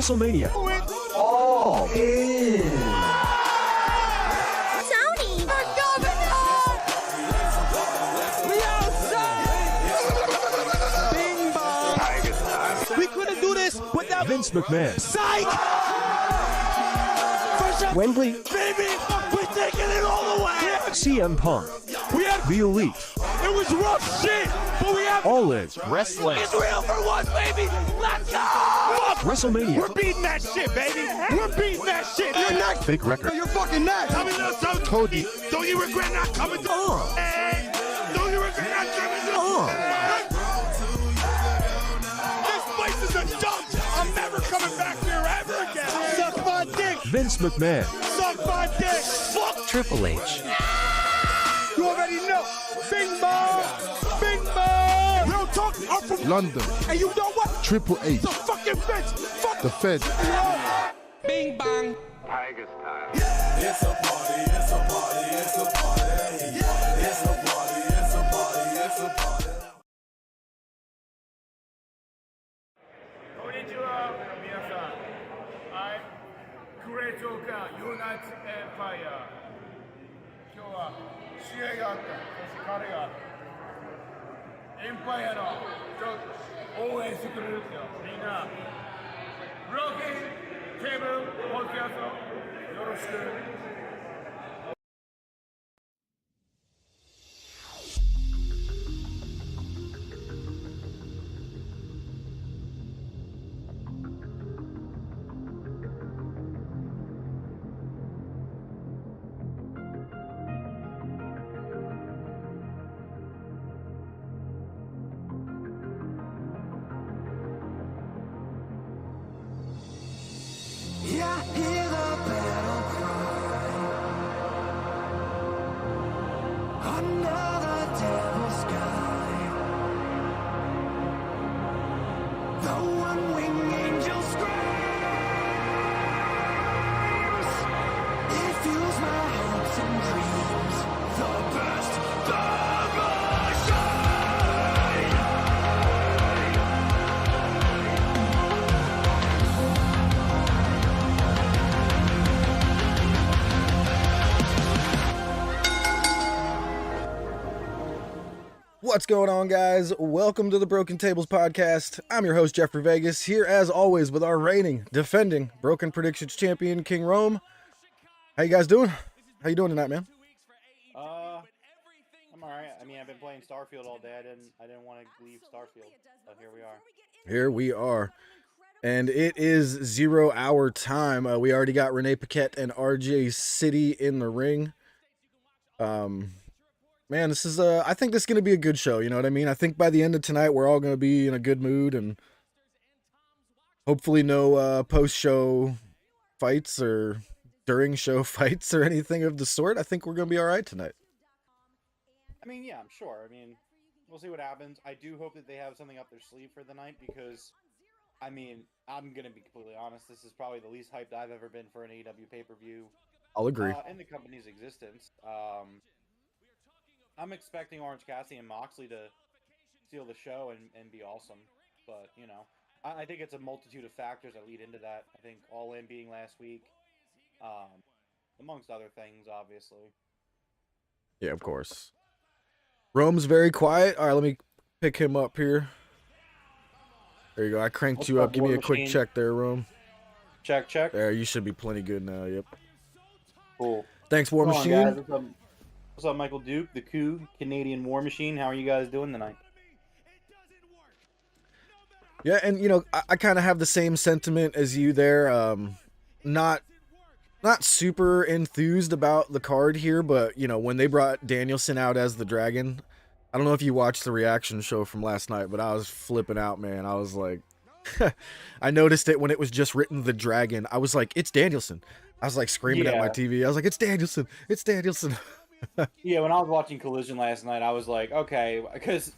WrestleMania. All in. Tony! For governor! We outside! Bing bong! We couldn't do this without Vince McMahon. Psych! Wembley. Baby, we're taking it all the way! CM Punk. We had The Elite. it was rough shit, but we have All in. Wrestling. Israel for once, baby! Let's go! WrestleMania. We're beating that shit, baby! We're beating that shit! You're next! Fake record. You're fucking next! I mean, Cody. don't you regret not coming to Hey! Don't you regret not coming to This place is a dump! I'm never coming back here ever again! Suck my dick! Vince McMahon. Suck my dick! Fuck! Triple H. You already know! Bing bong! Bing bong! Real talk, I'm from London, and you know what? Triple H, The fucking bitch! Fuck the Fed. Bing bong! Tiger style. It's a party, it's a party, it's a party. It's a party, it's a party, it's a party. こんにちは、皆さん。I'm Great Oka Unite Empire。今日は試合があった。そして彼がエンパイアの応援してくれるんですよ。みんな、ブローキンテーブルポッドキャストよろしく。Yeah, I hear the battle cry under the devil's sky. The one-winged angel screams. It fuels my hopes and dreams. The best ever shine. What's going on, guys? Welcome to the Broken Tables podcast. I'm your host, Jeffrey Vegas, here as always with our reigning, defending Broken Predictions champion, King Rome. How you guys doing? How you doing tonight, man? I'm alright. I mean, I've been playing Starfield all day. I didn't want to leave Starfield, but here we are. Here we are. And it is 0 hour time. We already got Renee Paquette and RJ City in the ring. Man, this is I think this is going to be a good show, you know what I mean? I think by the end of tonight, we're all going to be in a good mood, and hopefully no post-show fights or during-show fights or anything of the sort. I think we're going to be all right tonight. I mean, yeah, I'm sure. I mean, we'll see what happens. I do hope that they have something up their sleeve for the night because, I mean, I'm going to be completely honest. This is probably the least hyped I've ever been for an AEW pay-per-view. I'll agree. In the company's existence. I'm expecting Orange Cassidy and Moxley to steal the show and be awesome. But, you know, I think it's a multitude of factors that lead into that. I think All In being last week, amongst other things, obviously. Yeah, of course. Rome's very quiet. All right, let me pick him up here. There you go. I cranked you up. Give me a quick check there, Rome. Check. There, you should be plenty good now. Yep. Cool. Thanks, War Come on, Machine. guys. What's up, Michael Duke, the Coup, Canadian War Machine? How are you guys doing tonight? Yeah, and you know, I kind of have the same sentiment as you there. Not super enthused about the card here, but you know, when they brought Danielson out as the Dragon, I don't know if you watched the reaction show from last night, but I was flipping out, man. I was like, I noticed it when it was just written the Dragon. I was like, it's Danielson. I was like screaming at my TV. I was like, it's Danielson. It's Danielson. Yeah, when I was watching Collision last night, I was like, okay, because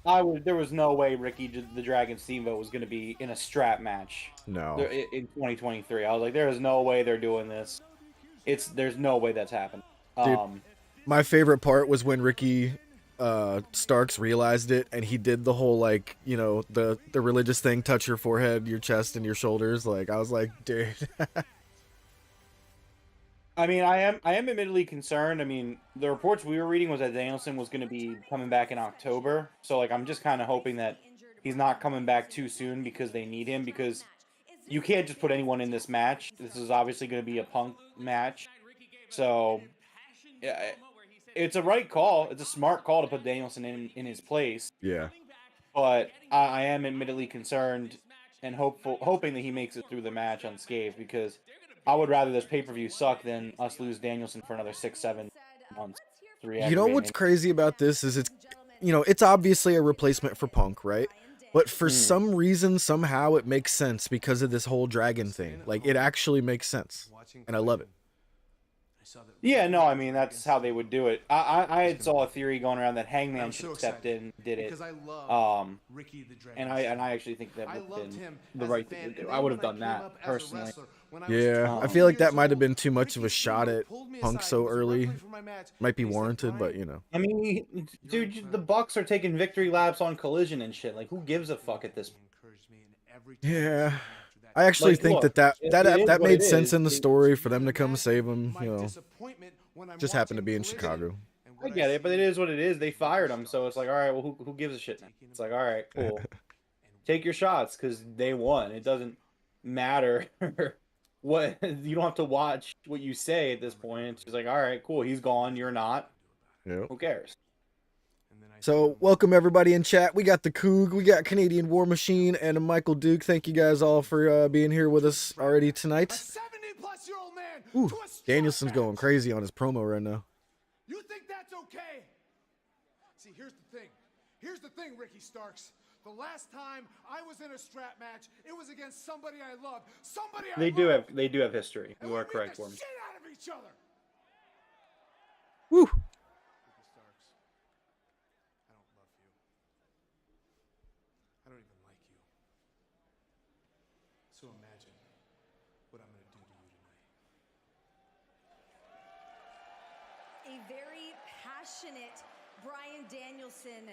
there was no way Ricky the Dragon Steamboat was going to be in a strap match. No. In 2023, I was like, there is no way they're doing this. There's no way that's happened. Dude, my favorite part was when Ricky Starks realized it and he did the whole like, you know, the religious thing, touch your forehead, your chest, and your shoulders. Like I was like, dude. I mean, I am admittedly concerned. I mean, the reports we were reading was that Danielson was going to be coming back in October. So like I'm just kind of hoping that he's not coming back too soon because they need him, because you can't just put anyone in this match. This is obviously going to be a Punk match. So yeah, it's a right call. It's a smart call to put Danielson in his place. Yeah. But I am admittedly concerned and hoping that he makes it through the match unscathed, because I would rather this pay-per-view suck than us lose Danielson for another 6-7 months. You know what's crazy about this is it's, you know, it's obviously a replacement for Punk, right? But for some reason, somehow it makes sense because of this whole dragon thing. Like it actually makes sense, and I love it. Yeah, no, I mean that's how they would do it. I had saw a theory going around that Hangman should have stepped in and did it. And I actually think that would have been the right thing to do. I would have done that personally. Yeah, I feel like that might have been too much of a shot at Punk so early. Might be warranted, but you know. I mean, dude, the Bucks are taking victory laps on Collision and shit. Like, who gives a fuck at this point? Yeah. I actually Like, think look, that it is what made it sense is. in the story for them to come save him. You know, just happened to be in Chicago. I get it, but it is what it is. They fired him, so it's like, all right, well, who gives a shit now? It's like, all right, cool. Take your shots because they won. It doesn't matter what, you don't have to watch what you say at this point. It's just like, all right, cool. He's gone. You're not. Yep. Who cares? So, welcome everybody in chat. We got the Coog, we got Canadian War Machine, and Michael Duke. Thank you guys all for being here with us already tonight. 70-plus-year-old man. Ooh, Danielson's going crazy on his promo right now. You think that's okay? See, here's the thing. Here's the thing, Ricky Starks. The last time I was in a strap match, it was against somebody I loved. Somebody I loved. They do have history. And You are we beat correct, the Worm. shit out of each other. Woo! So imagine what I'm going to do to you tonight. A very passionate Bryan Danielson.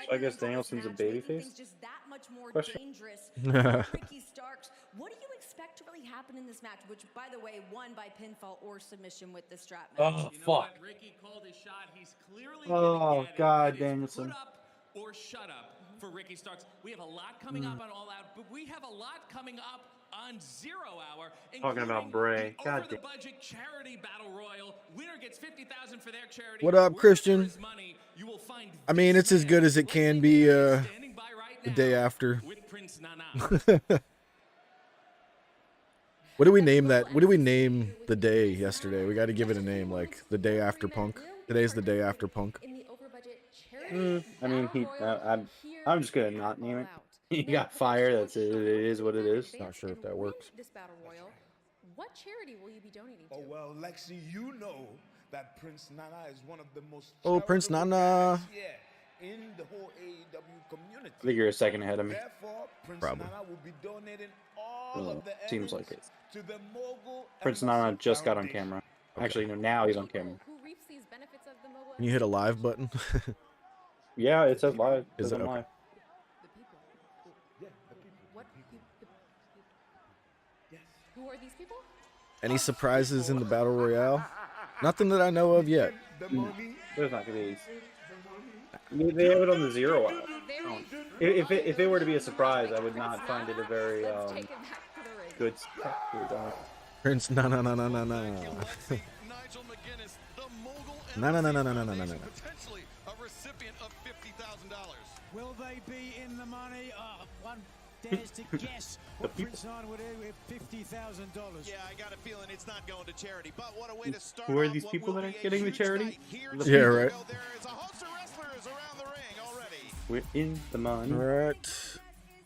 I guess Danielson's a babyface? Just that much more Question. dangerous. Ricky Starks, what do you expect to really happen in this match? Which, by the way, won by pinfall or submission with the strap match. Oh, fuck. Ricky called his shot. He's clearly Oh, God, Danielson. Put up or shut up for Ricky Starks. We have a lot coming up on All Out, but we have a lot coming up on 0 Hour. Talking about Bray. God Over the budget charity battle royal. Winner gets $50,000 for their charity. What up, Wherever Christian? there is money, you will find I mean, this it's as man. good as it can be Standing by right the now day after. with Prince Nana. What do we name that? What do we name the day yesterday? We got to give it a name, like the day after Punk. Today's the day after Punk. I mean, I'm just gonna not name it. He got fired. That's it. It is what it is. Not sure if that works. This battle royal, what charity will you be donating to? Oh, well, Lexi, you know that Prince Nana is one of the most Oh, Prince charitable Nana. guys, yeah, in the whole AEW community. I think you're a second ahead of me. Therefore, Prince Probably. Nana will be donating all of the Seems like earnings it. to the Mogul Prince Embassy Nana just got on Foundation. camera. Actually, no, now he's on camera. Who reaps these benefits of the mobile? Can you hit a live button? Yeah, it says live. Is it? I'm Okay. live. The people. What? Who are these people? Any surprises in the battle royale? Nothing that I know of yet. The money, There's not gonna be. They have it on the 0 Hour. If it were to be a surprise, I would not find it a very Take it back to the ring. good. Prince, no. Nigel McGuinness, the mogul No. potentially a recipient of $50,000. Will they be in the money? One dares to guess what Prince Nana would do with $50,000. Yeah, I got a feeling it's not going to charity, but what a way to start. Who are off these what people will that are be a getting the huge charity? night here The in Yeah, Chicago. right. There is a host of wrestlers around the ring already. We're in the money. All right.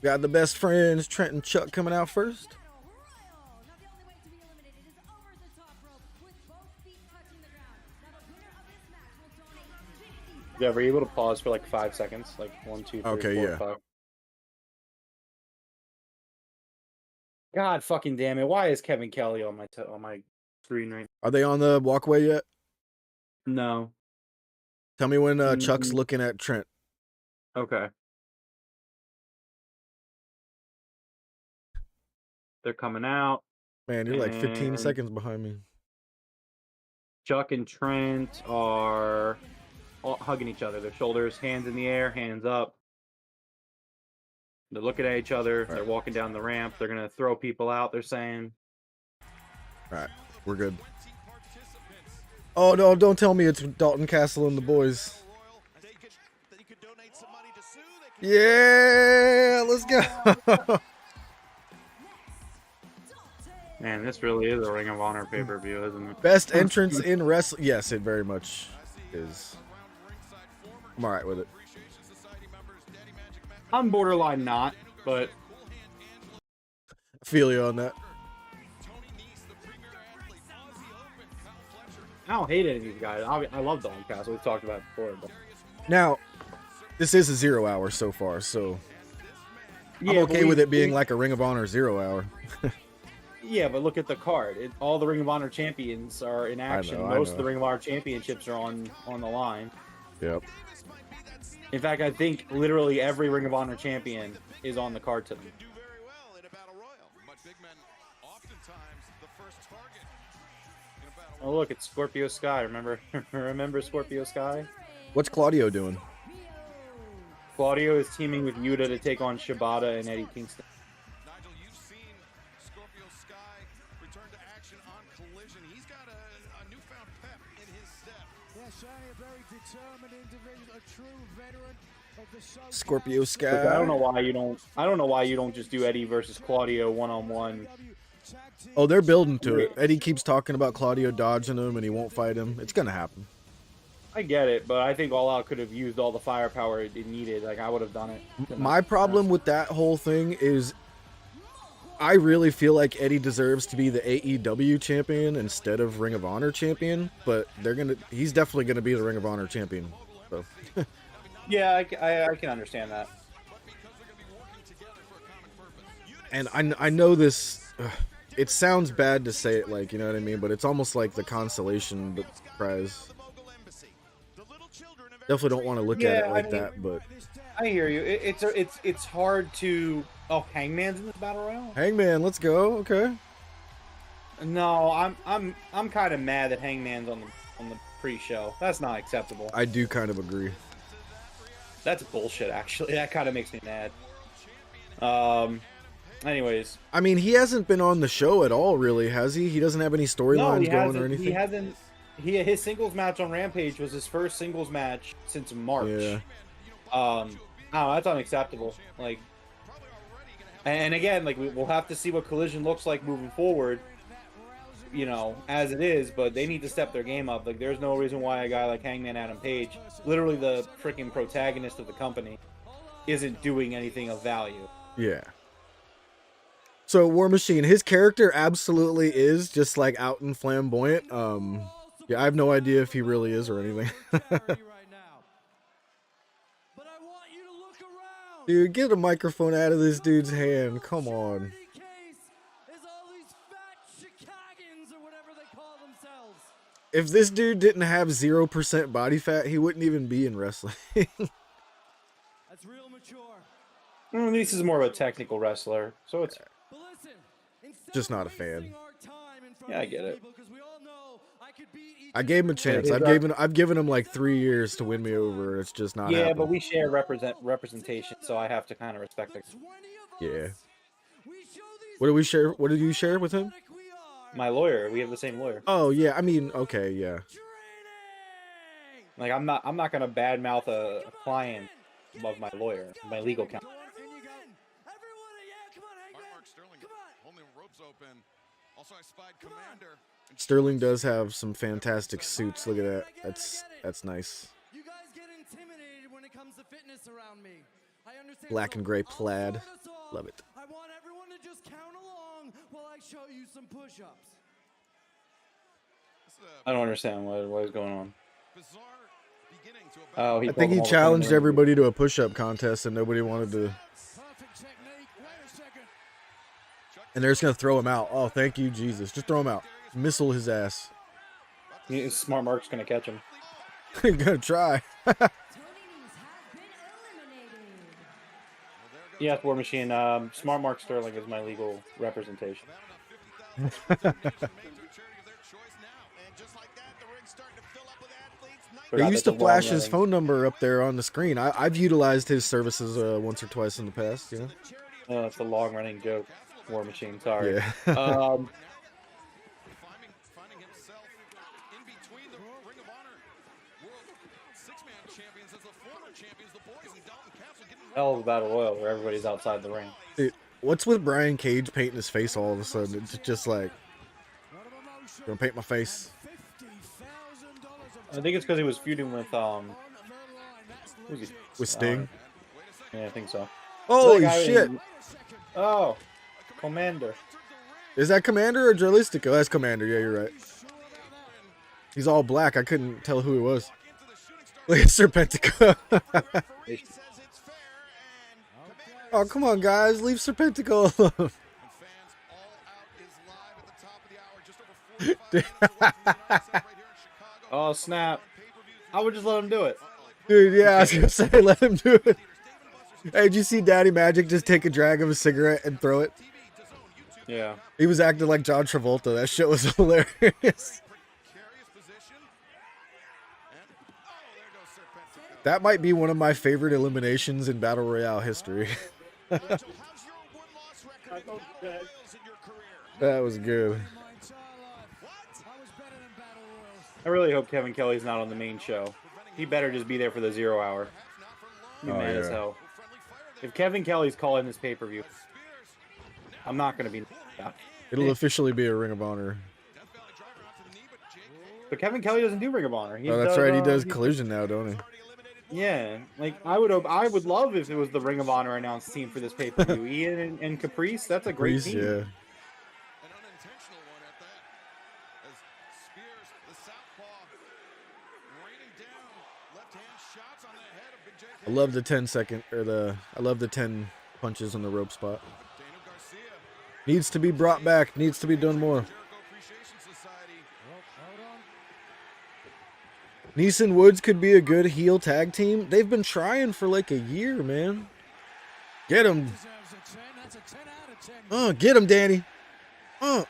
Got the best friends, Trent and Chuck, coming out first. Yeah, were you able to pause for like 5 seconds? Like 1, 2, 3, Okay, 4, yeah. 5. God fucking damn it! Why is Kevin Kelly on my screen right Are they on the walkway yet? now? No. Tell me when Chuck's looking at Trent. Okay. They're coming out. Man, you're like 15 and seconds behind me. Chuck and Trent are all hugging each other. Their shoulders, hands in the air, hands up. They're looking at each other. They're walking down the ramp. They're going to throw people out, they're saying. All right, we're good. Oh, no, don't tell me it's Dalton Castle and the boys. Yeah, let's go. Man, this really is a Ring of Honor pay-per-view, isn't it? Best entrance in wrestling. Yes, it very much is. I'm all right with it. I'm borderline not, but I feel you on that. I don't hate any of these guys. I love Dalton Castle. We've talked about it before. But... Now, this is a 0 hour so far, so yeah, I'm okay with it being like a Ring of Honor 0 hour. Yeah, but look at the card. All the Ring of Honor champions are in action. Most of the Ring of Honor championships are on the line. Yep. In fact, I think literally every Ring of Honor champion is on the card to them. Oh, look, it's Scorpio Sky. Remember Scorpio Sky? What's Claudio doing? Claudio is teaming with Yuta to take on Shibata and Eddie Kingston. Nigel, you've seen Scorpio Sky return to action on Collision. He's got a newfound pep in his step. Yeah, certainly a very determined individual, a true veteran of the Scorpio Sky. Look, I don't know why you don't just do Eddie versus Claudio one-on-one. Oh, they're building to it. Eddie keeps talking about Claudio dodging him and he won't fight him. It's gonna happen. I get it, but I think All Out could have used all the firepower it needed. Like, I would have done it. My problem with that whole thing is I really feel like Eddie deserves to be the AEW champion instead of Ring of Honor champion, but he's definitely gonna be the Ring of Honor champion. So yeah, I can understand that. And I know this. It sounds bad to say it, like, you know what I mean, but it's almost like the consolation prize. Definitely don't want to look at it like that, but I hear you. It's hard to. Oh, Hangman's in this battle royal. Hangman, let's go. Okay. No, I'm kind of mad that Hangman's on the pre-show. That's not acceptable. I do kind of agree. That's bullshit. Actually, that kind of makes me mad. Anyways, I mean, he hasn't been on the show at all, really, has he? He doesn't have any storylines going or anything. He hasn't. His singles match on Rampage was his first singles match since March. Yeah. Oh, that's unacceptable. Like, and again, like, we'll have to see what Collision looks like moving forward. You know, as it is, but they need to step their game up. Like, there's no reason why a guy like Hangman Adam Page, literally the freaking protagonist of the company, isn't doing anything of value. Yeah. So War Machine, his character absolutely is just like out and flamboyant. Yeah, I have no idea if he really is or anything. Dude, get a microphone out of this dude's hand. Come on. If this dude didn't have 0% body fat, he wouldn't even be in wrestling. That's real mature. This is more of a technical wrestler, so it's just not a fan. Yeah, I get it. I gave him a chance. I've given him like 3 years to win me over. It's just not. Yeah, but we share representation, so I have to kind of respect it. Yeah. What do we share? What did you share with him? My lawyer. We have the same lawyer. Oh yeah. I mean, okay, yeah. Like, I'm not gonna badmouth a client of my lawyer, my legal counsel. Sterling does have some fantastic suits. Look at that. That's nice. You guys get intimidated when it comes to fitness around me. I understand. Black and gray plaid. Love it. I want everyone to just count along while I show you some push-ups. I don't understand what is going on. Oh, I think he challenged everybody to a push-up contest and nobody wanted to. And they're just gonna throw him out. Oh, thank you, Jesus. Just throw him out. Missile his ass. Smart Mark's gonna catch him. You're gonna try. Yes, War Machine. Smart Mark Sterling is my legal representation. They used to flash his phone number up there on the screen. I've utilized his services once or twice in the past. You know. Oh, that's a long-running joke, War Machine. Sorry. Yeah. Hell of a battle royal where everybody's outside the ring. Dude, what's with Brian Cage painting his face all of a sudden? It's just like, gonna paint my face. I think it's because he was feuding with With Sting. Yeah, I think so. Holy shit! Oh, Commander. Is that Commander or Jalistico? That's Commander. Yeah, you're right. He's all black. I couldn't tell who he was. Look at Serpentico. Oh, come on, guys. Leave Serpentico alone. Oh, snap. I would just let him do it. Dude, yeah, I was going to say, let him do it. Hey, did you see Daddy Magic just take a drag of a cigarette and throw it? Yeah. He was acting like John Travolta. That shit was hilarious. That might be one of my favorite eliminations in Battle Royale history. That was good. I really hope Kevin Kelly's not on the main show. He better just be there for the 0 hour. Be mad as hell. If Kevin Kelly's calling this pay-per-view, I'm not going to be... It'll officially be a Ring of Honor. But Kevin Kelly doesn't do Ring of Honor. Oh, that's right. He does Collision now, don't he? Yeah, like I would love if it was the Ring of Honor announced team for this pay-per-view. Ian and Caprice, that's a great team. Yeah. I love the 10-second I love the 10 punches on the rope spot. Needs to be brought back. Needs to be done more. Neeson Woods could be a good heel tag team. They've been trying for like a year, man. Get him. Get him, Danny. Oh,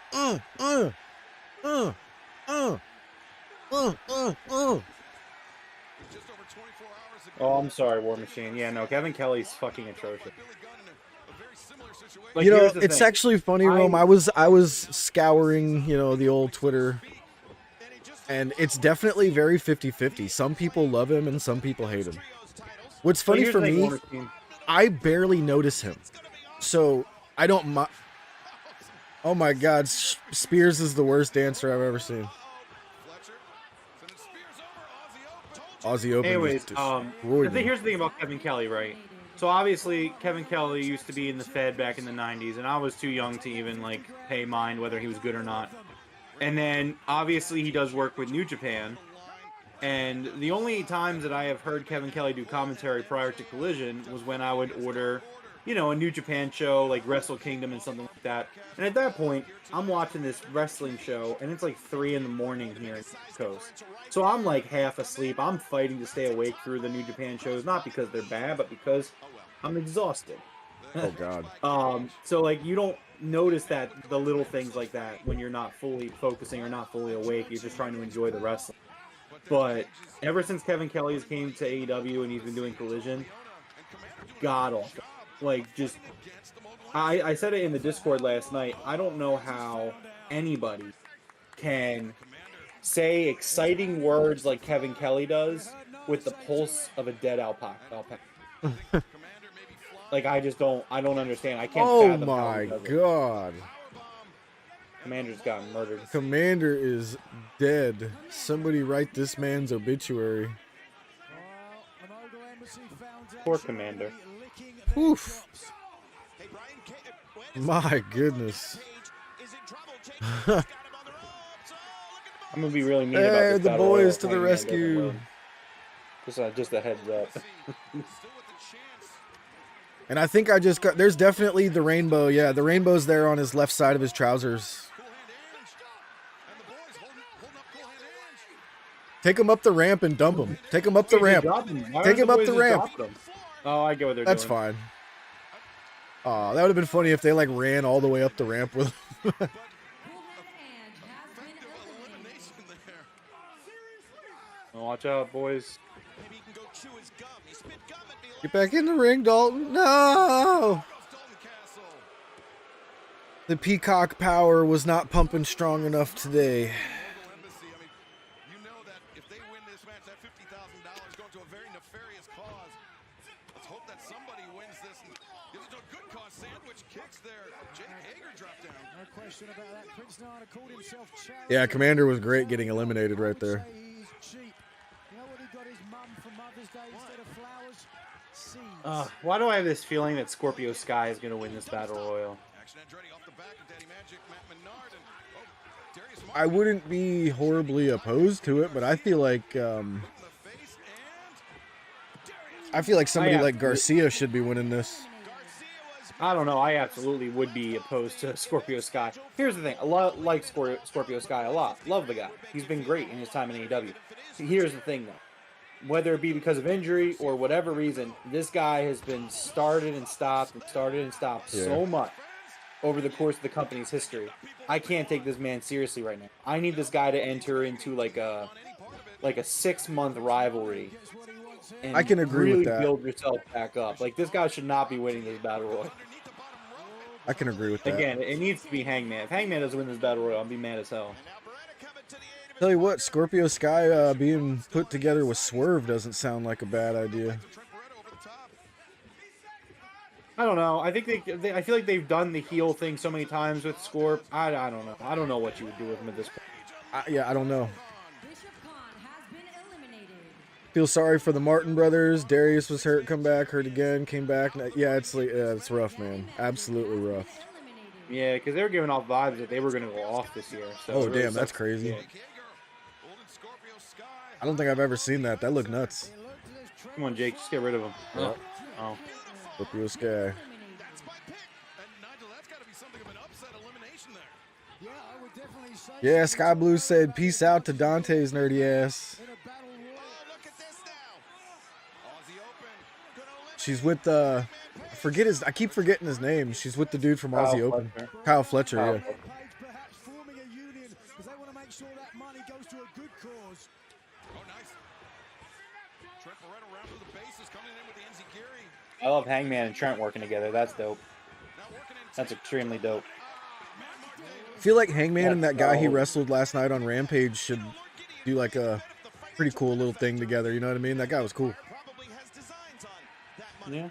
I'm sorry, War Machine. Yeah, no, Kevin Kelly's fucking atrocious. Like, you know, it's actually funny, Rome. I was scouring, you know, the old Twitter, and it's definitely very 50-50. Some people love him and some people hate him. What's funny for me, I barely notice him. So, I don't oh my god, Spears is the worst dancer I've ever seen. Aussie Open. Anyways, here's the thing about Kevin Kelly, right? So obviously, Kevin Kelly used to be in the Fed back in the 90s, and I was too young to even, like, pay mind whether he was good or not. And then, obviously, he does work with New Japan. And the only times that I have heard Kevin Kelly do commentary prior to Collision was when I would order, you know, a New Japan show, like Wrestle Kingdom and something like that. And at that point, I'm watching this wrestling show, and it's like 3 in the morning here in the Coast. So I'm like half asleep. I'm fighting to stay awake through the New Japan shows, not because they're bad, but because I'm exhausted. Oh, God. So, like, you don't notice that the little things like that when you're not fully focusing or not fully awake. You're just trying to enjoy the wrestling. But ever since Kevin Kelly's came to AEW and he's been doing Collision, god awful. Like, just... I said it in the Discord last night. I don't know how anybody can say exciting words like Kevin Kelly does with the pulse of a dead alpaca. Like, I don't understand. I can't fathom how he does it. God. Commander's gotten murdered. Commander is dead. Somebody write this man's obituary. Poor Commander. Oof. My goodness. I'm gonna be really mean about this. The boys to the rescue. Just a heads up. And I think I just got... There's definitely the rainbow. Yeah, the rainbow's there on his left side of his trousers. Take him up the ramp and dump him. Take him up the ramp. Take him up the ramp. Oh, I get what they're That's doing. fine. Oh, that would have been funny if they like ran all the way up the ramp with him. Oh, watch out, boys. Get back in the ring, Dalton. No! The peacock power was not pumping strong enough today. Yeah, Commander was great getting eliminated right there. Why do I have this feeling that Scorpio Sky is going to win this Battle Royal? I wouldn't be horribly opposed to it, but I feel like somebody like Garcia should be winning this. I don't know. I absolutely would be opposed to Scorpio Sky. Here's the thing. I like Scorpio Sky a lot. Love the guy. He's been great in his time in AEW. Here's the thing, though. Whether it be because of injury or whatever reason, this guy has been started and stopped so much over the course of the company's history. I can't take this man seriously right now. I need this guy to enter into like a 6-month rivalry. And I can agree really with that. Build yourself back up. Like, this guy should not be winning this Battle Royal. I can agree with that. Again, it needs to be Hangman. If Hangman doesn't win this Battle Royal, I'll be mad as hell. Tell you what, Scorpio Sky being put together with Swerve doesn't sound like a bad idea. I don't know. I think I feel like they've done the heel thing so many times with Scorp. I don't know. I don't know what you would do with him at this point. Yeah, I don't know. Feel sorry for the Martin brothers. Darius was hurt, hurt again, came back. Yeah, it's rough, man. Absolutely rough. Yeah, because they were giving off vibes that they were going to go off this year. So oh, damn, that's crazy. I don't think I've ever seen that. That looked nuts. Come on, Jake, just get rid of him. Yep. Oh. Scorpio Sky. Yeah, Sky Blue said peace out to Dante's nerdy ass. She's with I keep forgetting his name. She's with the dude from Aussie Open. Kyle Fletcher, yeah. I love Hangman and Trent working together. That's dope. That's extremely dope. I feel like Hangman and that guy he wrestled last night on Rampage should do like a pretty cool little thing together. You know what I mean? That guy was cool. Yeah.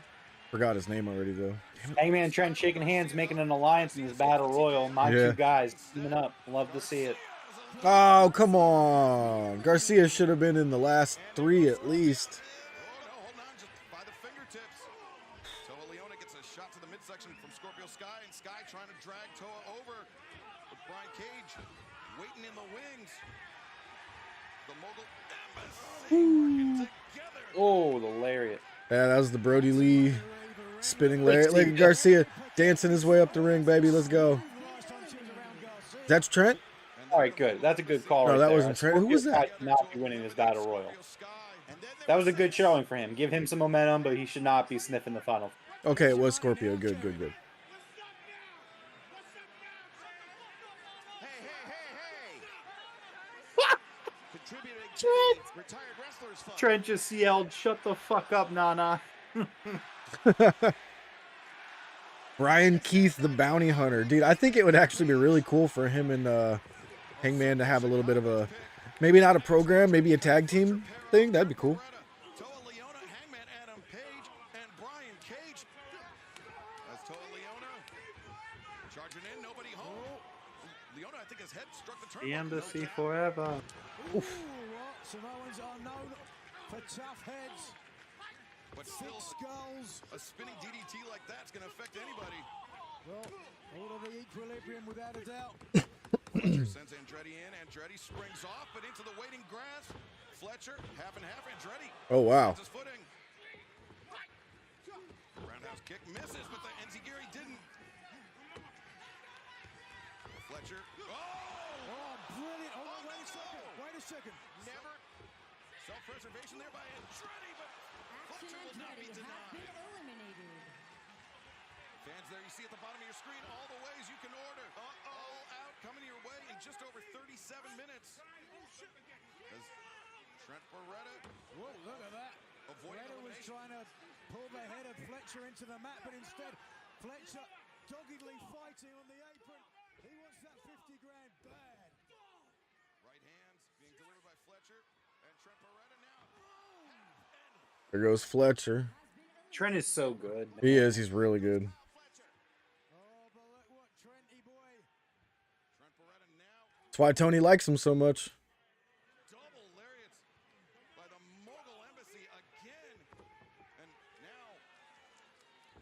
Forgot his name already, though. Hangman and Trent shaking hands, making an alliance in this Battle Royal. My two guys teaming up. Love to see it. Oh, come on. Garcia should have been in the last 3 at least. Oh, the lariat. Yeah, that was the Brody Lee spinning lariat. Look at Garcia dancing his way up the ring, baby. Let's go. That's Trent? All right, good. That's a good call. No, right that there. wasn't Trent. Who was that? Should not be winning this Battle Royal. That was a good showing for him. Give him some momentum, but he should not be sniffing the funnel. Okay, it was Scorpio. Good, good, good. Trent just yelled, "Shut the fuck up, Nana." Brian Keith, the bounty hunter. Dude, I think it would actually be really cool for him and Hangman to have a little bit of a, maybe not a program, maybe a tag team thing. That'd be cool. The embassy forever. Oof. Samoans are known for tough heads. But thick skulls. A spinning DDT like that's going to affect anybody. Well, all of the equilibrium without a doubt. Fletcher sends Andretti in. Andretti springs off, but into the waiting grass. Fletcher, half and half. Andretti. Oh, wow. His footing. Roundhouse kick misses, but the Enziguri didn't. Fletcher. Oh, brilliant. Oh, no, wait a second. Wait a second. Never self-preservation there by Andretti, but Action Fletcher will not be Andretti has been denied. eliminated. Fans there, you see at the bottom of your screen all the ways you can order. All out, coming your way in just over 37 minutes. As Trent Beretta Whoa, look at that. avoiding Beretta was elimination. trying to pull the head of Fletcher into the mat, but instead Fletcher doggedly fighting on the apron. He wants that 50 grand bad. Right hands being delivered by Fletcher and Trent Beretta now. There goes Fletcher. Trent is so good. Man. He is. He's really good. Oh, but look what Trenty boy. Trent Beretta now. That's why Tony likes him so much. Double lariats by the Mogul Embassy again. And now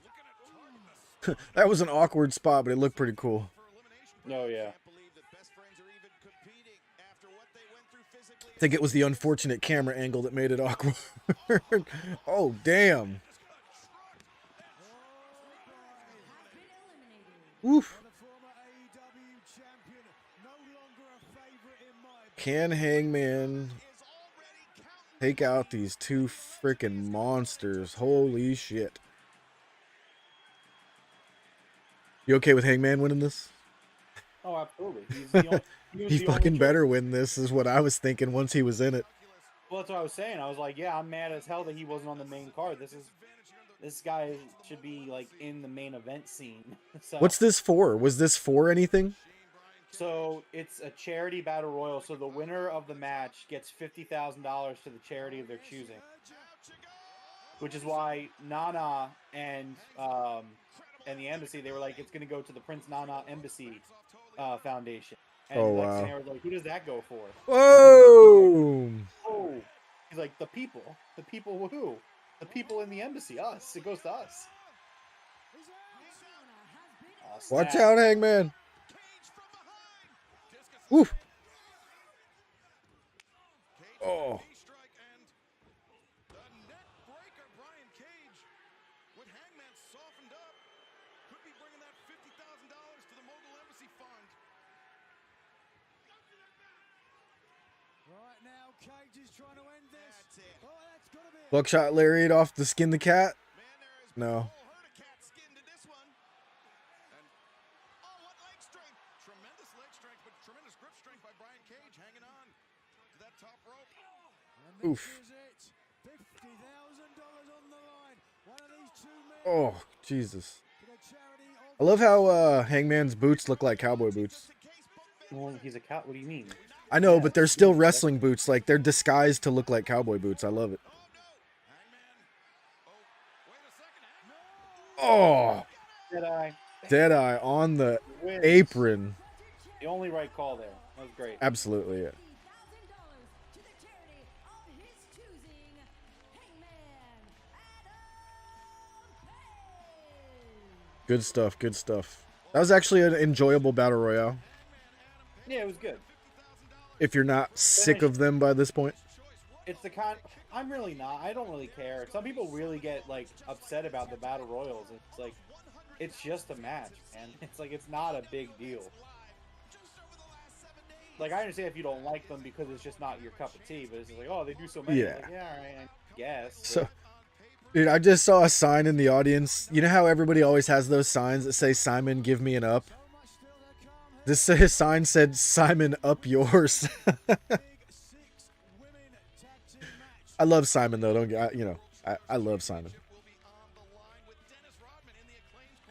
looking at target the That was an awkward spot, but it looked pretty cool. for elimination. Oh, yeah. Can't believe that best friends are even competing after what they went through physically. I think it was the unfortunate camera angle that made it awkward. Oh, damn. Oof. The former AEW champion, no longer a favorite in my Can Hangman take out these two freaking monsters? Holy shit. You okay with Hangman winning this? Oh, absolutely. He's the only, he was He the only fucking choice. better win this, is what I was thinking once he was in it. Well, that's what I was saying. I was like, yeah, I'm mad as hell that he wasn't on the main card. This guy should be like in the main event scene. So, What's this for? Was this for anything? so it's a charity battle royal. So the winner of the match gets $50,000 to the charity of their choosing, which is why Nana and the embassy, they were like, it's gonna go to the Prince Nana Embassy Foundation. And Oh, like, wow. they were like, who does that go for? Whoa! Oh, he's like, the people who? The people in the embassy, us. It goes to us. Oh, Watch snap. out, Hangman. Woof. Oh. Strike and the neck breaker, Brian Cage. With Hangman softened up, could be bringing that $50,000 to the Mogul Embassy Fund. Right now, Cage is trying to end this. That's it. Oh, that's gotta be it. Buckshot lariat off the skin the cat? Man, there is No. a whole herd of cats skinned to this one. And oh, what leg strength! Tremendous leg strength, but tremendous grip strength by Brian Cage, hanging on to that top rope. And this Oof. is it. $50,000 on the line. One of these two men Oh, Jesus. to the charity of I love how Hangman's boots look like cowboy boots. Well, he's a cat. What do you mean? I know, but they're still wrestling boots. Like, they're disguised to look like cowboy boots. I love it. Oh, Deadeye. Deadeye on the Wins. apron. The only right call there. That was great. Absolutely, yeah. $50,000 to the charity of his choosing, Hangman Adam Page. Good stuff, good stuff. That was actually an enjoyable battle royale. Yeah, it was good. If you're not sick of them by this point. It's the kind. I'm really not. I don't really care. Some people really get like upset about the battle royals. It's like, it's just a match, man. It's like, it's not a big deal. Like, I understand if you don't like them because it's just not your cup of tea, but it's like, oh, they do so many. Yeah. Like, yeah, all right, I guess. So, dude, I just saw a sign in the audience. You know how everybody always has those signs that say, Simon, give me an up? This his sign said, Simon, up yours. I love Simon, though. Don't get, I love Simon.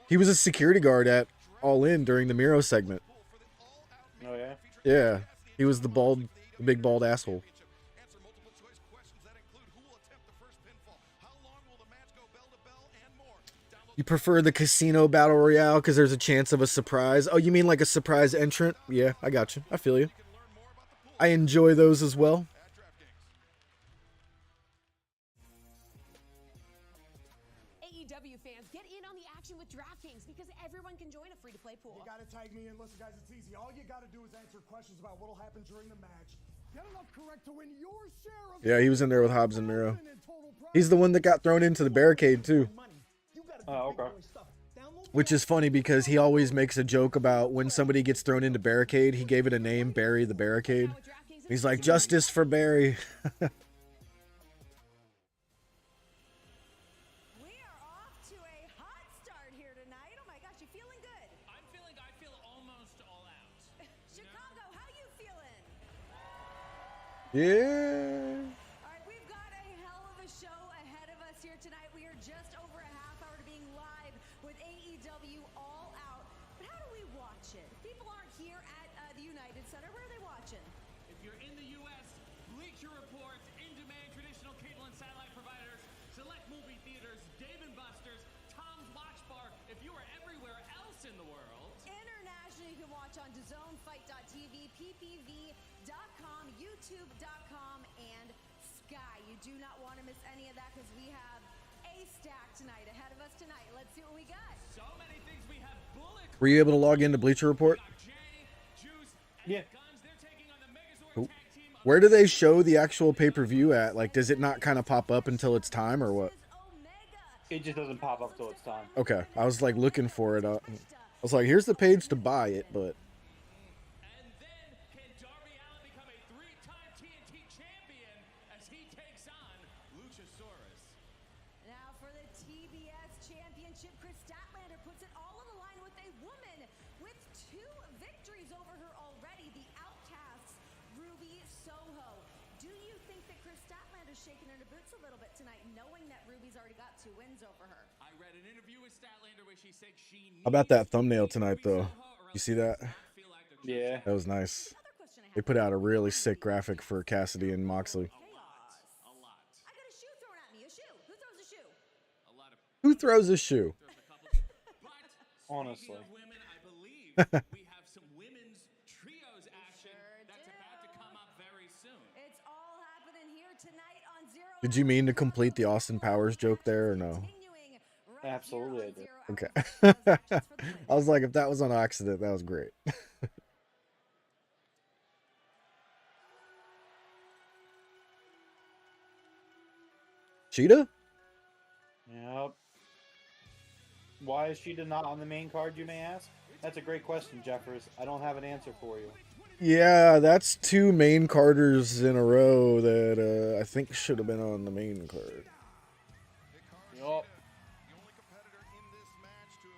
He was a security guard at All In during the Miro segment. Oh, yeah? Yeah. He was the big bald asshole. You prefer the casino battle royale because there's a chance of a surprise? Oh, you mean like a surprise entrant? Yeah, I got you. I feel you. I enjoy those as well. AEW fans, get in on the action with DraftKings because everyone can join a free-to-play pool. You gotta tag me in. Listen, guys, it's easy. All you gotta do is answer questions about what'll happen during the match. Get enough correct to win your share of. Yeah, he was in there with Hobbs and Miro. He's the one that got thrown into the barricade, too. Oh, okay. Which is funny because he always makes a joke about when somebody gets thrown into barricade, he gave it a name, Barry the Barricade. He's like, justice for Barry. We are off to a hot start here tonight. Oh my gosh, you feeling good? I feel almost all out. Chicago, how you feeling? Yeah. All right, we've got a hell of a show ahead of us here tonight. We are just over a half hour to being live with AEW All Out. But how do we watch it? People aren't here at the United Center. Where are they watching? If you're in the U.S., Bleacher Report, in-demand traditional cable and satellite providers, select movie theaters, Dave & Buster's, Tom's Watch Bar. If you are everywhere else in the world, Internationally, you can watch on DAZN, Fight.tv, PPV.com, YouTube.com, and Sky. You do not want to miss any of that because we have a stack tonight ahead of us tonight. Let's see what we got. so many things. We have Bullet Were you able to log into Bleacher Report? Jay, Juice, and Yeah. Guns. They're taking on the Megazord Cool. tag team of Where do they show the actual pay-per-view at? Like, does it not kind of pop up until it's time or what? It just doesn't pop up till it's time. Okay, I was like looking for it. I was like, here's the page to buy it, but And then can Darby Allin become a three-time TNT champion as he takes on Luchasaurus? Now for the TBS Championship, Chris Statlander puts it all on the line with a woman with 2 victories over her already, the Outcasts, Ruby Soho. Do you think that Chris Statlander's shaking her boots a little bit tonight, knowing that Ruby's already got 2 wins over her? I read an interview with Statlander where she said she how about that thumbnail tonight, though? You see that? feel like they're Yeah. That was nice. Other question I They have. put out a really sick graphic for Cassidy and Moxley. a lot. I got a shoe thrown at me. A shoe. Who throws a shoe? A lot of Who throws a shoe? there's a couple. But Honestly. speaking of women, I believe we have some women's trios action that's about to come up very soon. It's all happening here tonight on Zero. Did you mean to complete the Austin Powers joke there or no? Continuing right here Absolutely, on I did. Zero Okay. Hour Singles matches for the women. I was like, if that was on accident, that was great. Cheetah? Yep. Why is Sheeta not on the main card, you may ask? That's a great question, Jeffers. I don't have an answer for you. Yeah, that's 2 main carders in a row that I think should have been on the main card. Yup. The only competitor in this match to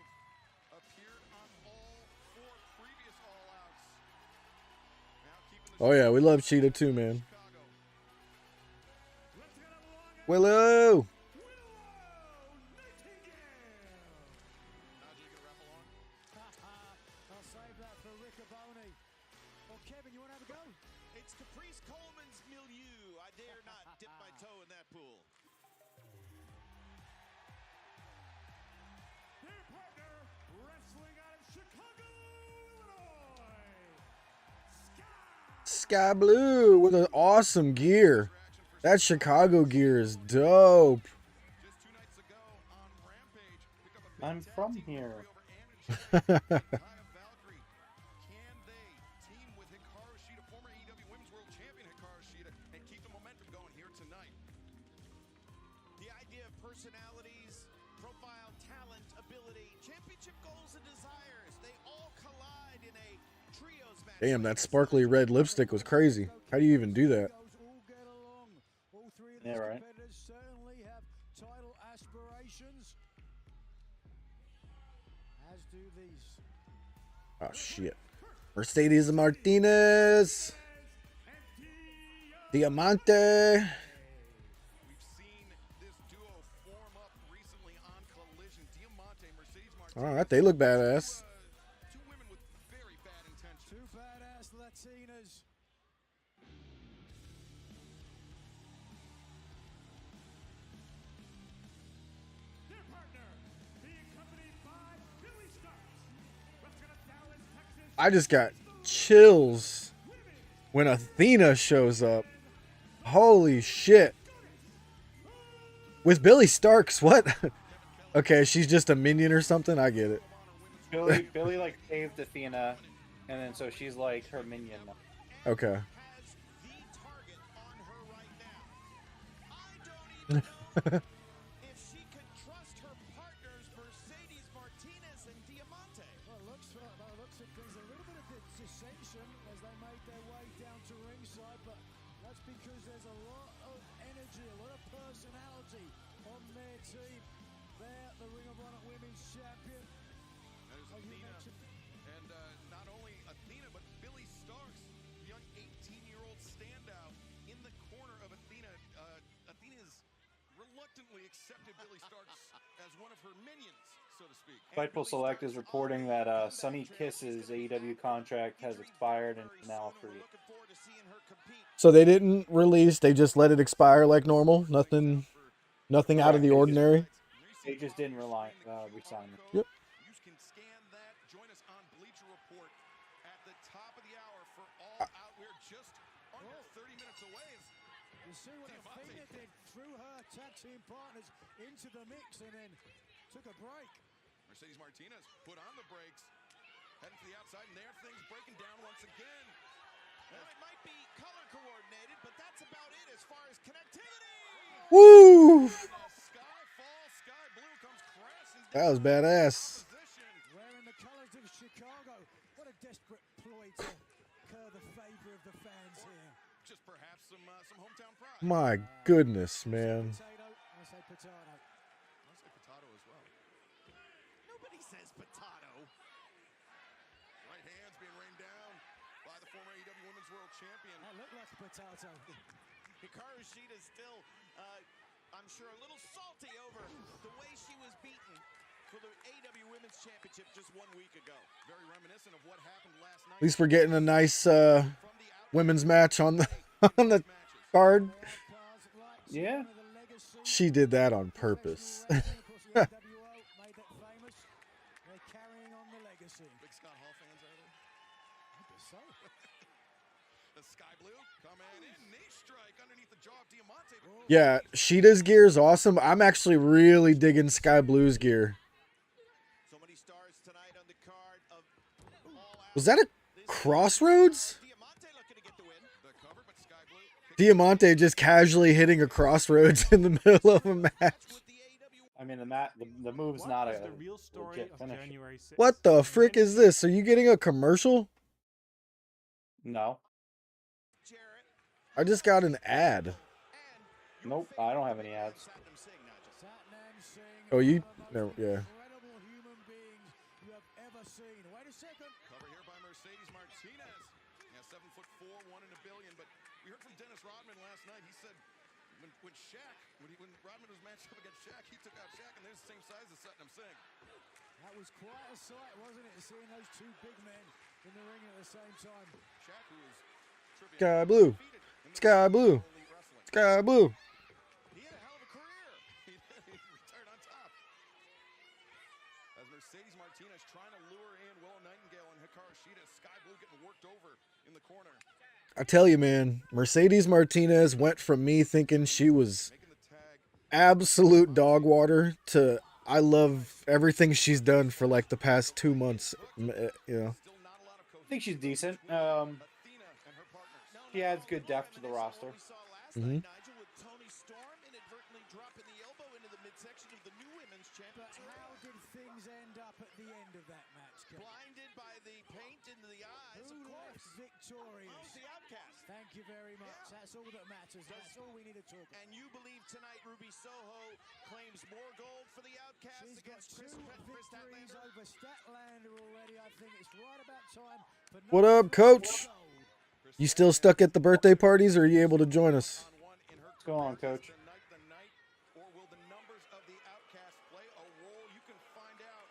have appeared on all 4 previous All Outs. Now keeping the Oh yeah, we love Cheetah too, man. Willow! I'll save that for Riccaboni. Well, Kevin, you want to have a go? It's Caprice Coleman's milieu. I dare not dip my toe in that pool. Their partner, wrestling out of Chicago, Illinois, Sky Blue with an awesome gear. That Chicago gear is dope. Just 2 nights ago on Rampage, picked up a I'm from here. Valkyrie. Can they team with Hikaru Shida, former AEW Women's World Champion Hikaru Shida, and keep the momentum going here tonight? The idea of personalities, profile, talent, ability, championship goals and desires, they all collide in a trios match. Damn, that sparkly red lipstick was crazy. How do you even do that? Those all get along. All 3 of Yeah, these right. competitors certainly have title aspirations. As do these. Oh shit. Mercedes Martinez. Diamante. We've seen this duo form up recently on Collision. Diamante, Mercedes Martinez. Alright, they look badass. 2 women with very bad intentions. 2 badass Latinas. their partner, being accompanied by Billy Starks, wrestling out of Dallas, Texas. I just got chills when Athena shows up. Holy shit. With Billy Starks, what? Okay, she's just a minion or something? I get it. Billy like saved Athena, and then so she's like her minion. Okay. Has the target on her right now. I don't even know if she could trust her partners, Mercedes Martinez because there's a lot of energy, a lot of personality on their team. They're the Ring of Honor Women's Champion. There's As you Athena, mentioned. and not only Athena, but Billy Starks, the young 18-year-old standout in the corner of Athena. Athena has reluctantly accepted Billy Starks as one of her minions, so to speak. Fightful Select is reporting that Sunny Kiss's AEW contract has expired and is now free. So they didn't release; they just let it expire like normal. Nothing out of the ordinary. They just didn't resign it. Yep. You can scan that. Join us on Bleacher Report at the top of the hour for All Out. We're just under 30 minutes away. You see what Athena did, threw her tag team partners into the mix and then took a break. Mercedes Martinez put on the brakes, heading to the outside, and there things breaking down once again. Well, it might be color coordinated, but that's about it as far as connectivity. Woo! Sky Blue comes crashing down. That was badass. Wearing the colors of Chicago. What a desperate ploy to curb the favor of the fans here. Just perhaps some hometown pride. My goodness, man. Potato, I say potato. I say potato as well. Nobody says potato. Right hands being rained down by the former AEW Women's World Champion. That looked like a potato. Hikaru Shida still, I'm sure, a little salty over the way she was beaten for the AEW Women's Championship just 1 week ago. Very reminiscent of what happened last night. At least we're getting a nice women's match on the on the card. Yeah. She did that on purpose. Made that famous. They're carrying on the legacy. Big Scott Hall fans are there. I guess so. The Sky Blue coming in. Knee strike underneath the jaw of Diamante. Yeah, Sheeta's gear is awesome. I'm actually really digging Sky Blue's gear. So many stars tonight on the card of All Out. Was that a Crossroads? Diamante looking to get the win. The cover, but Sky Blue Diamante just casually hitting a Crossroads in the middle of a match. I mean, the move's not a real story legit of finish. January 6th. What the frick is this? Are you getting a commercial? No. I just got an ad. Nope, I don't have any ads. Satnam Singh. Oh, you? one of the No, most yeah. incredible human beings you have ever seen. Wait a second. cover here by Mercedes Martinez. Yeah, 7'4", 1 in a billion. But we heard from Dennis Rodman last night. He said when Rodman was matched up against Shaq, he took out Shaq, and they're the same size as Satnam Singh. That was quite a sight, wasn't it? Seeing those two big men in the ring at the same time. Shaq, who was trivia Sky Blue. Sky Blue. Sky Blue. He had a hell of a career. He retired on top. As Mercedes Martinez trying to lure in Willow Nightingale and Hikaru Shida, Sky Blue getting worked over in the corner. I tell you, man, Mercedes Martinez went from me thinking she was absolute dog water to I love everything she's done for like the past 2 months. You know. I think she's decent. She adds good depth to the roster. Mm-hmm. Nigel with Tony Storm inadvertently dropping the elbow into the midsection of the new women's But championship. how did things end up at the end of that match, Kevin? Blinded by the paint into the eyes, Who of left course. victorious? Oh, the outcast. Thank you very much. That's all that matters. That's all we need to talk about. And you believe tonight Ruby Soho claims more gold for the outcast She's got against 2 Chris victories Statlander? over Statlander already. I think it's right about time for What up, Coach? You still stuck at the birthday parties, or are you able to join us? What's going on, Coach? Or will the numbers of the outcast play a role? You can find out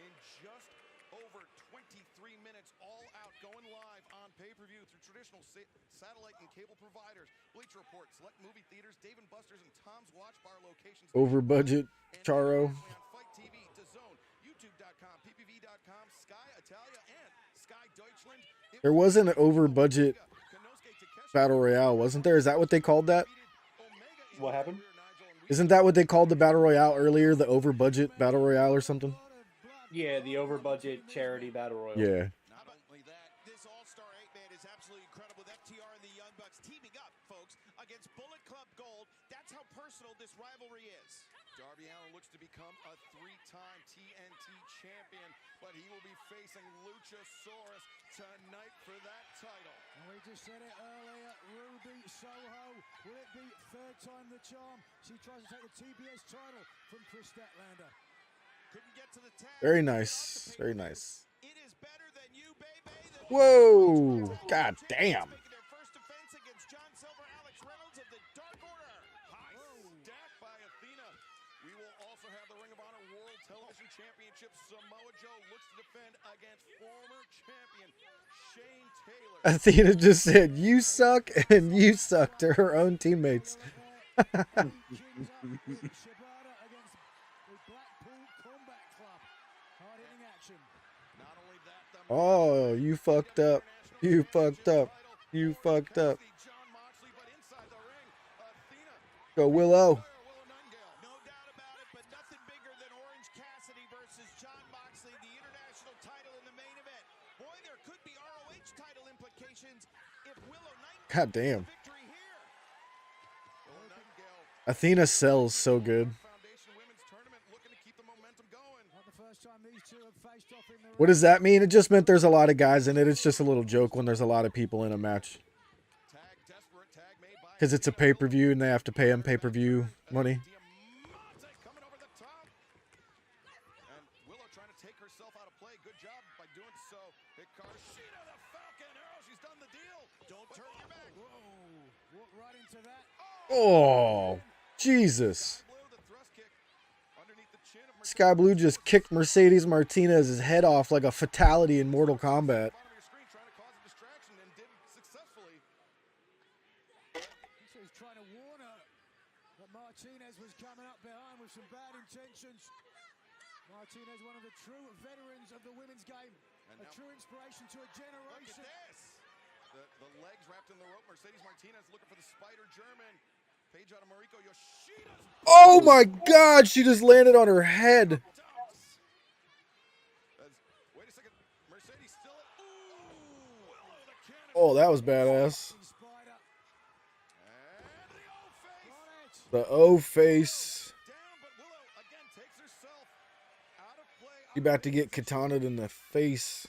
in just over 23 minutes. All Out going live on pay-per-view through traditional satellite and cable providers. Bleacher Report, select movie theaters, Dave & Buster's, and Tom's Watch Bar locations. Over budget, Charo. On Fight TV, DAZN, YouTube.com, PPV.com, Sky Italia, and Sky Deutschland. There was an over budget battle royale, wasn't there? Is that what they called that? What happened? Isn't that what they called the battle royale earlier? The over budget battle royale or something? Yeah, the over budget charity battle royal. Yeah. Not only that, this all-star 8-man is absolutely incredible with FTR and the Young Bucks teaming up, folks, against Bullet Club Gold. That's how personal this rivalry is. Darby Allin looks to become a 3-time TNT champion, but he will be facing Luchasaurus tonight for that title. And we We just said it earlier. Ruby Soho. Will it be third time the charm? She tries to take the TBS title from Chris Statlander. Couldn't get to the tag. Very nice. Very nice. It is better than you, baby. Whoa! God damn. Making their first defense against John Silver, Alex Reynolds of the Dark Order. High stack by Athena. We will also have the Ring of Honor World Television Championship. Samoa Joe looks to defend against former champion Shane Taylor. Athena just said, "You suck," and "you suck" to her own teammates. Oh, you fucked up. You fucked up. You fucked up. Go Willow. No doubt about it, but nothing bigger than Orange Cassidy versus Jon Moxley, the international title in the main event. Boy, there could be ROH title implications if Willow Nightingale God damn. victory here. Athena sells so good. What does that mean? It just meant there's a lot of guys in it. It's just a little joke when there's a lot of people in a match. Because it's a pay-per-view and they have to pay him pay-per-view money. Oh, Jesus. Sky Blue just kicked Mercedes Martinez's head off like a fatality in Mortal Kombat. So he's trying to warn her that Martinez was coming up behind with some bad intentions. Martinez, one of the true veterans of the women's game, a true inspiration to a generation. Look at this. The legs wrapped in the rope. Mercedes Martinez looking for the Spider German. Page out of Mariko Yoshida's. Oh my God, she just landed on her head. Wait a second. Mercedes still. Ooh, Willow the cannon. Oh, that was badass. The O face. You about to get katanaed in the face.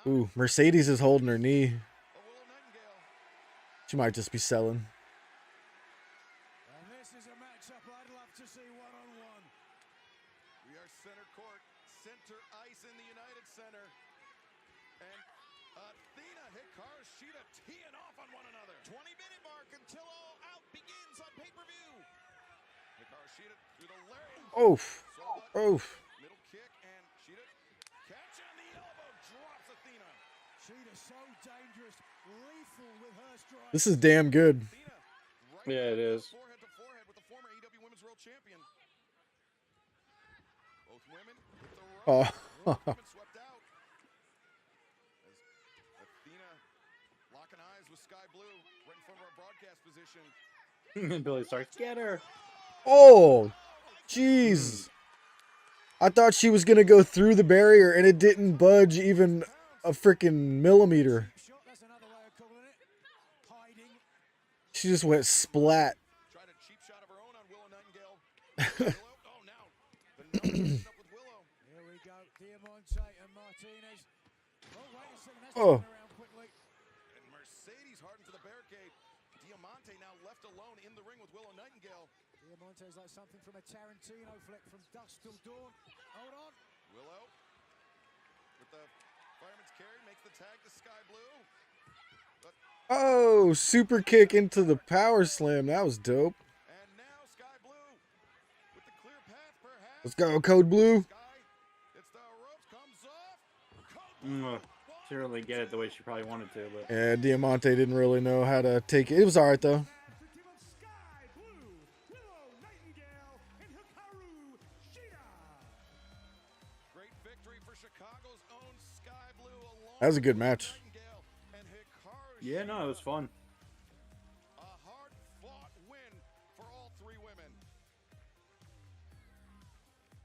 Ooh, Mercedes is holding her knee. She might just be selling. And this is a matchup I'd love to see one-on-one. We are center court, center ice in the United Center. And Athena Hikaru Shida teeing off on one another. 20-minute mark until all out begins on pay-per-view. Hikaru Shida through the leg. Oof. Oof. Middle kick and Shida catch on the elbow, drops Athena. Shida so dangerous, lethal with her strike. This is damn good. Yeah, it is. Forehead to forehead with the former AEW Women's World Champion. Both women with the rope. Women swept out. As Athena locking eyes with Sky Blue right in front of our broadcast position. Billy starts, get her. Oh, jeez. I thought she was going to go through the barrier and it didn't budge even a freaking millimeter. She just went splat. Tried a cheap shot of her own on Willow Nightingale. Oh, now. The nose up with Willow. Here we go. Diamante and Martinez. Oh, wait a second. That's Oh. around quickly. And Mercedes hardened to the barricade. Diamante now left alone in the ring with Willow Nightingale. Diamante is like something from a Tarantino flick, from dusk till dawn. Hold on. Willow with the fireman's carry makes the tag to Sky Blue. Oh, super kick into the power slam. That was dope. And now Sky Blue with the clear path perhaps. Let's go, Code Blue. It's the ropes, comes off. She didn't really get it the way she probably wanted to, but Yeah, Diamante didn't really know how to take it. It was all right, though. Sky Blue, Willow Nightingale, and Hikaru Shida. Great victory for Chicago's own Sky Blue along That was a good match. Nightingale and Hikaru. yeah, no, it was fun. A hard-fought win for all three women.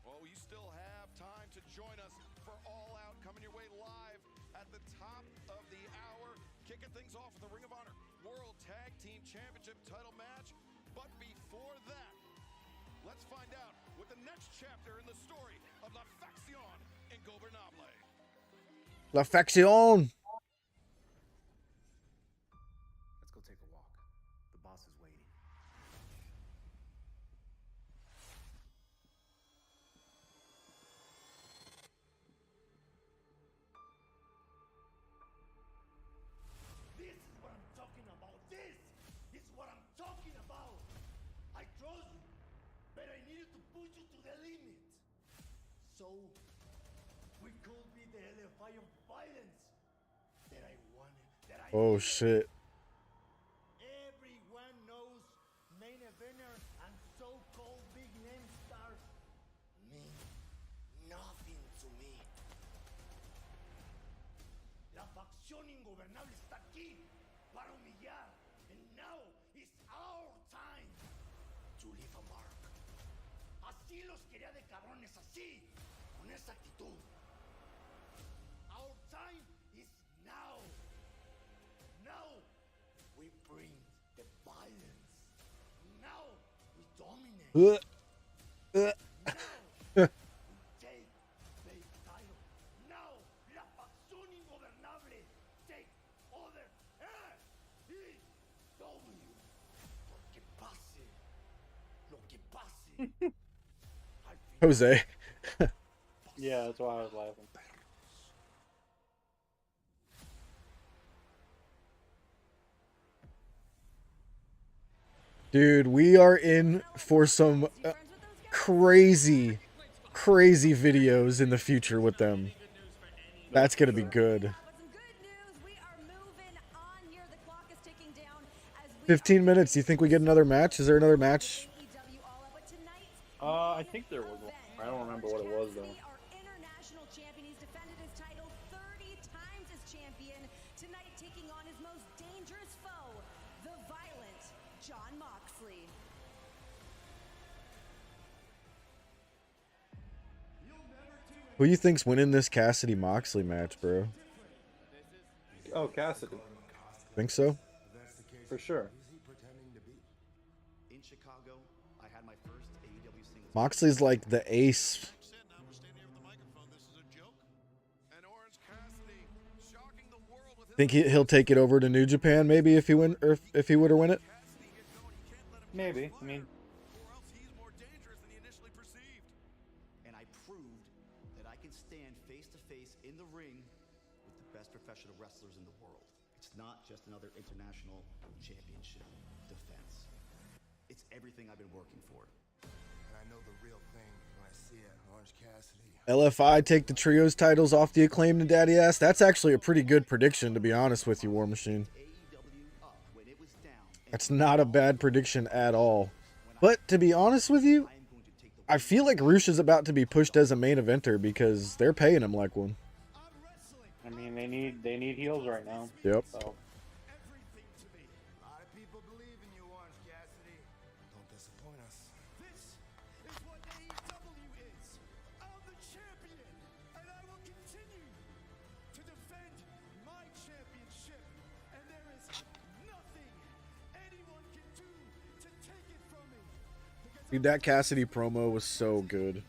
Well, you still have time to join us for All Out, coming your way live at the top of the hour, kicking things off with the Ring of Honor World Tag Team Championship title match. But before that, let's find out what the next chapter in the story of La Faction Ingobernable. La Faction. Let's go take a walk. The boss is waiting. This is what I'm talking about. This is what I'm talking about. I trust you, but I needed to push you to the limit. So, we could be the LFI of violence that I wanted. Oh shit. Everyone knows main eventer and so-called big name stars mean nothing to me. La facción ingobernable está aquí para humillar. And now is our time to leave a mark. Así los quería de cabrones, así, con esa actitud. Our time is now. Now we bring the violence. Now we dominate. Take the title. Now la facción ingobernable take over AEW. Porque pase lo que pase. Jose. Yeah, that's why I was laughing. Dude, we are in for some crazy videos in the future with them. That's gonna be good. 15 minutes. Do you think we get another match? Is there another match? I think there was one. I don't remember what it was though. Our international champion, he's defended his title 30 times as champion. Tonight taking on his most dangerous foe, the violent Jon Moxley. Who you think's winning this Cassidy Moxley match, bro? Oh, Cassidy. Think so? For sure. In Chicago, I had my first AEW singles. Moxley's like the ace. Think he'll take it over to New Japan maybe if he win, or if he would win it. Maybe. I mean, And I proved that I can stand face to face in the ring with the best professional wrestlers in the world. It's not just another international championship defense. It's everything I've been working for. And I know the real thing when I see it, Orange Cassidy. LFI take the trios titles off the Acclaimed and Daddy Ass. That's actually a pretty good prediction, to be honest with you, War Machine. That's not a bad prediction at all. But to be honest with you, I feel like Rush is about to be pushed as a main eventer because they're paying him like one. I mean, they need heels right now. Yep. So. A lot of people believe in you, Orange Cassidy. Don't disappoint us. This is what AEW is. I'm the champion, and I will continue to defend my championship. And there is nothing anyone can do to take it from me. Dude, that Cassidy promo was so good.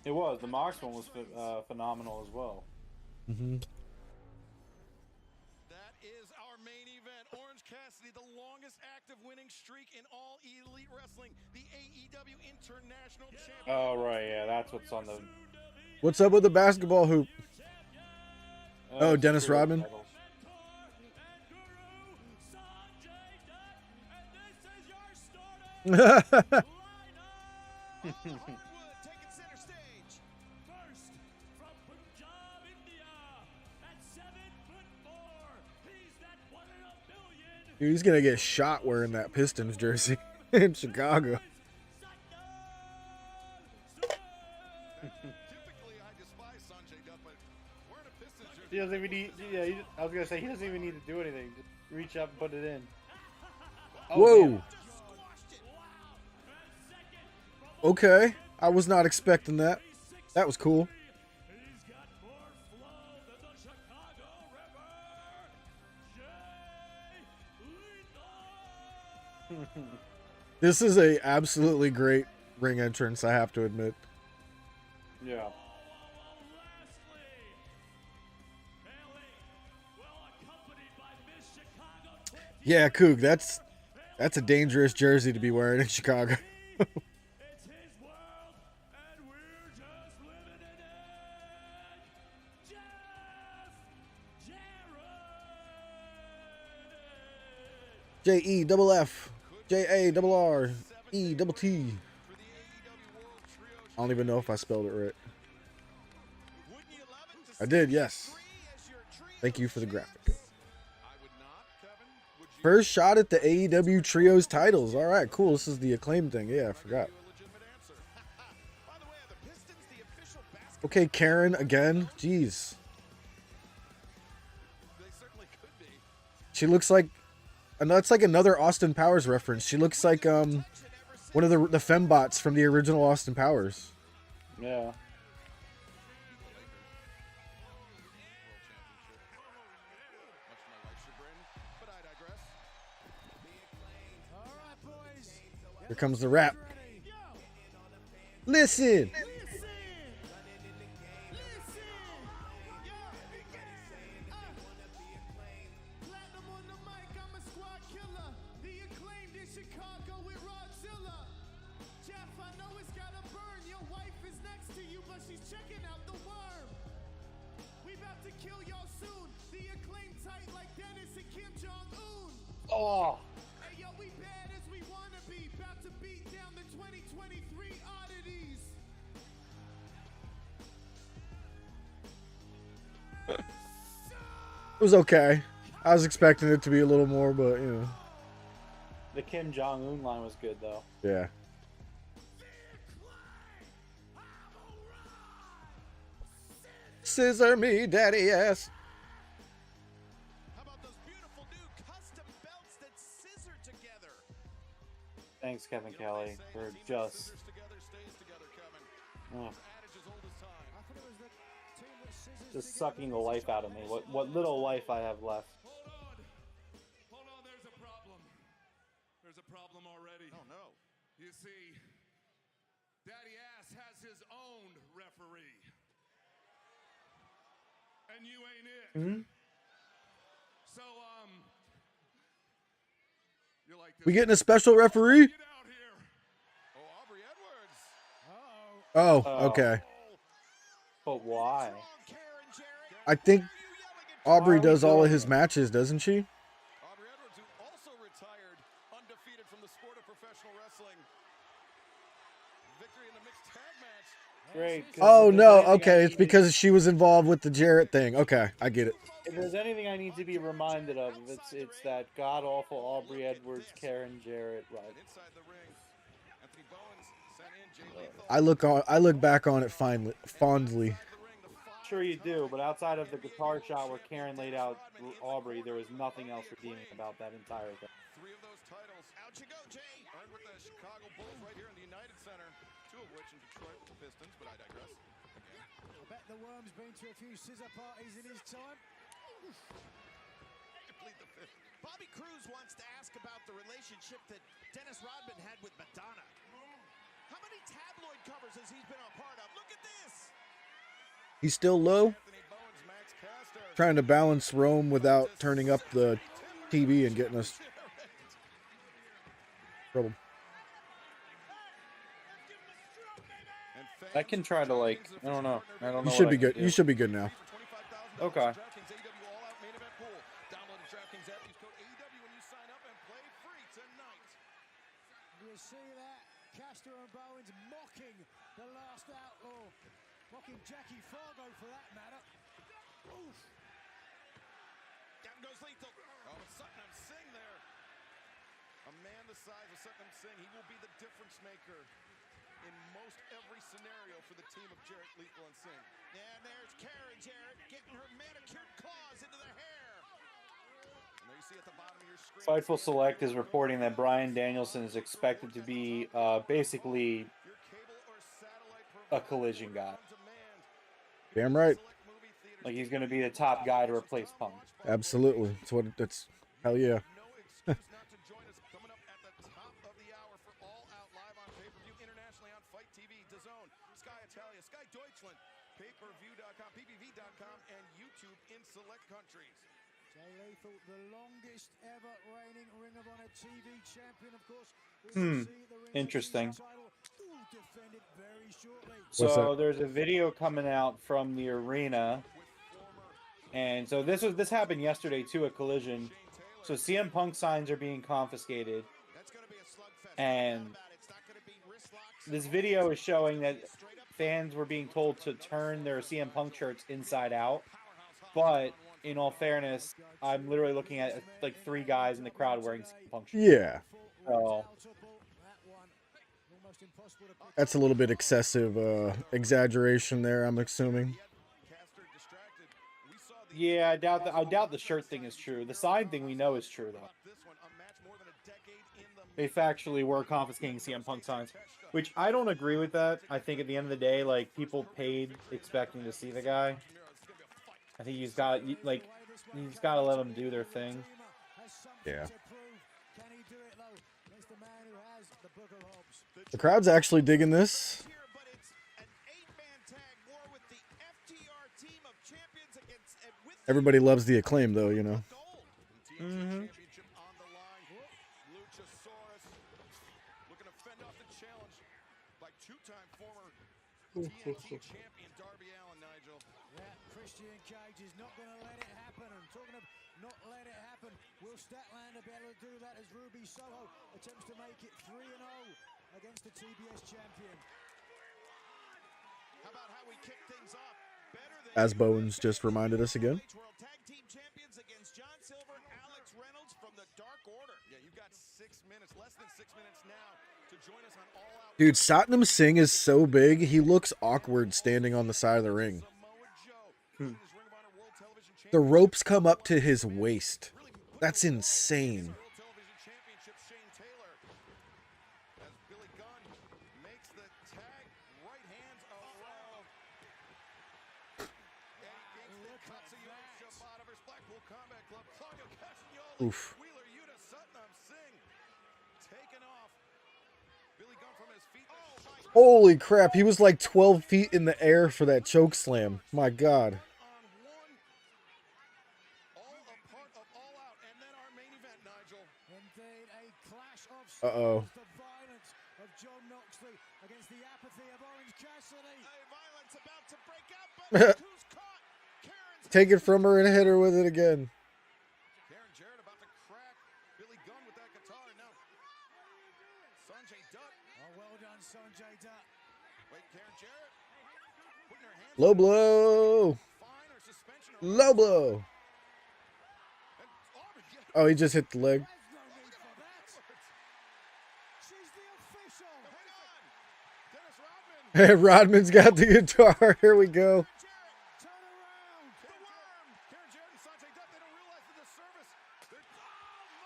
It was. The Mox one was phenomenal as well. Mm-hmm. That is our main event. Orange Cassidy, the longest active winning streak in all Elite Wrestling, the AEW International Champion. Oh right, yeah, that's what's on the. What's up with the basketball hoop? Oh, Dennis Rodman. Dude, he's gonna get shot wearing that Pistons jersey in Chicago. He doesn't even need. Yeah, I was gonna say he doesn't even need to do anything. Just reach up and put it in. Oh, whoa. man. Okay, I was not expecting that. That was cool. This is a absolutely great ring entrance, I have to admit. Yeah. Yeah, Coog, that's a dangerous jersey to be wearing in Chicago. It's his world, and we're just living in it. Jeff Jarrett. JEFFJARRET. I don't even know if I spelled it right. I did, yes. Thank you for the graphic. First shot at the AEW Trios titles. All right, cool. This is the Acclaim thing. Yeah, I forgot. Okay, Karen again. Jeez. She looks like it's like another Austin Powers reference. She looks like one of the fembots from the original Austin Powers. Yeah. Here comes the rap. Listen. Oh. Hey, yo, we bad as we wanna be. About to beat down the 2023 oddities. It was okay. I was expecting it to be a little more, but you know. The Kim Jong-un line was good though. Yeah. Scissor me, daddy ass. Thanks, Kevin Kelly, for just. Oh. Just sucking the life out of me. What little life I have left. Hold on, there's a problem. There's a problem already. Oh no. You see, Daddy Ass has his own referee. And you ain't it. Mm-hmm. So, you're like this. We getting a special referee? Oh, okay. But why? I think Aubrey does all of his matches, doesn't she? Aubrey Edwards, who also retired undefeated from the sport of professional wrestling. Victory in the mixed tag match. Great. Oh no, okay, it's because she was involved with the Jarrett thing. Okay, I get it. If there's anything I need to be reminded of, it's that god awful Aubrey Edwards, Karen Jarrett right. I look back on it fondly. Sure you do, but outside of the guitar shot where Karen laid out Aubrey, there was nothing else redeeming about that entire thing. 3 of those titles. Out you go, Jay. Earned with the Chicago Bulls right here in the United Center. 2 of which in Detroit with the Pistons, but I digress. I bet the Worm's been to a few scissor parties in his time. Bobby Cruz wants to ask about the relationship that Dennis Rodman had with Madonna. How many tabloid covers has he been a part of? Look at this. He's still low. Trying to balance Rome without turning up the TV and getting us trouble. I can try to I don't know. You should be good. You should be good now. Okay. You see that? Castor and Bowens mocking the last outlaw. Mocking Jackie Fargo for that matter. Oof. Down goes Lethal. Oh, it's Satnam Singh there. A man the size of Satnam Singh, he will be the difference maker in most every scenario for the team of Jarrett, Lethal, and Singh. And there's Karen Jarrett getting her manicured claws into the hair. And there you see at the bottom of your screen. Fightful Select is reporting that Bryan Danielson is expected to be basically a collision guy. Damn right. Like he's going to be the top guy to replace Punk. Absolutely. That's hell yeah. Pay-per-view.com, PPV.com, and YouTube in select countries. Jay Lethal, the longest ever reigning Ring of Honor TV champion, of course. We will see the Ring of Interesting. title defended very shortly. What's So that? there's a video coming out from the arena, and so this happened yesterday too at Collision. So CM Punk signs are being confiscated, and this video is showing that fans were being told to turn their CM Punk shirts inside out. But in all fairness, I'm literally looking at like 3 guys in the crowd wearing CM Punk shirts. Yeah. So That's a little bit excessive exaggeration there, I'm assuming. yeah, I doubt the shirt thing is true. The sign thing we know is true though. They factually were confiscating CM Punk signs, which I don't agree with that. I think at the end of the day, like, people paid expecting to see the guy. I think he's got to let them do their thing. Yeah. The crowd's actually digging this. Everybody loves the Acclaim, though, you know. Mm-hmm. Champion Darby Allin, Nigel. Yeah, Christian Cage is not going to let it happen. And talking of not let it happen, will Statlander be able to do that as Ruby Soho attempts to make it 3-0 against the TBS champion? How about how we kick things off? Better than As Bones just reminded us again. World Tag Team Champions against John Silver, Alex Reynolds from the Dark Order. Yeah, you've got 6 minutes, less than 6 minutes now to join us on All Out. Dude, Satnam Singh is so big, he looks awkward standing on the side of the ring. The ropes come up to his waist. That's insane. Oof. Holy crap, he was like 12 feet in the air for that choke slam. My God. Uh-oh. Take it from her and hit her with it again. Low blow. Low blow. Oh, he just hit the leg. Rodman's got the guitar. Here we go.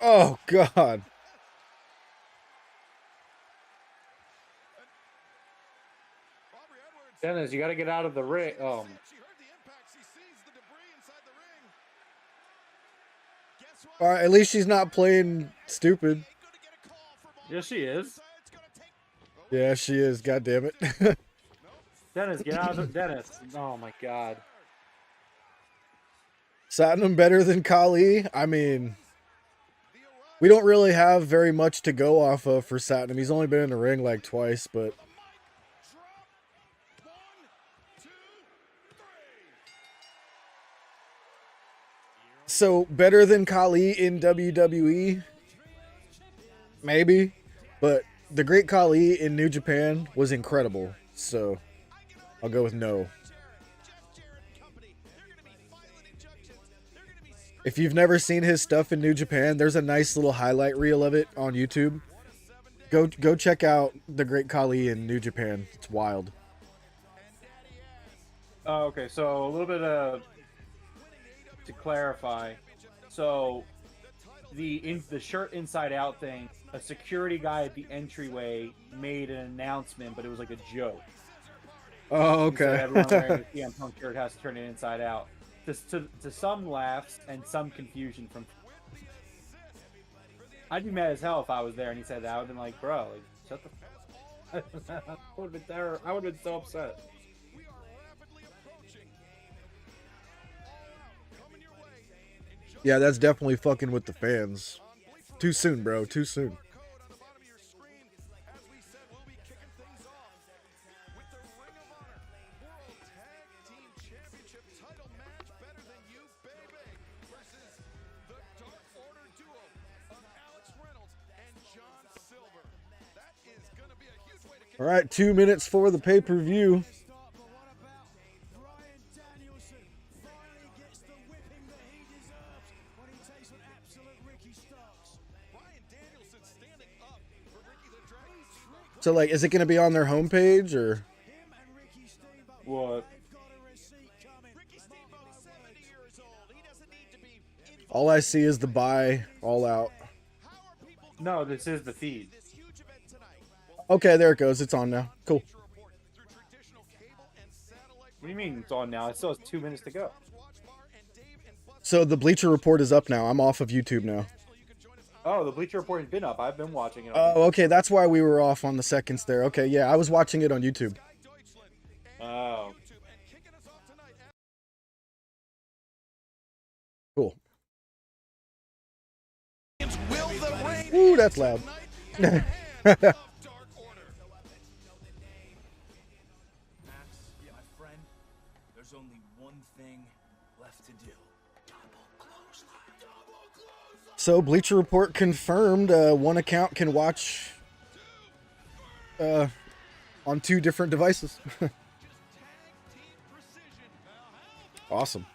Oh, God. Dennis, you got to get out of the ring. All right, at least she's not playing stupid. Yes, she is. Yeah, she is. God damn it. Dennis, get out of the... Dennis. Oh, my God. Satnam better than Kali? I mean, we don't really have very much to go off of for Satnam. He's only been in the ring like twice, but... So, better than Kali in WWE? Maybe. But the Great Kali in New Japan was incredible. So, I'll go with no. If you've never seen his stuff in New Japan, there's a nice little highlight reel of it on YouTube. Go check out the Great Kali in New Japan. It's wild. Oh, okay, so a little bit of... To clarify, so the shirt inside out thing, a security guy at the entryway made an announcement, but it was like a joke. Oh, okay. Everyone wearing a CM Punk shirt has to turn it inside out. To some laughs and some confusion from. I'd be mad as hell if I was there and he said that. I would have been like, bro, like, shut the. I would have been there. I would have been so upset. Yeah, that's definitely fucking with the fans. Too soon, bro. Too soon. All right, 2 minutes for the pay-per-view. So, like, is it going to be on their homepage, or? What? All I see is the buy all out. No, this is the feed. Okay, there it goes. It's on now. Cool. What do you mean it's on now? It still has 2 minutes to go. So the Bleacher Report is up now. I'm off of YouTube now. Oh, the Bleacher Report has been up. I've been watching it. Oh, okay. That's why we were off on the seconds there. Okay, yeah. I was watching it on YouTube. Oh. Cool. Ooh, that's loud. There's only one thing left to do. So Bleacher Report confirmed one account can watch on 2 different devices. Awesome.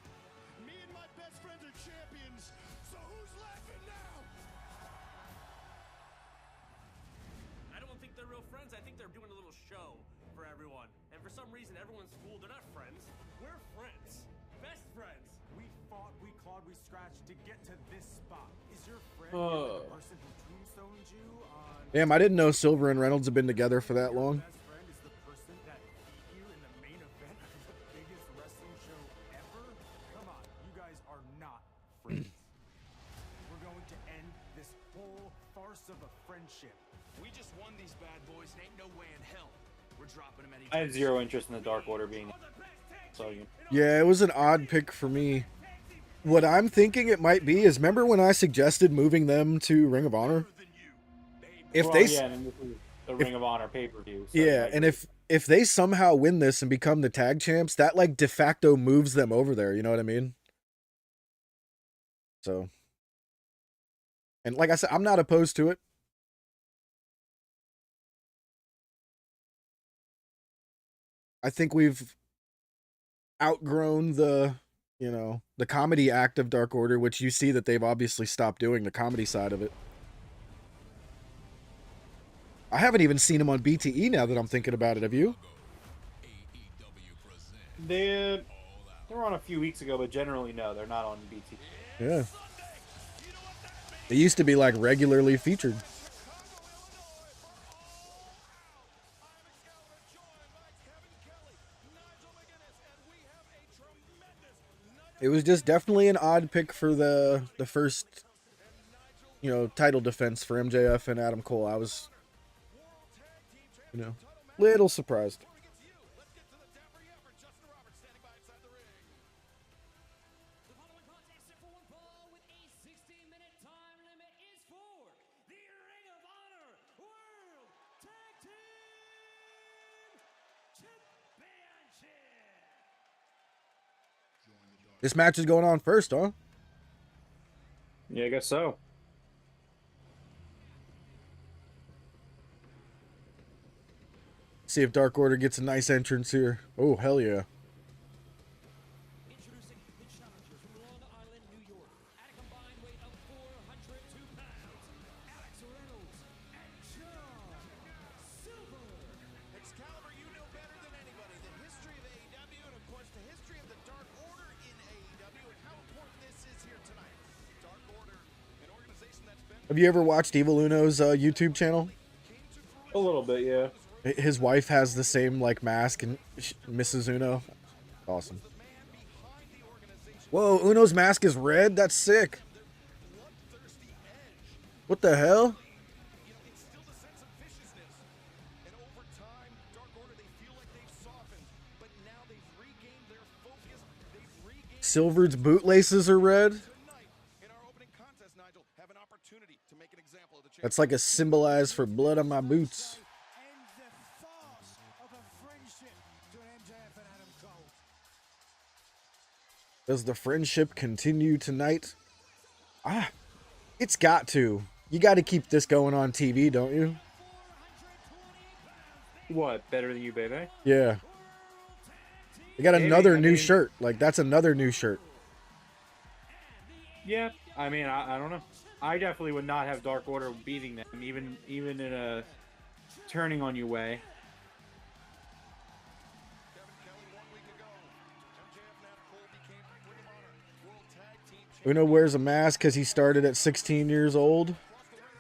I don't think they're real friends. I think they're doing a little show for everyone. And for some reason, everyone's fooled. They're not friends. We're friends. Best friends. We fought, we clawed, we scratched to get to this spot. Is your friend Oh. the person who tombstoned you on... Damn, I didn't know Silver and Reynolds have been together for that long. Best friend is the person that beat you in the main event of the biggest wrestling show ever? Come on, you guys are not friends. We're going to end this whole farce of a friendship. We just won these bad boys, and ain't no way in hell we're dropping them any. I had zero interest in the Dark Order being. So you. Yeah, it was an odd pick for me. What I'm thinking it might be is, remember when I suggested moving them to Ring of Honor? If Well, they yeah, and this is the Ring of Honor pay-per-view. So yeah, and if they somehow win this and become the tag champs, that like de facto moves them over there, you know what I mean? So, and like I said, I'm not opposed to it. I think we've outgrown the, you know, the comedy act of Dark Order, which you see that they've obviously stopped doing the comedy side of it. I haven't even seen them on BTE now that I'm thinking about it. Have you? They were on a few weeks ago, but generally no, they're not on BT. Yeah. They used to be like regularly featured. It was just definitely an odd pick for the first, you know, title defense for MJF and Adam Cole. I was, you know, little surprised. This match is going on first, huh? Yeah, I guess so. See if Dark Order gets a nice entrance here. Oh, hell yeah. Introducing the challengers from Long Island, New York, at a combined weight of 402 pounds, Alex Reynolds and John Silver. Excalibur, you know better than anybody the history of AEW and, of course, the history of the Dark Order in AEW and how important this is here tonight. Dark Order, an organization that's been... Have you ever watched Evil Uno's YouTube channel? A little bit, yeah. His wife has the same like mask and Mrs. Uno. Awesome. Whoa, Uno's mask is red? That's sick. What the hell? Silver's bootlaces are red? That's like a symbolize for blood on my boots. End the farce of a friendship between MJF and Adam Cole. Does the friendship continue tonight? It's got to. You got to keep this going on TV, don't you? What, better than you, baby? Yeah. They got Maybe, another I new mean- shirt. Like, that's another new shirt. Yeah, I mean, I don't know. I definitely would not have Dark Order beating them, even in a turning on you way. Uno wears a mask because he started at 16 years old.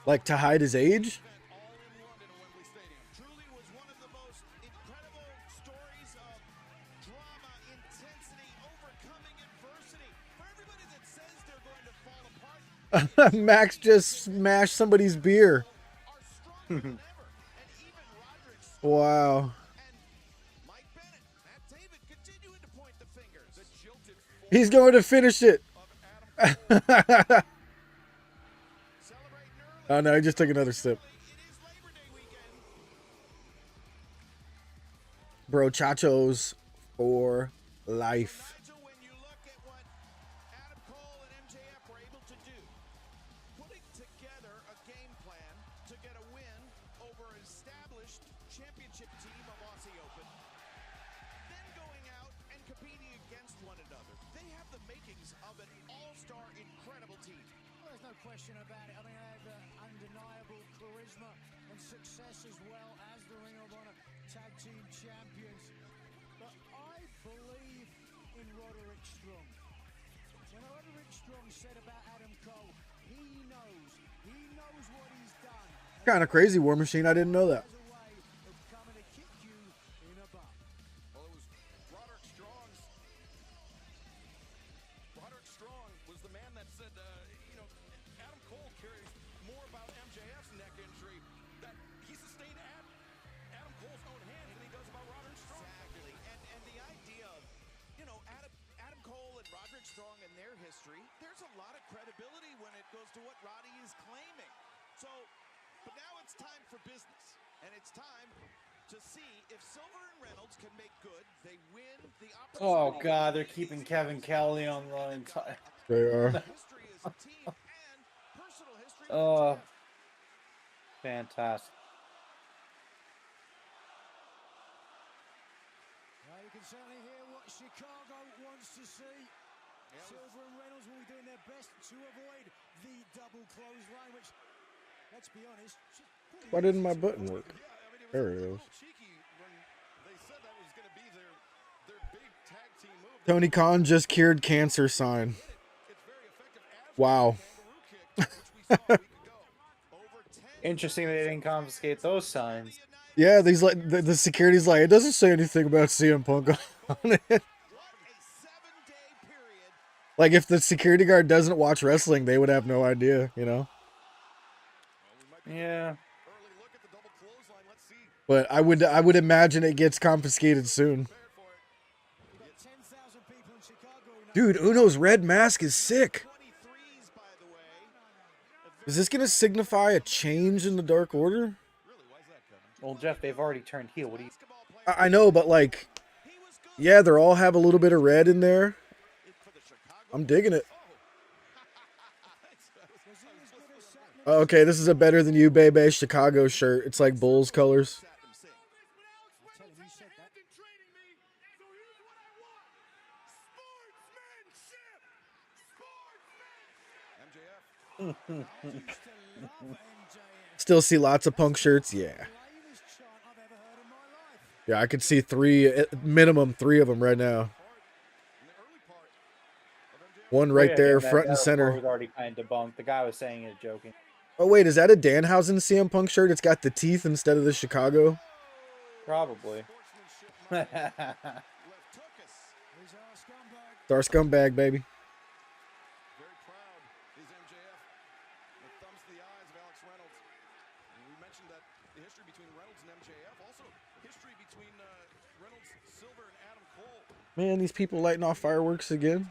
Like, to hide his age? Max just smashed somebody's beer. Wow. He's going to finish it. Oh no, he just took another sip. Bro, Chachos for life. Question about it. I mean, they have undeniable charisma and success as well as the Ring of Honor Tag Team Champions. But I believe in Roderick Strong. When Roderick Strong said about Adam Cole, he knows what he's done. Kind of crazy, War Machine. I didn't know that. Coming to kick you in a butt. Well, it was Roderick Strong's. Roderick Strong was the man that said, you know, Adam Cole cares more about MJF's neck injury that he sustained at Adam Cole's own hands than he does about Roderick Strong. Exactly. And the idea of, you know, Adam Cole and Roderick Strong and their history, there's a lot of credibility when it goes to what Roddy is claiming. So, but now it's time for business. And it's time to see if Silver and Reynolds can make good. They win the opportunity. Oh God, they're keeping Kevin Kelly on the entire. They are. Oh, fantastic. Well, you can certainly hear what Chicago wants to see. Silver and Reynolds will be doing their best to avoid the double clothesline, which, let's be honest, Why didn't my button work? There it is. Tony Khan just cured cancer sign. Wow. Interesting they didn't confiscate those signs. Yeah, these like the security's like, it doesn't say anything about CM Punk on it. Like, if the security guard doesn't watch wrestling, they would have no idea, you know? Yeah. But I would imagine it gets confiscated soon. Dude, Uno's red mask is sick. Is this gonna signify a change in the Dark Order? Well, Jeff, they've already turned heel. What do you? I know, but like, yeah, they all have a little bit of red in there. I'm digging it. Oh, okay, this is a Better Than You, baby Chicago shirt. It's like Bulls colors. Still see lots of Punk shirts, yeah. Yeah, I could see minimum three of them right now. One right there, front and center. Was already kind of debunked. The guy was saying it joking. Oh wait, is that a Danhausen CM Punk shirt? It's got the teeth instead of the Chicago. Probably. It's our scumbag, baby. Man, these people lighting off fireworks again.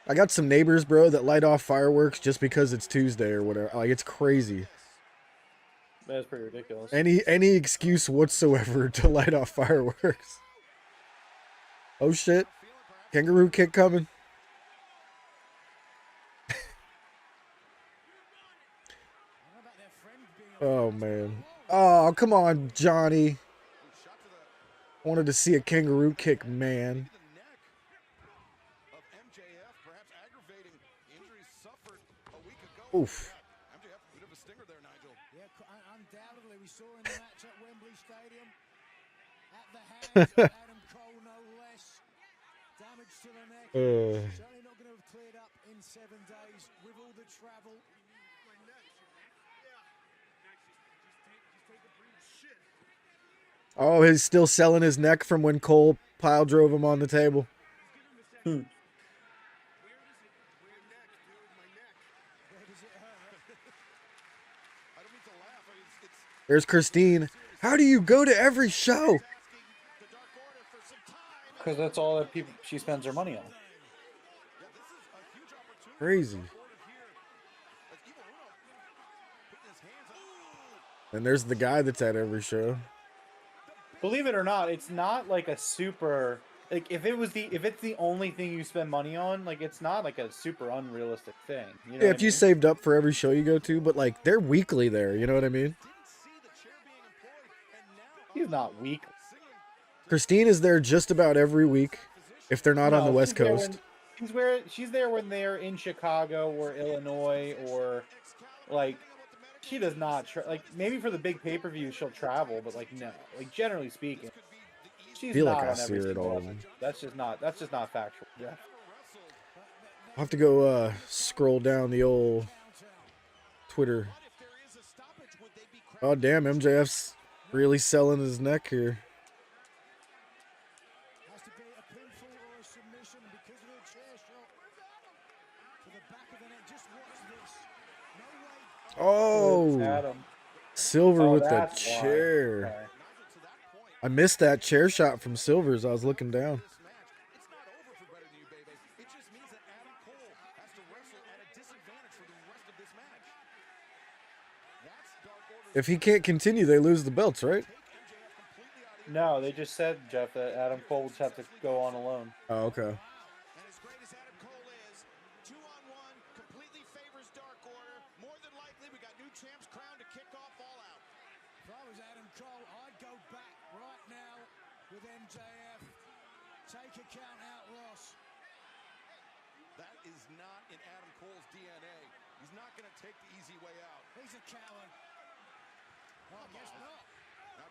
I got some neighbors, bro, that light off fireworks just because it's Tuesday or whatever. Like, it's crazy. That's pretty ridiculous. Any excuse whatsoever to light off fireworks. Oh shit. Kangaroo kick coming. Oh man. Oh, come on, Johnny. I wanted to see a kangaroo kick, man. Oof. Yeah, undoubtedly, we saw in the match at Wembley Stadium. At the hands of Adam Cole, no less. Damage to the neck. Certainly not going to have cleared up in 7 days with all the travel. Oh, he's still selling his neck from when Cole pile drove him on the table. There's Christine. How do you go to every show? Because that's all that she spends her money on. Crazy. And there's the guy that's at every show. Believe it or not, it's not like a super like if it's the only thing you spend money on, like it's not like a super unrealistic thing. You know Yeah, if you saved up for every show you go to, but like they're weekly there, you know what I mean? He's not weak. Christine is there just about every week, if they're not on the West Coast. She's there when they're in Chicago or Illinois or like she does not like maybe for the big pay-per-view she'll travel, but like no, like generally speaking, she's Feel not like I on see every her at single all. episode. That's just not factual. Yeah. I'll have to go scroll down the old Twitter. Oh damn, MJF's really selling his neck here. Oh, Adam. Silver with the that's why. chair. Okay. I missed that chair shot from Silver as I was looking down. If he can't continue, they lose the belts, right? No, they just said, Jeff, that Adam Cole will just have to go on alone. Oh, okay. If I was Adam Cole, I'd go back right now with MJF. Take a count out, Ross. That is not in Adam Cole's DNA. He's not going to take the easy way out. He's a coward. I guess not. Now,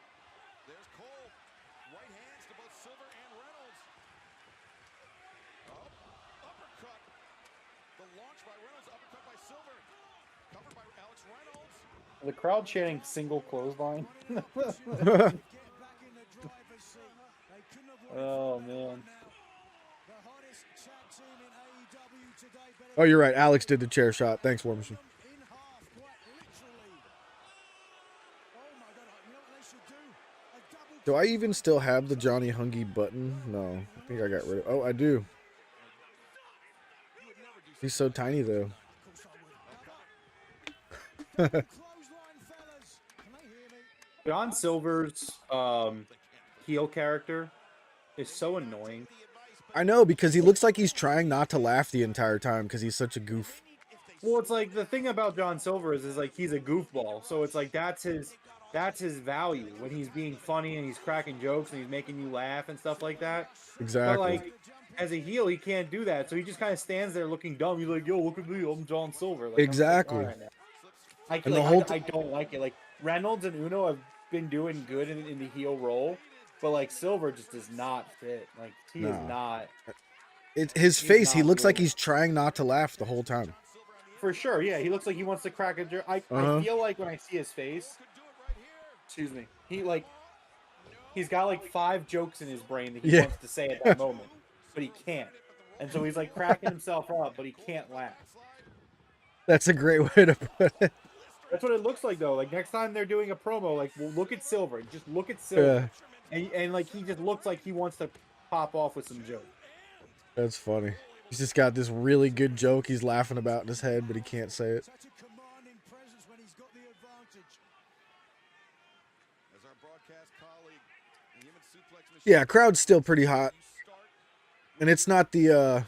there's Cole. Right hands to both Silver and Reynolds. Oh, uppercut. The launch by Reynolds, uppercut by Silver. Covered by Alex Reynolds. The crowd chanting single clothesline. Oh man. Oh, you're right. Alex did the chair shot. Thanks, War Machine. Do I even still have the Johnny Hungy button? No, I think I got rid of. Oh, I do. He's so tiny though. John Silver's heel character is so annoying. I know, because he looks like he's trying not to laugh the entire time because he's such a goof. Well, it's like the thing about John Silver is like he's a goofball, so it's like that's his value when he's being funny and he's cracking jokes and he's making you laugh and stuff like that. Exactly. But like as a heel, he can't do that, so he just kind of stands there looking dumb. He's like, "Yo, look at me, I'm John Silver." Like, exactly. I don't like it. Like Reynolds and Uno have been doing good in the heel role, but like Silver just does not fit. Like he is not. His face. He looks like he's trying not to laugh the whole time. For sure, yeah. He looks like he wants to crack a joke. I feel like when I see his face, excuse me, he's got like 5 jokes in his brain that he wants to say at that moment, but he can't. And so he's like cracking himself up, but he can't laugh. That's a great way to put it. That's what it looks like though. Like next time they're doing a promo, like well, look at Silver. Just look at Silver. And like he just looks like he wants to pop off with some joke. That's funny. He's just got this really good joke he's laughing about in his head, but he can't say it. Such a commanding presence when he's got the advantage. As our broadcast colleague, the human suplex machine. Yeah, crowd's still pretty hot. And it's not the,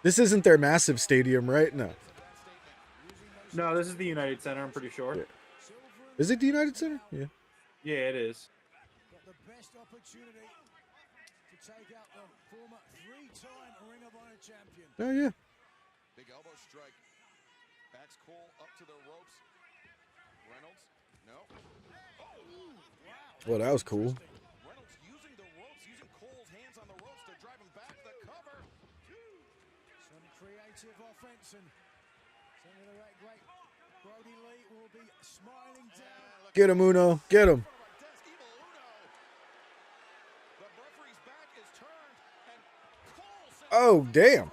this isn't their massive stadium, right? No. No, this is the United Center, I'm pretty sure. Yeah. Is it the United Center? Yeah. Yeah, it is. Got the best opportunity to take out the former three-time Ring of Honor champion. Oh, yeah. Big elbow strike. Backs Cole up to the ropes. Reynolds, no. Well, that was cool. Reynolds using the ropes, using Cole's hands on the ropes to drive him back to the cover. Some creative offense and some of the great Brody Lee will be smiling down. Get him, Uno. Get him. Oh, damn.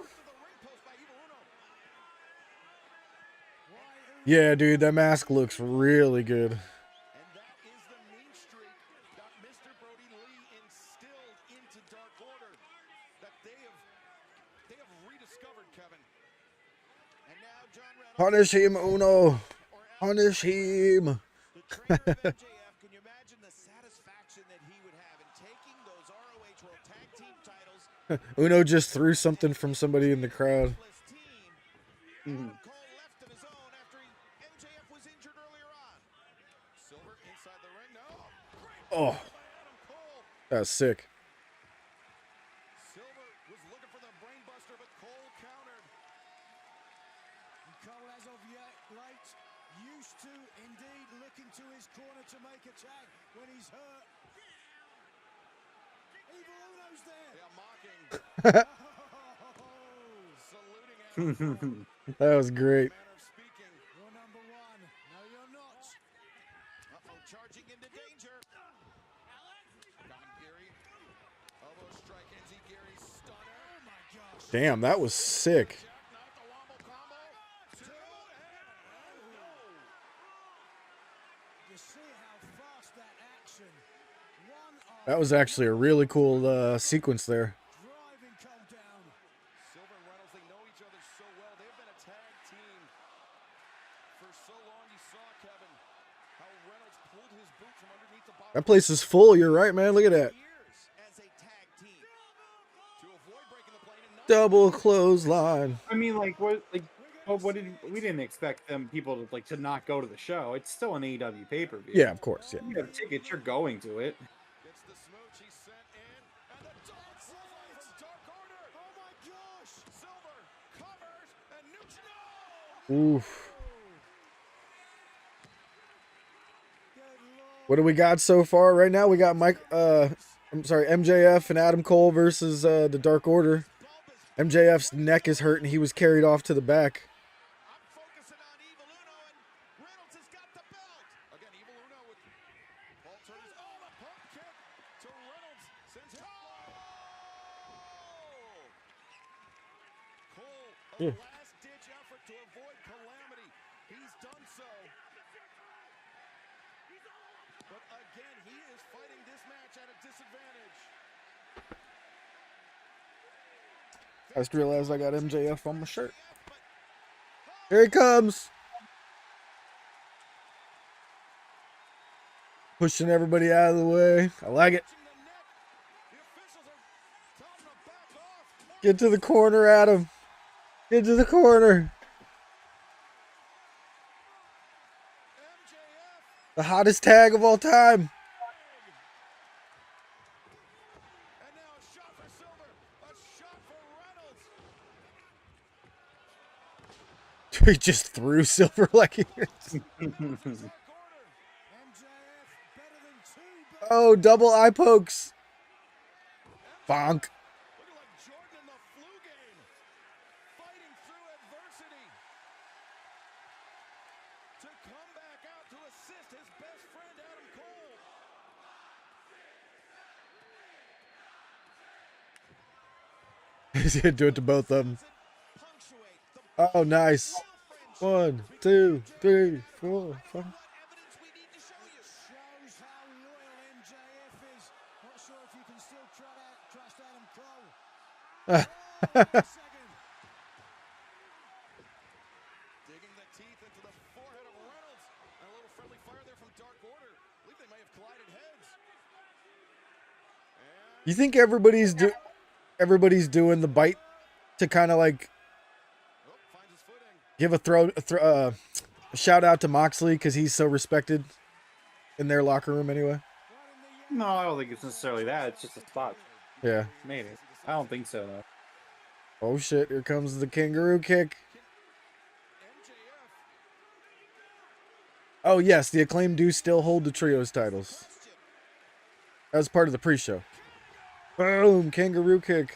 Yeah, dude, that mask looks really good. And that is the mean streak that Mr. Brody Lee instilled into Dark Order that they have rediscovered, Kevin. And now John Reynolds. Punish him, Uno. Punish him. Can you imagine the satisfaction that he would have in taking those ROH World Tag Team titles? Uno just threw something from somebody in the crowd. Oh, that's sick. Silver was looking for the brainbuster, but Cole countered. And Cole, as of late, used to indeed looking to his corner to make a tag when he's hurt. Evil Uno's there. Yeah, mocking. Saluting him. That was great. You're number one. No, you're not. Uh-oh, charging into danger. Elbow strike, Enziguri stunner. Oh my gosh. Damn, that was sick. You see how fast that action. That was actually a really cool sequence there. Driving Cole down. Silver and Reynolds, they know each other so well. They've been a tag team for so long. You saw, Kevin, how Reynolds pulled his boot from underneath the bottom. That place is full. You're right, man. Look at that. As a tag team. To avoid breaking the plane and not Double clothesline. I mean, like, what did we didn't expect them people to not go to the show. It's still an AEW pay-per-view. Yeah, of course. Yeah. You have tickets, you're going to it. Gets the smooch he sent in. And the double clothesline from Dark Order. Oh my gosh. Silver covers and Nuccio. Oof. What do we got so far right now? We got MJF and Adam Cole versus the Dark Order. MJF's neck is hurt and he was carried off to the back. I'm focusing on Evil Uno, and Reynolds has got the belt. Again, Evil Uno with Paul Turner's. Oh, the pump kick to Reynolds. Sends him. Cole, a last-ditch effort to avoid calamity. He's done so. But again, he is fighting this match at a disadvantage. I just realized I got MJF on my shirt. Here he comes. Pushing everybody out of the way. I like it. Get to the corner, Adam. Get to the corner. The hottest tag of all time. He just threw Silver like he is. Oh, double eye pokes. Bonk. He's gonna do it to both of them. Oh, nice. 1, 2, 3, 4, 5. Shows how loyal MJF is. Not sure if you can still trust Adam Cole. Digging the teeth into the forehead of Reynolds. And a little friendly fire there from Dark Order. I believe they may have collided heads. You think everybody's doing the bite to kind of like give a shout out to Moxley because he's so respected in their locker room anyway? No, I don't think it's necessarily that. It's just a spot. Yeah. Maybe. I don't think so, though. Oh shit, here comes the kangaroo kick. Oh yes, the Acclaimed do still hold the trios titles. That was part of the pre-show. Boom, kangaroo kick.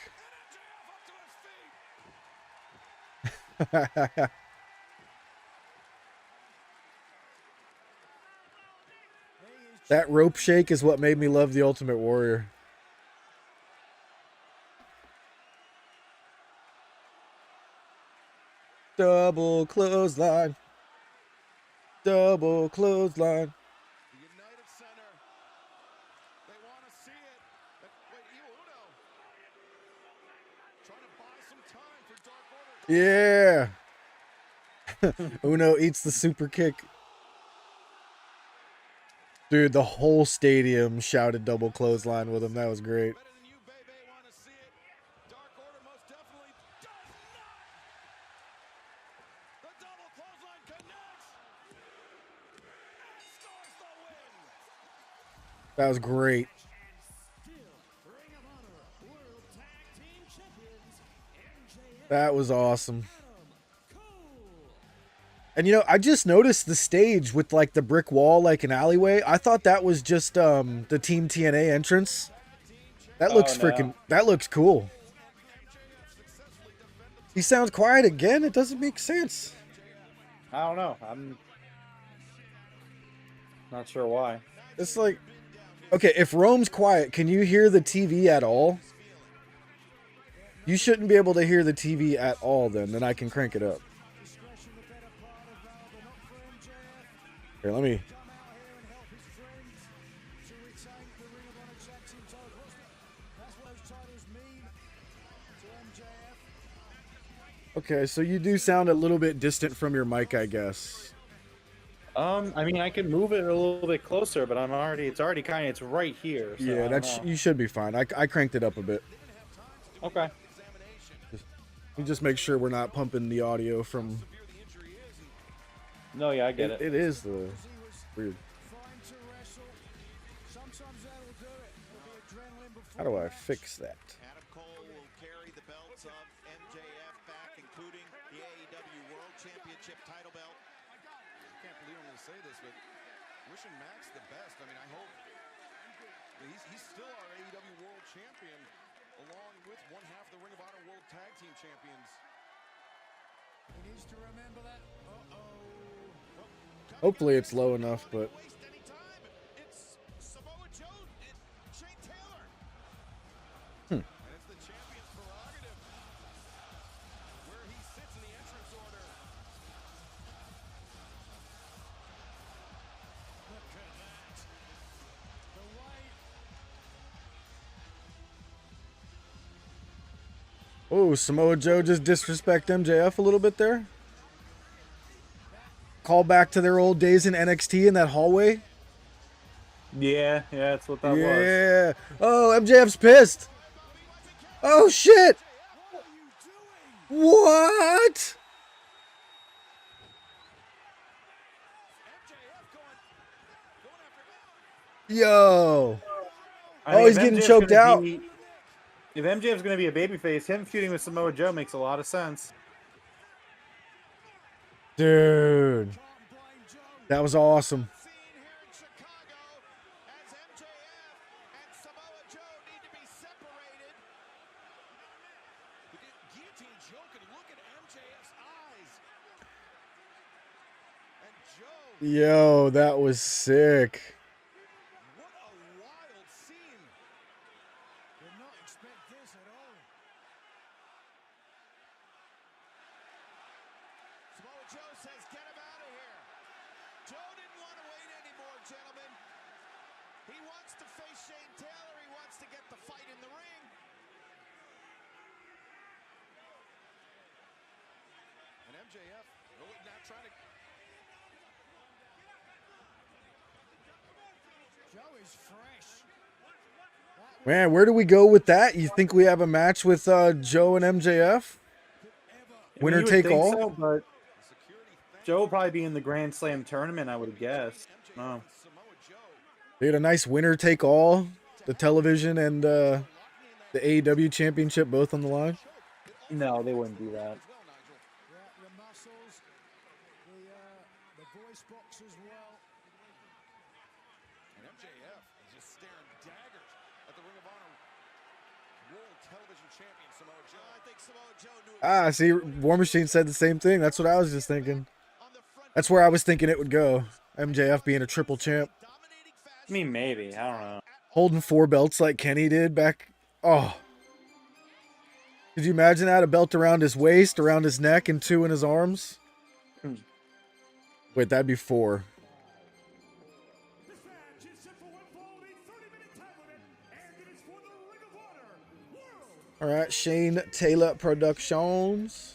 That rope shake is what made me love the Ultimate Warrior. Double clothesline. Double clothesline. Yeah. Uno eats the super kick. Dude, the whole stadium shouted double clothesline with him. That was great. That was great. That was awesome. And you know, I just noticed the stage with like the brick wall, like an alleyway. I thought that was just the Team TNA entrance. That looks that looks cool. He sounds quiet again. It doesn't make sense. I don't know. I'm not sure why. It's like, okay, if Rome's quiet, can you hear the TV at all? You shouldn't be able to hear the TV at all then I can crank it up. Here, let me. Okay, so you do sound a little bit distant from your mic, I guess. I mean, I can move it a little bit closer, but it's right here. So Yeah, you should be fine. I cranked it up a bit. Okay. Just make sure we're not pumping the audio from. No, yeah, I get it. It is the weird. How do I fix that? Adam Cole will carry the belts of MJF back, including the AEW World Championship title belt. I can't believe I'm going to say this, but wishing Max the best. I mean, I hope he's still our AEW World Champion, along with one half the Ring of Honor World Tag Team Champions. He needs to remember that. Hopefully it's low enough, but. It's Samoa Joe and Shane Taylor. Hmm. And it's the champion's prerogative where he sits in the entrance order. Look at that. The way. Oh, Samoa Joe just disrespect MJF a little bit there. Call back to their old days in NXT in that hallway. Yeah, that's what that was. Yeah. Oh, MJF's pissed. Oh shit. What? Yo. Oh, he's getting choked out. If MJF's going to be a babyface, him feuding with Samoa Joe makes a lot of sense. Dude. That was awesome. Yo, that was sick. What a wild scene. Did not expect this at all. Samoa Joe says, get him out of here. Joe didn't want to wait anymore, gentlemen. He wants to face Shane Taylor. He wants to get the fight in the ring. MJF really not trying to. Joe is fresh. Man, where do we go with that? You think we have a match with Joe and MJF? Winner you would take think all? so, but Joe will probably be in the Grand Slam tournament, I would guess. No. They had a nice winner take all. The television and the AEW championship both on the line. No, they wouldn't do that. The muscles, the voice box as well. And MJF is just staring daggers at the Ring of Honor World Television Champion Samoa Joe. I think Samoa Joe knew. See, War Machine said the same thing. That's what I was just thinking. That's where I was thinking it would go. MJF being a triple champ. I mean, maybe. I don't know. Holding 4 belts like Kenny did back. Oh. Could you imagine that? A belt around his waist, around his neck, and 2 in his arms? Wait, that'd be 4. All right, Shane Taylor Productions.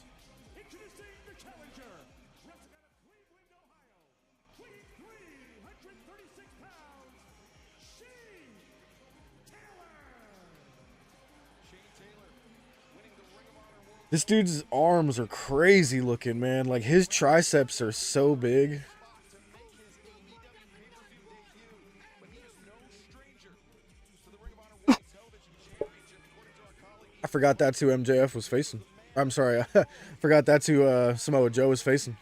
This dude's arms are crazy looking, man. Like, his triceps are so big. I forgot that's who MJF was facing. I'm sorry. I forgot that's who Samoa Joe was facing.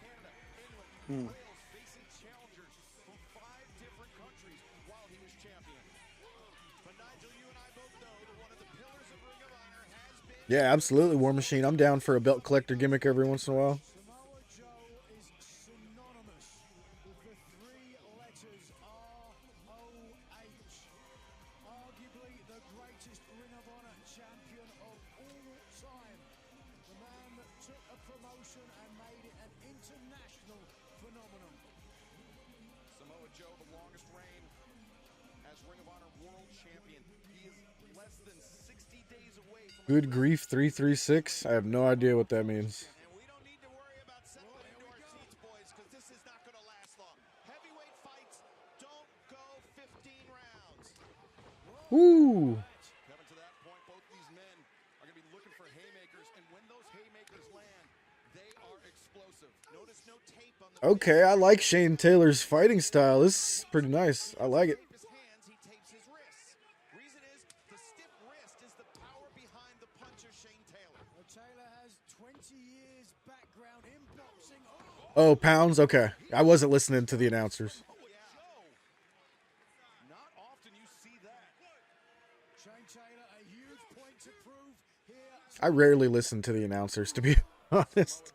Yeah, absolutely, War Machine. I'm down for a belt collector gimmick every once in a while. Samoa Joe is synonymous with the 3 letters ROH. Arguably the greatest Ring of Honor champion of all time. The man that took a promotion and made it an international phenomenon. Samoa Joe, the longest reign as Ring of Honor World Champion. He is less than 60 days away from. Good grief, 336. I have no idea what that means. And we don't need to worry about settling into our seats, boys, because this is not going to last long. Heavyweight fights don't go 15 rounds. Woo! Coming to that point, both these men are going to be looking for haymakers, and when those haymakers land, they are explosive. Notice no tape on the. Okay, I like Shane Taylor's fighting style. This is pretty nice. I like it. His hands, he tapes his wrists. Reason is the stiff wrist is the power behind the puncher, Shane Taylor. Well, Taylor has 20 years background in boxing. Oh, pounds? Okay. I wasn't listening to the announcers. Not often you see that. Shane Taylor, a huge point to prove here. I rarely listen to the announcers, to be honest.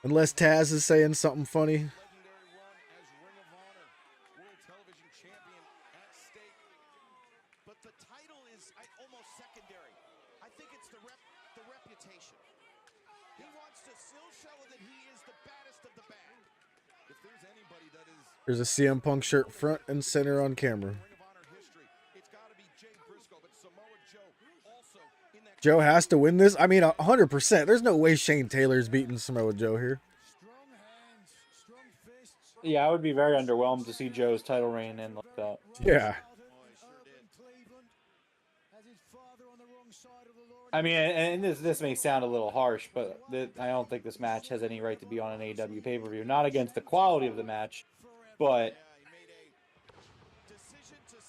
Unless Taz is saying something funny. Legendary run as Ring of Honor World Television Champion at stake. But the title is almost secondary. I think it's the reputation. He wants to still show that he is the baddest of the bad. If there's anybody that is There's a CM Punk shirt front and center on camera. Ring of Honor history, it's got to be Jay Briscoe, but Samoa Joe also in that. Joe has to win this? I mean, 100%. There's no way Shane Taylor's beating Samoa Joe here. Strong hands, strong fists. Yeah, I would be very underwhelmed to see Joe's title reign end like that. Yeah. Cleveland has his father on the wrong side of the law. I mean, and this may sound a little harsh, but I don't think this match has any right to be on an AEW pay-per-view. Not against the quality of the match, but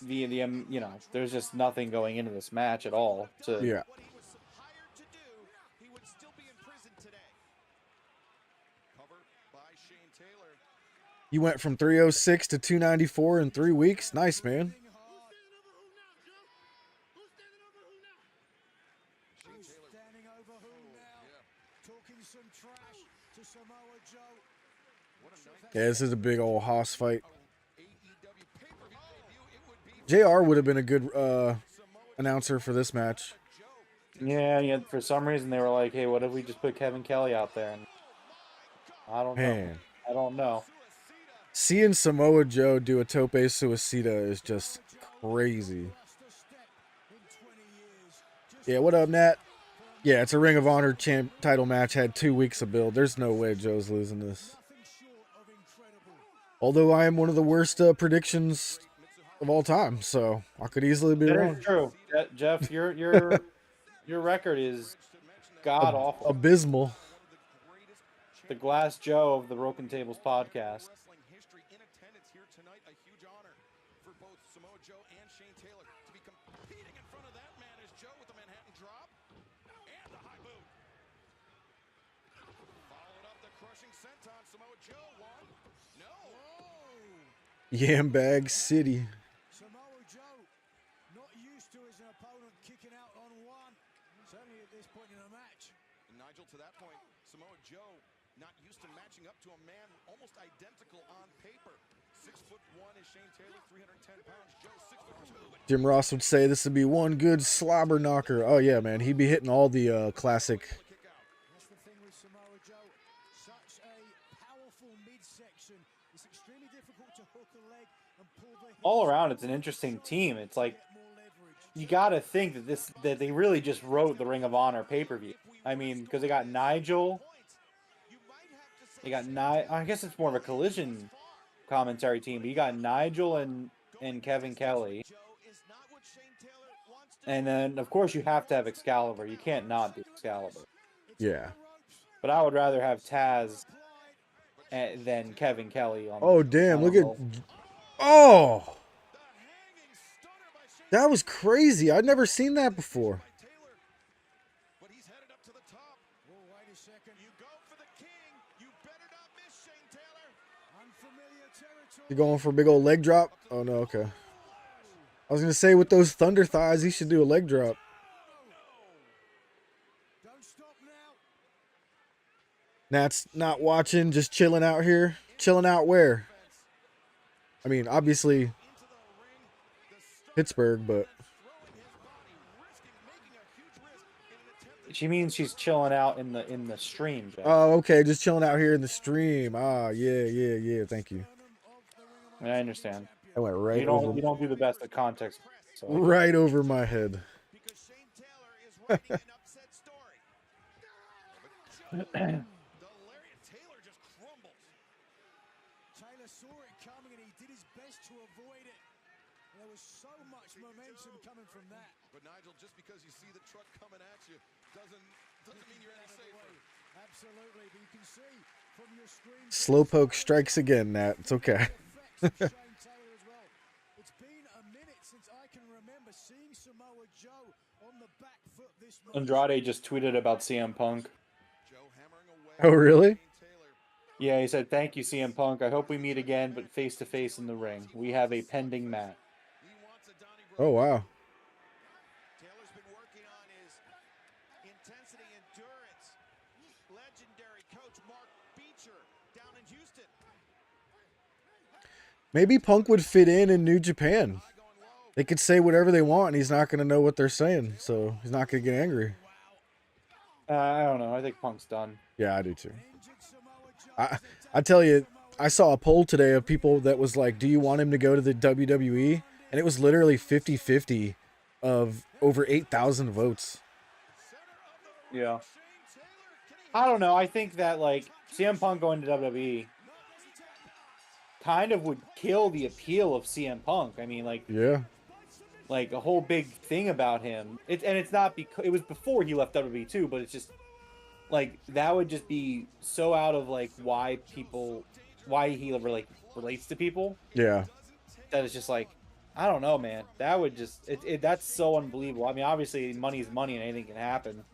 the you know, there's just nothing going into this match at all. To Yeah. What he was hired to do, he would still be in prison today. Cover by Shane Taylor. You went from 306 to 294 in 3 weeks. Nice, man. Who's standing over who now? Talking some trash to Samoa Joe. Yeah, this is a big old Haas fight. JR would have been a good announcer for this match. yeah, for some reason they were like, hey, what if we just put Kevin Kelly out there? And I don't know. Man. I don't know. Seeing Samoa Joe do a tope suicida is just crazy. Yeah, what up, Nat? Yeah, it's a Ring of Honor title match. Had 2 weeks of build. There's no way Joe's losing this. Although I am one of the worst predictions of all time, so I could easily be That wrong. is true, Jeff. Your record is god awful. Abysmal. The Glass Joe of the Broken Tables podcast. Wrestling history in attendance here tonight. A huge honor for both Samoa Joe and Shane Taylor to be competing in front of that man is Joe with the Manhattan drop and the high boot. Followed up the crushing senton. Samoa Joe one. No. Yambag City. Samoa Joe, not used to his opponent kicking out on one, certainly at this point in the match. And Nigel, to that point, Samoa Joe not used to matching up to a man almost identical on paper. 6'1" is Shane Taylor, 310 pounds. Joe 6'2". Jim Ross would say this would be one good slobber knocker. Oh yeah, man, he'd be hitting all the classic. That's the thing with Samoa Joe. Such a powerful midsection. It's extremely difficult to hook a leg and pull the All around, it's an interesting team. It's like you got to think that they really just wrote the Ring of Honor pay-per-view. I mean, because they got Nigel. They got I guess it's more of a collision commentary team, but you got Nigel and Kevin Kelly. And then, of course, you have to have Excalibur. You can't not do Excalibur. Yeah. But I would rather have Taz than Kevin Kelly. On Oh, damn. Look at... Oh! That was crazy. I'd never seen that before. But he's headed up to the top. Oh, wait a second. You go for the king. You better not miss Shane Taylor. Unfamiliar territory. You going for a big old leg drop? Oh, no, okay. I was going to say, with those thunder thighs, he should do a leg drop. Don't stop now. Nat's not watching, just chilling out here. Chilling out where? I mean, obviously, Pittsburgh, but... She means she's chilling out in the stream, Jeff. Oh, okay, just chilling out here in the stream. Ah, yeah, thank you. I understand. I went right You over... don't do the best at context. So. Right over my head. Because Shane Taylor is writing an upset story. The Lariat Taylor just crumbles. Taylor saw it coming and he did his best to avoid it. There was so much momentum coming from that. But Nigel, just because you see the truck coming at you doesn't mean you're any safer. Absolutely, but you can see from your screen. Slowpoke strikes again, Nat. It's okay. It's been a minute since I can remember seeing Samoa Joe on the back foot this much. Andrade just tweeted about CM Punk. Oh, really? Yeah, he said, "Thank you, CM Punk. I hope we meet again, but face to face in the ring. We have a pending match." Oh, wow. Taylor's been working on his intensity, endurance. Legendary coach Mark Beecher down in Houston. Maybe Punk would fit in New Japan. They could say whatever they want, and he's not going to know what they're saying, so he's not going to get angry. I don't know. I think Punk's done. Yeah, I do too. I tell you, I saw a poll today of people that was like, do you want him to go to the WWE? And it was literally 50-50 of over 8,000 votes. Yeah. I don't know. I think that, like, CM Punk going to WWE kind of would kill the appeal of CM Punk. I mean, like... Yeah. Like, a whole big thing about him. It's not because... It was before he left WWE, too, but it's just... Like, that would just be so out of, like, why he relates to people. Yeah. That it's just like, I don't know, man. That would just... That's so unbelievable. I mean, obviously, money's money and anything can happen.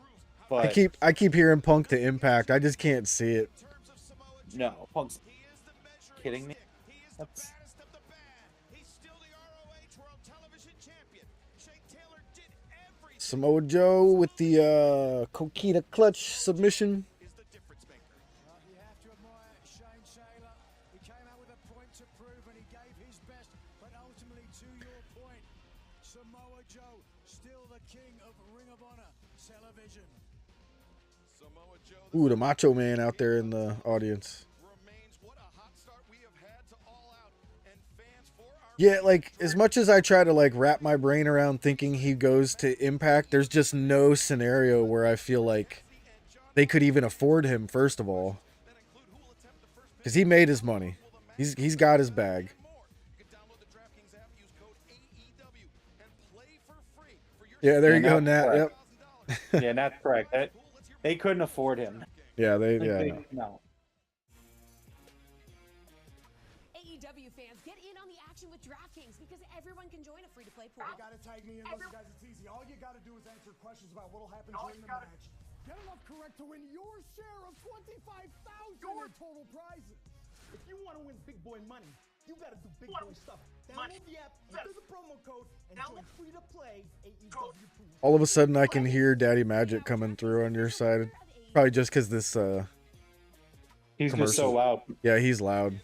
But... I keep hearing Punk to Impact. I just can't see it. No, Punk's... Kidding me? That's... Samoa Joe with the Coquina clutch submission. You have to admire Shane Taylor. He came out with a point to prove and he gave his best. But ultimately, to your point, Samoa Joe, still the king of Ring of Honor television. Ooh, the Macho Man out there in the audience. Yeah, like as much as I try to like wrap my brain around thinking he goes to Impact, there's just no scenario where I feel like they could even afford him. First of all, because he made his money, he's got his bag. Yeah, there you go, Nat. Yep. Yeah, that's correct. They couldn't afford him. Yeah, Like, no. AEW fans, get in on the action with DraftKings because everyone can join a free-to-play pool. You gotta tag me in. Listen, guys, it's easy. All you gotta do is answer questions about what'll happen during the match. Get enough correct to win your share of $25,000 in total prizes. If you want to win big boy money, you got to do big boy stuff. Download the app, enter the promo code, and join free to play AEW Pools. All of a sudden, I can hear Daddy Magic coming through on your side. Probably just because this he's just so loud. Yeah, he's loud.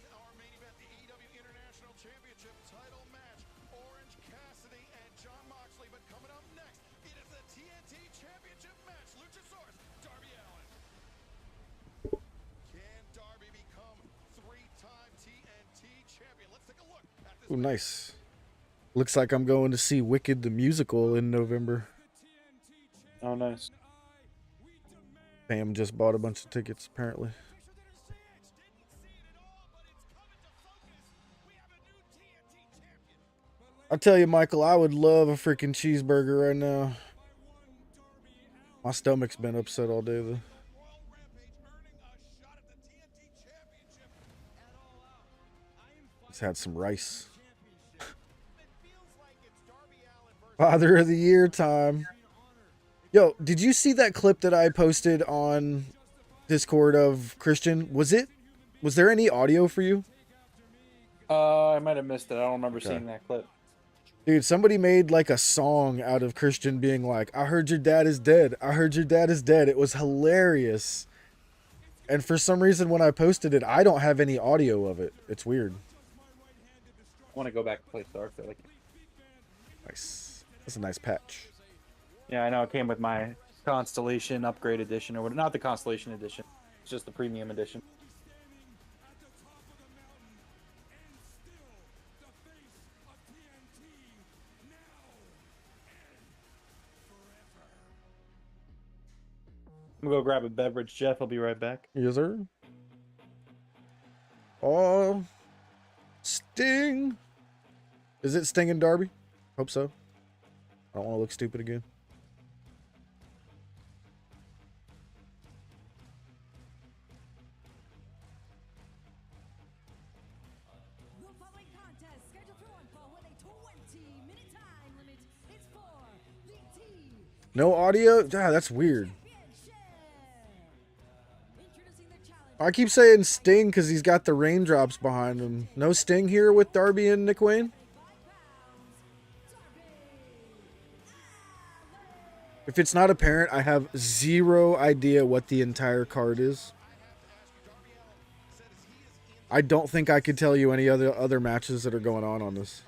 Ooh, nice. Looks like I'm going to see Wicked the musical in November. Oh, nice. Pam just bought a bunch of tickets, apparently. I tell you, Michael, I would love a freaking cheeseburger right now. My stomach's been upset all day, though. Let's had some rice. Father of the Year time. Yo, did you see that clip that I posted on Discord of Christian? Was there any audio for you? I might have missed it. I don't remember seeing that clip. Dude, somebody made like a song out of Christian being like, I heard your dad is dead. I heard your dad is dead. It was hilarious. And for some reason, when I posted it, I don't have any audio of it. It's weird. I want to go back and play Stark. I like it. Nice. That's a nice patch. Yeah, I know. It came with my Constellation Upgrade Edition, or not the Constellation Edition. It's just the Premium Edition. I'm gonna go grab a beverage, Jeff. I'll be right back. Yes, sir. Oh, Sting. Is it Sting and Darby? Hope so. I don't want to look stupid again. The following contest scheduled for one fall with a 20-minute time limit is for the T. No audio? Ah, that's weird. I keep saying Sting because he's got the raindrops behind him. No Sting here with Darby and Nick Wayne? If it's not apparent, I have zero idea what the entire card is. I don't think I could tell you any other matches that are going on this.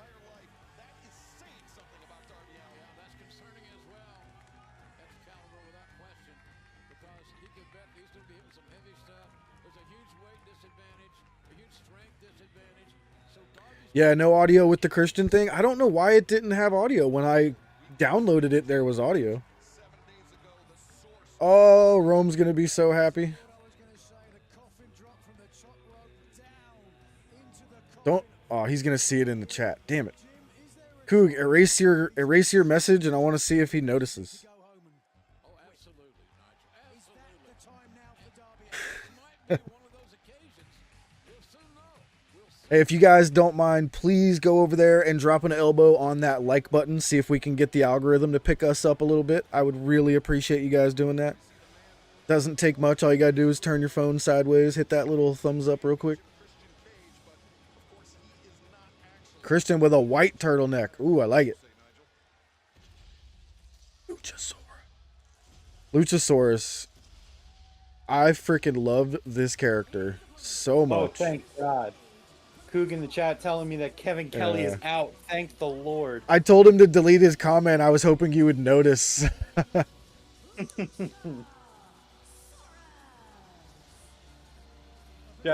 Yeah, no audio with the Christian thing. I don't know why it didn't have audio. When I downloaded it, there was audio. Oh, Rome's going to be so happy. Don't. Oh, he's going to see it in the chat. Damn it. Coog, erase your message, and I want to see if he notices. Hey, if you guys don't mind, please go over there and drop an elbow on that like button. See if we can get the algorithm to pick us up a little bit. I would really appreciate you guys doing that. Doesn't take much. All you gotta do is turn your phone sideways, hit that little thumbs up real quick. Christian with a white turtleneck. Ooh, I like it. Luchasaurus. I freaking loved this character so much. Oh, thank God. Coog in the chat telling me that Kevin Kelly is out. Thank the Lord. I told him to delete his comment. I was hoping you would notice. Jeff,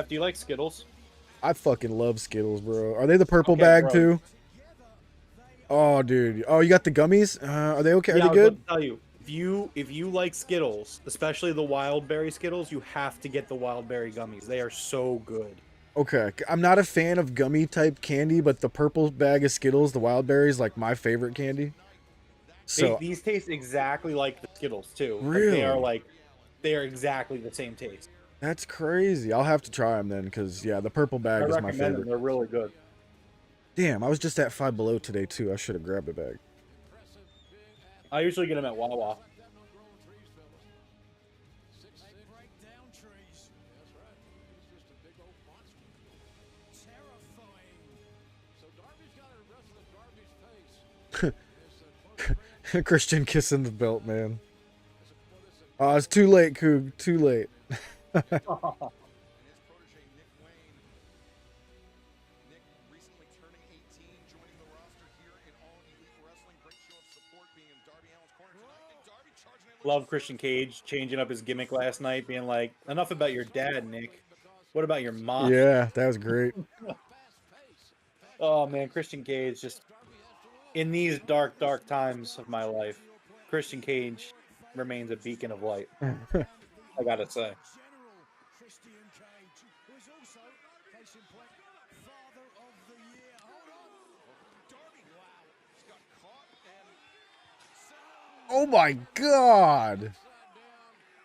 do you like Skittles? I fucking love Skittles, bro. Are they the purple Okay, bag bro. too? Oh, dude. Oh, you got the gummies? Are they okay? Are Yeah, they I was about good? to tell you. If you like Skittles, especially the wild berry Skittles, you have to get the wild berry gummies. They are so good. Okay. I'm not a fan of gummy type candy, but the purple bag of Skittles, the wild berries, like my favorite candy. So These taste exactly like the Skittles too. really, They are exactly the same taste. that's crazy. I'll have to try them then, because yeah, the purple I bag is my recommend them. favorite. They're really good. Damn, I was just at Five Below today too. I should have grabbed a bag. I usually get them at Wawa. Christian kissing the belt, man. Oh, it's too late, Coog. Too late. Love Christian Cage changing up his gimmick last night, being like, "Enough about your dad, Nick. What about your mom?" Yeah, that was great. Oh man, Christian Cage just in these dark, dark times of my life, Christian Cage remains a beacon of light. I gotta say. Oh my god.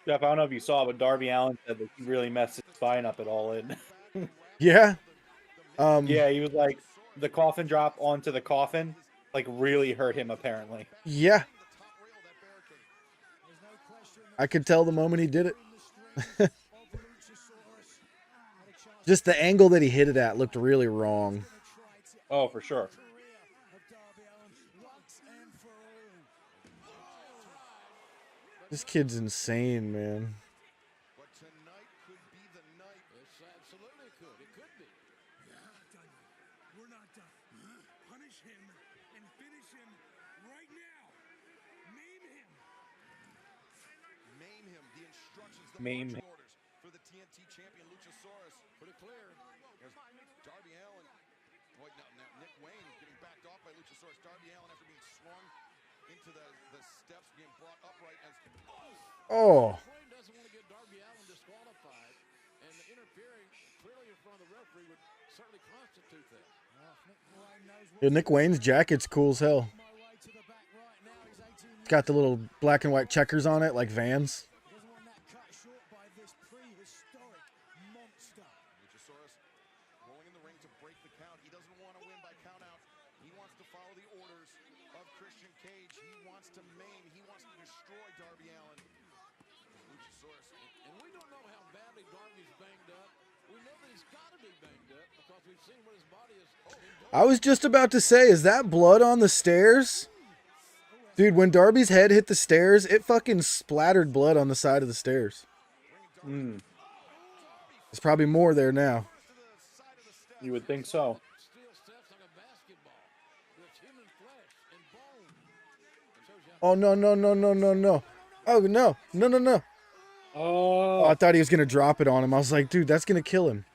Jeff, I don't know if you saw, but Darby Allin said that he really messed his spine up at All In. Yeah. Yeah, he was like, the coffin drop onto the coffin, like really hurt him apparently. Yeah. I could tell the moment he did it. Just the angle that he hit it at looked really wrong. Oh, for sure. This kid's insane, man. Maim him. For the TNT champion Luchasaurus. Pretty clear. Darby Allin. Boy, now Nick Wayne getting backed off by Luchasaurus. Darby Allin after being swung into the steps, being brought upright as. Oh. Wayne doesn't want to get Darby Allin disqualified, and interfering clearly in front of the referee would certainly constitute that. Yeah, Nick Wayne's jacket's cool as hell. It's got the little black and white checkers on it, like Vans. Luchasaurus rolling in the ring to break the count. He doesn't want to win by count out. He wants to follow the orders of Christian Cage. He wants to maim. He wants to destroy Darby Allin. Luchasaurus. And we don't know how badly Darby's banged up. We know that he's got to be banged up because we've seen what his body is. I was just about to say, is that blood on the stairs? Dude, when Darby's head hit the stairs, it fucking splattered blood on the side of the stairs. Mm. There's probably more there now. You would think so. Oh, no, no, no, no, no, no. Oh, no. No, no, no. Oh, I thought he was going to drop it on him. I was like, dude, that's going to kill him.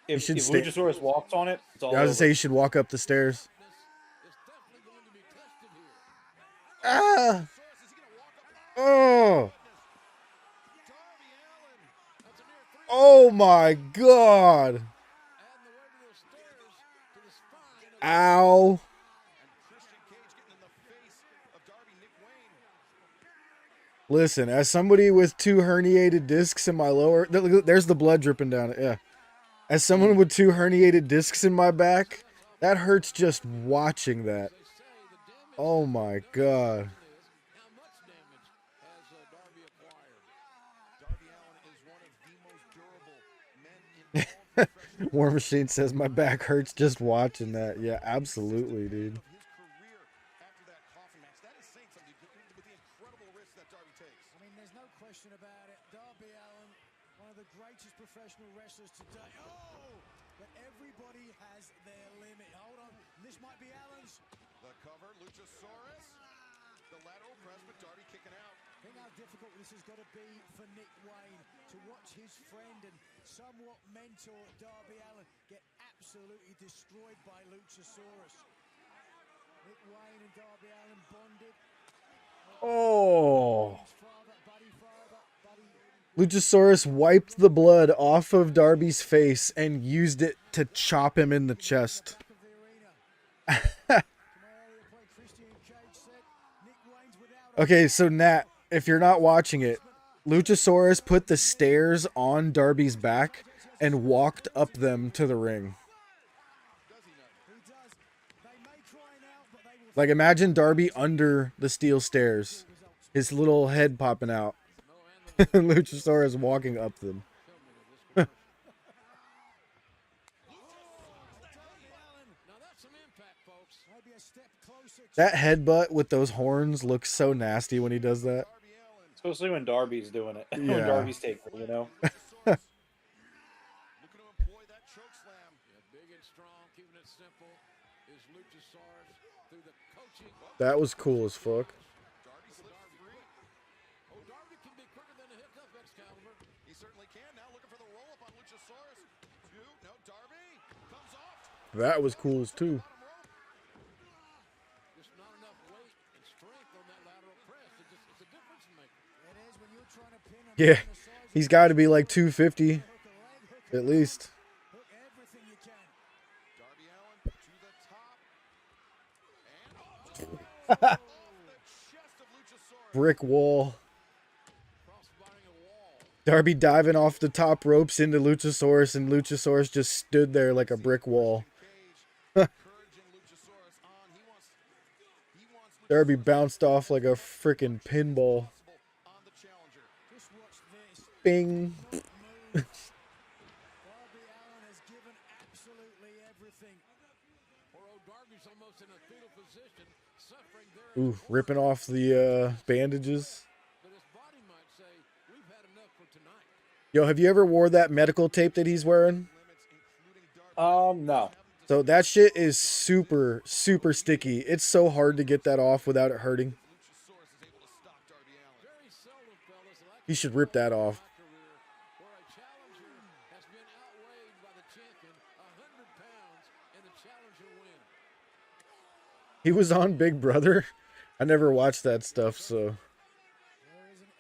If Luchasaurus walks on it, it's all I was going over. to say you should walk up the stairs. Ah! Oh! Oh my god! Ow! Listen, as somebody with 2 herniated discs in my lower... There's the blood dripping down it, yeah. As someone with 2 herniated discs in my back, that hurts just watching that. Oh my god. War Machine says my back hurts just watching that. Yeah, absolutely, dude. I mean, there's no question about it. Darby Allin, one of the greatest professional wrestlers today. Oh, but everybody has their limit. Hold on, this might be Allen's. The cover, Luchasaurus. The lateral press, but Darby kicking out. Think how difficult this has got to be for Nick Wayne to watch his friend and somewhat mentor Darby Allin get absolutely destroyed by Luchasaurus. Oh. Luchasaurus wiped the blood off of Darby's face and used it to chop him in the chest. Okay, so Nat, if you're not watching it, Luchasaurus put the stairs on Darby's back and walked up them to the ring. Like, imagine Darby under the steel stairs, his little head popping out, and Luchasaurus walking up them. That headbutt with those horns looks so nasty when he does that. Especially when Darby's doing it. When Yeah. Darby's taking it, you know? That was cool as fuck. That was cool as too. Yeah, he's got to be like 250 at least. Brick wall. Darby diving off the top ropes into Luchasaurus, and Luchasaurus just stood there like a brick wall. Darby bounced off like a freaking pinball. Bing. Ooh, ripping off the bandages. Yo, have you ever wore that medical tape that he's wearing? No. So that shit is super, super sticky. It's so hard to get that off without it hurting. You should rip that off. He was on Big Brother. I never watched that stuff, so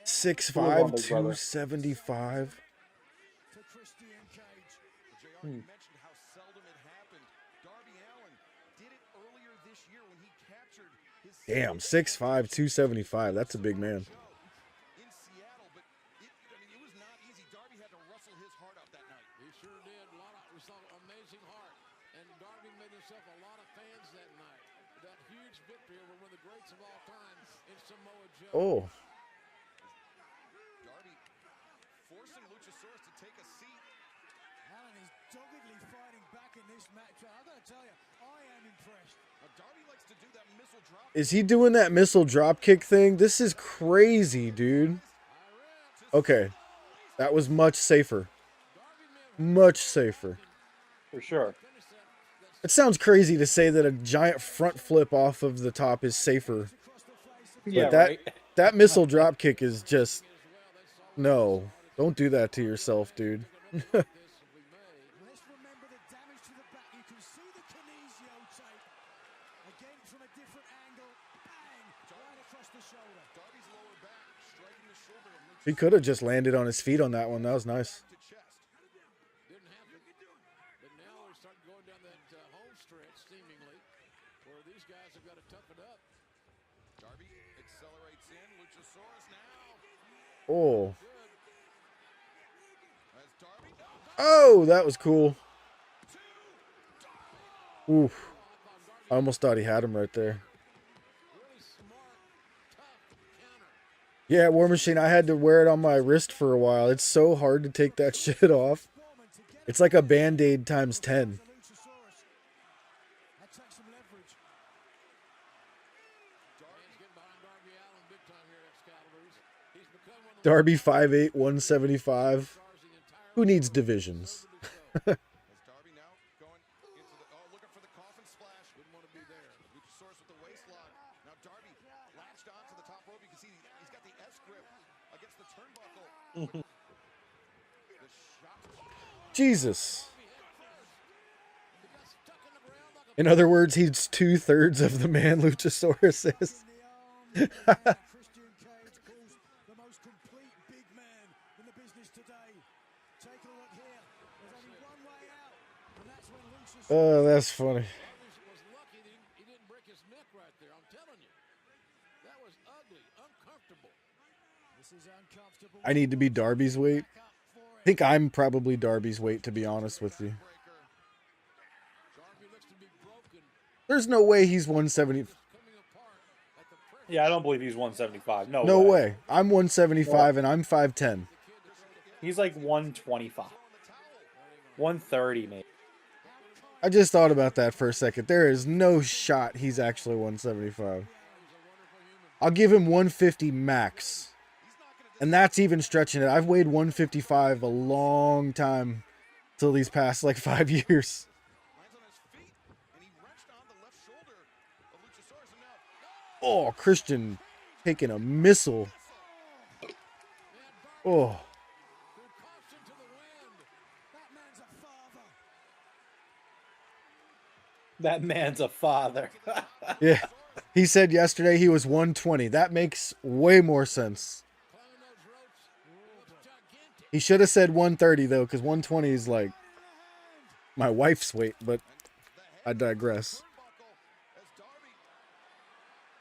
6'5", 275. Damn, 6'5", 275. That's a big man. Oh. Darby forcing Luchasaurus to take a seat. Allen is doggedly fighting back in this match. I gotta tell you, I am impressed. Darby likes to do that missile drop. Is he doing that missile drop kick thing? This is crazy, dude. Okay. That was much safer. Much safer. For sure. It sounds crazy to say that a giant front flip off of the top is safer. Yeah, but right. that missile drop kick is just, no, don't do that to yourself, dude. He could have just landed on his feet on that one. That was nice. Oh. Oh, that was cool. Oof. I almost thought he had him right there. Yeah, War Machine, I had to wear it on my wrist for a while. It's so hard to take that shit off. It's like a Band-Aid times 10. Darby 5'8", 175. Who needs divisions? Jesus. In other words, he's 2/3 of the man Luchasaurus is. Christian Cage calls the most complete big man in the business today. Take a look here. There's only one way out, and that's when Luchasaurus Oh, that's funny. was lucky that he didn't break his neck right there. I'm telling you. That was ugly, uncomfortable. This is uncomfortable. I need to be Darby's weight. I think I'm probably Darby's weight, to be honest with you. There's no way he's 170. Yeah, I don't believe he's 175. No, No way. way. I'm 175 and I'm 5'10. He's like 125. 130 maybe. I just thought about that for a second. There is no shot he's actually 175. I'll give him 150 max. And that's even stretching it. I've weighed 155 a long time till these past like 5 years. Oh, Christian taking a missile. Oh. That man's a father. Yeah. He said yesterday he was 120. That makes way more sense. He should have said 130 though, because 120 is like my wife's weight, but I digress.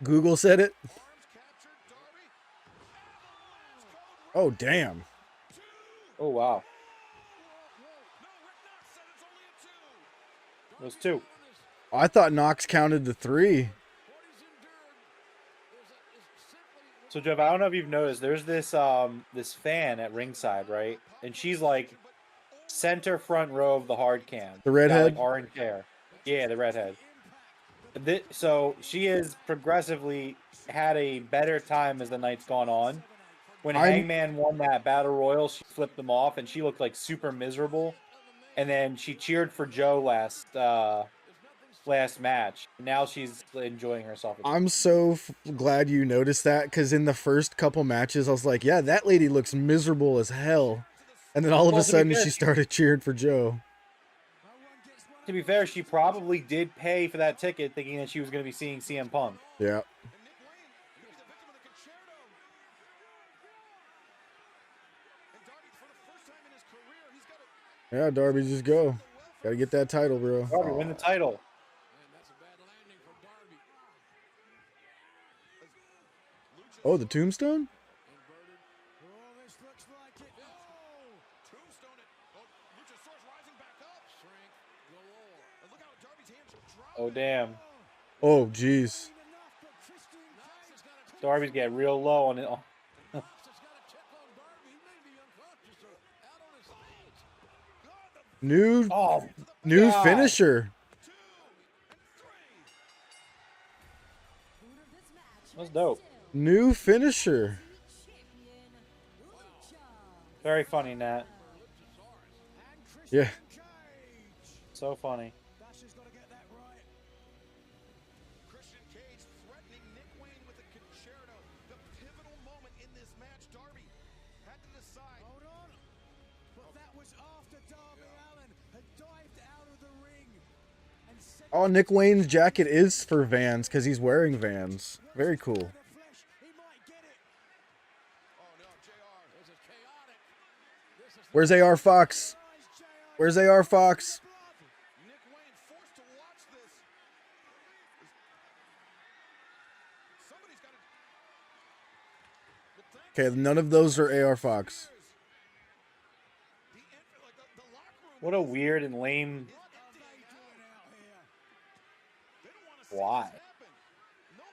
Google said it. Oh, damn. Oh, wow. It was 2. I thought Knox counted the 3. So Jeff, I don't know if you've noticed, there's this this fan at ringside, right? And she's like center front row of the hard cam. The redhead? Got, like, orange hair. Yeah, the redhead. So she has progressively had a better time as the night's gone on. When Hangman won that battle royal, she flipped them off and she looked like super miserable. And then she cheered for Joe last match. Now she's enjoying herself. I'm so glad you noticed that, because in the first couple matches, I was like, yeah, that lady looks miserable as hell. And then all of a sudden, she started cheering for Joe. To be fair, she probably did pay for that ticket thinking that she was going to be seeing CM Punk. Yeah. Yeah, Darby, just go. Gotta get that title, bro. Darby, win the title. Oh, the tombstone? Oh, damn. Oh, jeez. Darby's getting real low on it. New God. finisher. That's dope. New finisher. Very funny, Nat. Yeah. So funny. Christian Cage threatening Nick Wayne with a concerto. The pivotal moment in this match, Darby had to decide. Hold on. But that was after Darby Allin had dived out of the ring. And Oh, Nick Wayne's jacket is for Vans because he's wearing Vans. Very cool. Where's AR Fox? Where's AR Fox? Okay, none of those are AR Fox. What a weird and lame. Why?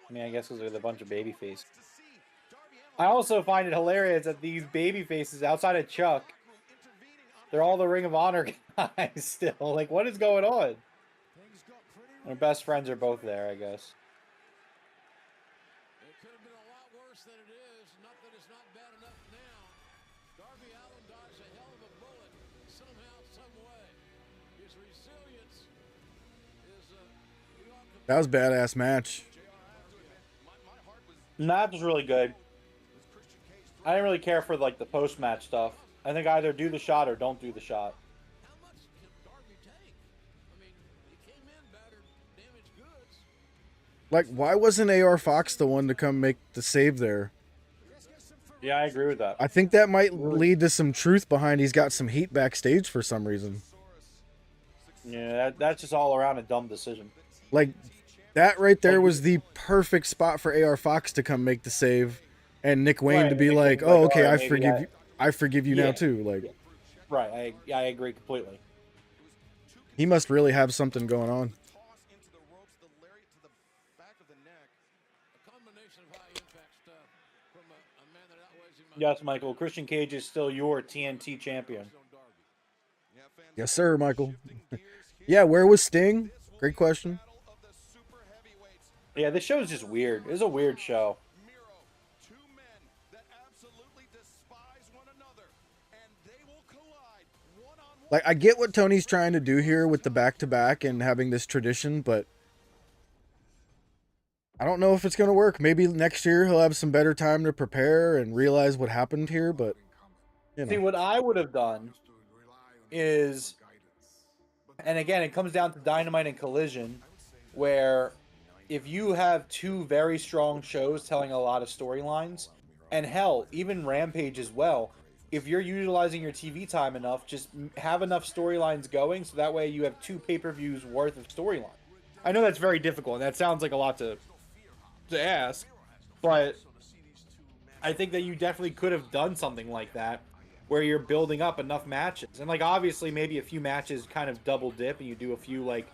I mean, I guess because there's a bunch of baby faces. I also find it hilarious that these baby faces outside of Chuck, they're all the Ring of Honor guys still. Like, what is going on? Their best friends are both there, I guess. It could have been a lot worse than it is. Nothing is not bad enough now. Darby Allin dodged a hell of a bullet somehow, some way. His resilience is That was a badass match. Match was really good. I didn't really care for like the post-match stuff. I think either do the shot or don't do the shot. how much can Darby take? I mean, he came in battered, Like, why wasn't AR Fox the one to come make the save there? Yeah, I agree with that. I think that might lead to some truth behind he's got some heat backstage for some reason. Yeah, that's just all around a dumb decision. Like, that right there was the perfect spot for AR Fox to come make the save, and Nick Wayne Right, to and be Nick like, Wayne's "Oh, like, okay, "All right, I maybe forgive I-" you. I forgive you now Yeah. too." Like, Right, I agree completely. he must really have something going on. Yes, Michael. Christian Cage is still your TNT champion. Yes, sir, Michael. Yeah, where was Sting? Great question. Yeah, this show is just weird. It's a weird show. Like, I get what Tony's trying to do here with the back-to-back and having this tradition, but I don't know if it's going to work. Maybe next year he'll have some better time to prepare and realize what happened here, but, you know. See, what I would have done is, and again, it comes down to Dynamite and Collision, where if you have two very strong shows telling a lot of storylines, and hell, even Rampage as well, if you're utilizing your TV time enough, just have enough storylines going so that way you have two pay-per-views worth of storyline. I know that's very difficult, and that sounds like a lot to ask, but I think that you definitely could have done something like that where you're building up enough matches. And like obviously maybe a few matches kind of double dip and you do a few like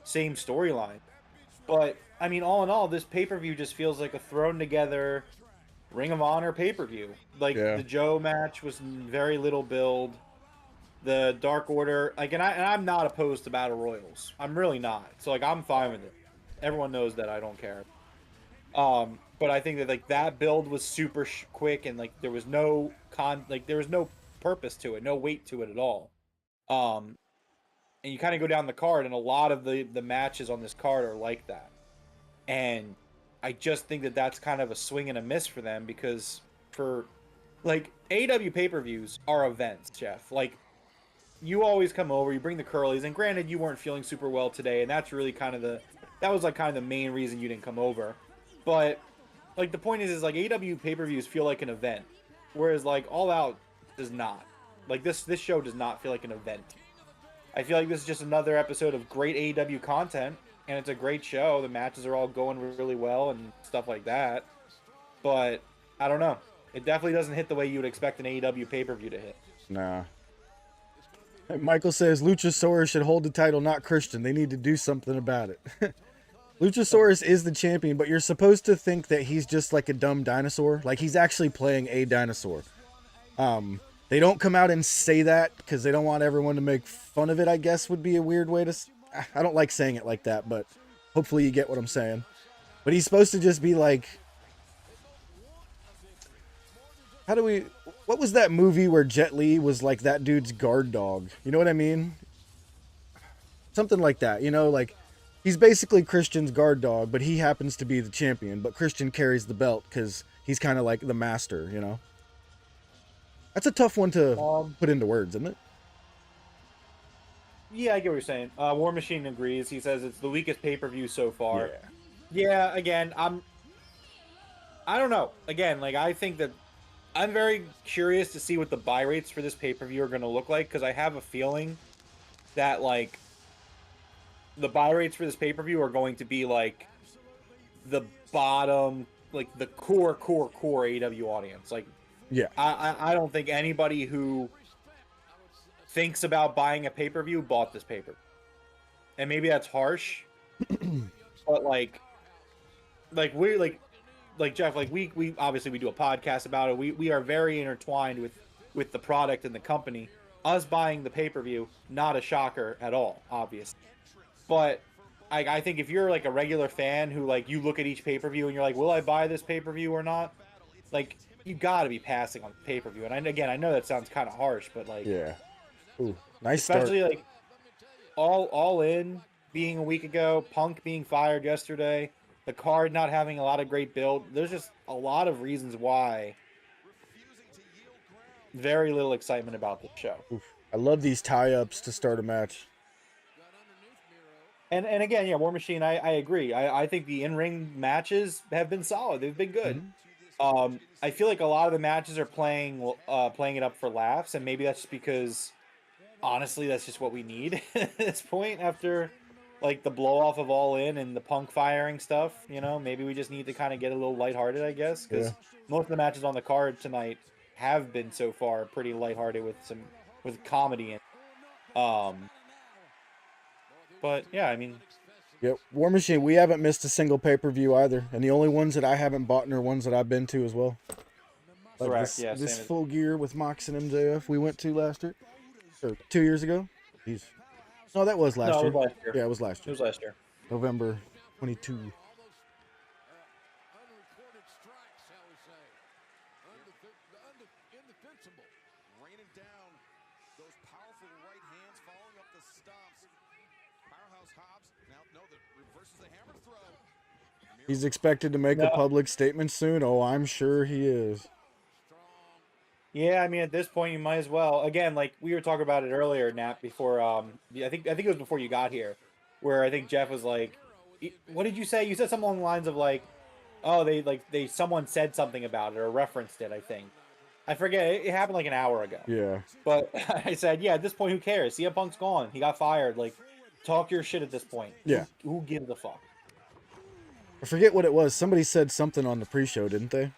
same storyline. But I mean all in all this pay-per-view just feels like a thrown together Ring of Honor pay-per-view. Like the Joe match was very little build. The Dark Order, like and I'm not opposed to Battle Royals. I'm really not. So like I'm fine with it. Everyone knows that I don't care. But I think that like that build was super quick and like there was no there was no purpose to it, no weight to it at all. And you kind of go down the card, and a lot of the matches on this card are like that. And I just think that that's kind of a swing and a miss for them because for like AEW pay-per-views are events, Jeff. Like you always come over, you bring the curlies, and granted you weren't feeling super well today, and that's really kind of the main reason you didn't come over. But like the point is like AEW pay-per-views feel like an event, whereas like All Out does not. Like this show does not feel like an event. I feel like this is just another episode of great AEW content, and it's a great show. The matches are all going really well and stuff like that. But I don't know. It definitely doesn't hit the way you would expect an AEW pay-per-view to hit. Nah. Michael says Luchasaurus should hold the title, not Christian. They need to do something about it. Luchasaurus is the champion, but you're supposed to think that he's just like a dumb dinosaur. Like he's actually playing a dinosaur. They don't come out and say that because they don't want everyone to make fun of it, I guess would be a weird way to... I don't like saying it like that, but hopefully you get what I'm saying. But he's supposed to just be like... What was that movie where Jet Li was like that dude's guard dog? You know what I mean? Something like that, you know, like... He's basically Christian's guard dog, but he happens to be the champion. But Christian carries the belt because he's kind of like the master, you know? That's a tough one to put into words, isn't it? Yeah, I get what you're saying. War Machine agrees. He says it's the weakest pay-per-view so far. Yeah, again, I don't know. Again, like, I think that I'm very curious to see what the buy rates for this pay-per-view are going to look like because I have a feeling that, like, the buy rates for this pay-per-view are going to be like the bottom, like the core AEW audience. Like, yeah, I don't think anybody who thinks about buying a pay-per-view bought this pay-per-view. And maybe that's harsh, but like we're like Jeff, like we obviously we do a podcast about it. We are very intertwined with the product and the company. Us buying the pay-per-view, not a shocker at all, obviously. But I think if you're like a regular fan who like you look at each pay-per-view and you're like, will I buy this pay-per-view or not? Like you got to be passing on pay-per-view. And again, I know that sounds kind of harsh, but like yeah, ooh, nice especially start. like all in being a week ago, Punk being fired yesterday, the card not having a lot of great build. There's just a lot of reasons why. Very little excitement about this show. Oof. I love these tie-ups to start a match. And again, yeah, War Machine, I agree. I think the in-ring matches have been solid. They've been good. I feel like a lot of the matches are playing it up for laughs, and maybe that's just because honestly that's just what we need at this point after like the blow off of All In and the Punk firing stuff, you know, maybe we just need to kind of get a little lighthearted, I guess, Yeah. because most of the matches on the card tonight have been so far pretty lighthearted with comedy in. But yeah, I mean, Yep. War Machine, we haven't missed a single pay-per-view either. And the only ones that I haven't bought are ones that I've been to as well. Like correct. Yeah, this same as Full Gear with Mox and MJF we went to last year. Or 2 years ago. Jeez. No, that was last no, it year. was last year. Yeah, it was last It year. was last year. November 22. Unrecorded strikes, shall we say. Indefensible. Raining down those powerful right hands, following up the stomps. Powerhouse Hobbs now reverses the hammer throw. He's expected to make a public statement soon. Oh, I'm sure he is. Yeah, I mean, at this point, you might as well. Again, like we were talking about it earlier, Nat. Before, I think it was before you got here, where I think Jeff was like, "What did you say?" You said something along the lines of like, "Oh, someone said something about it or referenced it." I think, I forget. It happened like an hour ago. Yeah. But I said, "Yeah, at this point, who cares? CM Punk's gone. He got fired. Like, talk your shit at this point. Yeah. Who gives a fuck?" I forget what it was. Somebody said something on the pre-show, didn't they?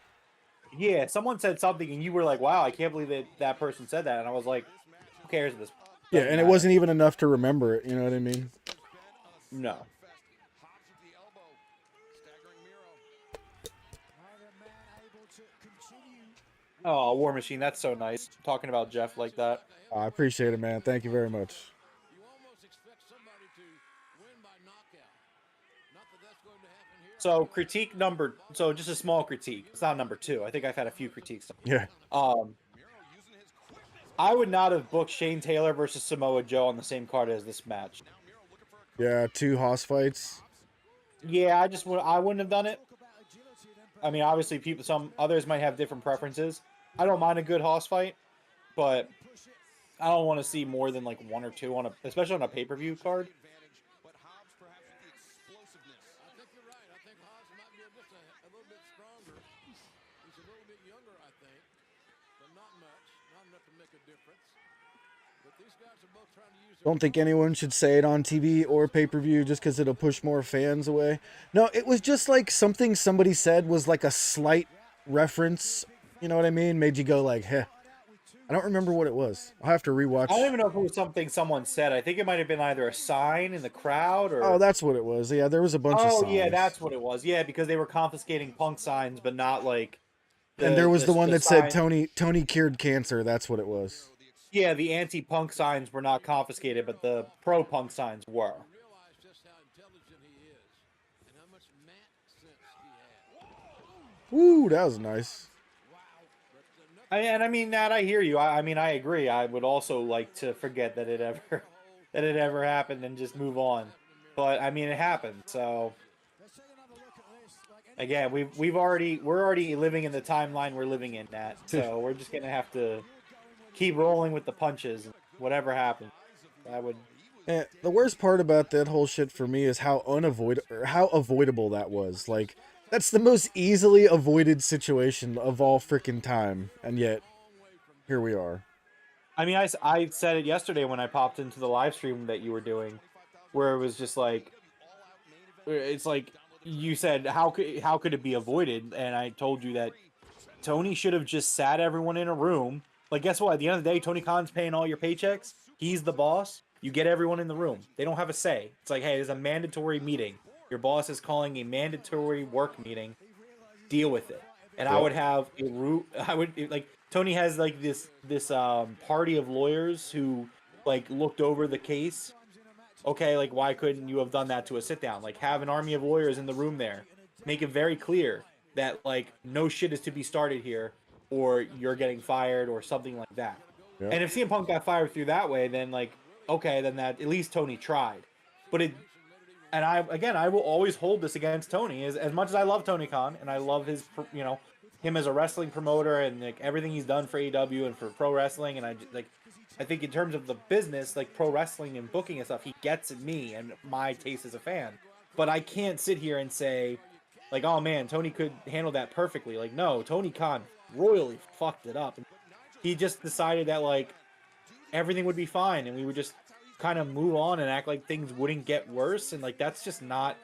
Yeah, someone said something, and you were like, "Wow, I can't believe that person said that." And I was like, "Who cares at this point?" Yeah, and it wasn't even enough to remember it. You know what I mean? No. Oh, War Machine, that's so nice. Talking about Jeff like that. I appreciate it, man. Thank you very much. You almost expect somebody to win by knockout. Not that that's going to happen here. So just a small critique. It's not number 2. I think I've had a few critiques. Yeah. I would not have booked Shane Taylor versus Samoa Joe on the same card as this match. Yeah, 2 hoss fights. Yeah, I wouldn't have done it. I mean, obviously, some others might have different preferences. I don't mind a good hoss fight, but I don't want to see more than like 1 or 2 especially on a pay-per-view card. I think you're right. I think Hobbs might be just a little bit stronger. He's a little bit younger, I think, but not much. Not enough to make a difference. But these guys are both trying to use. Don't think anyone should say it on TV or pay-per-view just because it'll push more fans away. No, it was just like something somebody said was like a slight reference. You know what I mean? Made you go like, "Heh." I don't remember what it was. I'll have to rewatch. I don't even know if it was something someone said. I think it might have been either a sign in the crowd or. Oh, that's what it was. Yeah, there was a bunch of signs. Oh, yeah, that's what it was. Yeah, because they were confiscating Punk signs, but not like. And there was the one that said sign. Tony cured cancer. That's what it was. Yeah, the anti-Punk signs were not confiscated, but the pro-Punk signs were. Realize just how intelligent he is and how much mat sense he has. Woo, that was nice. And I mean, Nat, I hear you. I mean, I agree. I would also like to forget that it ever happened and just move on. But I mean, it happened. So again, we're already living in the timeline we're living in, Nat. So we're just gonna have to keep rolling with the punches. Whatever happens, I would. And the worst part about that whole shit for me is how avoidable that was. Like, that's the most easily avoided situation of all freaking time, and yet here we are. I mean, I said it yesterday when I popped into the live stream that you were doing, where it was just like, it's like you said, how could it be avoided? And I told you that Tony should have just sat everyone in a room. Like, guess what? At the end of the day, Tony Khan's paying all your paychecks. He's the boss. You get everyone in the room. They don't have a say. It's like, hey, there's a mandatory meeting. Your boss is calling a mandatory work meeting. Deal with it. And I would have Tony has like this party of lawyers who like looked over the case. Okay, like why couldn't you have done that to a sit down? Like have an army of lawyers in the room there. Make it very clear that like no shit is to be started here or you're getting fired or something like that. Yep. And if CM Punk got fired through that way, then like okay, then that at least Tony tried. But I will always hold this against Tony as much as I love Tony Khan and I love his him as a wrestling promoter and like everything he's done for AEW and for pro wrestling. And I think in terms of the business, like pro wrestling and booking and stuff, he gets me and my taste as a fan. But I can't sit here and say, like, oh man, Tony could handle that perfectly. Like, no, Tony Khan royally fucked it up. He just decided that like everything would be fine and we would just kind of move on and act like things wouldn't get worse. And like that's just not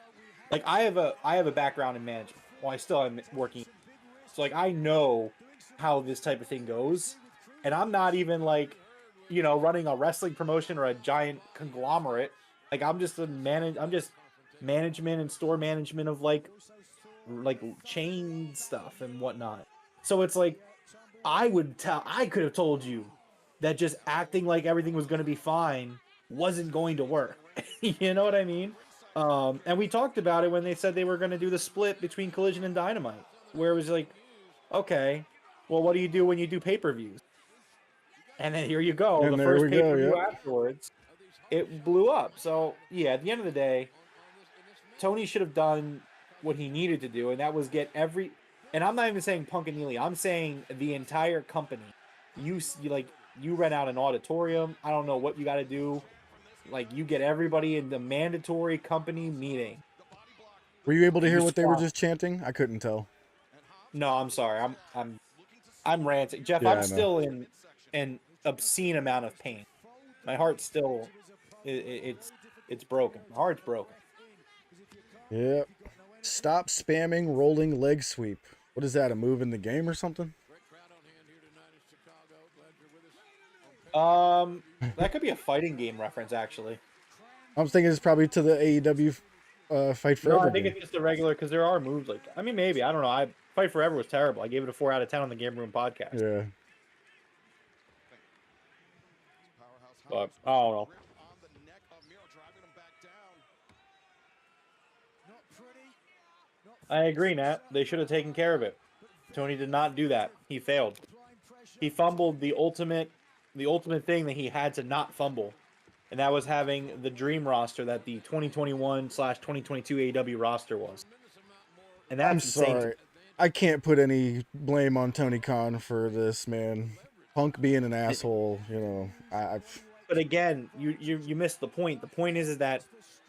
like I have a background in management. Well, I still am working. So like I know how this type of thing goes. And I'm not even like, you know, running a wrestling promotion or a giant conglomerate. Like I'm just management and store management of like chain stuff and whatnot. So it's like I could have told you that just acting like everything was going to be fine wasn't going to work. You know what I mean? And we talked about it when they said they were going to do the split between Collision and Dynamite, where it was like, okay, well, what do you do when you do pay-per-views? And then here you go, And the there first we go, pay-per-view yep. afterwards, it blew up. So yeah, at the end of the day, Tony should have done what he needed to do, and that was get every. And I'm not even saying Punk and Neely. I'm saying the entire company. You rent out an auditorium. I don't know what you got to do. Like you get everybody in the mandatory company meeting. Were you able to hear You what they were swap. just chanting? I couldn't tell. No, I'm sorry. I'm ranting, Jeff. Yeah, I'm I know. still in an obscene amount of pain. My heart's still, it's broken. My heart's broken. Yep. Stop spamming rolling leg sweep. What is that? A move in the game or something? That could be a fighting game reference, actually. I was thinking it's probably to the AEW Fight No, Forever I think game. it's just a regular because there are moves like. I mean, maybe I don't know. Fight Forever was terrible. I gave it a 4 out of 10 on the Game Room podcast. Yeah. But I don't know. I agree, Nat. They should have taken care of it. Tony did not do that. He failed. He fumbled the ultimate thing that he had to not fumble, and that was having the dream roster that the 2021/2022 AEW roster was. And that's I'm insane. sorry. I can't put any blame on Tony Khan for this, man. Punk being an asshole, you know. But again, you missed the point. The point is that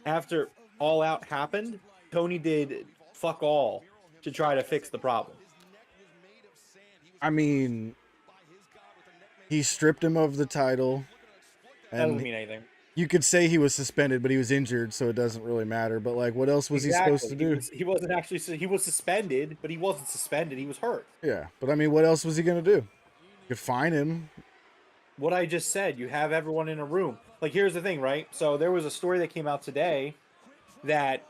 after All Out happened, Tony did fuck all to try to fix the problem. I mean, he stripped him of the title. That doesn't And mean anything. you could say he was suspended, but he was injured, so it doesn't really matter. But like, what else was he supposed to do? He wasn't actually. He was suspended, but he wasn't suspended. He was hurt. Yeah, but I mean, what else was he gonna do? You could fine him. What I just said. You have everyone in a room. Like, here's the thing, right? So there was a story that came out today that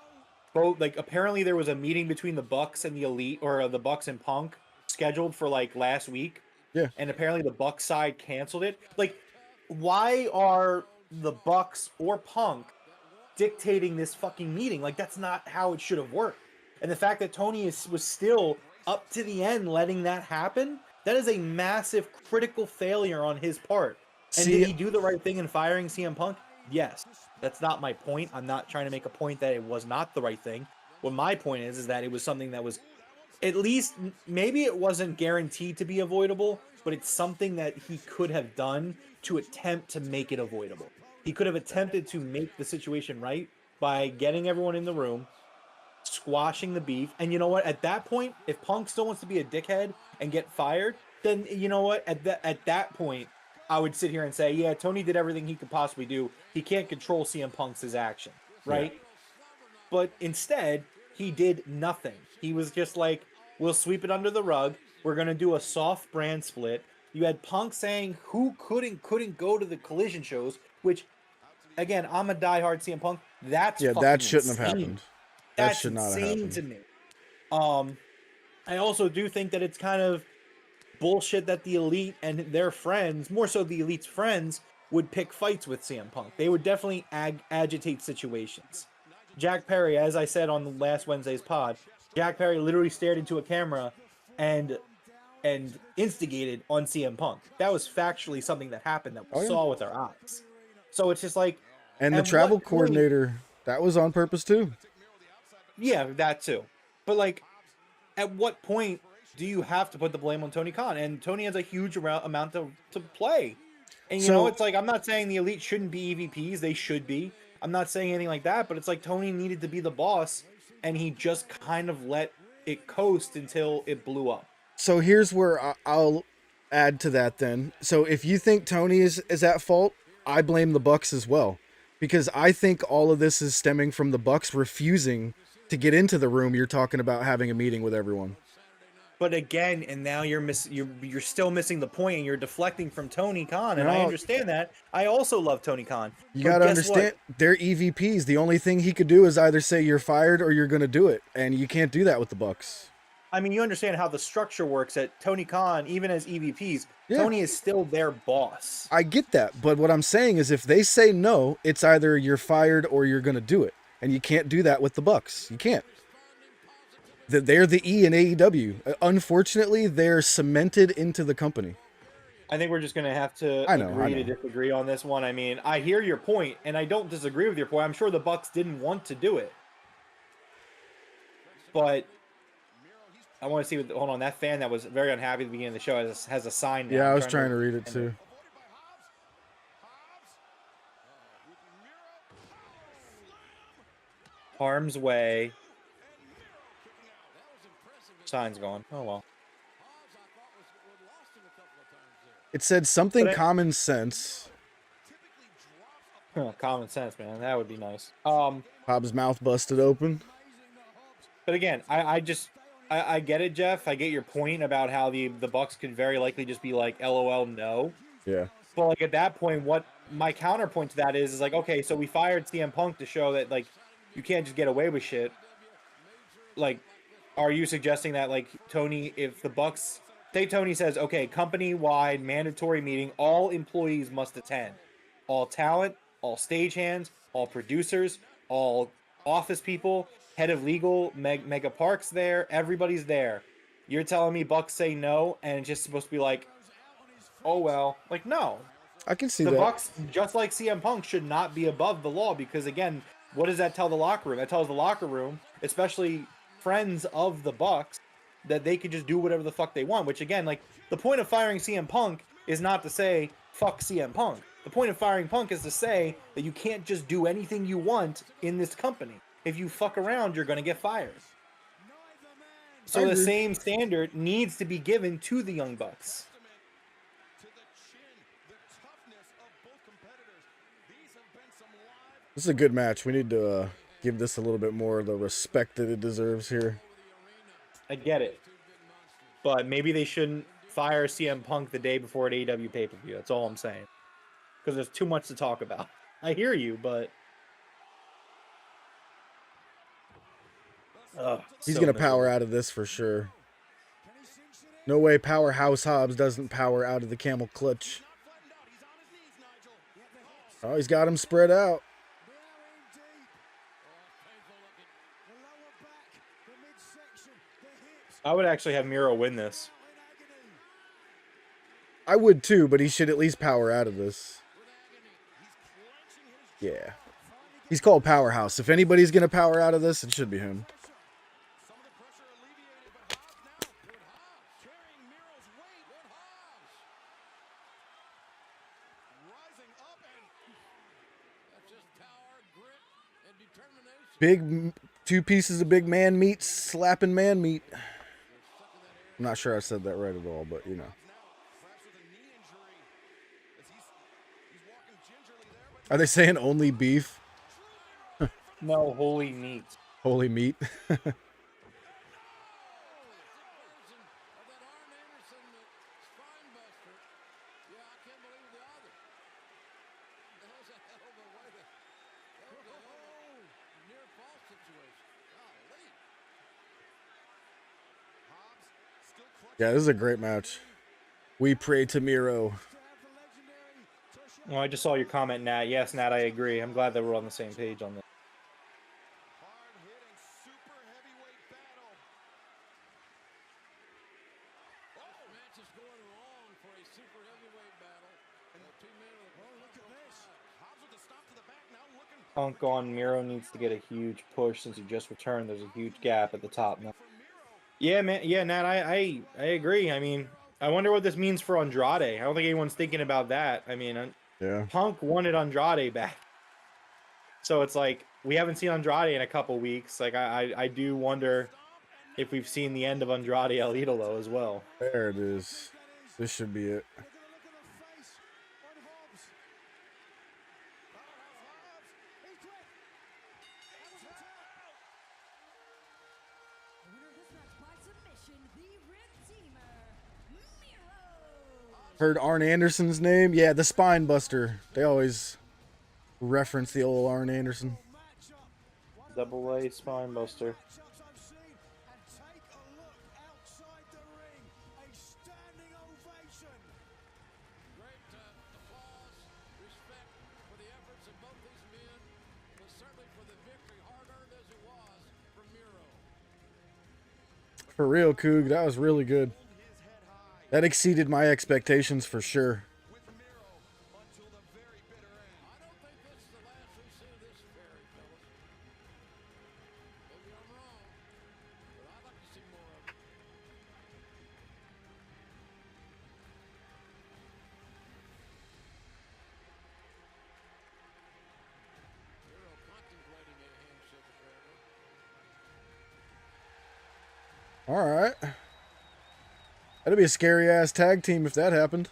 both, like, apparently there was a meeting between the Bucks and the Elite, or the Bucks and Punk, scheduled for like last week. Yeah. And apparently the Bucks side canceled it. Like, why are the Bucks or Punk dictating this fucking meeting? Like, that's not how it should have worked. And the fact that Tony was still up to the end letting that happen, that is a massive critical failure on his part. And did he do the right thing in firing CM Punk? Yes. That's not my point. I'm not trying to make a point that it was not the right thing. What my point is that it was something that was, at least, maybe it wasn't guaranteed to be avoidable, but it's something that he could have done to attempt to make it avoidable. He could have attempted to make the situation right by getting everyone in the room, squashing the beef. And you know what? At that point, if Punk still wants to be a dickhead and get fired, then you know what? At that point, I would sit here and say, yeah, Tony did everything he could possibly do. He can't control CM Punk's action, right? Yeah. But instead, he did nothing. He was just like, we'll sweep it under the rug. We're going to do a soft brand split. You had Punk saying who couldn't go to the Collision shows, which, again, I'm a diehard CM Punk. That's that shouldn't insane. have happened. That That's should not have insane happened to me. I also do think that it's kind of bullshit that the Elite and their friends, more so the Elite's friends, would pick fights with CM Punk. They would definitely agitate situations. Jack Perry, as I said on the last Wednesday's pod, Jack Perry literally stared into a camera and instigated on CM Punk. That was factually something that happened that we saw with our eyes. So it's just like... And the travel coordinator, that was on purpose too. Yeah, that too. But like, at what point do you have to put the blame on Tony Khan? And Tony has a huge amount to play. And, you So- know, it's like, I'm not saying the Elite shouldn't be EVPs. They should be. I'm not saying anything like that. But it's like Tony needed to be the boss, and he just kind of let it coast until it blew up. So here's where I'll add to that then. So if you think Tony is at fault, I blame the Bucks as well. Because I think all of this is stemming from the Bucks refusing to get into the room you're talking about having a meeting with everyone. But again, and now you're still missing the point, and you're deflecting from Tony Khan, and I No. understand that. I also love Tony Khan. You but got to guess understand, what? they're EVPs. The only thing he could do is either say you're fired or you're going to do it, and you can't do that with the Bucks. I mean, you understand how the structure works. That Tony Khan, even as EVPs, Yeah. Tony is still their boss. I get that, but what I'm saying is if they say no, it's either you're fired or you're going to do it, and you can't do that with the Bucks. You can't. They're the E in AEW. Unfortunately, they're cemented into the company. I think we're just going to have to I know. agree to disagree on this one. I mean, I hear your point, and I don't disagree with your point. I'm sure the Bucks didn't want to do it. But I want to see what... Hold on. That fan that was very unhappy at the beginning of the show has a sign now. Yeah, I was trying to read it too. Harm's way. Sign's gone. Oh, well. It said something But common sense. Common sense, man. That would be nice. Hobbs' mouth busted open. But again, I get it, Jeff. I get your point about how the Bucks could very likely just be like, LOL, no. Yeah. But like at that point, what my counterpoint to that is like, okay, so we fired CM Punk to show that like you can't just get away with shit. Like, are you suggesting that like Tony, if the Bucks, say Tony says, okay, company-wide mandatory meeting, all employees must attend, all talent, all stagehands, all producers, all office people, head of legal, Mega Park's there, everybody's there. You're telling me Bucks say no, and it's just supposed to be like, oh well, like no. I can see the that. Bucks, just like CM Punk, should not be above the law because again, what does that tell the locker room? That tells the locker room, especially friends of the Bucks, that they could just do whatever the fuck they want. Which again, like the point of firing CM Punk is not to say fuck CM Punk. The point of firing Punk is to say that you can't just do anything you want in this company. If you fuck around, you're going to get fired. So the same standard needs to be given to the Young Bucks. This is a good match. We need to give this a little bit more of the respect that it deserves here. I get it. But maybe they shouldn't fire CM Punk the day before an AEW pay-per-view. That's all I'm saying. Because there's too much to talk about. I hear you, but... He's going to power out of this for sure. No way Powerhouse Hobbs doesn't power out of the camel clutch. Oh, he's got him spread out. I would actually have Miro win this. I would too, but he should at least power out of this. Yeah. He's called Powerhouse. If anybody's going to power out of this, it should be him. Big, 2 pieces of big man meat slapping man meat. I'm not sure I said that right at all, but you know. Are they saying only beef? No, holy meat. Holy meat. Yeah, this is a great match. We pray to Miro. Well, I just saw your comment, Nat. Yes, Nat, I agree. I'm glad that we're on the same page on this. Punk on Miro needs to get a huge push since he just returned. There's a huge gap at the top now. Yeah, man. Yeah, Nat, I agree. I mean, I wonder what this means for Andrade. I don't think anyone's thinking about that. I mean, Yeah. Punk wanted Andrade back. So it's like we haven't seen Andrade in a couple weeks. Like I do wonder if we've seen the end of Andrade El Idolo as well. There it is. This should be it. Heard Arn Anderson's name? Yeah, the Spine Buster. They always reference the old Arn Anderson. Double A Spine Buster. For real, Coog, that was really good. That exceeded my expectations for sure. All right. That'd be a scary ass tag team if that happened.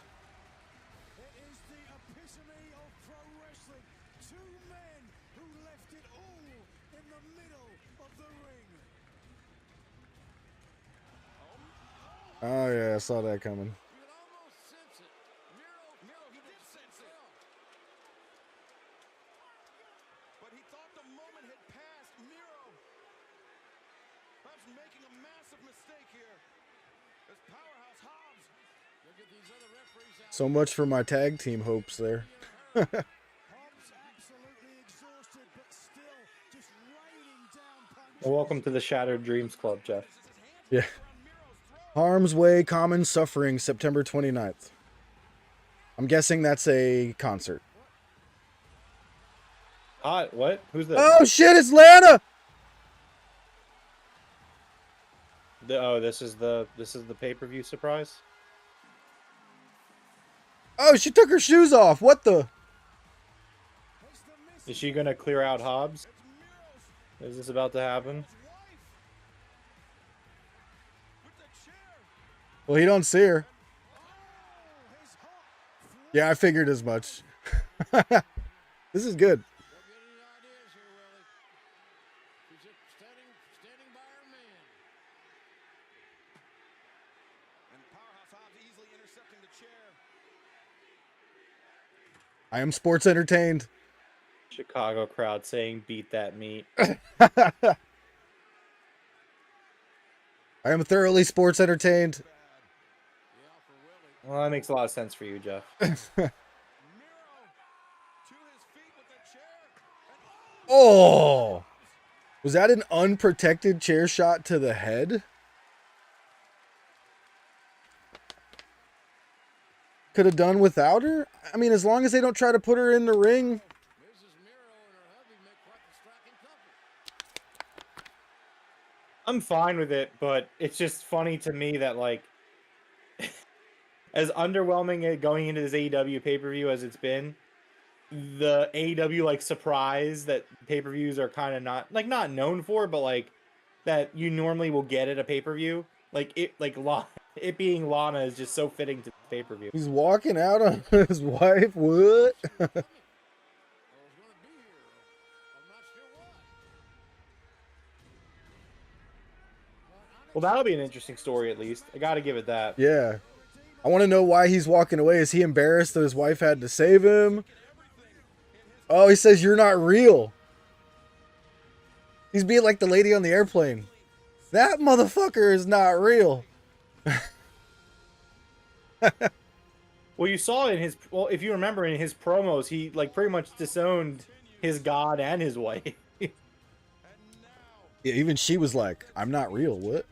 Oh yeah, I saw that coming. So much for my tag team hopes there. Well, welcome to the Shattered Dreams Club, Jeff. Yeah. Harm's Way Common Suffering, September 29th. I'm guessing that's a concert. What? Who's this? Oh shit, it's Lana! This is the pay-per-view surprise? Oh, she took her shoes off. What the? Is she gonna clear out Hobbs? Is this about to happen? Well, he don't see her. Yeah, I figured as much. This is good. I am sports entertained. Chicago crowd saying beat that meat. I am thoroughly sports entertained. Well, that makes a lot of sense for you, Jeff. Oh! Was that an unprotected chair shot to the head? Could have done without her? I mean, as long as they don't try to put her in the ring. I'm fine with it, but it's just funny to me that, like, as underwhelming going into this AEW pay-per-view as it's been, the AEW, like, surprise that pay-per-views are kind of not known for, but, like, that you normally will get at a pay-per-view. Like, it being Lana is just so fitting to the pay-per-view. He's walking out on his wife. What? Well, that'll be an interesting story, at least. I gotta give it that. Yeah. I want to know why he's walking away. Is he embarrassed that his wife had to save him? Oh, he says, "You're not real." He's being like the lady on the airplane. That motherfucker is not real. Well, you saw in his... Well, if you remember in his promos, he, like, pretty much disowned his god and his wife. Yeah, even she was like, "I'm not real." What?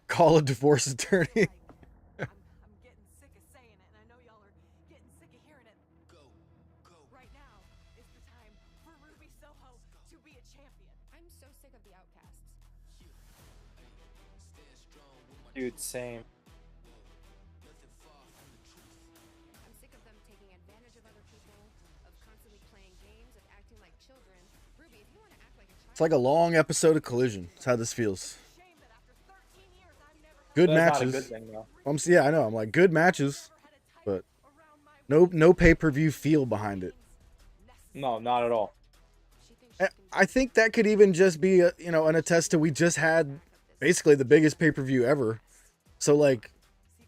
Call a divorce attorney. I'm getting sick of saying it, and I know y'all are getting sick of hearing it. Dude, same. I'm sick of them taking advantage of other people, of constantly playing games, of acting like children. Ruby, if you want to act like a child, It's like a long episode of Collision. That's how this feels. Good That's not a matches. good thing, though. Yeah, I know. I'm like good matches, but no pay-per-view feel behind it. No, not at all. I think that could even just be an attest to we just had basically the biggest pay-per-view ever. So like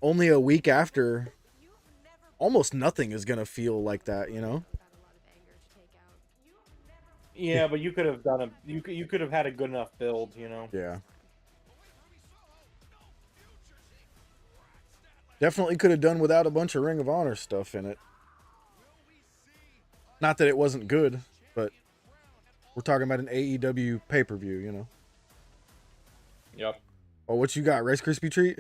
only a week after, almost nothing is gonna feel like that, you know? Yeah, but you could have done you could have had a good enough build, you know. Yeah. Definitely could have done without a bunch of Ring of Honor stuff in it. Not that it wasn't good, but we're talking about an AEW pay-per-view, you know? Yep. Oh, what you got? Rice Krispie treat?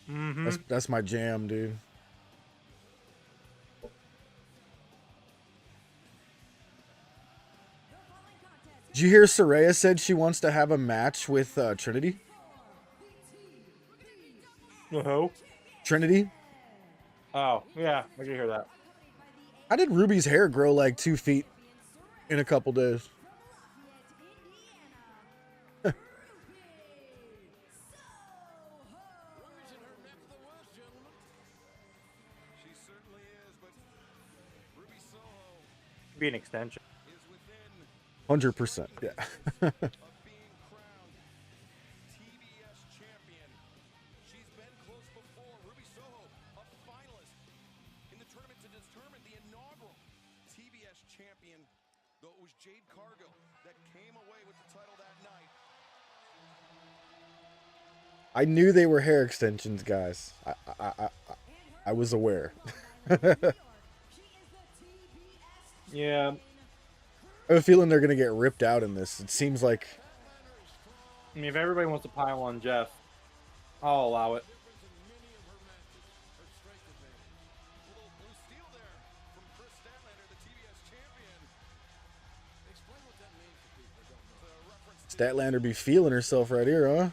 Mm-hmm. That's my jam, dude. Did you hear Saraya said she wants to have a match with Trinity? Who? Trinity? Oh, yeah, I can hear that. How did Ruby's hair grow like 2 feet in a couple days? Be an extension. 100%, yeah. I knew they were hair extensions, guys. I was aware. Yeah. I have a feeling they're gonna get ripped out in this. It seems like. I mean, if everybody wants to pile on Jeff, I'll allow it. Statlander be feeling herself right here, huh?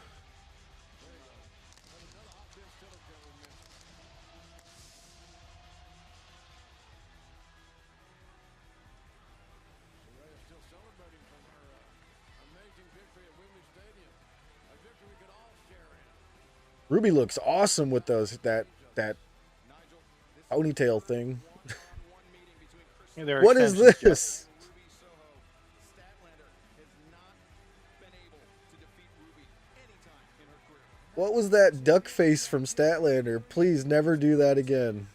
Ruby looks awesome with that ponytail thing. What is this? What was that duck face from Statlander? Please never do that again.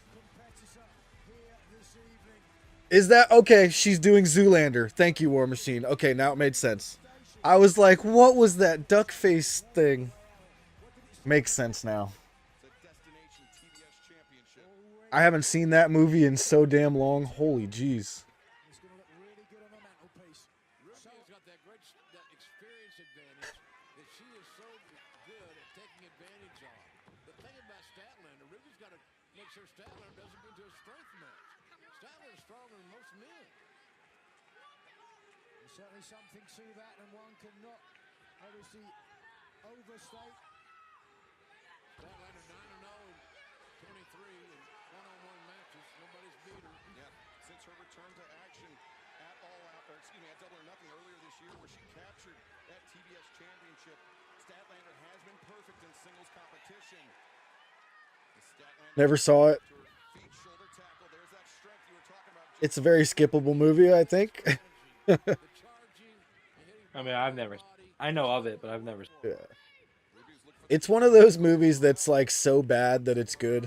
Is that okay? She's doing Zoolander. Thank you, War Machine. Okay, now it made sense. I was like, what was that duck face thing? Makes sense now. I haven't seen that movie in so damn long. Holy jeez. Certainly something to that, and one cannot obviously overstate. Statlander 9-0 in 23 in one-on-one matches. Nobody's beat her. Yeah, since her return to action at All Out, or excuse me, at Double or Nothing earlier this year, where she captured that TBS championship, Statlander has been perfect in singles competition. Never saw it. It's a very skippable movie, I think. I mean, I know of it, but I've never. Yeah. It's one of those movies that's like so bad that it's good.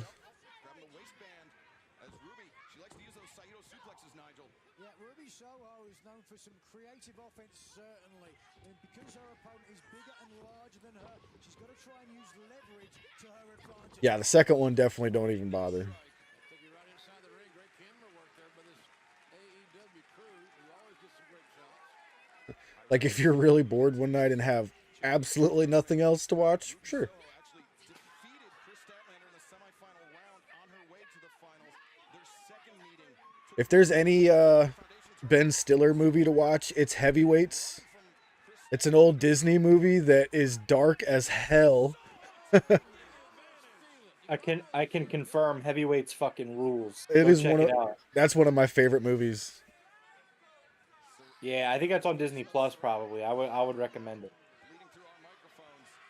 Yeah, Ruby Soho is known for some creative offense, certainly. And because her opponent is bigger and larger than her, she's got to try and use leverage to her advantage. Yeah, the second one definitely don't even bother. Like if you're really bored one night and have absolutely nothing else to watch, sure. If there's any Ben Stiller movie to watch, it's Heavyweights. It's an old Disney movie that is dark as hell. I can confirm Heavyweight's fucking rules. It Go is check one of it out. that's one of my favorite movies. Yeah, I think that's on Disney Plus probably. I would recommend it.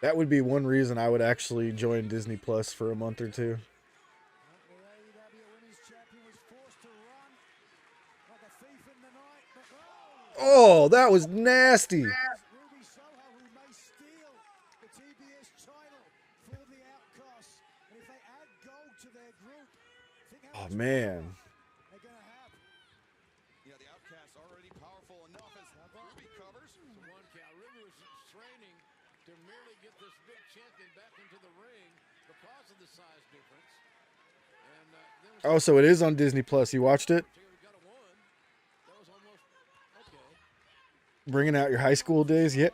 That would be one reason I would actually join Disney Plus for a month or two. Oh, that was nasty. Oh man. Yeah, the Outcast already powerful enough as Ruby covers. One count. Ruby was training to merely get this big champion back into the ring because of the size difference. And Oh, so it is on Disney Plus. You watched it? Bringing out your high school days? Yep.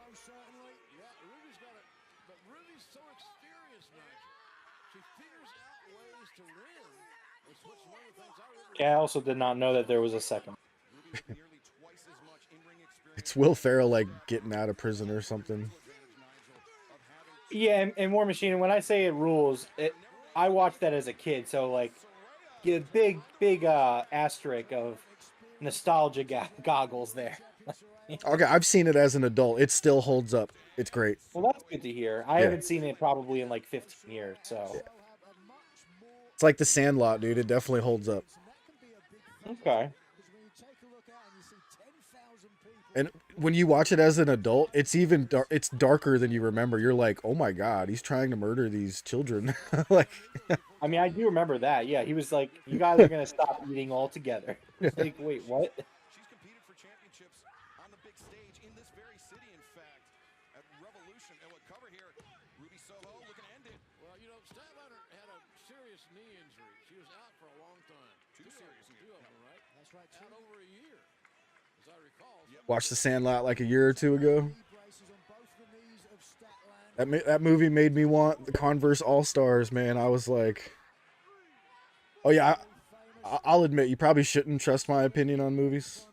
Yeah, I also did not know that there was a second. It's Will Ferrell like getting out of prison or something. Yeah, and War Machine. When I say it rules, I watched that as a kid, so like, get a big asterisk of nostalgia goggles there. Okay, I've seen it as an adult. It still holds up. It's great. Well, that's good to hear. I haven't seen it probably in like 15 years, so. Yeah. It's like The Sandlot, dude. It definitely holds up. Okay. And when you watch it as an adult, it's even it's darker than you remember. You're like, "Oh my god, he's trying to murder these children." Like I mean, I do remember that. Yeah, he was like, "You guys are gonna stop eating altogether." Like, wait, what? She's competed for championships on the big stage in this very city, in fact, at Revolution. And we'll cover here, Ruby Soho looking to end it. Well, you know, Statlander had a serious knee injury. She was out for a long time. Two of them, right? That's right. Out over a year, as I recall. watched The Sandlot like a year or two ago. That movie made me want the Converse All-Stars, man. I was like, oh yeah, I'll admit you probably shouldn't trust my opinion on movies.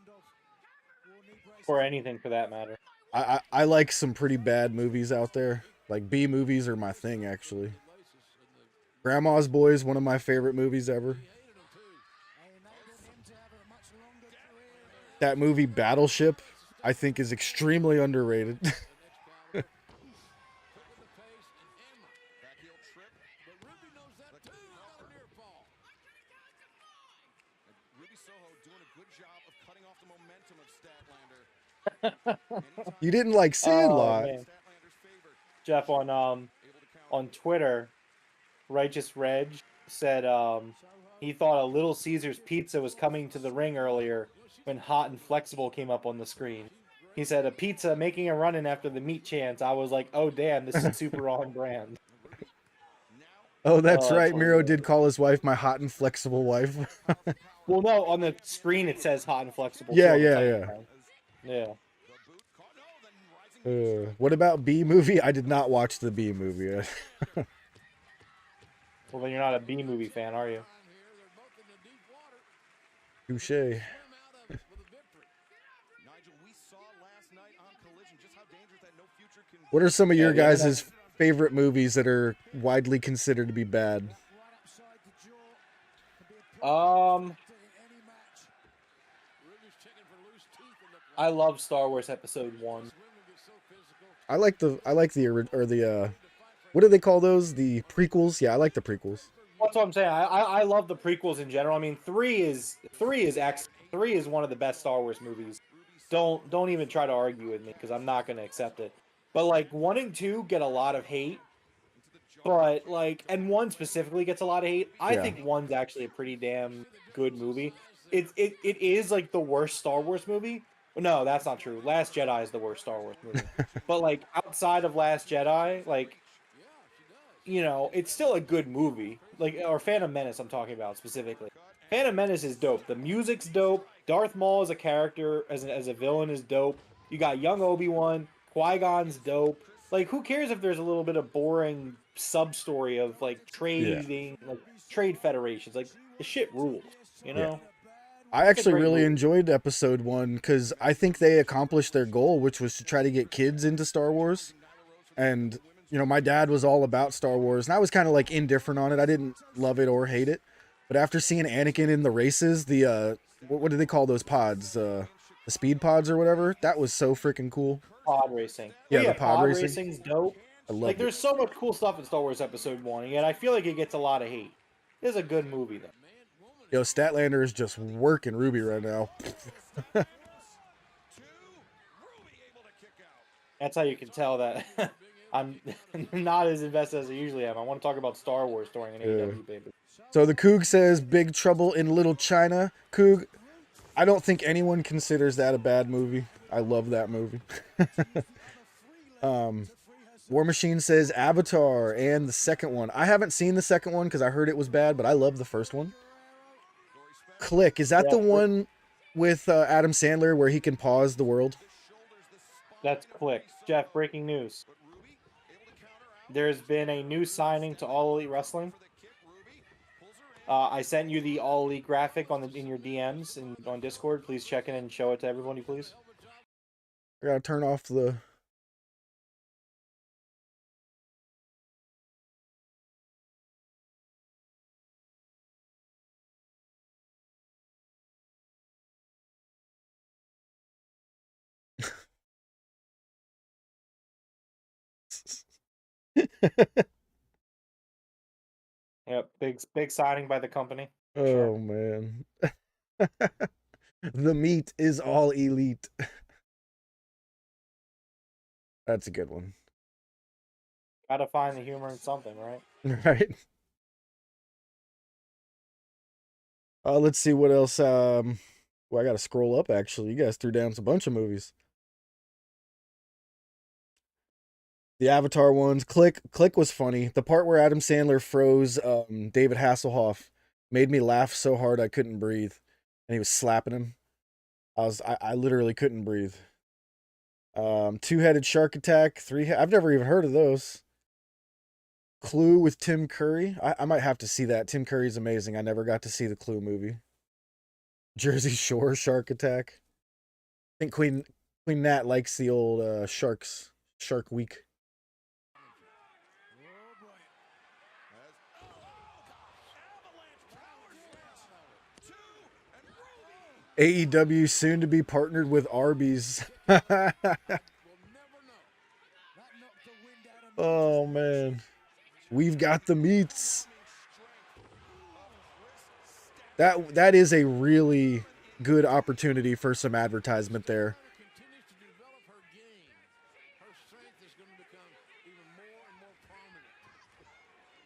Or anything for that matter. I like some pretty bad movies out there. Like B movies are my thing, actually. Grandma's Boy is one of my favorite movies ever. That movie Battleship, I think, is extremely underrated. Ruby Soho doing a good job of cutting off the momentum of Statlander. You didn't like Sandlot. Oh, Jeff on Twitter, Righteous Reg said he thought a Little Caesars pizza was coming to the ring earlier when Hot and Flexible came up on the screen. He said a pizza making a run-in after the meat chance. I was like, oh damn, this is super on brand. Oh, that's right. Miro did call his wife my hot and flexible wife. Well, no, on the screen it says Hot and Flexible. Yeah, Yeah. What about B movie? I did not watch the B movie. Well, then you're not a B movie fan, are you? Touche. What are some of your guys' favorite movies that are widely considered to be bad? I love Star Wars Episode 1. I like the what do they call those? The prequels? Yeah, I like the prequels. That's what I'm saying. I love the prequels in general. I mean, 3 is one of the best Star Wars movies. Don't even try to argue with me because I'm not going to accept it. But like 1 and 2 get a lot of hate. But like, and 1 specifically gets a lot of hate. I think 1's actually a pretty damn good movie. It is like the worst Star Wars movie. No, that's not true. Last Jedi is the worst Star Wars movie. But like outside of Last Jedi, like, you know, it's still a good movie. Like, or Phantom Menace I'm talking about specifically. Phantom Menace is dope. The music's dope. Darth Maul as a character, as a villain is dope. You got young Obi-Wan. Qui-Gon's dope. Like, who cares if there's a little bit of boring sub-story of, like, trading, like, trade federations. Like, the shit rules, you know? I It's a actually great really movie. enjoyed episode 1 because I think they accomplished their goal, which was to try to get kids into Star Wars. And, you know, my dad was all about Star Wars, and I was kind of like indifferent on it. I didn't love it or hate it. But after seeing Anakin in the races, the, what do they call those pods? The speed pods or whatever? That was so freaking cool. Pod racing. Yeah, But the yeah, pod pod racing. racing's dope. I Like, loved it. there's so much cool stuff in Star Wars Episode 1, and yet I feel like it gets a lot of hate. It's a good movie, though. Yo, Statlander is just working Ruby right now. That's how you can tell that I'm not as invested as I usually am. I want to talk about Star Wars during an Yeah. AEW baby. So the Coog says Big Trouble in Little China. Coog, I don't think anyone considers that a bad movie. I love that movie. War Machine says Avatar and the second one. I haven't seen the second one because I heard it was bad, but I love the first one. Click, is that the one with Adam Sandler where he can pause the world? That's Click. Jeff, breaking news. There's been a new signing to All Elite Wrestling. I sent you the All Elite graphic in your DMs and on Discord. Please check in and show it to everybody, please. I gotta turn off the... Yep, big signing by the company. Oh, man. The meat is all elite. That's a good one. Gotta find the humor in something, right? Right. Let's see what else. Well, I gotta scroll up, actually. You guys threw down a bunch of movies. The Avatar ones. Click was funny. The part where Adam Sandler froze David Hasselhoff made me laugh so hard I couldn't breathe. And he was slapping him. I literally couldn't breathe. Two-headed shark attack. I've never even heard of those. Clue with Tim Curry. I might have to see that. Tim Curry's amazing. I never got to see the Clue movie. Jersey Shore shark attack. I think Queen Nat likes the old Sharks. Shark Week. AEW soon to be partnered with Arby's. Oh man. We've got the meats. That is a really good opportunity for some advertisement there.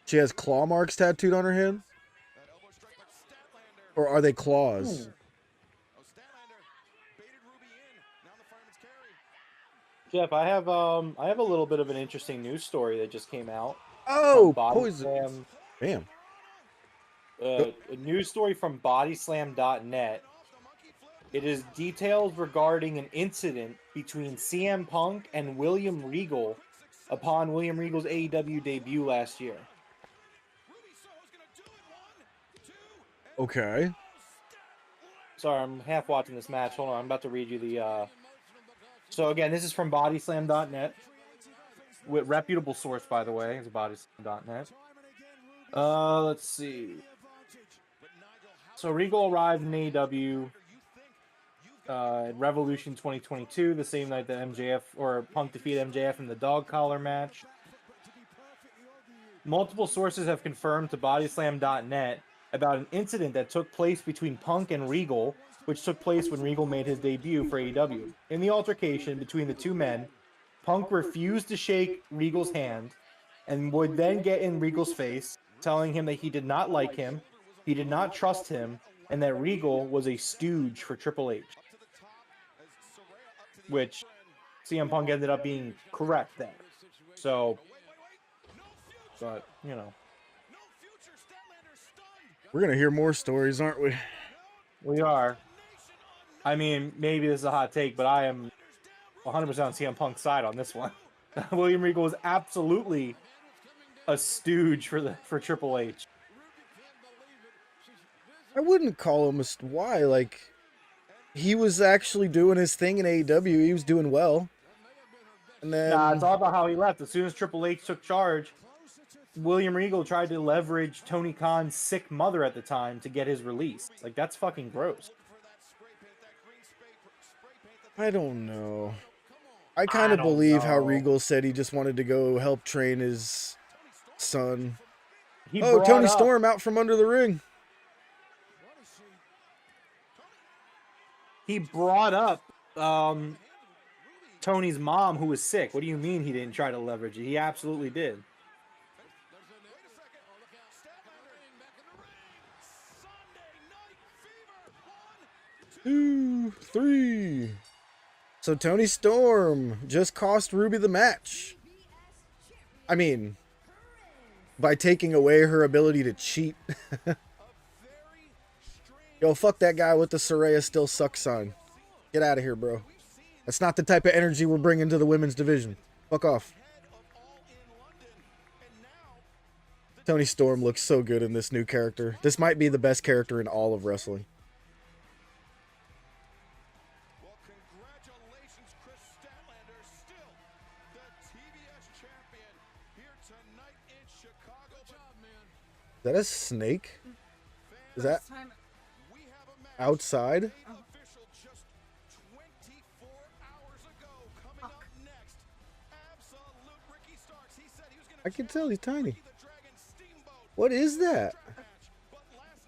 She has claw marks tattooed on her hand? Or are they claws? Jeff, I have a little bit of an interesting news story that just came out. Oh, poison. Damn. A news story from bodyslam.net. It is details regarding an incident between CM Punk and William Regal upon William Regal's AEW debut last year. Okay. Sorry, I'm half watching this match. Hold on, I'm about to read you the... So again, this is from bodyslam.net. With reputable source, by the way. It's bodyslam.net. Let's see. So Regal arrived in AEW at Revolution 2022, the same night that MJF or Punk defeated MJF in the dog collar match. Multiple sources have confirmed to bodyslam.net about an incident that took place between Punk and Regal, which took place when Regal made his debut for AEW. In the altercation between the two men, Punk refused to shake Regal's hand and would then get in Regal's face, telling him that he did not like him, he did not trust him, and that Regal was a stooge for Triple H. Which CM Punk ended up being correct there. So, but, you know. We're going to hear more stories, aren't we? We are. I mean, maybe this is a hot take, but I am 100% on CM Punk's side on this one. William Regal was absolutely a stooge for Triple H. I wouldn't call him why. Like, he was actually doing his thing in AEW. He was doing well. And then Nah, it's all about how he left. As soon as Triple H took charge, William Regal tried to leverage Tony Khan's sick mother at the time to get his release. Like, that's fucking gross. I don't know. I kind of believe how Regal said he just wanted to go help train his son. Tony Storm out from under the ring. He brought up Tony's mom, who was sick. What do you mean he didn't try to leverage it? He absolutely did. 2, 3. So Tony Storm just cost Ruby the match. I mean, by taking away her ability to cheat. Yo, fuck that guy with the Saraya still sucks sign. Get out of here, bro. That's not the type of energy we're bringing to the women's division. Fuck off. Tony Storm looks so good in this new character. This might be the best character in all of wrestling. Is that a snake? Is that outside? I can tell he's tiny. What is that?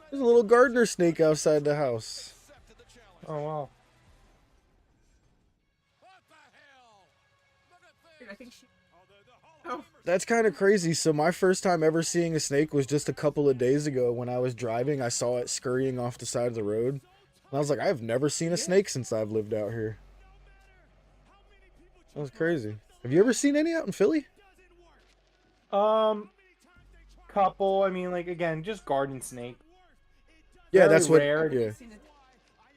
There's a little gardener snake outside the house. Oh, wow. I think she... That's kind of crazy. So my first time ever seeing a snake was just a couple of days ago when I was driving. I saw it scurrying off the side of the road. And I was like, I've never seen a snake since I've lived out here. That was crazy. Have you ever seen any out in Philly? Couple. I mean, like, again, just garden snake. Yeah, Very that's what. Rare. Yeah.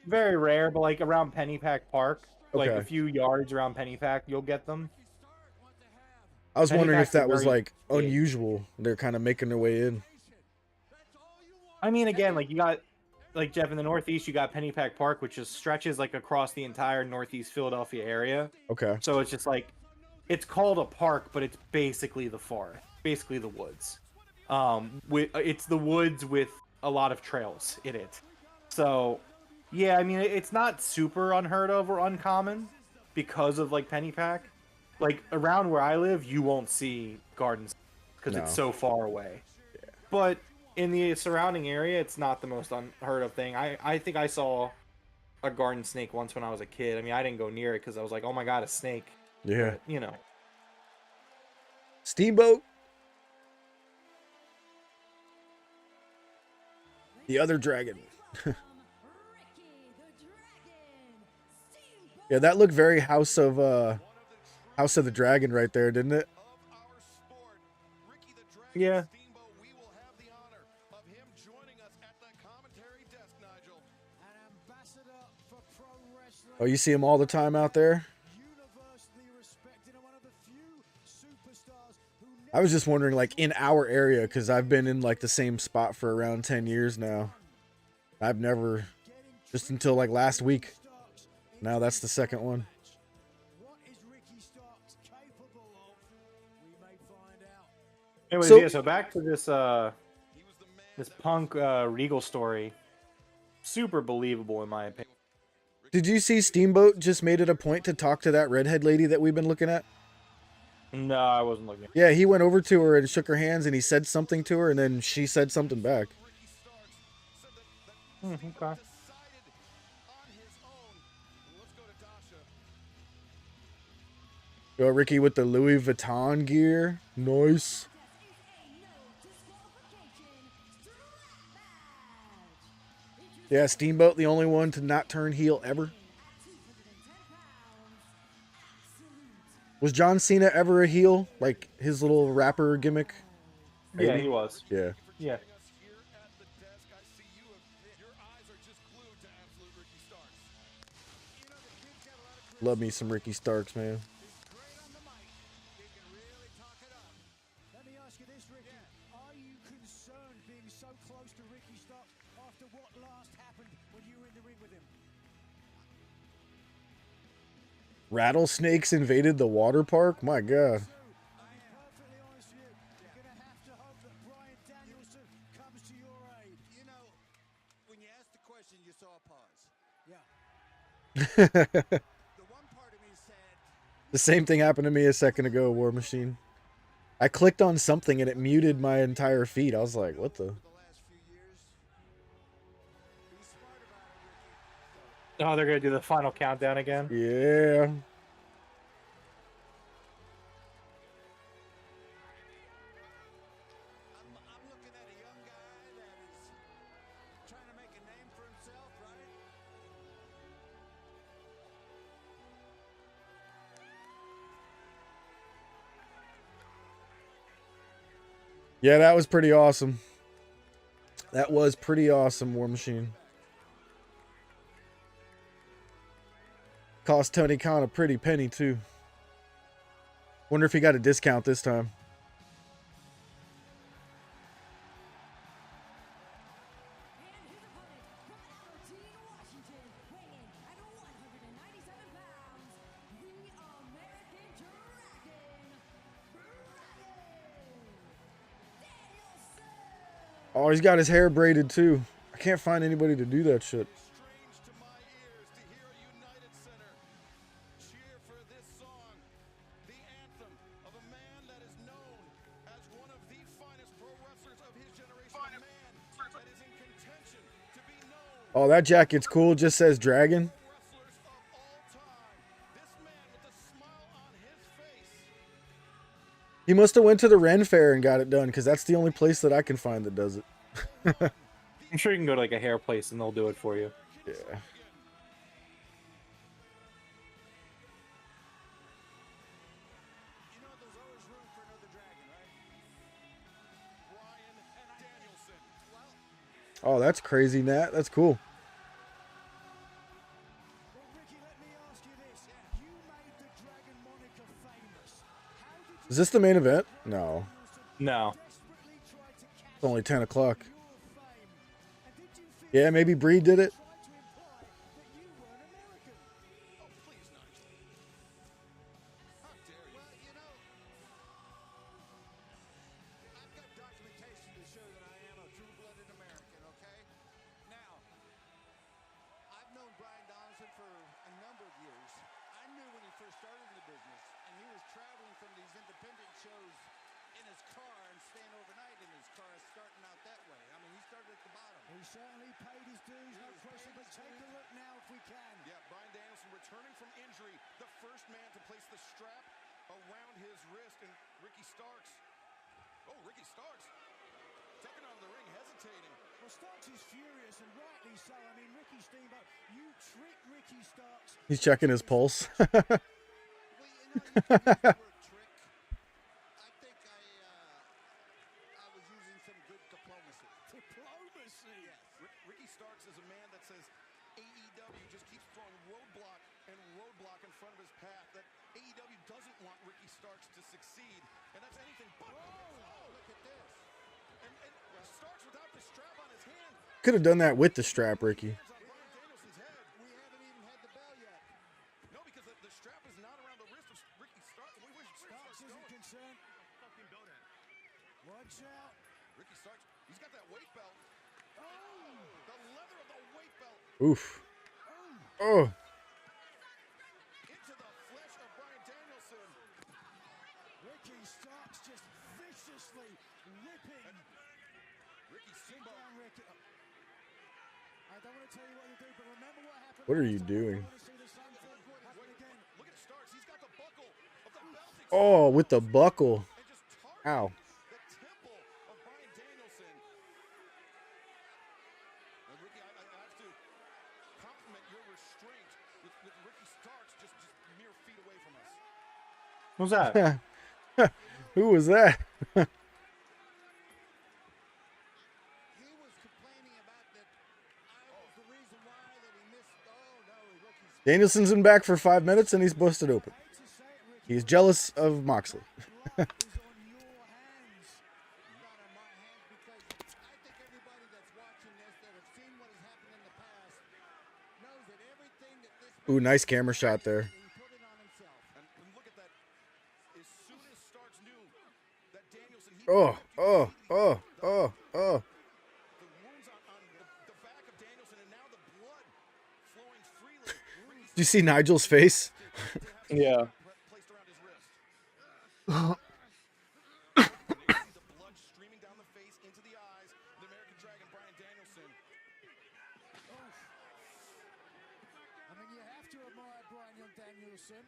Very rare, but like around Pennypack Park, like Okay. a few yards around Pennypack, you'll get them. I was wondering if Pennypack's a that was very like unusual. They're kind of making their way in. I mean, again, like you got, like Jeff in the Northeast, you got Pennypack Park, which just stretches like across the entire Northeast Philadelphia area. Okay. So it's just like, it's called a park, but it's basically the forest, basically the woods. It's the woods with a lot of trails in it. So, yeah, I mean, it's not super unheard of or uncommon because of like Pennypack. Like around where I live, you won't see gardens because it's so far away. Yeah. But in the surrounding area, it's not the most unheard of thing. I think I saw a garden snake once when I was a kid. I mean, I didn't go near it because I was like, oh my god, a snake. Yeah. But, you know. Steamboat. The other dragon. Yeah, that looked very House of the Dragon right there, didn't it? Yeah. Oh, you see him all the time out there? I was just wondering, like, in our area, because I've been in, like, the same spot for around 10 years now. I've never, just until, like, last week. Now that's the second one. Anyways, so back to this this Punk Regal story. Super believable in my opinion. Did you see Steamboat just made it a point to talk to that redhead lady that we've been looking at? No, I wasn't looking. Yeah, he went over to her and shook her hands, and he said something to her, and then she said something back. Okay. Yo, Ricky with the Louis Vuitton gear. Nice. Yeah, Steamboat, the only one to not turn heel ever. Was John Cena ever a heel? Like his little rapper gimmick? Yeah, Maybe? he was. Yeah. Yeah. Love me some Ricky Starks, man. Let me ask you this, Ricky. Are you concerned being so close to Ricky Starks after after what last happened when you were in the ring with him. Rattlesnakes invaded the water park? My God. Perfectly honest with you, you're going to have to hope that Bryan Danielson comes to your aid. You know, when you asked the question, you saw a pause. Yeah. The one part of me said, The same thing happened to me a second ago, War Machine. I clicked on something and it muted my entire feed. I was like, what the? Oh, they're gonna do the final countdown again. Yeah. I'm looking at a young guy that is trying to make a name for himself, right? Yeah, that was pretty awesome. That was pretty awesome, War Machine. Cost Tony Khan a pretty penny, too. Wonder if he got a discount this time. Oh, he's got his hair braided, too. I can't find anybody to do that shit. Oh, that jacket's cool. Just says Dragon. He must have went to the Ren Fair and got it done, because that's the only place that I can find that does it. I'm sure you can go to like a hair place and they'll do it for you. Yeah. Oh, that's crazy, Nat. That's cool. Is this the main event? No. No. It's only 10 o'clock. Yeah, maybe Bree did it. He certainly paid his dues, no question, but take a look now if we can. Yeah, Bryan Danielson returning from injury, the first man to place the strap around his wrist, and Ricky Starks. Oh, Ricky Starks taking out of the ring, hesitating. Well, Starks is furious, and rightly so. I mean, Ricky Steamboat, you tricked Ricky Starks. He's checking his pulse. Diplomacy. Yes. Ricky Starks is a man that says AEW just keeps throwing roadblock and roadblock in front of his path. That AEW doesn't want Ricky Starks to succeed, and that's anything but. Oh, look at this. And Starks without the strap on his hand. Could have done that with the strap, Ricky. We haven't even had the bell yet. No, because the strap is not around the wrist of Ricky Starks. Starks isn't concerned. Fucking belt at. Watch out. Ricky Starks, he's got that weight belt. Oh, the leather of the weight belt. Oof. Oh. Into the flesh of Bryan Danielson. Ricky Starks just viciously ripping. Ricky Steamboat. Ricky. I don't want to tell you what to do, but remember what happened. What are you doing? Look at Starks. He's got the buckle of the belt. Oh, with the buckle. Ow. Who's that? Who was that? Danielson's been back for 5 minutes and he's busted open. He's jealous of Moxley. Ooh, nice camera shot there. And look at that. As soon as Starks knew that Danielson, he Oh. the wounds on the back of Danielson, and now the blood flowing freely. Did you see Nigel's face? Yeah. Placed around his wrist. Oh. And there you see the blood streaming down the face into the eyes. The American Dragon, Bryan Danielson. I mean, you have to admire Bryan Danielson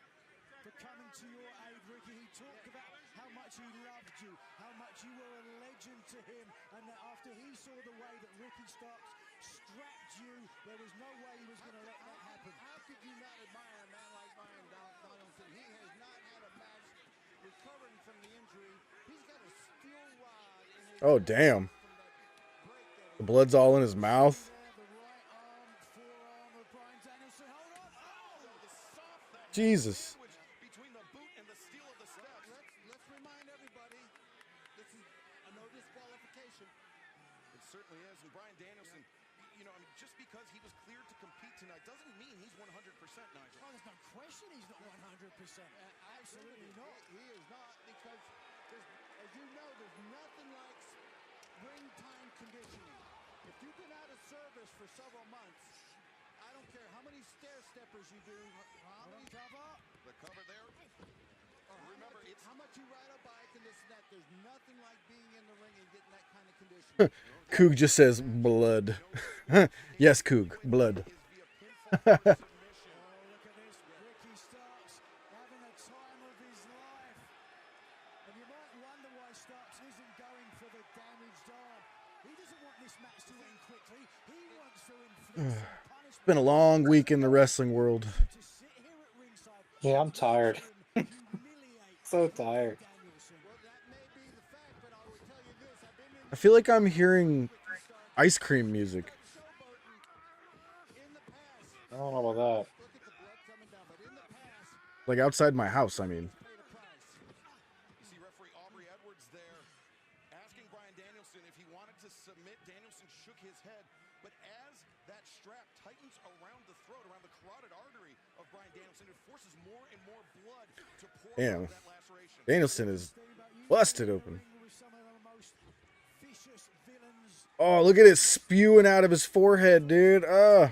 for coming to your aid, Ricky. He talked about how much he loved you, how much you were a legend to him, and that after he saw the way that Ricky Starks strapped you, there was no way he was going to let that happen. How could you not admire a man like Bryan Danielson? He has not had a match recovering from the injury. He's got a steel rod in his Oh, damn. The blood's all in his mouth. Jesus. Between the boot and the steel of the steps. Let's remind everybody, this is a no disqualification. It certainly is. And Bryan Danielson, you know, I mean, just because he was cleared to compete tonight doesn't mean he's 100%, Nigel. Oh, there's no question he's not 100%. Absolutely not. He is not, because as you know, there's nothing like spring time conditioning. If you've been out of service for several months, I don't care how many stair steppers you do, how many The cover there. Remember, it's how much you ride a bike and this and that. There's nothing like being in the ring and getting that kind of conditioning. Coog just says blood. Yes, Coog, blood. Look at this. Ricky Starks having a time of his life. And you might wonder why Starks isn't going for the damaged arm. He doesn't want this match to end quickly. He wants to inflict some punishment. It's been a long week in the wrestling world. Yeah, I'm tired. So tired. I feel like I'm hearing ice cream music. I don't know about that. Like outside my house, I mean. You see referee Aubrey Edwards there asking Bryan Danielson if he wanted to submit. Danielson shook his head. But as that strap tightens around the throat, around the carotid artery of Bryan Danielson, it forces more and more blood to pour Damn. out of that laceration. Danielson is busted open. Oh, look at it spewing out of his forehead, dude. What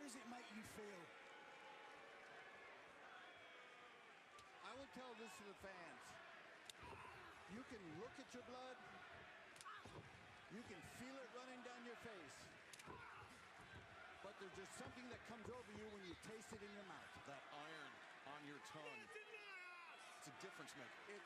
does it make you feel? I would tell this to the fans. You can look at your blood. You can feel it running down your face. But there's just something that comes over you when you taste it in your mouth. That iron on your tongue. It's a difference maker.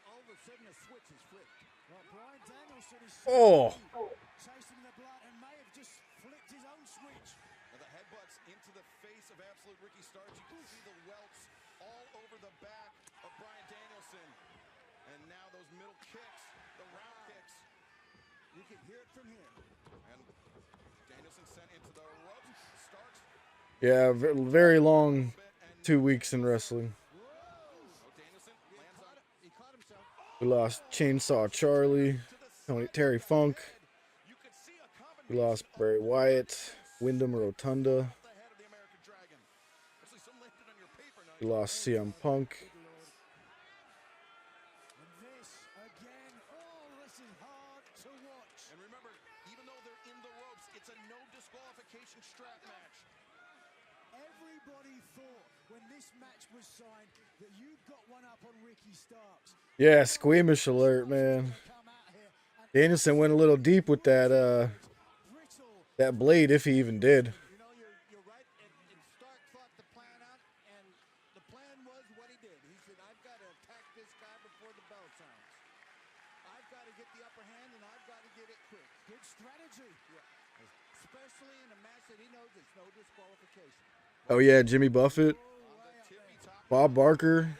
All of a sudden, a switch is flipped. Well, Bryan Danielson is chasing the blood and may have just flipped his own switch. Now the headbutts into the face of absolute Ricky Starks. You can see the welts all over the back of Bryan Danielson. And now those middle kicks, the round kicks. You can hear it from here. And Danielson sent into the ropes. Starks. Yeah, very long 2 weeks in wrestling. We lost Chainsaw Charlie, Terry Funk. We lost Bray Wyatt, Wyndham Rotunda. We lost CM Punk. And remember, even though they're in the ropes, it's a no disqualification strap match. Everybody thought when this match was signed that you got one up on Ricky Starks. Yeah, squeamish alert, man. Danielson went a little deep with that that blade, if he even did. You know, you're right. And Stark thought the plan out, and the plan was what he did. He said, I've got to attack this guy before the bell sounds. I've got to get the upper hand, and I've got to get it quick. Good strategy. Yeah. Especially in a match that he knows it's no disqualification. Oh yeah, Jimmy Buffett, Bob Barker.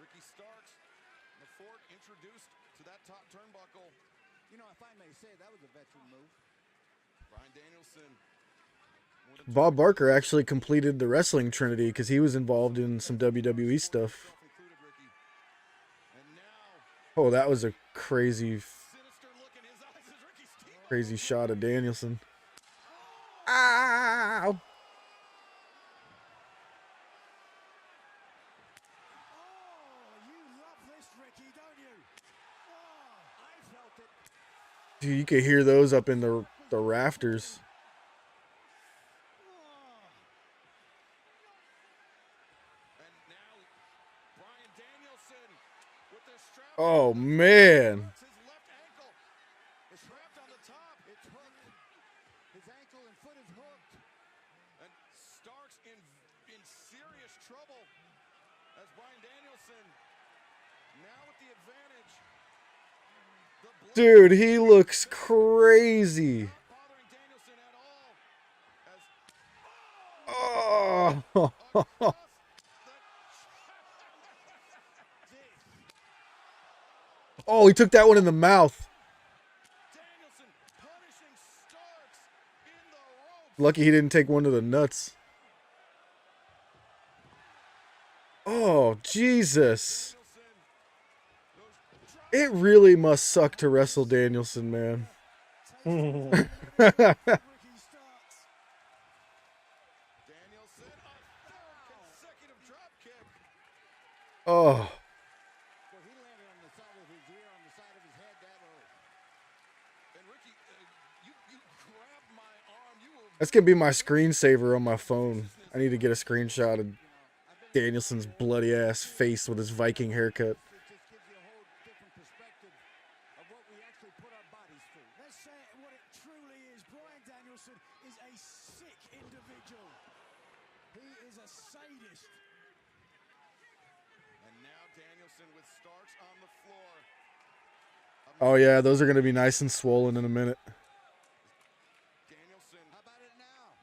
Ricky Starks, the Ford introduced to that top turnbuckle. You know, if I may say, that was a veteran move. Bryan Danielson. Bob Barker actually completed the wrestling trinity because he was involved in some WWE stuff. Oh, that was a crazy shot of Danielson. Ow! Dude, you could hear those up in the rafters. Oh man. It's wrapped on the top. It's hooked. His ankle and foot is hooked. And Starks in serious trouble as Bryan Danielson now with the advantage. Dude, he looks crazy. Oh. Oh, he took that one in the mouth. Lucky he didn't take one to the nuts. Oh, Jesus. It really must suck to wrestle Danielson, man. Oh. That's going to be my screensaver on my phone. I need to get a screenshot of Danielson's bloody ass face with his Viking haircut. Let's say what it truly is. Bryan Danielson is a sick individual. He is a sadist. And now Danielson with Starks on the floor. Oh yeah, those are going to be nice and swollen in a minute. Danielson. How about it now?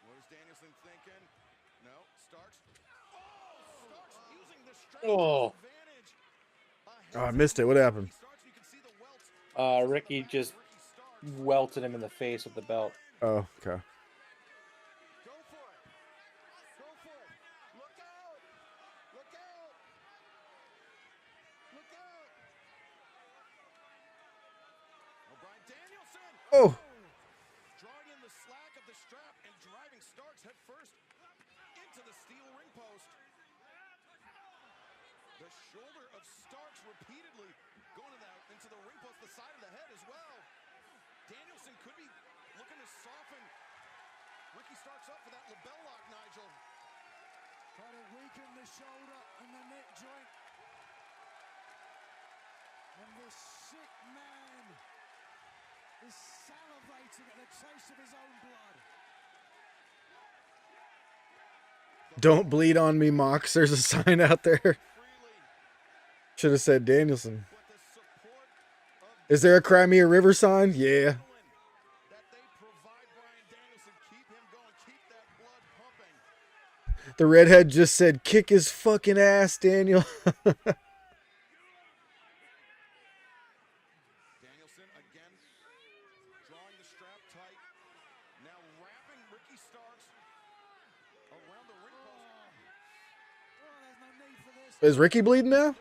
What is Danielson thinking? No, Starks. Oh, Starks using the strength advantage. Oh, I missed it. What happened? Ricky just welted him in the face with the belt. Oh, okay. Oh. Drawing in the slack of the strap and driving Starks head first into the steel ring post. The shoulder of Starks repeatedly going into the ring post, the side of the head as well. Danielson could be looking to soften Ricky Starks up for that label lock, Nigel. Trying to weaken the shoulder and the neck joint. And this sick man is salivating at the taste of his own blood. Don't bleed on me, Mox. There's a sign out there. Should have said Danielson. Is there a Crimea River sign? Yeah. The redhead just said, kick his fucking ass, Daniel. Danielson again drawing the strap tight. Now wrapping Ricky Starks around the ring post. Is Ricky bleeding now?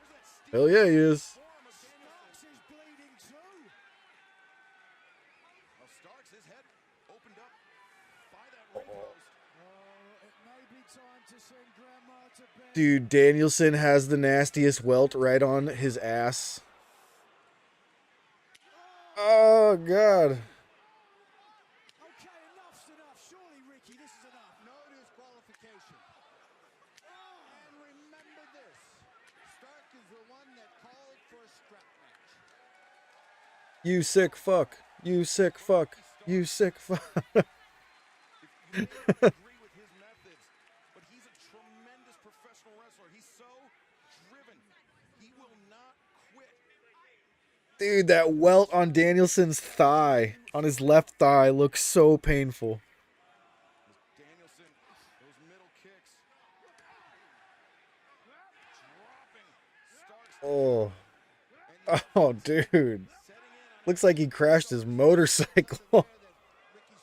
Hell yeah, he is. Starks is bleeding too. Well, Starks, his head opened up by that ring post. It may be time to send Grandma to bed. Dude, Danielson has the nastiest welt right on his ass. Oh, God. Okay, enough's enough. Surely, Ricky, this is enough. No disqualification. And remember this. Stark is the one that called for a strap match. You sick fuck. You sick fuck. You sick fuck. Agree with his methods, but he's a tremendous professional wrestler. He's so driven. He will not quit. Dude, that welt on Danielson's thigh, on his left thigh, looks so painful. Danielson, those middle kicks. Dropping Starks. Oh. Oh, dude. Looks like he crashed his motorcycle. Ricky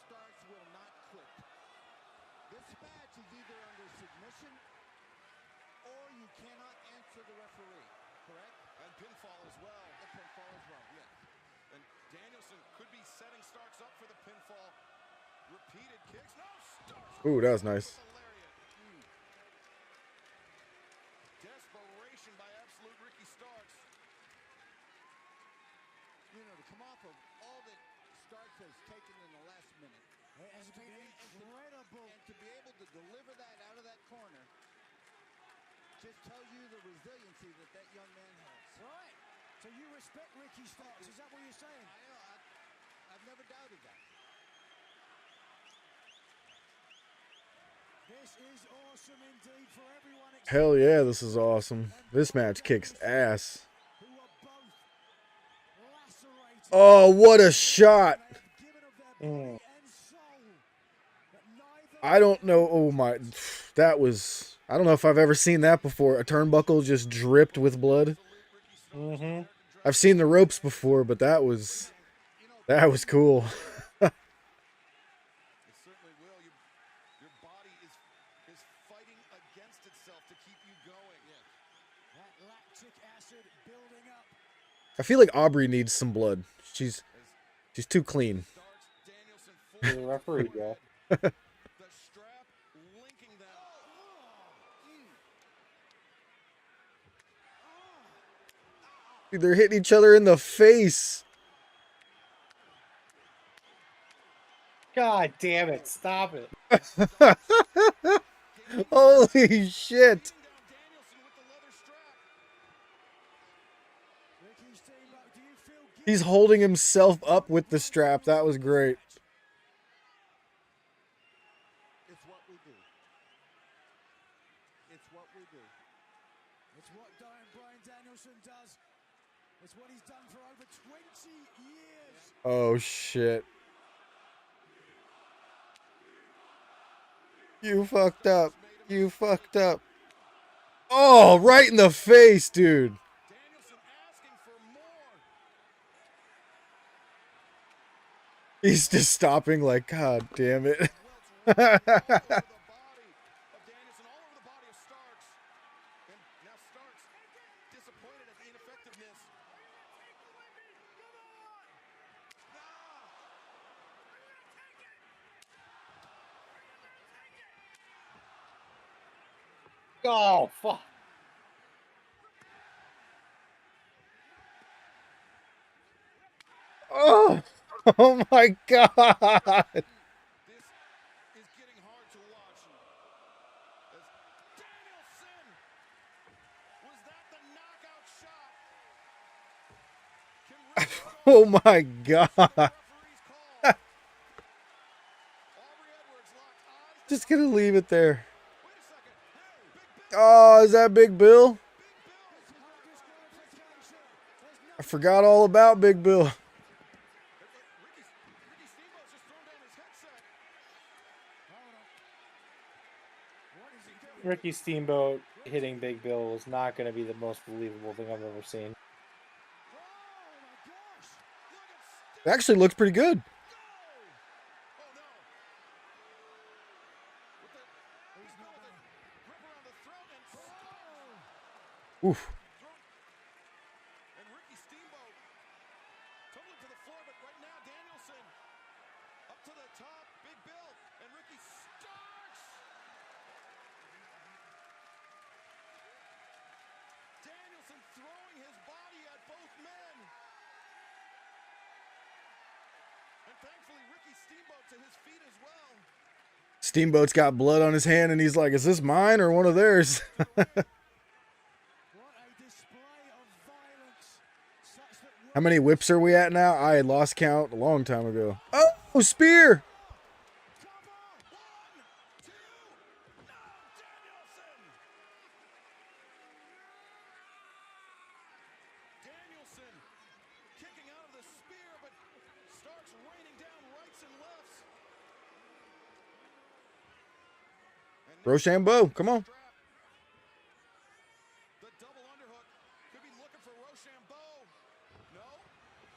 Starks will not quit. This match is either under submission or you cannot answer the referee, correct? And pinfall as well. And pinfall as well, yes. And Danielson could be setting Starks up for the pinfall. Repeated kicks. No, Starks. Ooh, that was nice. Desperation by absolute Ricky Starks. You know, to come off of all that Starks has taken in the last minute. It has been incredible. And to be able to deliver that out of that corner just tells you the resiliency that that young man has. Right. So you respect Ricky Starks. Is that what you're saying? I've never doubted that. This is awesome indeed for everyone. Hell yeah, this is awesome. This match kicks ass. Oh, what a shot. I don't know. Oh my, that was, I don't know if I've ever seen that before. A turnbuckle just dripped with blood. Mm-hmm. I've seen the ropes before, but that was cool. I feel like Aubrey needs some blood. She's too clean. The referee, yeah. Dude, they're hitting each other in the face. God damn it! Stop it! Holy shit! He's holding himself up with the strap. That was great. It's what we do. It's what we do. It's what Bryan Danielson does. It's what he's done for over 20 years. Oh shit. You fucked up. You fucked up. Oh, right in the face, dude. He's just stopping like, God damn it. Oh, fuck. Oh, oh my God. Oh my God. Just gonna leave it there. Oh, is that Big Bill? I forgot all about Big Bill. Ricky Steamboat hitting Big Bill was not going to be the most believable thing I've ever seen. It actually looks pretty good. Oof. Throwing his body at both men. And thankfully, Ricky Steamboat to his feet as well. Steamboat's got blood on his hand, and he's like, is this mine or one of theirs? How many whips are we at now? I had lost count a long time ago. Oh, spear! Rochambeau, come on. The double underhook could be looking for Rochambeau. No.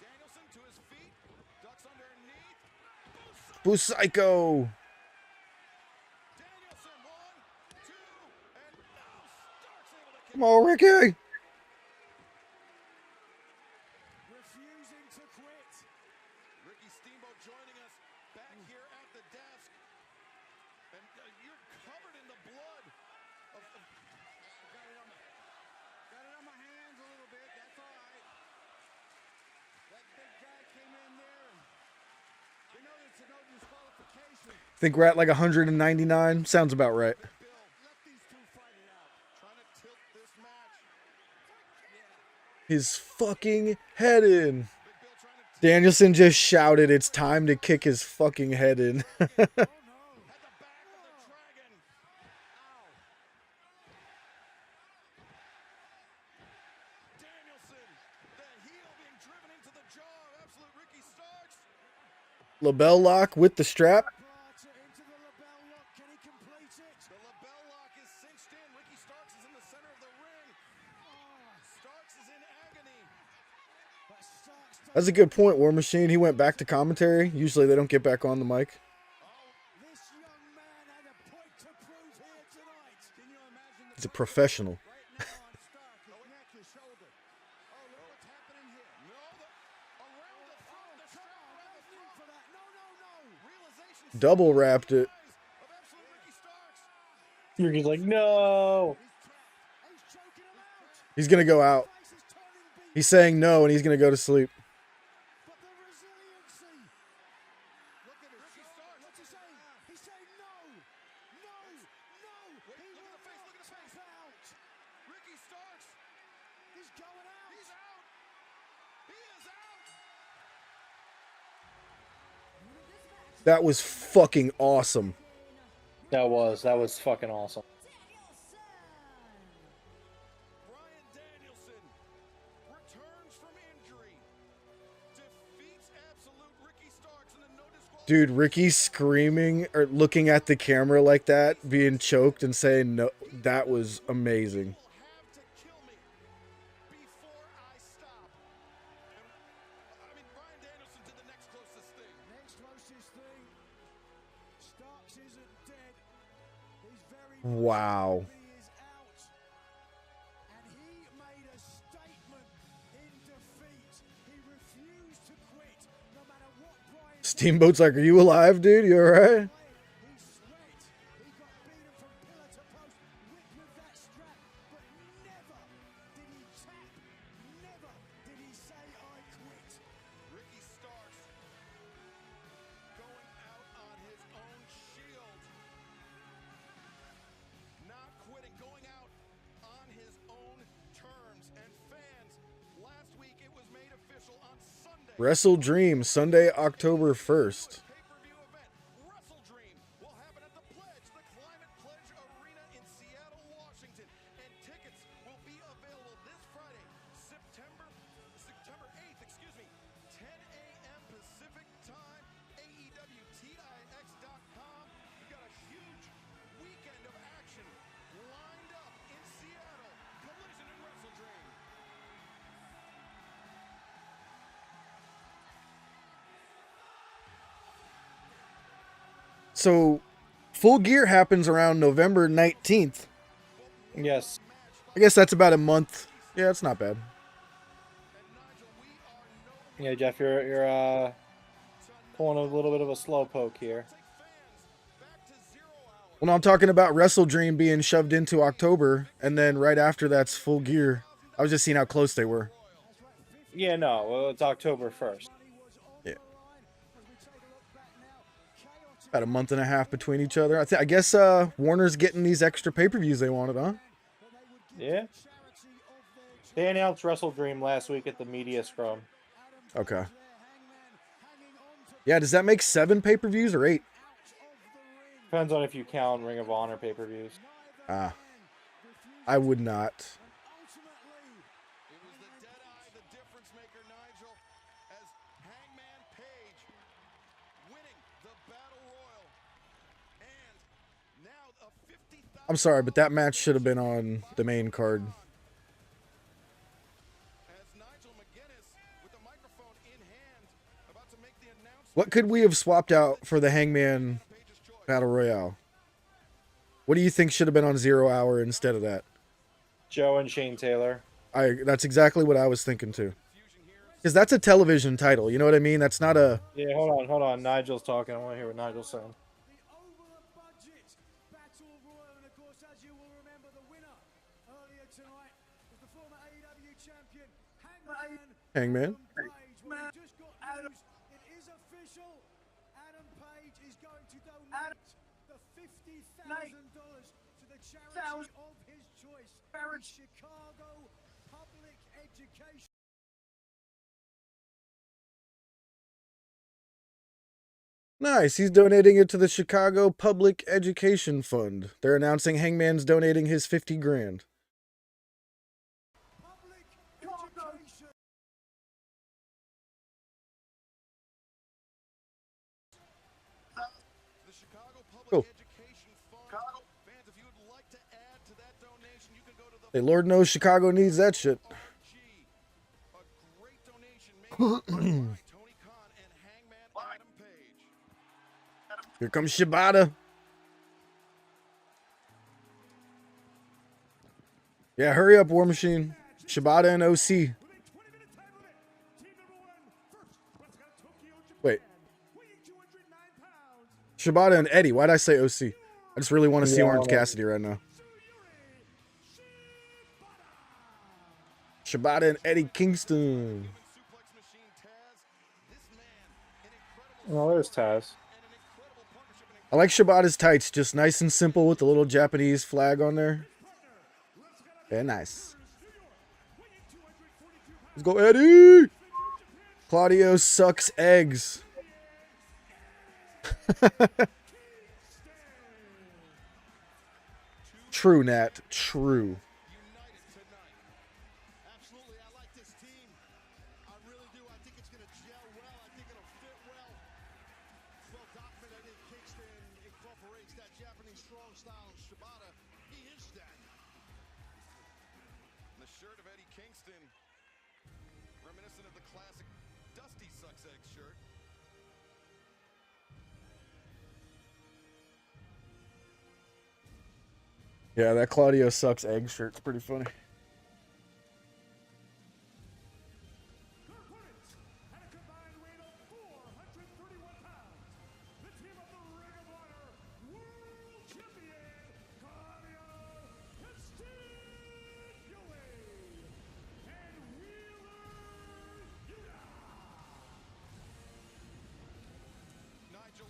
Danielson to his feet. Ducks underneath. Busaico. Danielson, 1, 2, and now Starks able to kick. Come on, Ricky. Refusing to quit. Think we're at like 199. Sounds about right. His fucking head in. Danielson just shouted, "It's time to kick his fucking head in." LaBelle lock with the strap. That's a good point, War Machine. He went back to commentary. Usually they don't get back on the mic. He's a professional. Double wrapped it. Ricky's like, no. He's going to go out. He's saying no, and he's going to go to sleep. That was fucking awesome. That was fucking awesome. Dude, Ricky screaming or looking at the camera like that, being choked and saying no, that was amazing. Wow. Steamboat's like, "Are you alive, dude? You alright?" Wrestle Dream, Sunday, October 1st. So, Full Gear happens around November 19th. Yes. I guess that's about a month. Yeah, it's not bad. Yeah, Jeff, you're pulling a little bit of a slow poke here. Well, no, I'm talking about Wrestle Dream being shoved into October, and then right after that's Full Gear. I was just seeing how close they were. Yeah, no, well, it's October 1st. Yeah. About a month and a half between each other. I guess Warner's getting these extra pay-per-views they wanted, huh? Yeah. They announced Wrestle Dream last week at the media scrum. Okay. Yeah, does that make 7 pay-per-views or 8? Depends on if you count Ring of Honor pay-per-views. Ah. I would not. I'm sorry, but that match should have been on the main card. What could we have swapped out for the Hangman Battle Royale? What do you think should have been on 0 Hour instead of that? Joe and Shane Taylor. That's exactly what I was thinking too. Because that's a television title, you know what I mean? That's not a... Yeah, hold on. Nigel's talking. I want to hear what Nigel's saying. Hangman. It is official. Adam Page is going to donate the $50,000 to the charity of his choice, the Chicago Public Education. Nice. He's donating it to the Chicago Public Education Fund. They're announcing Hangman's donating his 50 grand. The Chicago Public Cool. Education Fund. Fans, if you would like to add to that donation, you can go to the Hey, Lord knows Chicago needs that shit. A great donation made by Tony Khan and Hangman Adam Page. Here comes Shibata. Yeah, hurry up, War Machine. Shibata and OC. Wait. Shibata and Eddie. Why'd I say OC? I just really want to see Orange Cassidy right now. Shibata and Eddie Kingston. Oh, there's Taz. I like Shibata's tights, just nice and simple with the little Japanese flag on there. Very nice. Let's go, Eddie! Claudio sucks eggs. True, Nat. True. Absolutely, I like this team. I really do. I think it's going to gel well. I think it'll fit well. It's well documented. I think Kingston incorporates that Japanese strong style of Shibata. He is that. The shirt of Eddie Kingston, reminiscent of the classic Dusty Sucks Egg shirt. Yeah, that Claudio sucks egg shirt's pretty funny. Nigel,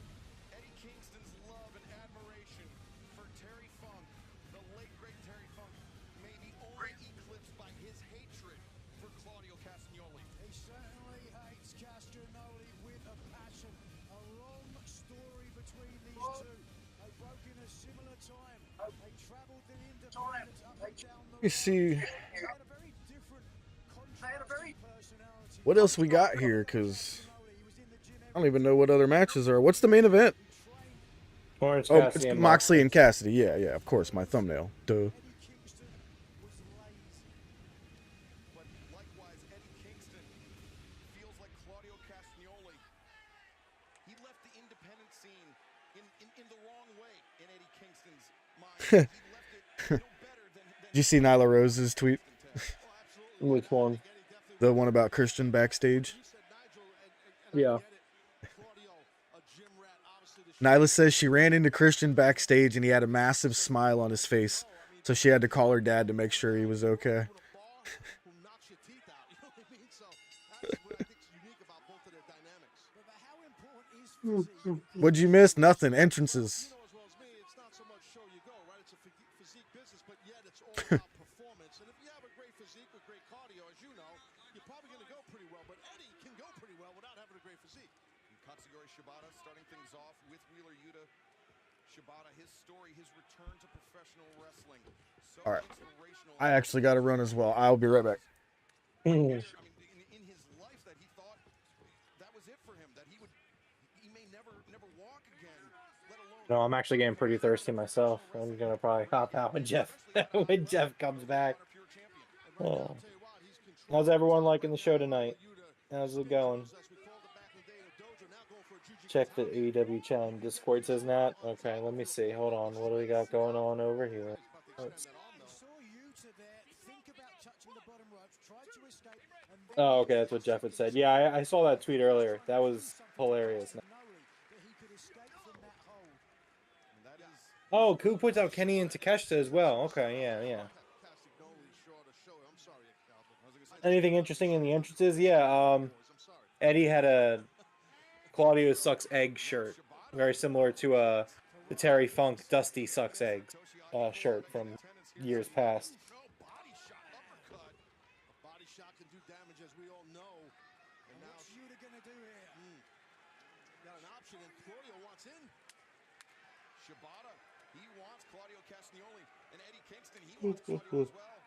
Eddie Kingston's love and admiration for Terry Funk, the late great Terry Funk, may be only eclipsed by his hatred for Claudio Castagnoli. He certainly hates Castagnoli with a passion. A long story between these two. They broke in a similar time. They traveled the independence up and down the You see, They had a very different contrasting personality. what else we got here? Because I don't even know what other matches are. What's the main event? Orange Oh, Cassidy it's and Moxley and Cassidy. Yeah, yeah, of course. My thumbnail. Duh. But likewise, Eddie Kingston feels like Claudio Castagnoli. He left the independent scene in the wrong way in Eddie Kingston's mind. He left it no better than Did you see Nyla Rose's tweet? Which one? The one about Christian backstage. Yeah. Nyla says she ran into Christian backstage and he had a massive smile on his face. So she had to call her dad to make sure he was okay. What'd you miss? Nothing. Entrances. Performance, and if you have a great physique with great cardio, as you know, you're probably going to go pretty well. But Eddie can go pretty well without having a great physique. And Katsugori Shibata starting things off with Wheeler Yuta. Shibata, his story, his return to professional wrestling. So All right. inspirational. I actually got to run as well. I'll be right back. I mean, in his life, that he thought that was it for him. That he may never walk again. Let alone. No, I'm actually getting pretty thirsty myself. I'm gonna probably hop out when Jeff comes back. Oh. How's everyone liking the show tonight? How's it going? Check the AEW channel. Discord says not. Okay, let me see. Hold on. What do we got going on over here? Oh, okay. That's what Jeff had said. Yeah, I saw that tweet earlier. That was hilarious. Oh, Koo puts out Kenny and Takeshita as well. Okay, yeah. Anything interesting in the entrances? Yeah, Eddie had a Claudio Sucks Egg shirt. Very similar to the Terry Funk Dusty Sucks Eggs shirt from years past. Body shot, uppercut. A body shot can do damage, as we all know. And now What's Yuta gonna do here? Got an option, and Claudio wants in. Shibata, he wants Claudio Castagnoli. And Eddie Kingston, he wants Claudio as well.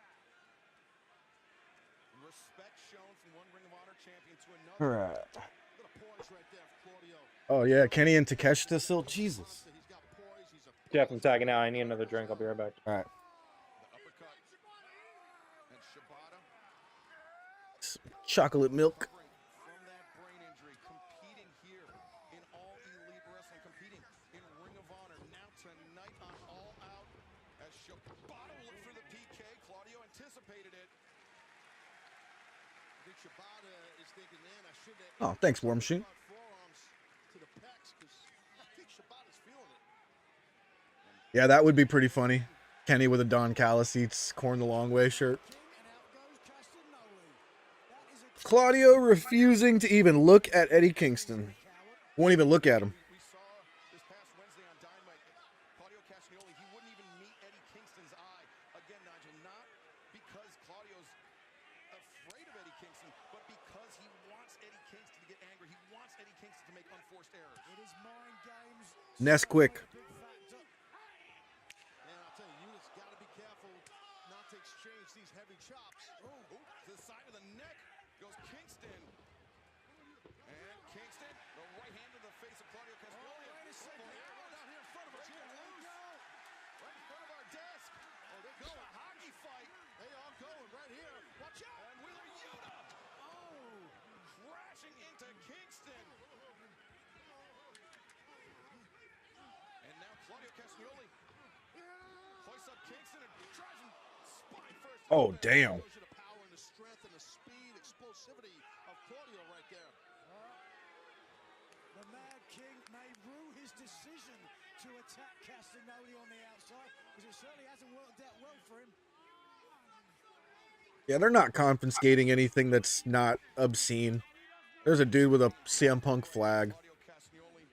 Respect shown from one Ring of Honor champion to another. Alright. Look at the poise right there for Claudio. Oh yeah, Kenny and Takeshita still. Jesus. Jeff, I'm tagging out. I need another drink. I'll be right back. All right. And Shibata Chocolate milk. from that brain injury, competing here in All Elite Wrestling, competing in Ring of Honor. Now tonight on All Out, as Shibata looked for the PK, Claudio anticipated it. I think Shibata is thinking, man, I should have Oh, thanks, War Machine. forearms to the pecs, because I think Shibata's feeling it. Yeah, that would be pretty funny. Kenny with a Don Callis eats corn the long way shirt. Claudio refusing to even look at Eddie Kingston. Won't even look at him. We saw this past Wednesday on Dynamite, Claudio Castagnoli, he wouldn't even meet Eddie Kingston's eye. Again, Nigel, not because Claudio's afraid of Eddie Kingston, but because he wants Eddie Kingston to get angry. He wants Eddie Kingston to make unforced errors. It is mind games. Nesquik. Man, I'll tell you, Yuta's got to be careful not to exchange these heavy chops. To the side of the neck goes Kingston. And Kingston, the right hand to the face of Claudio Castagnoli. Wait a second. Down here in front of us. Right in front of our desk. Oh, they go a hockey fight. They are going right here. Watch out. And Wheeler Yuta. Oh, crashing into Kingston. And now Claudio Castagnoli hoists up Kingston and drives him spine first. Oh, damn. Shows you the power and the strength and the speed, explosivity of Claudio right there. The Mad King may rue his decision to attack Castagnoli on the outside, because it certainly hasn't worked out well for him. Yeah, they're not confiscating anything that's not obscene. There's a dude with a CM Punk flag. Claudio Castagnoli.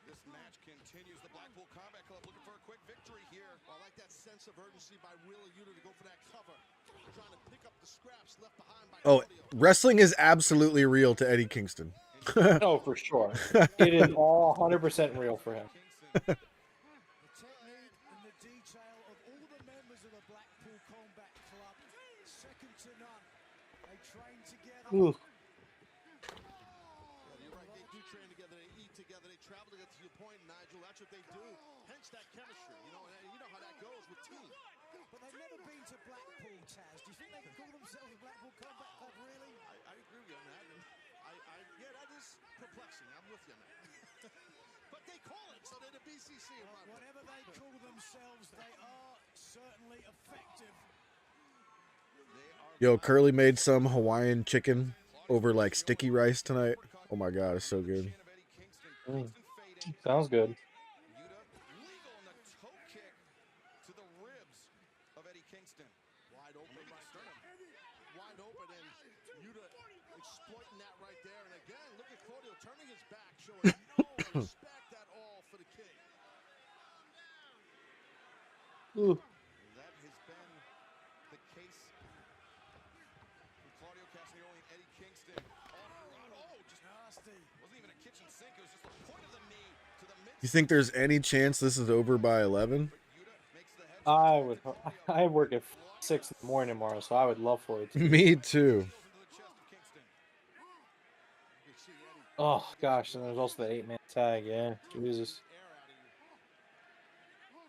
This match continues. The Blackpool Combat Club looking for a quick victory here. I like that sense of urgency by Wheeler Yuta to go for that cover. Trying to pick up the scraps left behind by Oh, Claudio. wrestling is absolutely real to Eddie Kingston. Oh, for sure. It is all 100% real for him. The technique and the detail of all the members of the Blackpool Combat Club, second to none. They train together. Ooh. Yeah, you're right. They do train together. They eat together. They travel together. To your point, Nigel, that's what they do. Hence that chemistry. And you know how that goes with team. But they've never been to Blackpool, Taz. Do you think they can call themselves a Blackpool Combat Club, really? I agree with you on that. And yeah, that is perplexing. I'm with you on that. But they call it, so they're the BCC. Whatever they call themselves, they are certainly effective. Yo, Curly made some Hawaiian chicken over like sticky rice tonight. Oh my god, it's so good. Sounds good. Yuta legal on the toe kick to the ribs of Eddie Kingston. Wide open. Maybe the sternum. Wide open, and Yuta exploiting that right there. And again, look at Claudio turning his back, showing no respect at all for the king. Ooh. That has been the case with Claudio Castagnoli and Eddie Kingston. Oh, just nasty. Wasn't even a kitchen sink. It was just the point of the knee to the mid. You think there's any chance this is over by 11? I work at 6 in the morning tomorrow, so I would love for it to. Me too. Oh gosh, and there's also the 8-man tag. Yeah, Jesus.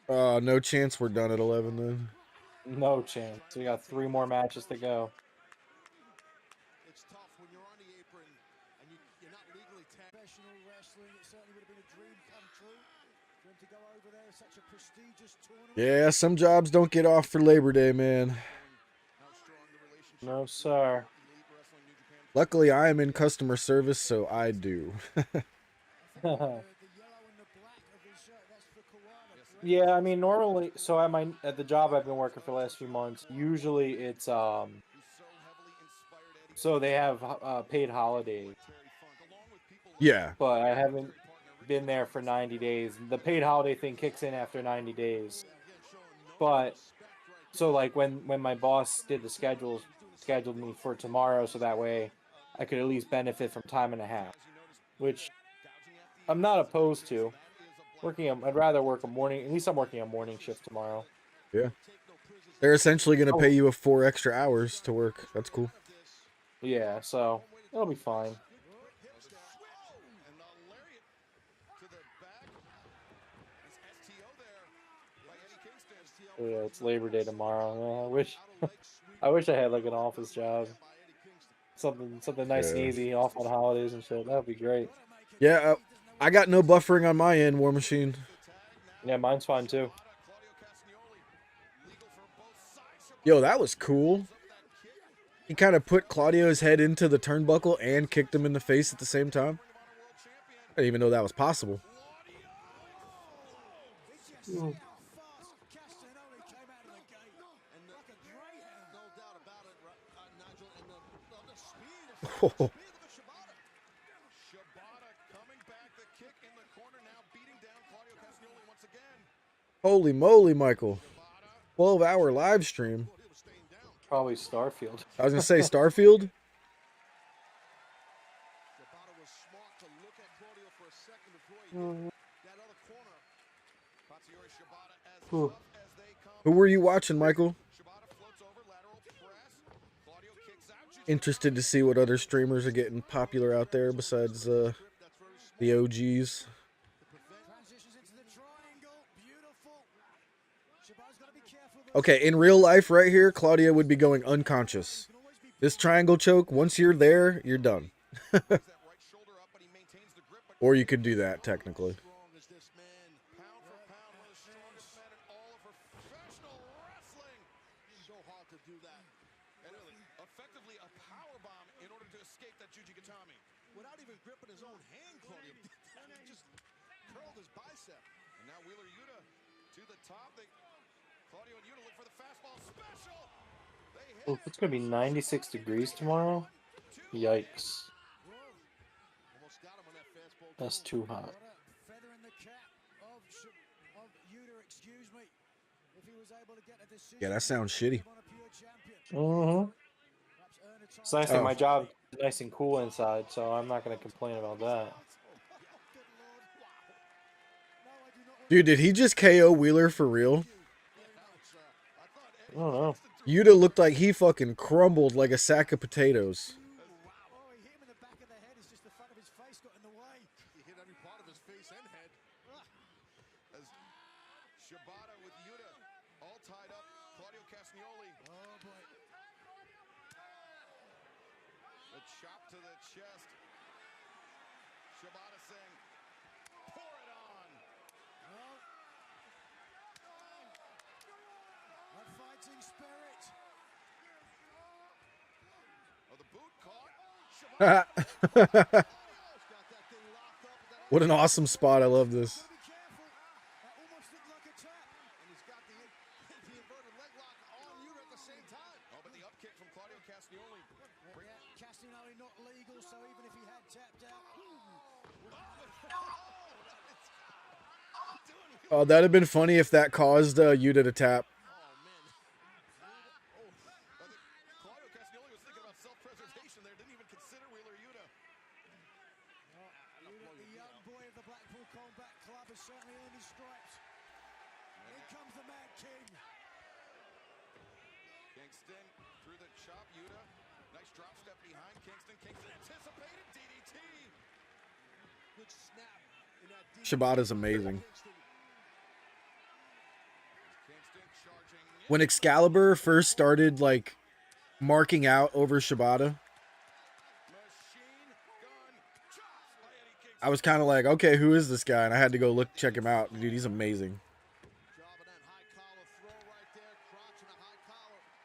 No chance we're done at 11 then. No chance. We got 3 more matches to go. It's tough when you're on the apron and you're not legally Professional wrestling, it certainly would have been a dream come true for him to go over there. Such a prestigious tournament. Yeah, some jobs don't get off for Labor Day, man. No, sir. Luckily, I am in customer service, so I do. Yeah, I mean, normally, so at the job I've been working for the last few months, usually it's so they have paid holidays. Yeah. but I haven't been there for 90 days. The paid holiday thing kicks in after 90 days. But so like when my boss did the scheduled me for tomorrow, so that way I could at least benefit from time and a half, which I'm not opposed to. I'd rather work a morning. At least I'm working a morning shift tomorrow. Yeah. They're essentially going to Oh. pay you 4 extra hours to work. That's cool. Yeah, so it'll be fine. Yeah, it's Labor Day tomorrow. I wish I had like an office job. Something nice and Yeah. easy, off on holidays and shit. That would be great. Yeah, I got no buffering on my end, War Machine. Yeah, mine's fine too. Yo, that was cool. He kind of put Claudio's head into the turnbuckle and kicked him in the face at the same time. I didn't even know that was possible. Oh. Holy moly, Michael. 12-hour live stream. Probably Starfield. I was going to say Starfield. Who were you watching, Michael? Interested to see what other streamers are getting popular out there besides the OGs. Okay, in real life right here, Claudia would be going unconscious. This triangle choke, once you're there, you're done. Or you could do that, technically. Without even gripping his own hand, Claudio just curled his bicep. And now Wheeler Yuta to the top. Claudio and Yuta look for the fastball special. Oh, it's gonna be 96 degrees tomorrow. Yikes. That's too hot. Yeah, that sounds shitty. It's nice that my job is nice and cool inside, so I'm not gonna complain about that. Dude, did he just KO Wheeler for real? I don't know. Yuta looked like he fucking crumbled like a sack of potatoes. He hit every part of his face and head. As Shibata with Yuta all tied up. Claudio Castagnoli. Oh boy. The chop to the chest. Shibata saying, pour it on. A fighting spirit. Oh, the boot caught. What an awesome spot. I love this. Castagnoli not legal, so even if he had tapped out. Oh, that'd have been funny if that caused Yuta to tap. Claudio Castagnoli was thinking about self-preservation there. Didn't even consider Wheeler Yuta. The young boy of the Blackpool Combat Club has certainly earned his stripes. In comes the Mad King. Kingston through the chop. Yuta. Nice drop step behind Kingston. Kingston anticipated DDT. Good snap in that DDT. Shibata's amazing. When Excalibur first started, like, marking out over Shibata, I was kind of like, okay, who is this guy? And I had to go check him out. Dude, he's amazing.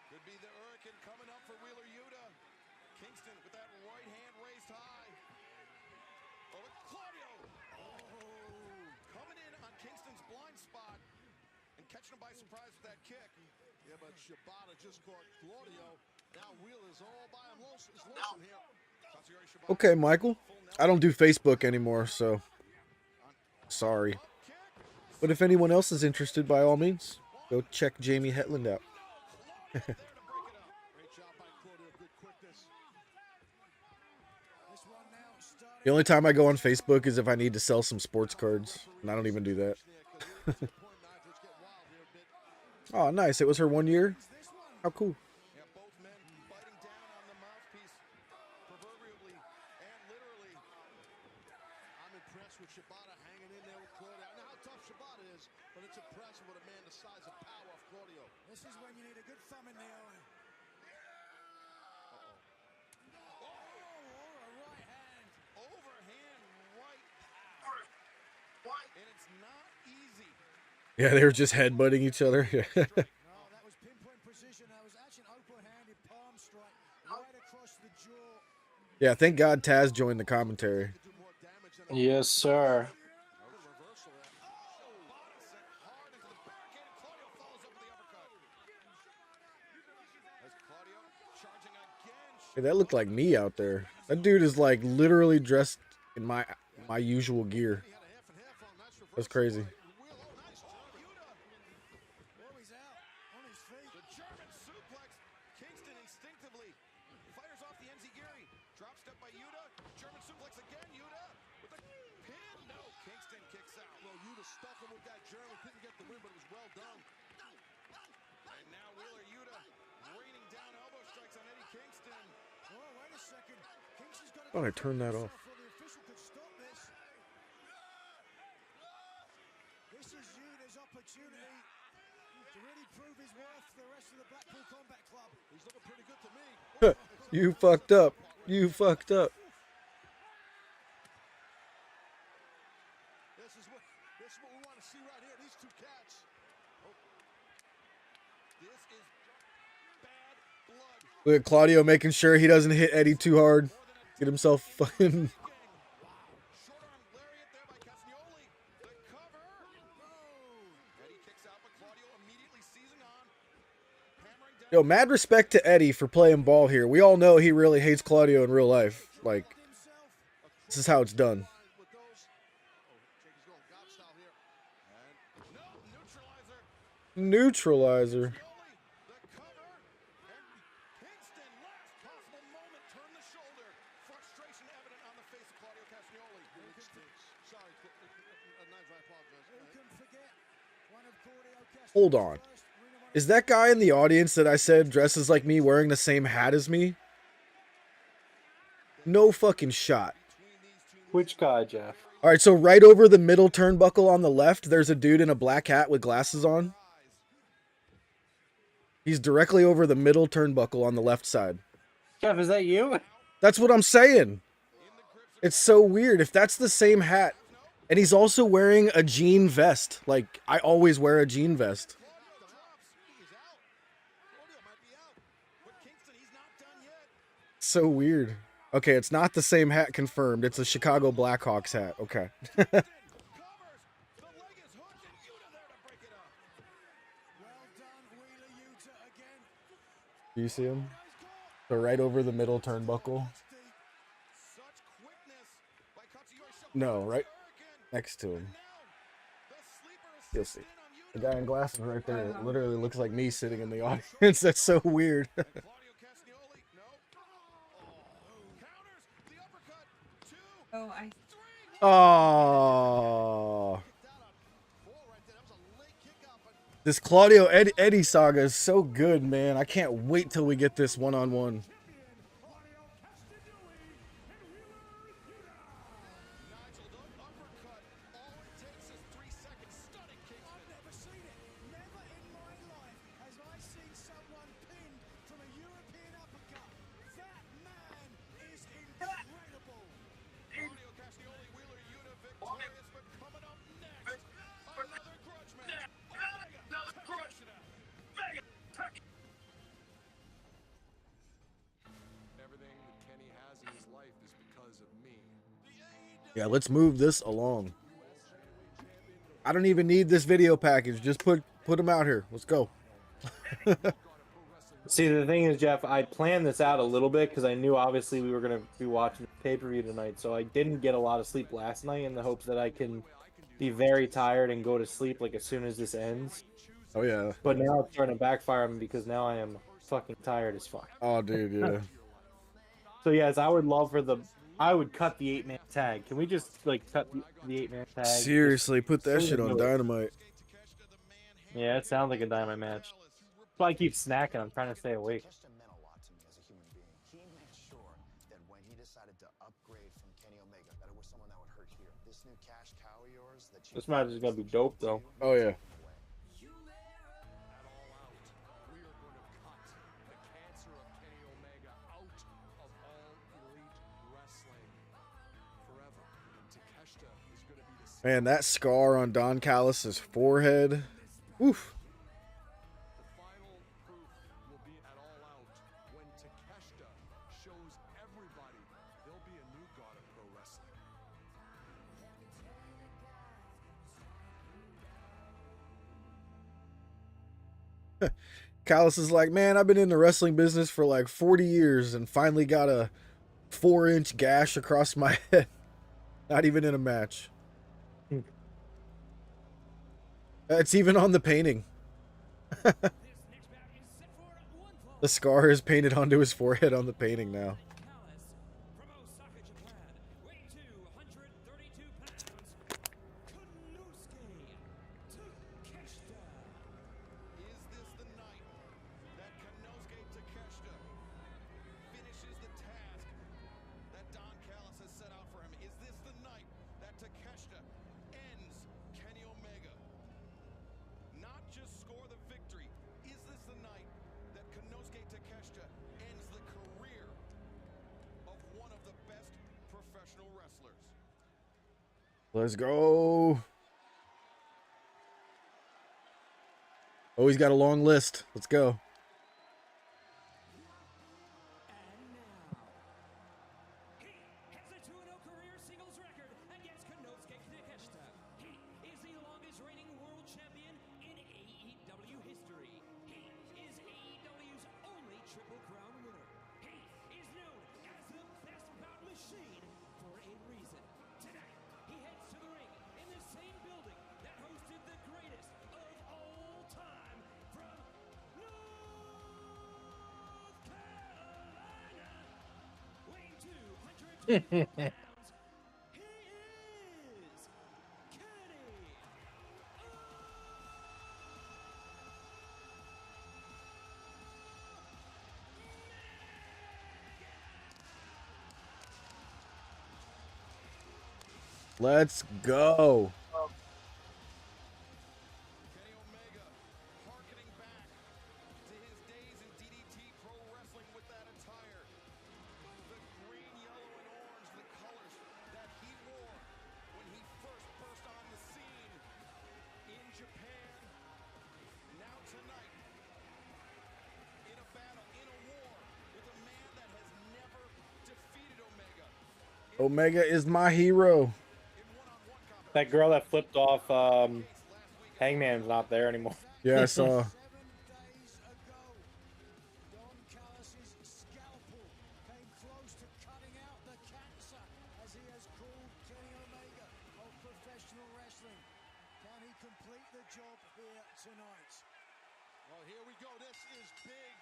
Could be the Hurricane coming up for Wheeler Yuta. Kingston with that right hand raised high. Oh, Claudio. Coming in on Kingston's blind spot and catching him by surprise with that kick. Yeah, but Shibata just caught Claudio. Now Wheeler's all by him lonesome here. Okay, Michael. I don't do Facebook anymore, so sorry. But if anyone else is interested, by all means, go check Jamie Hetland out. The only time I go on Facebook is if I need to sell some sports cards, and I don't even do that. Oh, nice. It was her 1 year? How cool. I'm impressed with Shibata hanging in there with Claudio. I know how tough Shibata is, but it's impressive with a man the size of power of Claudio. This is when you need a good thumb in the eye. Overhand right power. And it's not easy. Yeah, they were just headbutting each other. No, that was pinpoint precision. That was actually an open-handed palm strike right across the jaw. Yeah, thank God Taz joined the commentary. Yes, sir. Hey, that looked like me out there. That dude is like literally dressed in my usual gear. That's crazy. Kingston instinctively fires off the enziguri. Drop step by Yuta. German suplex again. Yuta with a pin. No, Kingston kicks out. Well, Yuta stuck him with that German. Couldn't get the win, but it was well done. And now Wheeler Yuta raining down elbow strikes on Eddie Kingston. Oh, wait a second. Kingston's got to Thought I turned that off. before the official could stop this. This is Yuta's opportunity to really prove his worth to the rest of the Blackpool Combat Club. He's looking pretty good to me. You fucked up. You fucked up. This is what we want to see right here. These two cats. Oh. This is bad blood. Look at Claudio making sure he doesn't hit Eddie too hard. Get himself fucking... Short arm lariat there by Castagnoli. The cover. Oh. Eddie kicks out, but Claudio immediately seizing on. Hammering down. Yo, mad respect to Eddie for playing ball here. We all know he really hates Claudio in real life. Like, this is how it's done. Neutralizer. Kingston, last possible moment, turn the shoulder. Frustration evident on the face of Claudio Castagnoli. Sorry, Nigel, I apologize. Who can forget one of Claudio Castagnoli's Hold on. Is that guy in the audience that I said dresses like me wearing the same hat as me? No fucking shot. Which guy, Jeff? All right, so right over the middle turnbuckle on the left, there's a dude in a black hat with glasses on. He's directly over the middle turnbuckle on the left side. Jeff, is that you? That's what I'm saying. It's so weird. If that's the same hat, and he's also wearing a jean vest. Like, I always wear a jean vest. So weird. Okay, it's not the same hat confirmed. It's a Chicago Blackhawks hat. Okay. Do you see him? So right over the middle turnbuckle. No, right next to him. You'll see. The guy in glasses right there. It literally looks like me sitting in the audience. That's so weird. Oh. This Claudio Eddie saga is so good, man. I can't wait till we get this one-on-one. Yeah, let's move this along. I don't even need this video package. Just put them out here. Let's go. See, the thing is, Jeff, I planned this out a little bit because I knew obviously we were going to be watching pay-per-view tonight, so I didn't get a lot of sleep last night in the hopes that I can be very tired and go to sleep like as soon as this ends. Oh yeah. But now it's starting to backfire on me because now I am fucking tired as fuck. Oh dude, yeah. So yes, I would love for I would cut the 8-man tag. Can we just like cut the 8-man tag? Seriously, put that shit on Dynamite. Yeah, it sounds like a Dynamite match. That's why I keep snacking. I'm trying to stay awake. This match is gonna be dope, though. Oh yeah. Man, that scar on Don Callis' forehead. Oof. Callis is like, man, I've been in the wrestling business for like 40 years and finally got a 4-inch gash across my head. Not even in a match. It's even on the painting. The scar is painted onto his forehead on the painting now. Let's go. Oh, he's got a long list. Let's go. Let's go. Omega is my hero. That girl that flipped off Hangman's not there anymore. Yeah, I saw. Well, here we go. This is big.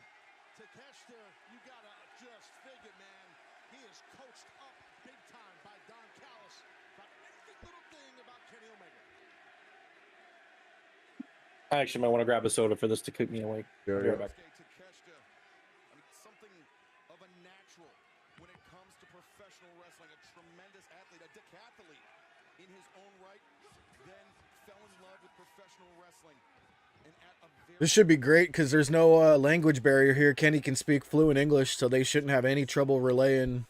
Takeshita, you gotta just figure, man. He is coached up big time by Don Callis about every little thing about Kenny Omega. I actually might want to grab a soda for this to keep me awake. Yeah, I'll be right back. Something of a natural when it comes to professional wrestling. A tremendous athlete, a decathlete in his own right, then fell in love with professional wrestling. This should be great because there's no language barrier here. Kenny can speak fluent English, so they shouldn't have any trouble relaying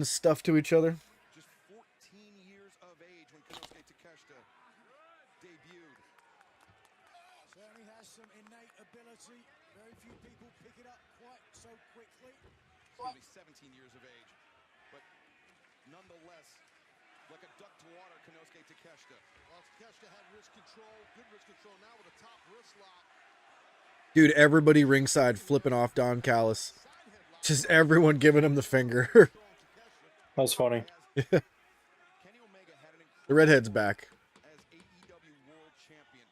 stuff to each other. Just 14 years of age when Konosuke Takeshita debuted. Certainly has some innate ability. Very few people pick it up quite so quickly. Only 17 years of age, but nonetheless, like a duck to water, Konosuke Takeshita. Well, Takeshita had wrist control, good wrist control now with a top wrist lock. Dude, everybody ringside flipping off Don Callis. Just everyone giving him the finger. That was funny. The redhead's back.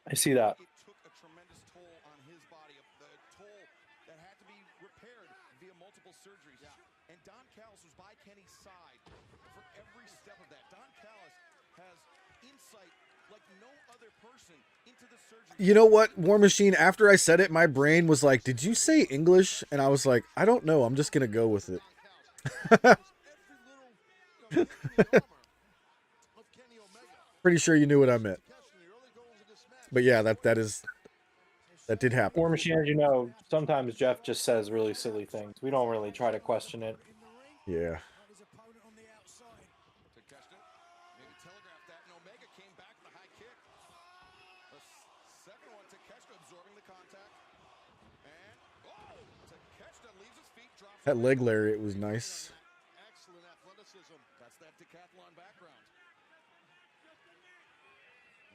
I see that. It took a tremendous toll on his body, the toll that had to be repaired via multiple surgeries. And Don Callis was by Kenny's side for every step of that. Don Callis has insight like no other person into the surgery. You know what, War Machine? After I said it, my brain was like, "Did you say English?" And I was like, "I don't know. I'm just gonna go with it." Pretty sure you knew what I meant. But yeah, that did happen. War Machine, as you know, sometimes Jeff just says really silly things. We don't really try to question it. Yeah. Maybe telegraphed that, and Omega came back with a high kick. The second one, Takeshita absorbing the contact. And, Takeshita leaves his feet, drops. That leg lariat was nice. Excellent athleticism. That's that decathlon background.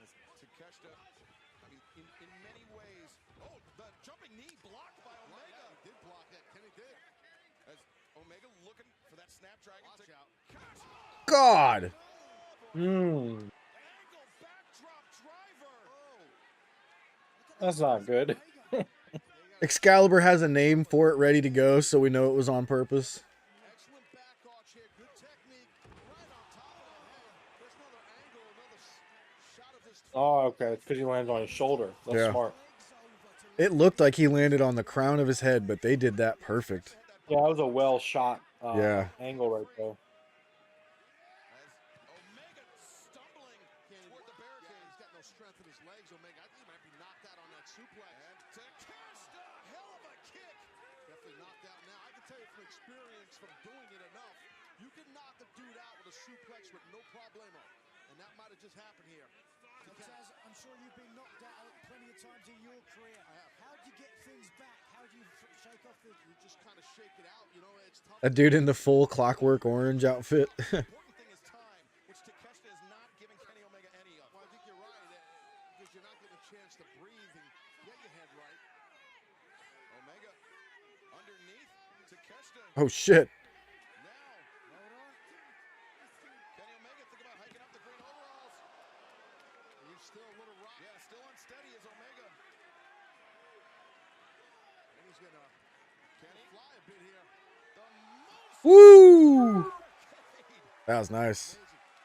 As Takeshita, I mean, in many ways. Oh, the jumping knee blocked by Omega. He did block it. Kenny did. As Omega looking for that Snapdragon. Watch out. God. That's not good. Excalibur has a name for it ready to go, so we know it was on purpose. Oh, okay. It's because he lands on his shoulder. That's smart. It looked like he landed on the crown of his head, but they did that perfect. Yeah, that was a well shot Yeah. angle right there. From doing it enough, you can knock a dude out with a suplex with no problemo, and that might have just happened here. Taz, I'm sure you've been knocked out plenty of times in your career. How do you get things back? How do you shake off the... You just kind of shake it out, you know, it's tough. A dude in the full Clockwork Orange outfit. Important thing is time, which Takeshita is not giving Kenny Omega any of. Well, I think you're right, because you're not getting a chance to breathe and get your head right. Omega underneath Takeshita. Oh shit. Kenny Omega, think about hiking up the green overalls. He's still a little rock. Yeah, still unsteady as Omega. And he's gonna fly a bit here. The most Woo! That was nice.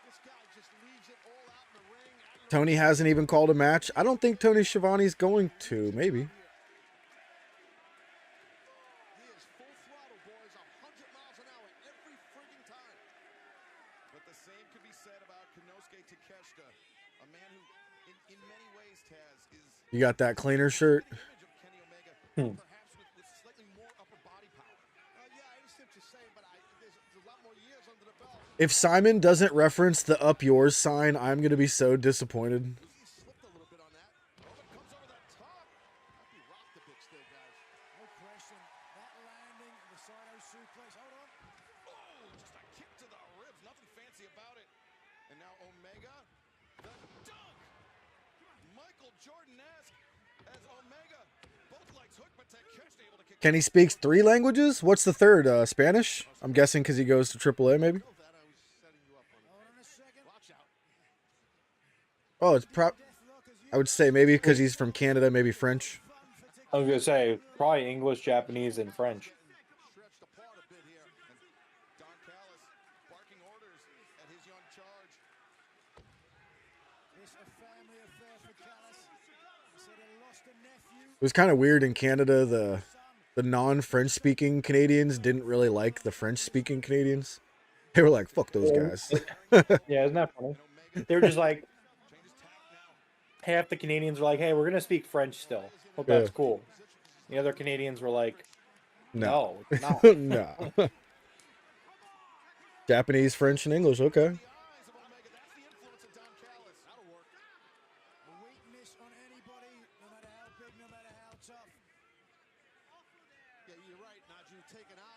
This guy just leaves it all out in the ring. Tony hasn't even called a match. I don't think Tony Schiavone's going to. Maybe. You got that cleaner shirt? If Simon doesn't reference the up yours sign, I'm going to be so disappointed. Kenny speaks 3 languages? What's the third? Spanish? I'm guessing because he goes to AAA, maybe? Oh, it's I would say maybe because he's from Canada, maybe French. I was going to say, probably English, Japanese, and French. It was kind of weird in Canada. The non-French speaking Canadians didn't really like the French speaking Canadians. They were like, "Fuck those guys." Yeah, isn't that funny? They were just like, half the Canadians were like, "Hey, we're gonna speak French still. Hope that's cool." The other Canadians were like, "No, it's not." No. Japanese, French, and English. Okay.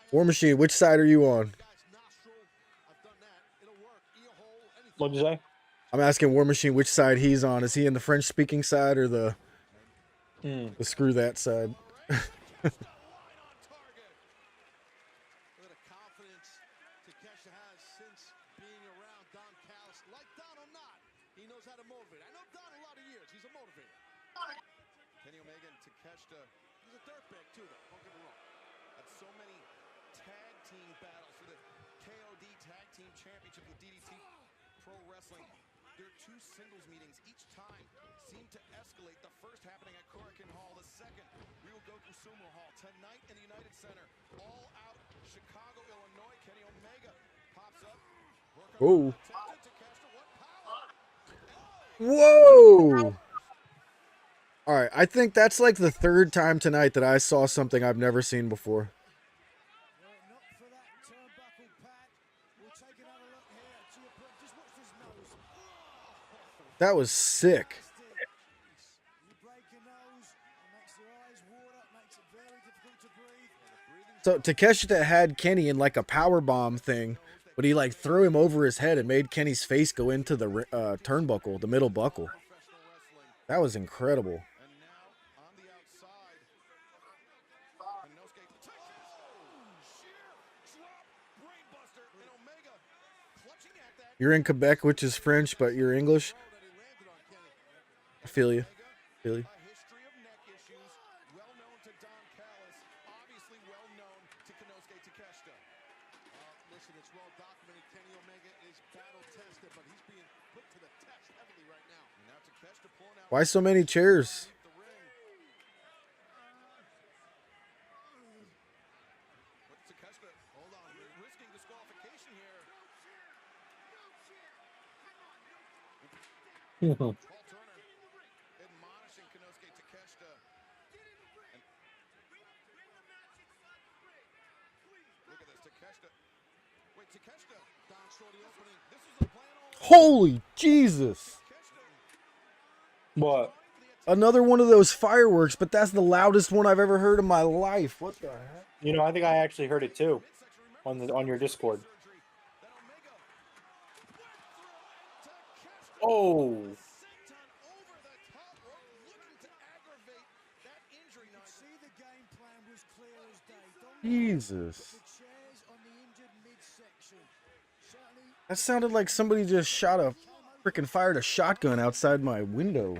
War Machine, which side are you on? What'd you say? I'm asking War Machine which side he's on. Is he in the French-speaking side or the screw that side? so many tag team battles for the KOD Tag Team Championship in DDT Pro Wrestling. Their two singles meetings each time seem to escalate. The first happening at Korakuen Hall, the second Ryogoku Sumo Hall. Tonight in the United Center, all out Chicago, Illinois. Kenny Omega pops up. Whoa. Whoa. All right, I think that's like the third time tonight that I saw something I've never seen before. That was sick. So Takeshita had Kenny in like a power bomb thing, but he like threw him over his head and made Kenny's face go into the turnbuckle, the middle buckle. That was incredible. You're in Quebec, which is French, but you're English. I feel you. Feel you. Listen, it's well documented. Kenny Omega is battle tested, but he's being put to the test heavily right now. Why so many chairs? Hold on, risking disqualification here. Paul Turner admonishing Konosuke Takeshita. Look at this, Takeshita. Wait, Takeshita. Don saw the opening. This is the plan all. Holy Jesus. What? Another one of those fireworks, but that's the loudest one I've ever heard in my life. What the heck? You know, I think I actually heard it too on your Discord. Oh. Jesus. That sounded like somebody just shot a freaking fired a shotgun outside my window.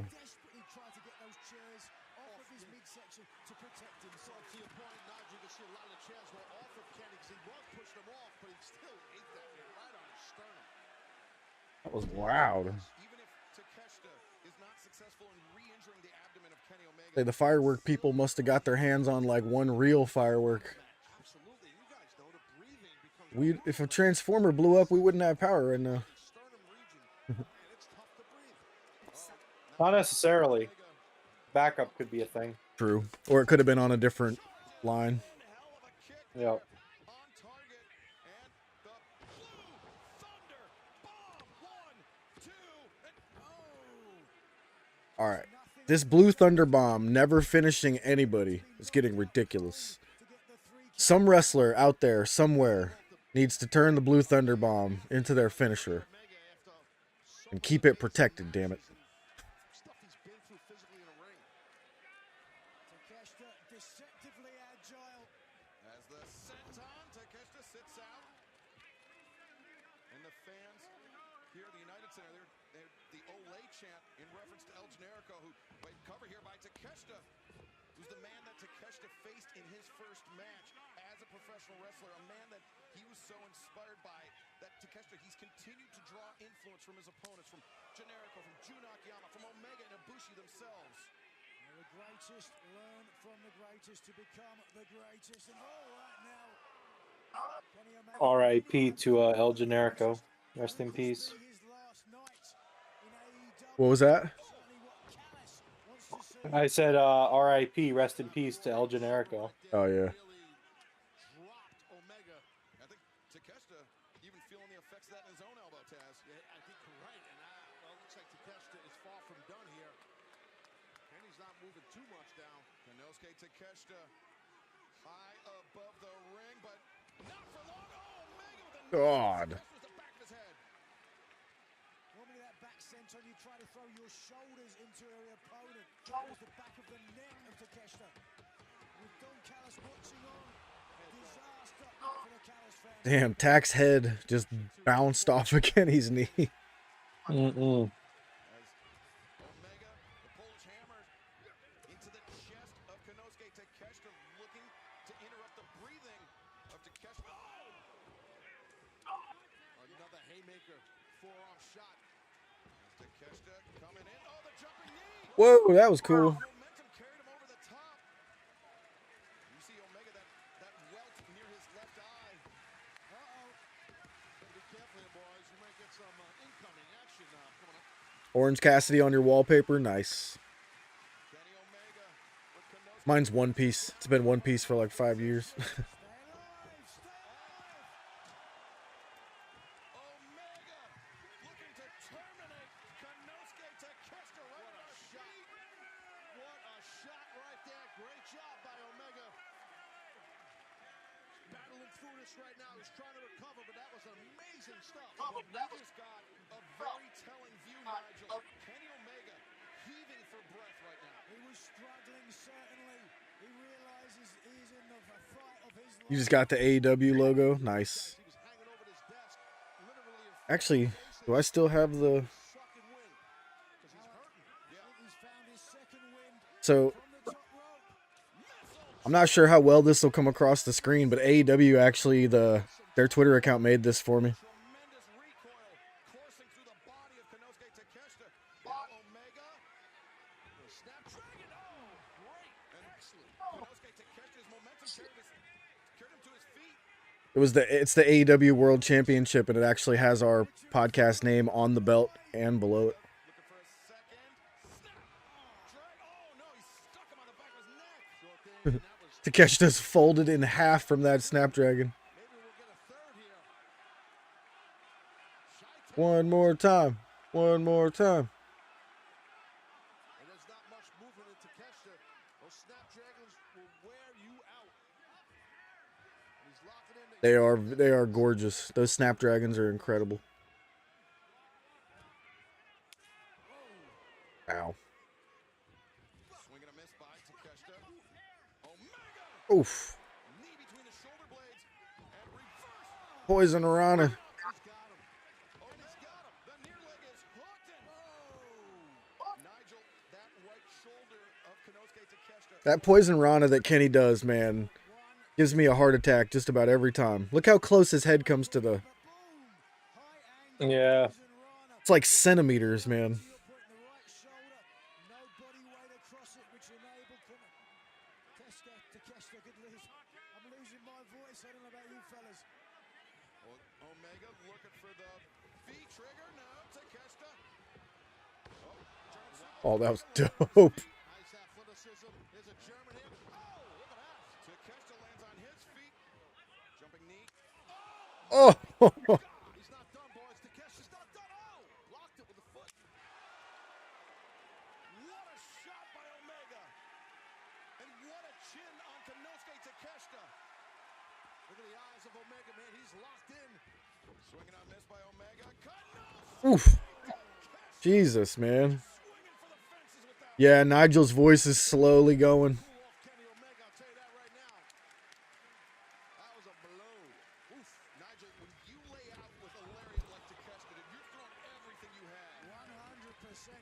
That was loud. Say the firework people must have got their hands on like one real firework. If a transformer blew up, we wouldn't have power right now. Not necessarily. Backup could be a thing. True. Or it could have been on a different line. Yep. All right. This Blue Thunder Bomb never finishing anybody is getting ridiculous. Some wrestler out there somewhere needs to turn the Blue Thunder Bomb into their finisher and keep it protected, damn it. As the senton, Takeshita sits out. And the fans here at the United Center, they're the Olay chant in reference to El Generico, who cover here by Takeshita, who's the man that Takeshita faced in his first match as a professional wrestler, a man that he was so inspired by that Takeshita, he's continued to draw influence from his opponents, from Generico, from Jun Akiyama, from Omega and Ibushi themselves. The greatest learn from the greatest to become the greatest. And right now, R.I.P. to El Generico. Rest in peace. What was that? I said R.I.P. Rest in peace to El Generico. Oh, yeah. I think Takeshita even feeling the effects of that in his own elbow, Taz. Yeah, I think you're right. And well, it looks like Takeshita is far from done here. Kenny's not moving too much down. Konosuke Takeshita high above the ring, but not for long. Oh, Omega with a God. the back of his head. normally that back senton, you try to throw your shoulders into your opponent. That was the back of the neck of Takeshita. With Don Callis watching on, disaster for the Callis fans. Damn, Tack's head just bounced off of Kenny's knee. Mm-mm. Omega, the Polish hammer into the chest of Konosuke Takeshita, looking to interrupt the breathing. haymaker forearm shot. Takeshita coming in. Oh, the jumping knee. Whoa, that was cool. Momentum carried him over the top. You see Omega, that welt near his left eye. Uh-oh. Gotta be careful here, boys. You might get some incoming action coming up. Orange Cassidy on your wallpaper. Nice. Mine's One Piece. It's been One Piece for like 5 years. Right now, he's trying to recover, but that was amazing stuff. Omega's got a very telling view, Nigel. Kenny Omega heaving for breath right now. He was struggling, certainly. He realizes he's in the fight of his life. You just got the AEW logo. Nice. Actually, do I still have the... So, I'm not sure how well this will come across the screen, but AEW actually, their Twitter account made this for me. It's the AEW World Championship, and it actually has our podcast name on the belt and below it. Takeshita's folded in half from that Snapdragon. One more time. One more time. There's not much movement in Takeshita. Those Snapdragons will wear you out. He's locking in. They are gorgeous. Those Snapdragons are incredible. Ow. Oof. Poison Rana. That Poison Rana that Kenny does, man, gives me a heart attack just about every time. Look how close his head comes to the... Yeah. It's like centimeters, man. Omega looking for the feet trigger. No, Takeshita. Oh, that was dope. Nice athleticism. There's a German hit. Oh, look at that. Takeshita lands on his feet. Jumping knee. Oh. He's not done, boys. Takeshita's not done. Oh, blocked it with the foot. What a shot by Omega. And what a chin on Konosuke Takeshita. Look at the eyes of Omega, man. He's locked in. Swinging on miss by Omega. Oof. Jesus, man. Yeah, Nigel's voice is slowly going.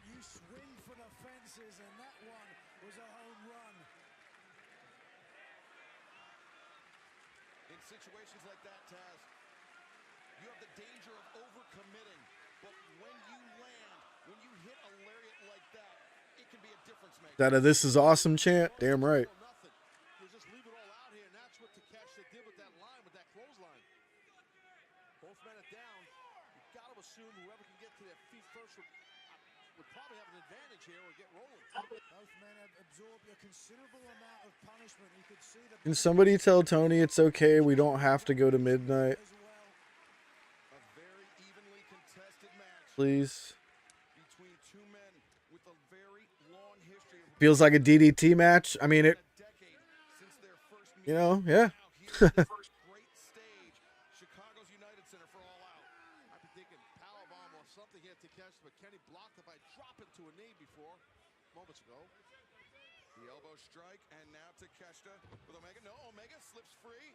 You swing for the fences, and that one was a home run. In situations like that, Taz, you have the danger of overcommitting. But when you land, when you hit a lariat like that, it can be a difference maker. That a "This is awesome" chant? Damn right. You just leave it all out here, and that's what Takeshita did with that line, with that clothesline. Both men are down. You've got to assume whoever can get to their feet first would probably have an advantage here or get rolling. Both men have absorbed a considerable amount of punishment. You could see the... Can somebody tell Tony it's okay? We don't have to go to midnight. A very evenly contested match. Please. Between two men with a very long history of Feels like a DDT match. I mean, it... You know, yeah. great stage. Chicago's United Center for All Out. I'd be thinking powerbomb or something here, Takeshita, but Kenny blocked it by dropping to a knee before, moments ago. The elbow strike, and now Takeshita with Omega. No, Omega slips free.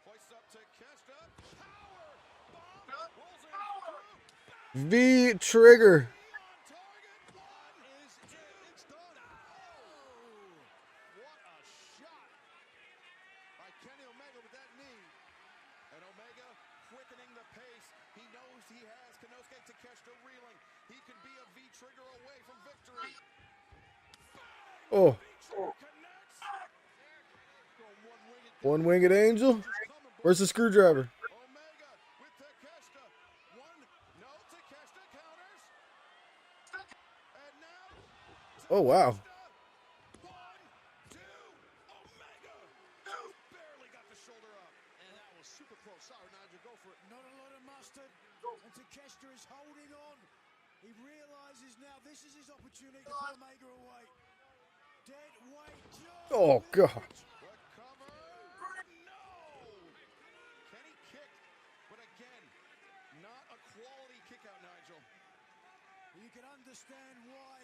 Hoists up Takeshita. Power bomb. Rolls in through. V trigger. It's done. What a shot by Kenny Omega with that knee. And Omega quickening the pace. He knows he has Konosuke Takeshita reeling. He could be a V-trigger away from victory. Oh. One-winged angel. Where's the screwdriver? Oh, wow. Super close. Sorry, Nigel, go for it. Not a lot of mustard. And Takeshita is holding on. He realizes now this is his opportunity to put Omega away. Dead weight. Oh, God. Kenny kicked, but again, not a quality kick out, Nigel. You can understand why.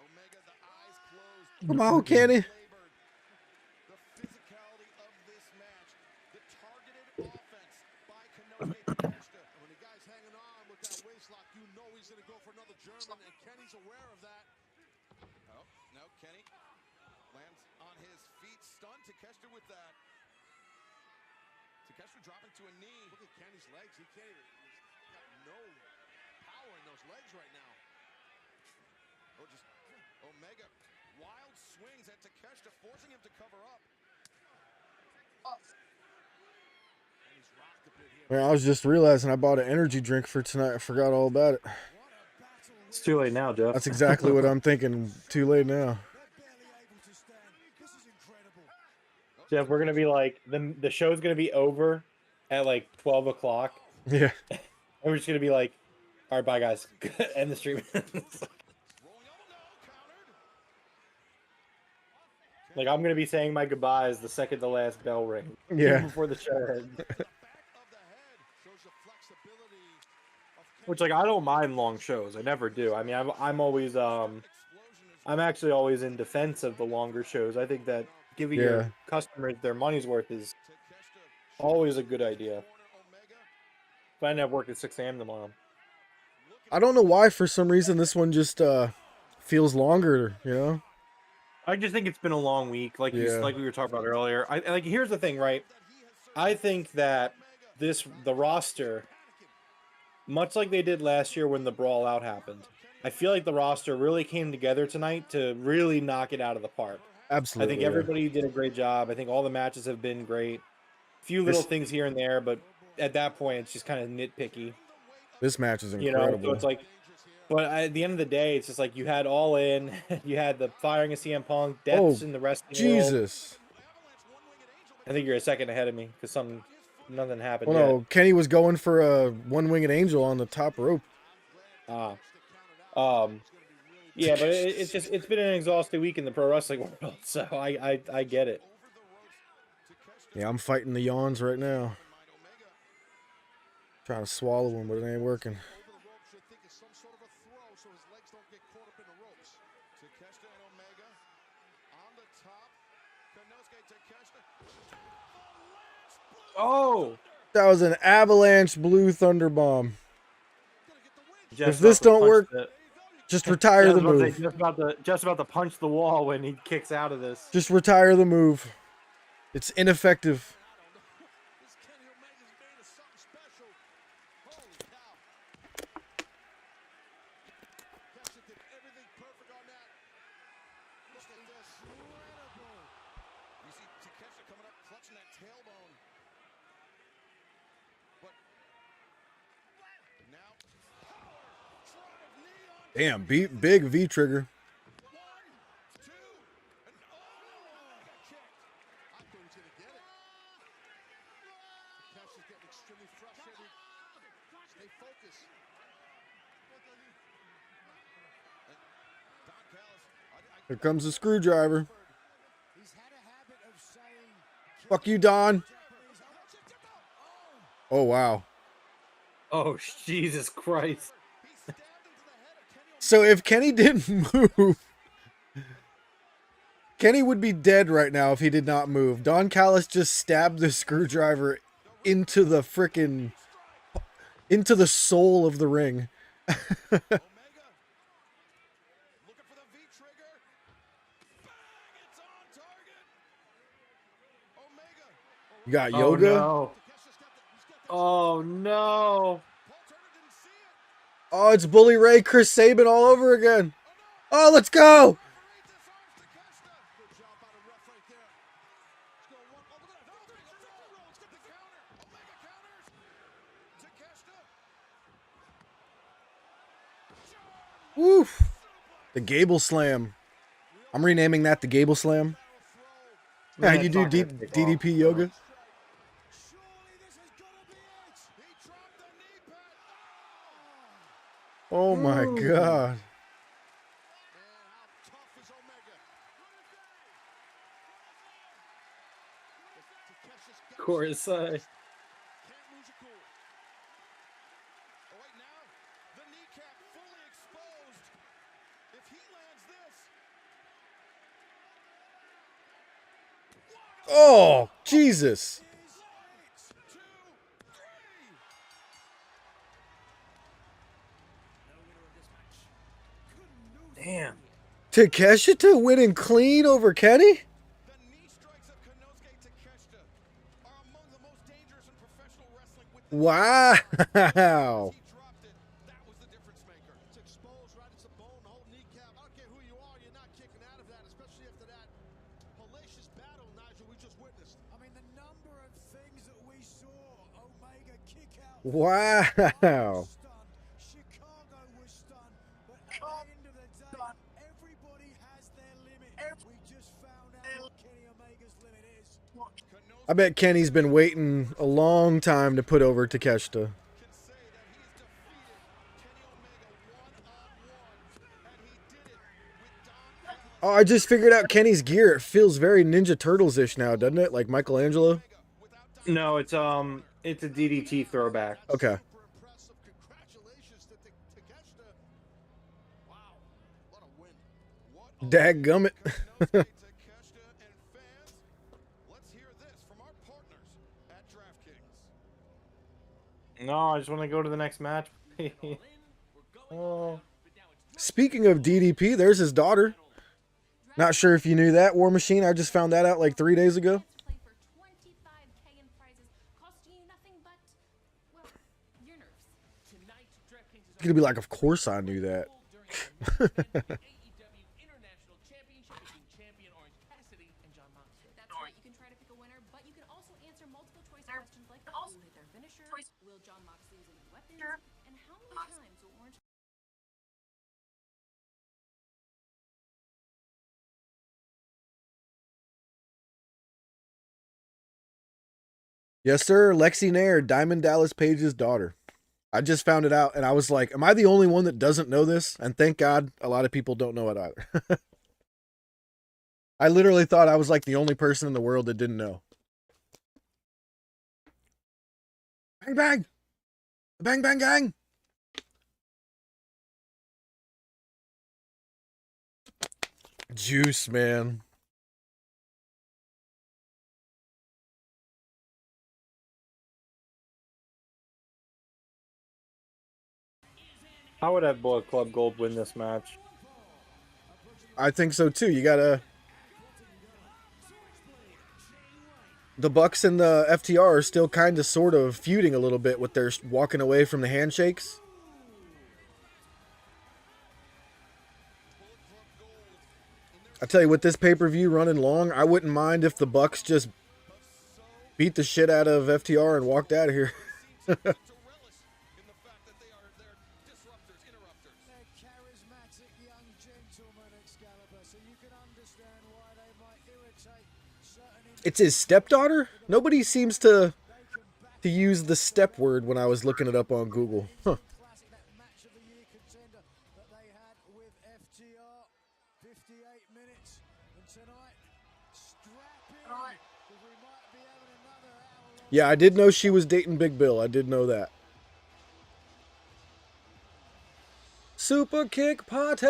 Omega, the eyes closed. Come on, Kenny. The physicality of this match, the targeted offense by Konosuke Takeshita. When the guy's hanging on with that waist lock, you know he's going to go for another German, and Kenny's aware of that. Oh, no, Kenny lands on his feet, stunned Takeshita with that. Takeshita dropping to a knee. Look at Kenny's legs. He can't even, he's got no power in those legs right now. Oh, just Omega, wild swings at Takeshita, forcing him to cover up. Man, I was just realizing I bought an energy drink for tonight. I forgot all about it. It's too late now, Jeff. That's exactly what I'm thinking. Too late now. Jeff, we're gonna be like the show's gonna be over at like 12 o'clock. Yeah. And we're just gonna be like, all right, bye guys. End the stream. Like I'm gonna be saying my goodbyes the second the last bell rings. Yeah. Before the show ends. Which like I don't mind long shows. I never do. I mean I'm always I'm actually always in defense of the longer shows. I think that giving your customers their money's worth is always a good idea. But I end up working at 6 a.m. tomorrow. I don't know why, for some reason, this one just feels longer, you know? I just think it's been a long week, like like we were talking about earlier. Like here's the thing, right? I think that the roster, much like they did last year when the Brawl Out happened, I feel like the roster really came together tonight to really knock it out of the park. Absolutely. I think everybody did a great job. I think all the matches have been great. A few little things here and there, but at that point, it's just kind of nitpicky. This match is incredible. You know, so it's like, but at the end of the day, it's just like you had All In, you had the firing of CM Punk, deaths in the wrestling world. Jesus. I think you're a second ahead of me because nothing happened Well, yet. no, Kenny was going for a one-winged angel on the top rope. Yeah, but it's been an exhausting week in the pro wrestling world, so I get it. Yeah, I'm fighting the yawns right now. Trying to swallow them, but it ain't working. Oh, that was an avalanche blue thunder bomb. If this don't work, just retire the move. Just about to punch the wall when he kicks out of this. Just retire the move. It's ineffective. Damn, big V trigger. Here comes the screwdriver. Fuck you, Don. Oh, wow. Oh, Jesus Christ. So if Kenny didn't move, Kenny would be dead right now if he did not move. Don Callis just stabbed the screwdriver into the soul of the ring. You got yoga? Oh, no. Oh no! Oh, it's Bully Ray, Chris Sabin all over again. Oh, let's go! Woof! The Gable Slam. I'm renaming that the Gable Slam. Yeah, you do DDP yoga. Oh my god. Chorus. Oh, Jesus. Damn. Takeshita winning clean over Kenny? Wow. Wow. I bet Kenny's been waiting a long time to put over Takeshita. Oh, I just figured out Kenny's gear. It feels very Ninja Turtles-ish now, doesn't it? Like Michelangelo? No, it's a DDT throwback. Okay. Dadgummit. No, I just want to go to the next match. Oh. Speaking of DDP, there's his daughter. Not sure if you knew that, War Machine. I just found that out like 3 days ago. You're gonna be like, of course I knew that. Yes, sir. Lexi Nair, Diamond Dallas Page's daughter. I just found it out, and I was like, am I the only one that doesn't know this? And thank God a lot of people don't know it either. I literally thought I was like the only person in the world that didn't know. Bang, bang! Bang, bang, gang! Juice, man. I would have Bullet Club Gold win this match. I think so too. You gotta. The Bucks and the FTR are still kind of sort of feuding a little bit with their walking away from the handshakes. I tell you, with this pay-per-view running long, I wouldn't mind if the Bucks just beat the shit out of FTR and walked out of here. It's his stepdaughter? Nobody seems to use the step word when I was looking it up on Google. Huh. Yeah, I did know she was dating Big Bill. I did know that. Super kick party!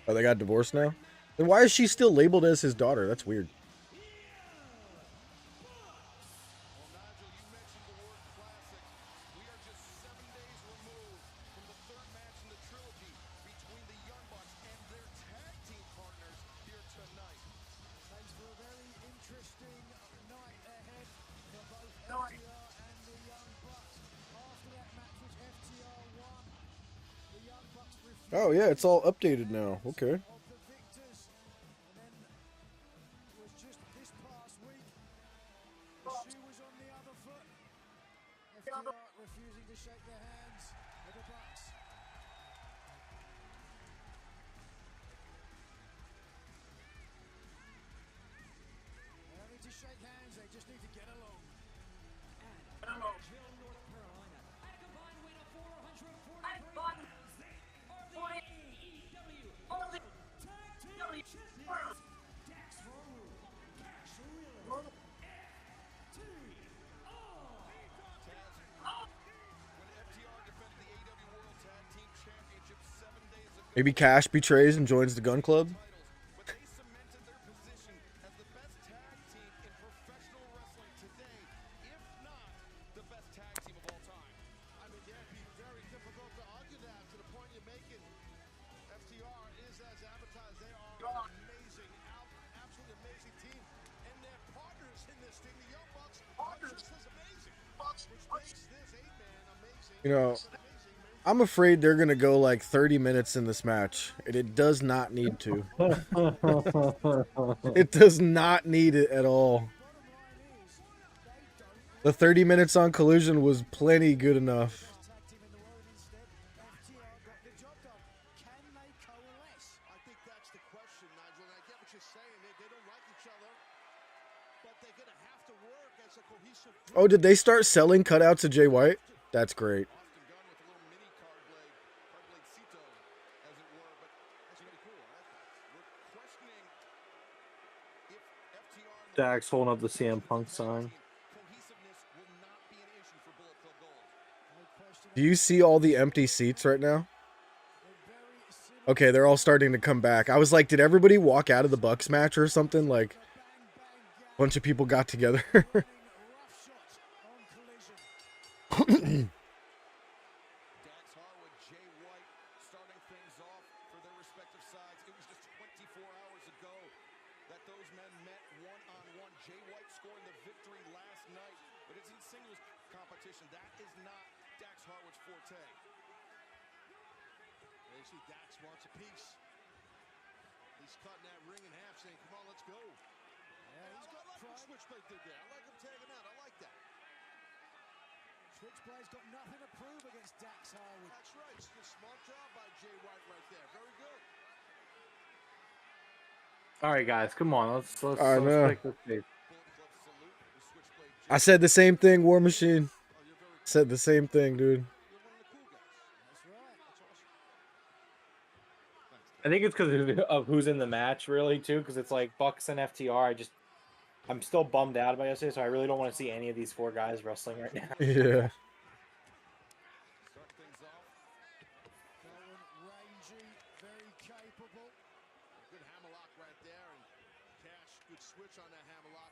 Oh, they got divorced now? Then why is she still labeled as his daughter? That's weird. Oh yeah, it's all updated now. Okay. Was just this past week. The shoe was on the other foot. FTR refusing to shake their hands with the Bucks. They don't need to shake hands, they just need to get along. Jill, North Carolina, at a combined weight of 443 pounds, they are the AEW World Tag Team Champions. Dax Harwood, Cash Wheeler, Maybe Cash betrays and joins the Gun Club. You know, I'm afraid they're gonna go like 30 minutes in this match, and it does not need to. It does not need it at all. The 30 minutes on Collision was plenty good enough. Oh, did they start selling cutouts of Jay White? That's great. Dax holding up the CM Punk sign. Do you see all the empty seats right now? Okay, they're all starting to come back. I was like, did everybody walk out of the Bucks match or something? Like, a bunch of people got together. Switchblade's got nothing to prove against Dax Harwood. That's right. It's a smart job by Jay White right there. Very good. All right, guys, come on. Let's take this tape. I said the same thing, War Machine. Said the same thing, dude. I think it's because of who's in the match, really, too. Because it's like Bucks and FTR. I'm still bummed out about yesterday, so I really don't want to see any of these four guys wrestling right now. Yeah. Very capable. Good hammerlock right there, and Cash, good switch on that hammerlock.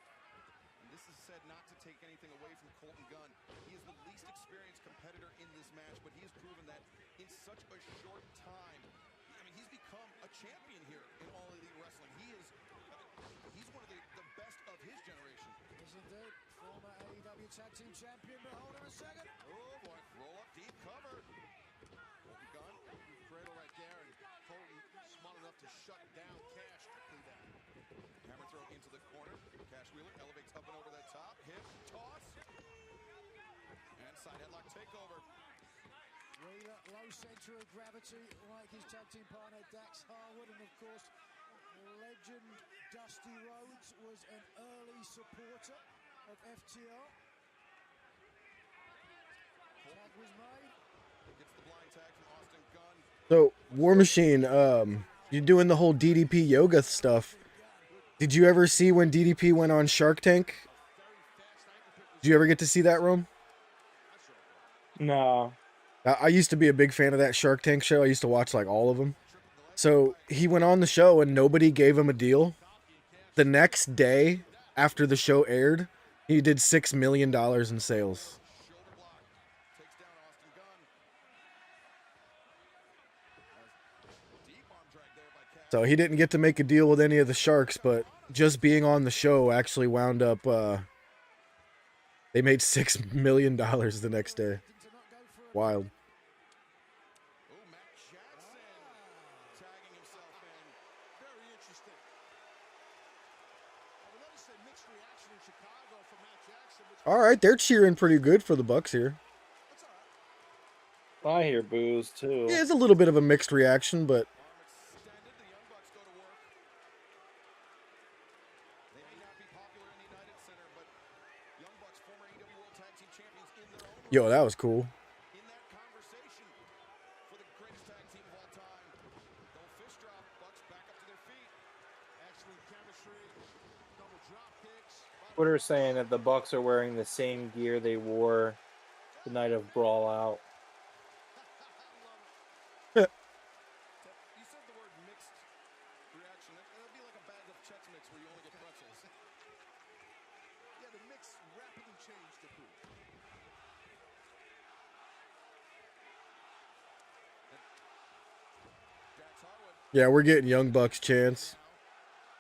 And this is said not to take anything away from Colton Gunn. He is the least experienced competitor in this match, but he has proven that in such a short time, I mean, he's become a champion here in All Elite Wrestling. He's one of the best of his generation. Yes, indeed. Former AEW Tag Team Champion, but hold on a second. Oh, boy. Roll up deep cover. Colton Gunn, cradle right there, and Colton smart enough to shut down Cash quickly there. Hammer throw into the corner. Cash Wheeler elevates up and over the top. Hip toss. And side headlock takeover. Wheeler, low center of gravity, like his tag team partner Dax Harwood, and of course, legend Dusty Rhodes was an early supporter of FTR. Tag was made. Gets the blind tag from Austin Gunn. So, War Machine, you're doing the whole DDP yoga stuff. Did you ever see when DDP went on Shark Tank? Did you ever get to see that, Rome? No. I used to be a big fan of that Shark Tank show. I used to watch like all of them. So he went on the show and nobody gave him a deal. The next day after the show aired, he did $6 million in sales. So he didn't get to make a deal with any of the Sharks, but just being on the show actually wound up, they made $6 million the next day. Wild. All right, they're cheering pretty good for the Bucks here. I hear boos too. Yeah, it's a little bit of a mixed reaction, but yo, that was cool. Twitter saying that the Bucks are wearing the same gear they wore the night of Brawl Out. You said the word mixed reaction. That'd be like a bag of Chex Mix where you only get pretzels. Yeah, the mix rapidly changed to food. Yeah, we're getting Young Bucks chance.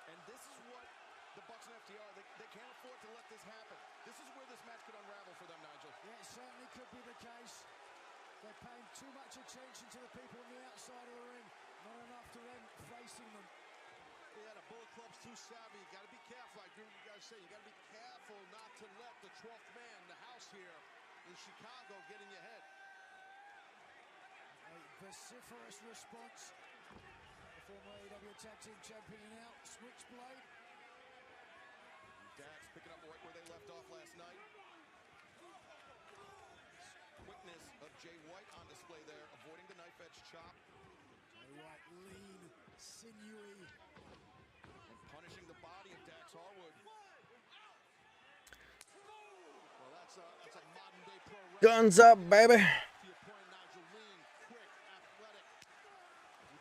And this is what the Bucks and FTR, they can't afford to let this happen. This is where this match could unravel for them, Nigel. Yeah, it certainly could be the case. They're paying too much attention to the people on the outside of the ring, not enough to them facing them. Yeah, the Bullet Club's too savvy. You got to be careful. I agree with what you guys say. You got to be careful not to let the 12th man, the house here in Chicago, get in your head. A vociferous response. The former AEW Tag Team Champion now, Switchblade. Dax picking up right where they left off last night. Quickness of Jay White on display there, avoiding the knife edge chop. Jay White lean, sinewy. And punishing the body of Dax Harwood. Well, that's a modern day pro wrestler. Guns up, baby. To your point, Nigel, lean, quick, athletic.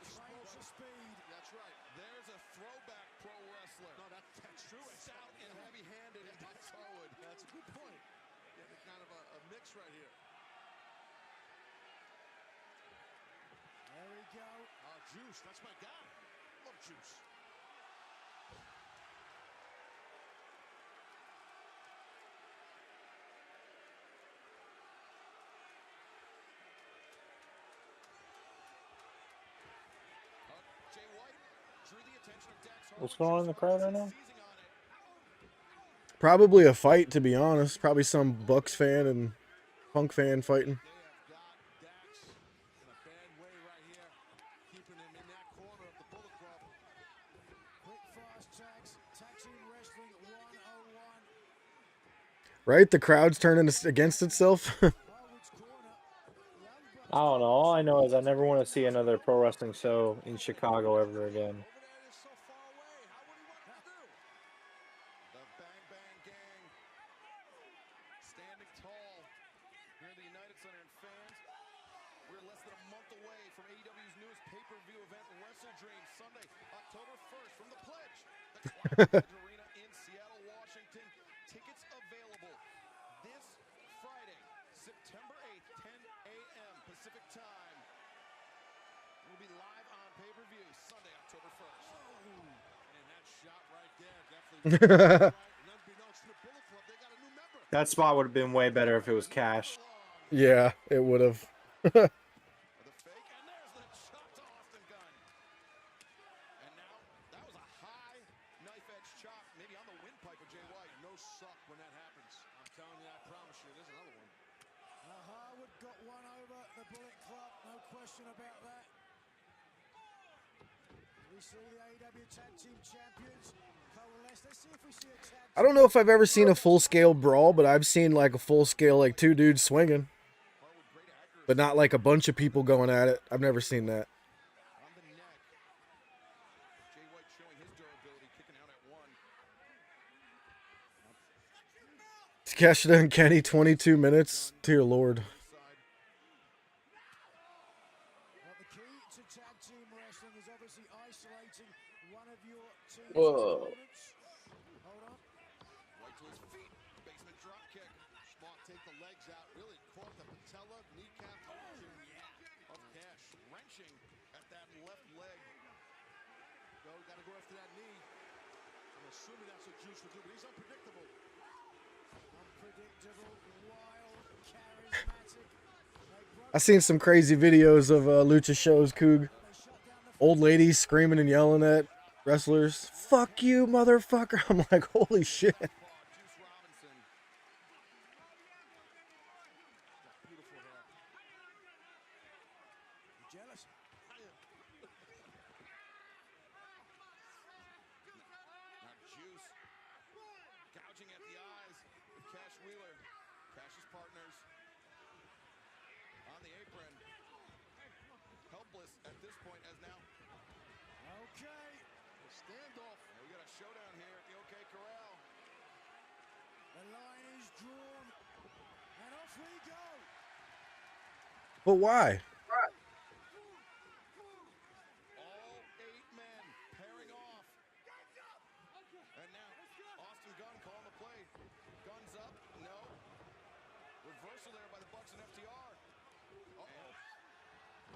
Explosive speed. That's right. There's a throwback pro wrestler. No, that's true. Stout and heavy-handed in Dax Harwood. That's a good point. Yeah, they're kind of a mix right here. There we go. Juice, that's my guy. Love Juice. Jay White drew the attention of Dax Harwood. What's going on in the crowd right now? Probably a fight, to be honest. Probably some Bucks fan and Punk fan fighting. Right? The crowd's turning against itself. I don't know. All I know is I never want to see another pro wrestling show in Chicago ever again. The Bang Bang Gang standing tall here in the United Center. And fans, we're less than a month away from AEW's newest pay-per-view event, Wrestle Dream, Sunday, October 1st, from the Pledge, the Clark Arena in Seattle, Washington. Tickets available this Friday, September 8th, 10 a.m. Pacific time. We'll be live on pay-per-view Sunday, October 1st. And that shot right there definitely. Unbeknownst to the Bullet Club, they got a new member. That spot would have been way better if it was cash. Yeah, it would have. Harwood got one over the Bullet Club, no question about that. We see the AEW Tag Team Champions coalesce. Let's see if we see a tag. I don't know if I've ever seen a full-scale brawl, but I've seen like a full-scale, like two dudes swinging. But not like a bunch of people going at it. I've never seen that. Takeshita and Kenny, 22 minutes. Dear Lord. Well, the key to tag team wrestling is obviously isolating one of your team's opponents. Hold on. White to his feet, basement drop kick. Smart take the legs out, really caught the patella, kneecap of Cash. Wrenching at that left leg. Got to go after that knee. I'm assuming that's what Juice will do, but he's unpredictable. Unpredictable, wild, charismatic. I've seen some crazy videos of lucha shows, Coog. Old ladies screaming and yelling at wrestlers. Fuck you, motherfucker. I'm like, holy shit. jealous. Now Juice gouging at the eyes of Cash Wheeler. Cash's partners on the apron. Helpless at this point as now. Okay. A standoff. And we got a showdown here at the OK Corral. The line is drawn. And off we go. But why? All 8 men pairing off. And now Austin Gunn calling the play. Guns up. No. Reversal there by the Bucks and FTR. Uh-oh.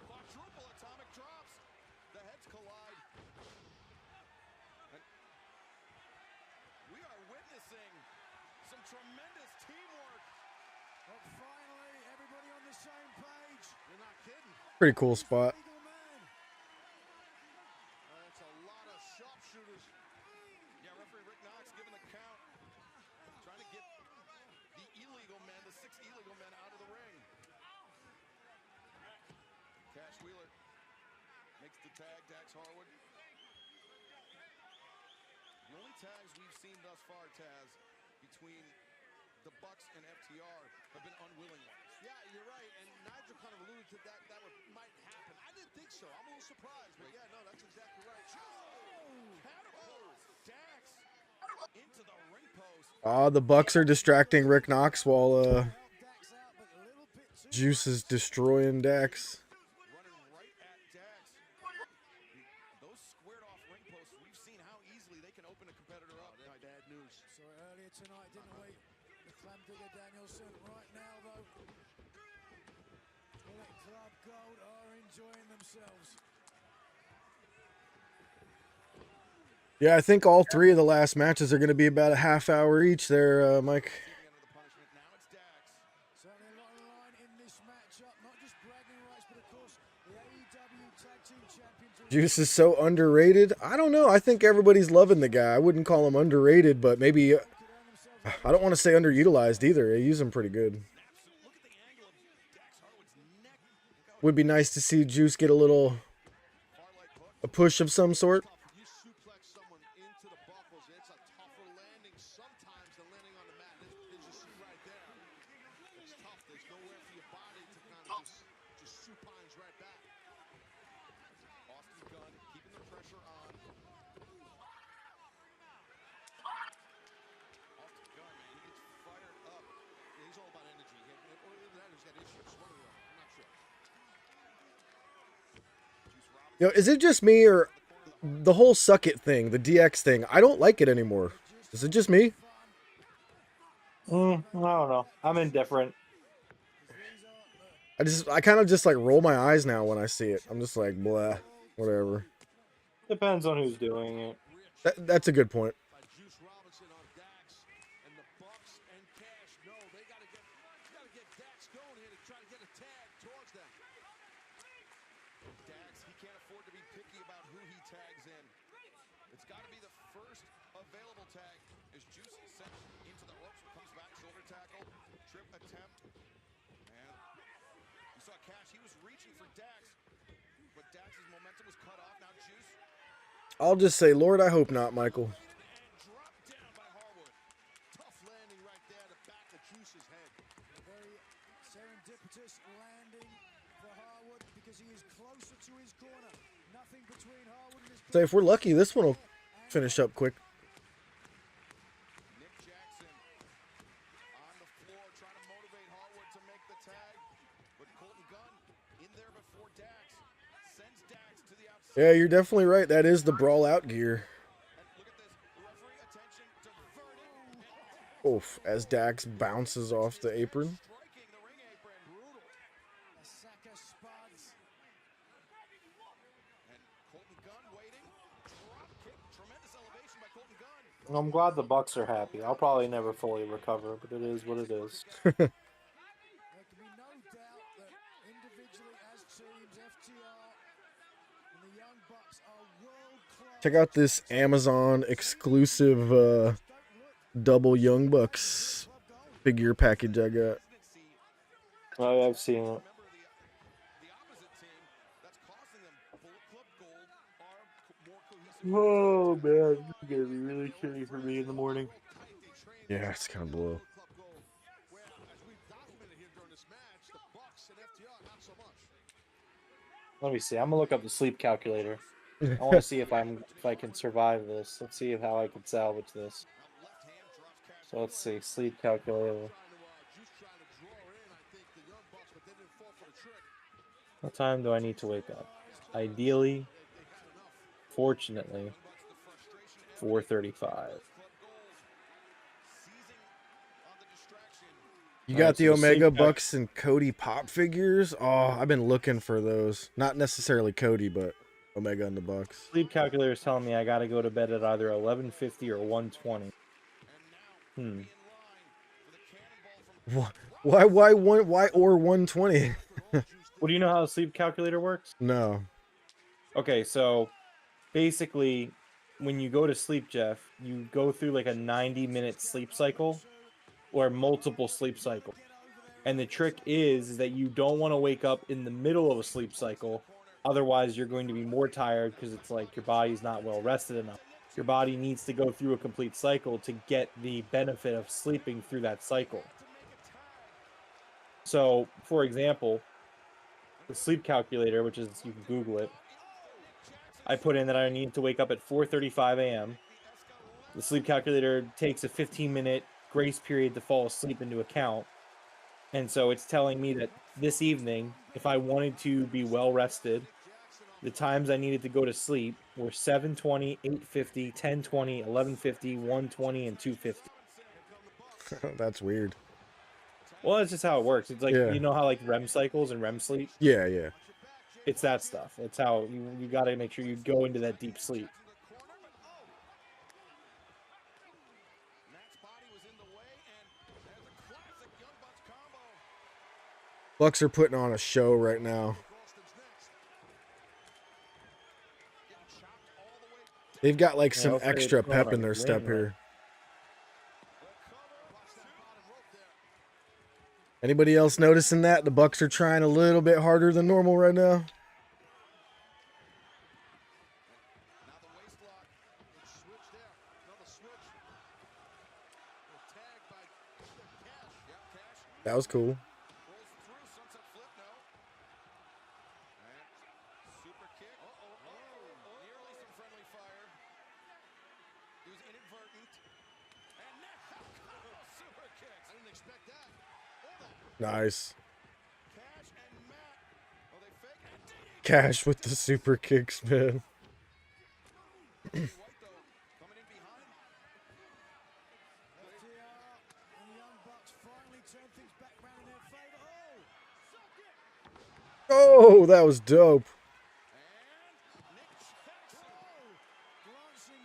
Quadruple atomic drops. The heads collide. And we are witnessing some tremendous teamwork. But finally, everybody on the same page. You're not kidding. Pretty cool spot. That's a lot of sharpshooters. Yeah, referee Rick Knox giving the count. Trying to get the illegal men, the 6 illegal men out of the ring. Cash Wheeler makes the tag, Dax Harwood. The only tags we've seen thus far, Taz, between the Bucks and FTR have been unwilling ones. Yeah, you're right, and Nigel kind of alluded to that might happen. I didn't think so. I'm a little surprised, but yeah, no, that's exactly right. Catapult! Dax into the ring post. The Bucks are distracting Rick Knox while Juice is destroying Dax. Running right at Dax. Those squared off ring posts, we've seen how easily they can open a competitor up. That's bad news. Saw it earlier tonight, didn't we? The clam digger Danielson. Right now, though, Bullet Club Gold are enjoying themselves. Yeah, I think all 3 of the last matches are going to be about a half hour each there, Mike. Certainly a lot on the line in this matchup. Not just bragging rights, but of course, the AEW Tag Team Champions. Juice is so underrated. I don't know. I think everybody's loving the guy. I wouldn't call him underrated, but maybe I don't want to say underutilized either. They use him pretty good. Would be nice to see Juice get a push of some sort. You suplex someone into the buckles, it's a tougher landing sometimes than landing on the mat. As you see right there, it's tough. There's nowhere for your body to kind of just supines right back. Austin Gunn keeping the pressure on. Austin Gunn, man, he gets fired up. Yeah, he's all about energy. Or either that or he's got issues. One or the other. I'm not sure. Is it just me or the whole suck it thing, the DX thing? I don't like it anymore. Is it just me? I don't know. I'm indifferent. I kind of just like roll my eyes now when I see it. I'm just like, blah, whatever. Depends on who's doing it. That's a good point. Juice Robinson on Dax, and the Bucks and Cash know they got to get Dax going here to try to get a tag towards them. Dax, he can't afford to be picky about who he tags in. It's got to be the first available tag as Juice is sent into the ropes, comes back, shoulder tackle, trip attempt. And you saw Cash, he was reaching for Dax, but Dax's momentum was cut off. Now Juice. I'll just say, Lord, I hope not, Michael. Dropped down by Harwood. Tough landing right there to back of Juice's head. A very serendipitous landing for Harwood because he is closer to his corner. Nothing between Harwood and his So if we're lucky, this one will finish up quick. Nick Jackson on the floor trying to motivate Harwood to make the tag. But Colton Gunn in there before Dax. Sends Dax to the outside. Yeah, you're definitely right. That is the brawl out gear. Oof, as Dax bounces off the apron. I'm glad the Bucks are happy. I'll probably never fully recover, but it is what it is. There can be no doubt that individually as teams, FTR and the Young Bucks are world class. Check out this Amazon exclusive double Young Bucks figure package I got. Oh, yeah, I've seen it. Oh man, it's gonna be really shitty for me in the morning. Yeah, it's kind of below. Let me see. I'm gonna look up the sleep calculator. I want to see if I can survive this. Let's see how I can salvage this. So let's see, sleep calculator. What time do I need to wake up? Ideally, fortunately, 4:35. You All right, got so the the sleep Omega Bucks and Cody pop figures? Oh, I've been looking for those. Not necessarily Cody, but Omega and the Bucks. Sleep calculator is telling me I got to go to bed at either 11:50 or 1:20. Why 120? Well, do you know how a sleep calculator works? No. Okay, so basically, when you go to sleep, Jeff, you go through like a 90-minute sleep cycle or multiple sleep cycles. And the trick is that you don't want to wake up in the middle of a sleep cycle. Otherwise, you're going to be more tired because it's like your body's not well rested enough. Your body needs to go through a complete cycle to get the benefit of sleeping through that cycle. So, for example, the sleep calculator, which is, you can Google it, I put in that I need to wake up at 4:35 a.m. The sleep calculator takes a 15-minute grace period to fall asleep into account. And so it's telling me that this evening, if I wanted to be well rested, the times I needed to go to sleep were 7:20, 8:50, 10:20, 11:50, 1:20, and 2:50. That's weird. Well, that's just how it works. It's like, Yeah. you know how like REM cycles and REM sleep? Yeah, yeah. It's that stuff. It's how you got to make sure you go into that deep sleep. Bucks are putting on a show right now. They've got like Yeah, some hopefully they extra put on pep a in their win step run. here. Anybody else noticing that? The Bucks are trying a little bit harder than normal right now. That was cool. Nice. Cash with the super kicks, man. Oh, that was dope.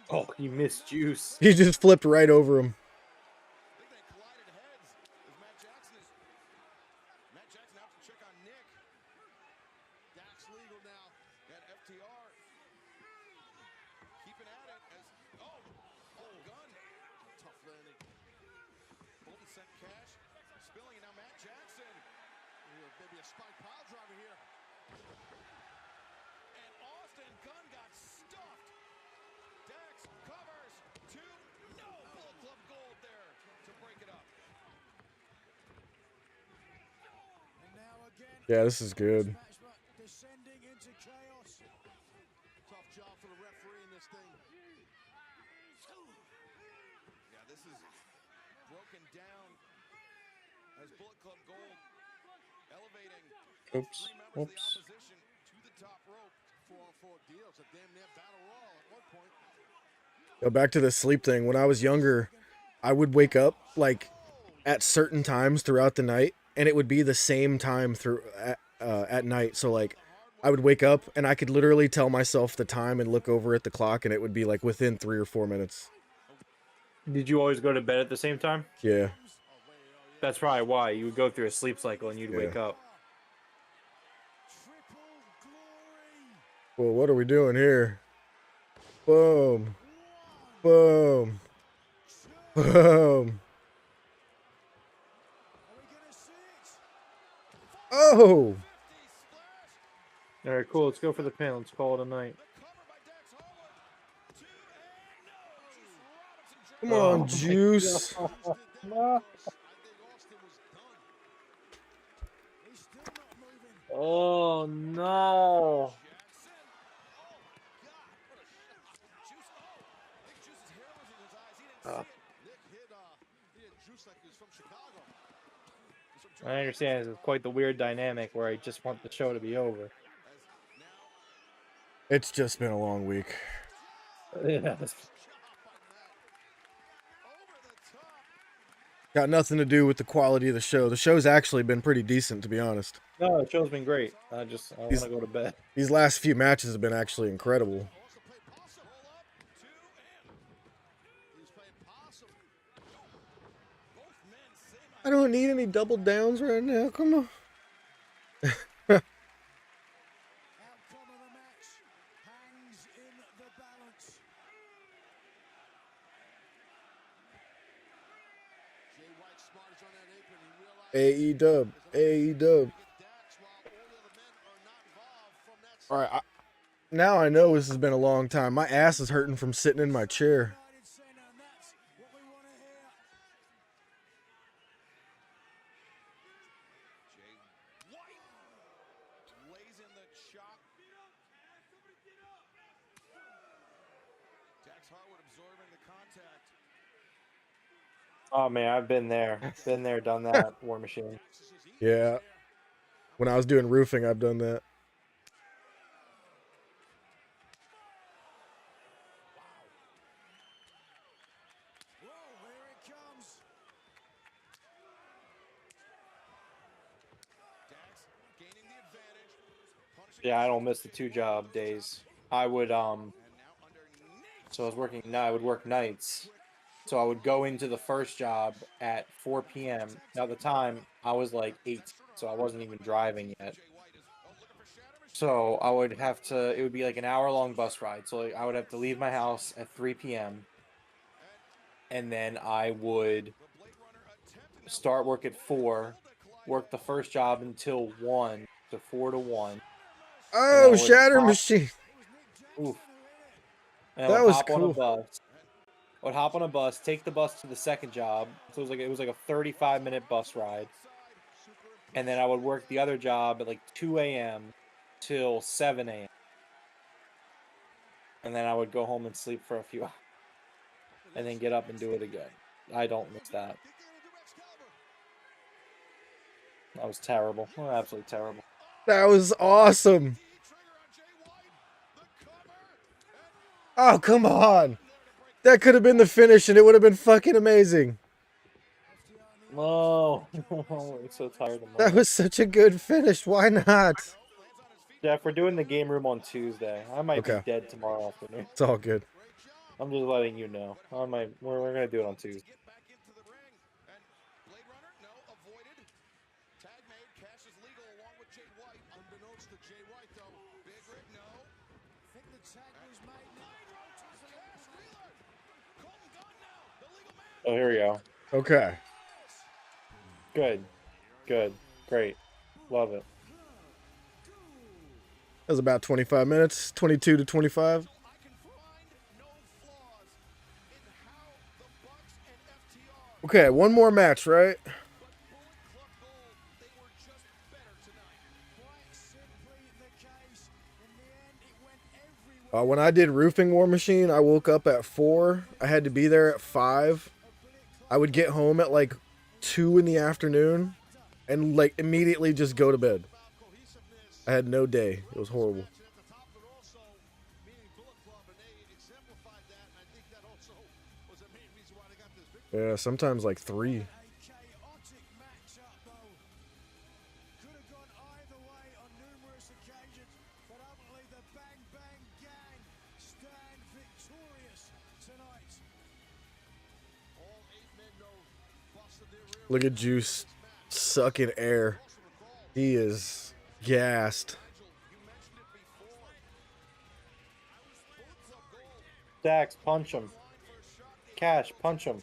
Oh, he missed Juice. He just flipped right over him. Yeah, this is good. Descending into chaos. Tough job for the referee in this thing. Yeah, this is broken down as Bullet Club Gold elevating Oops. three members of the Oops. opposition to the top rope. 4-on-4 deal. It's a damn near battle royal at one point. Go back to the sleep thing. When I was younger, I would wake up like at certain times throughout the night, and it would be the same time through at night. So like, I would wake up and I could literally tell myself the time and look over at the clock, and it would be like within 3 or 4 minutes. Did you always go to bed at the same time? Yeah. That's probably why. You would go through a sleep cycle and you'd Yeah. wake up. Well, what are we doing here? Boom. Boom. Boom. Oh! All right, cool. Let's go for the pin. Let's call it a night. Come Oh on, my Juice. God. Oh no. I understand it's quite the weird dynamic where I just want the show to be over. It's just been a long week. Yeah. Got nothing to do with the quality of the show. The show's actually been pretty decent, to be honest. No, the show's been great. I want to go to bed. These last few matches have been actually incredible. I don't need any double downs right now. Come on. AE-dub. AE-dub. All right. Now I know this has been a long time. My ass is hurting from sitting in my chair. Oh man, I've been there. Been there, done that, War Machine. Yeah. When I was doing roofing, I've done that. Yeah, I don't miss the 2-job days. I would so I was working I would work nights. So I would go into the first job at 4 p.m. Now at the time I was like 8, so I wasn't even driving yet. So I would have to, it would be like an hour-long bus ride. So like, I would have to leave my house at 3 p.m. and then I would start work at 4, work the first job until 1, so 4 to 1. Oh, Shatter Machine. Oof. And I That would was hop on a cool. bus. I would hop on a bus, take the bus to the second job. So it was like a 35-minute bus ride. And then I would work the other job at like 2 a.m. till 7 a.m. And then I would go home and sleep for a few hours. And then get up and do it again. I don't miss that. That was terrible. Oh, absolutely terrible. That was awesome. Oh, come on. That could have been the finish and it would have been fucking amazing. No. I'm so tired of That was such a good finish. Why not? Jeff, we're doing the game room on Tuesday. I might be Okay. dead tomorrow afternoon. It's all good. I'm just letting you know. We're gonna do it on Tuesday. Oh, here we go. Okay. Good. Good. Great. Love it. That was about 25 minutes. 22 to 25. Okay, one more match, right? When I did roofing War Machine, I woke up at 4. I had to be there at 5. I would get home at like 2 in the afternoon and like immediately just go to bed. I had no day. It was horrible. Yeah, sometimes like 3. Look at Juice sucking air. He is gassed. Dax, punch him. Cash, punch him.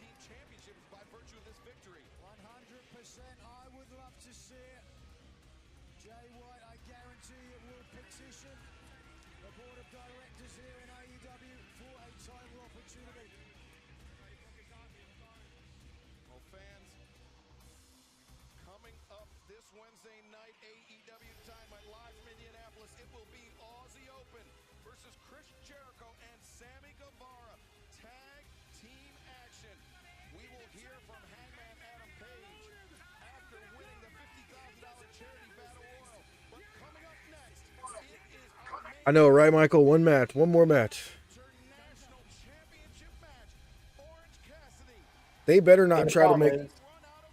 Well, fans, coming up this Wednesday night, AEW Dynamite live from Indianapolis. It will be Aussie Open versus Chris Jericho and Sammy Guevara. Tag team action. We will hear from Hangman Adam Page after winning the $50,000 charity battle royal. But coming up next, it is our main I know, right, Michael? One match. One more match. international championship match. Orange Cassidy. They better not And the try to problem make... is,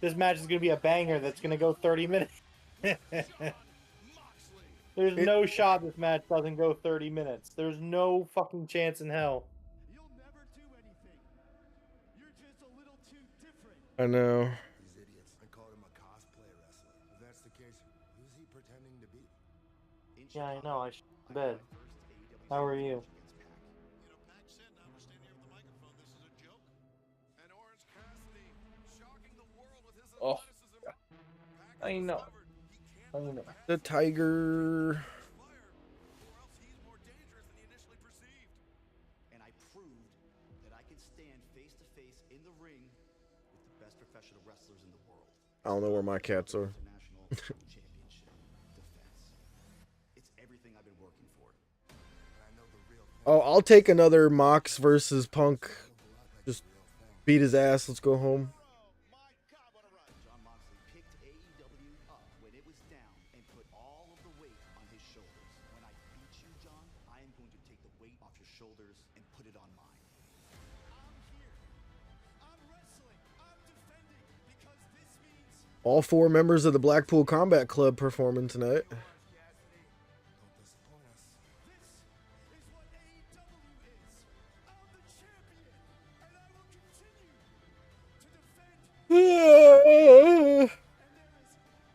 this match is going to be a banger that's going to go 30 minutes. There's no shot this match doesn't go 30 minutes. There's no fucking chance in hell. I know. These idiots. I called him a cosplay wrestler. If that's the case, who's he pretending to be? Yeah, I know. I should be in bed. How are you? Oh, I know. I know. The Tiger. And I proved that I can stand face to face in the ring with the best professional wrestlers in the world. I don't know where my cats are. International championship defense. It's everything I've been working for. Oh, I'll take another Mox versus Punk. Just beat his ass. Let's go home. John Moxley picked AEW up when it was down and put all of the weight on his shoulders. When I beat you, John, I am going to take the weight off your shoulders and put it on mine. All 4 members of the Blackpool Combat Club performing tonight.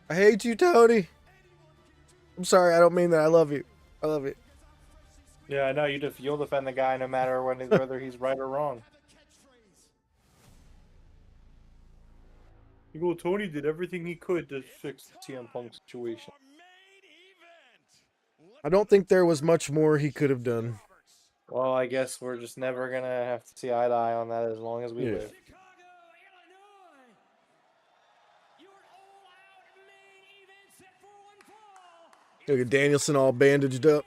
I hate you, Tony. I'm sorry. I don't mean that. I love you. I love you. Yeah, I know. You'll defend the guy no matter whether he's right or wrong. Well, Tony did everything he could to fix the CM Punk situation. I don't think there was much more he could have done. Well, I guess we're just never going to have to see eye to eye on that as long as we live. Look at Danielson all bandaged up.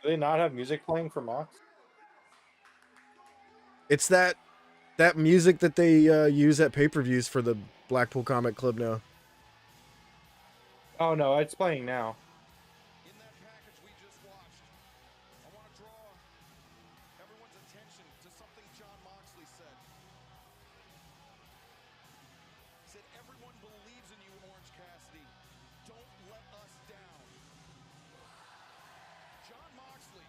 Do they not have music playing for Mox? It's that music that they use at pay-per-views for the Blackpool Combat Club now. Oh no, it's playing now. In that package we just watched, I want to draw everyone's attention to something John Moxley said. He said, everyone believes in you, Orange Cassidy. Don't let us down. John Moxley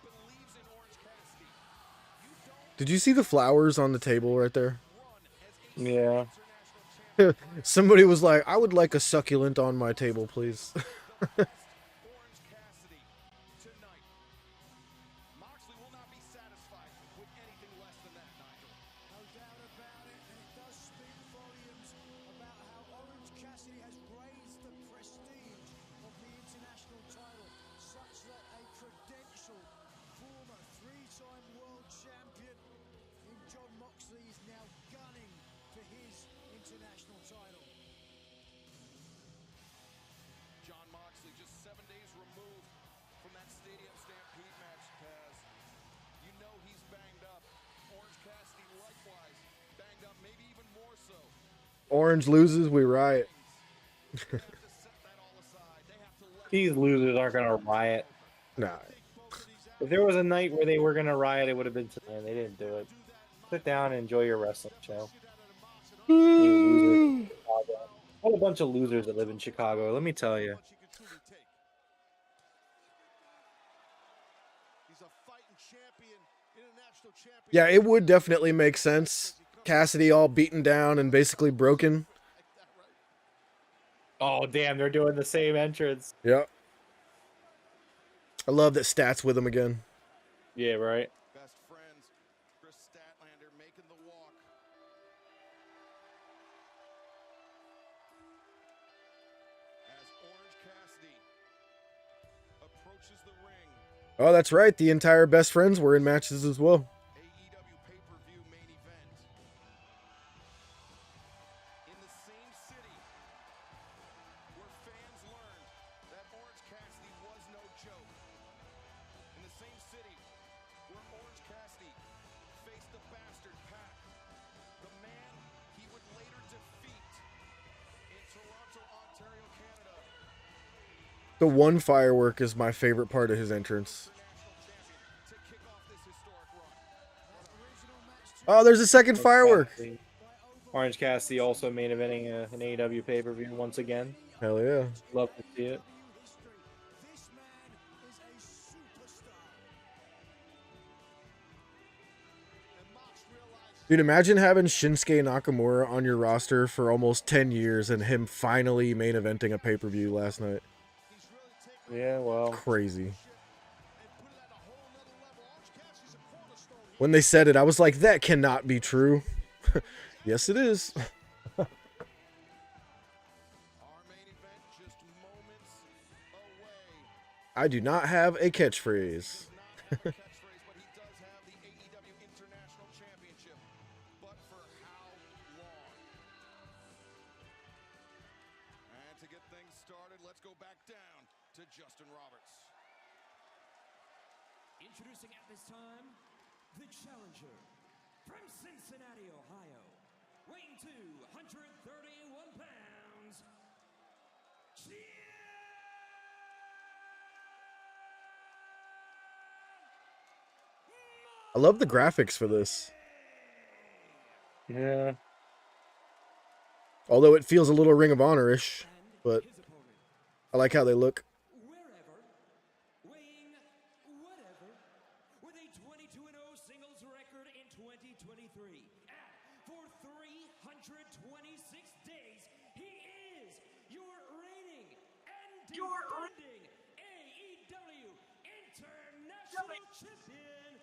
believes in Orange Cassidy. You don't Did you see the flowers on the table right there? Yeah. Somebody was like, I would like a succulent on my table, please. Orange Cassidy tonight. Moxley will not be satisfied with anything less than that, Nigel. No doubt about it, and it does speak volumes about how Orange Cassidy has raised the prestige of the international title, such that a credentialed former 3-time world champion in John Moxley is now gunning for his international title. John Moxley just 7 days removed from that Stadium Stampede match, Taz. You know he's banged up. Orange Cassidy likewise banged up, maybe even more so. Orange loses, we riot. These losers aren't going to riot. Nah. If there was a night where they were going to riot, it would have been tonight. They didn't do it. Sit down and enjoy your wrestling show. You losers. What a bunch of losers that live in Chicago, let me tell you. Yeah, it would definitely make sense. Cassidy all beaten down and basically broken. Oh, damn, they're doing the same entrance. Yep. I love that Stats with him again. Yeah, right. Best friends, Chris Statlander making the walk. As Orange approaches the ring. Oh, that's right. The entire Best Friends were in matches as well. AEW pay-per-view main event. In the same city where fans learned that Orange Cassidy was no joke. In the same city where Orange Cassidy faced the bastard Pac, the man he would later defeat in Toronto, Ontario, Canada. The one firework is my favorite part of his entrance. Oh, there's a second firework. Orange Cassidy also main eventing an AEW pay-per-view once again. Hell yeah. Love to see it. Dude, imagine having Shinsuke Nakamura on your roster for almost 10 years and him finally main eventing a pay-per-view last night. Yeah, well. Crazy. When they said it, I was like, that cannot be true. Yes, it is. I do not have a catchphrase. Introducing at this time, the challenger from Cincinnati, Ohio, weighing 231 pounds, I love the graphics for this. Yeah. Although it feels a little Ring of Honor-ish, but I like how they look. with a 22-0 singles record in 2023. And for 326 days, he is your reigning and defending AEW International Champion,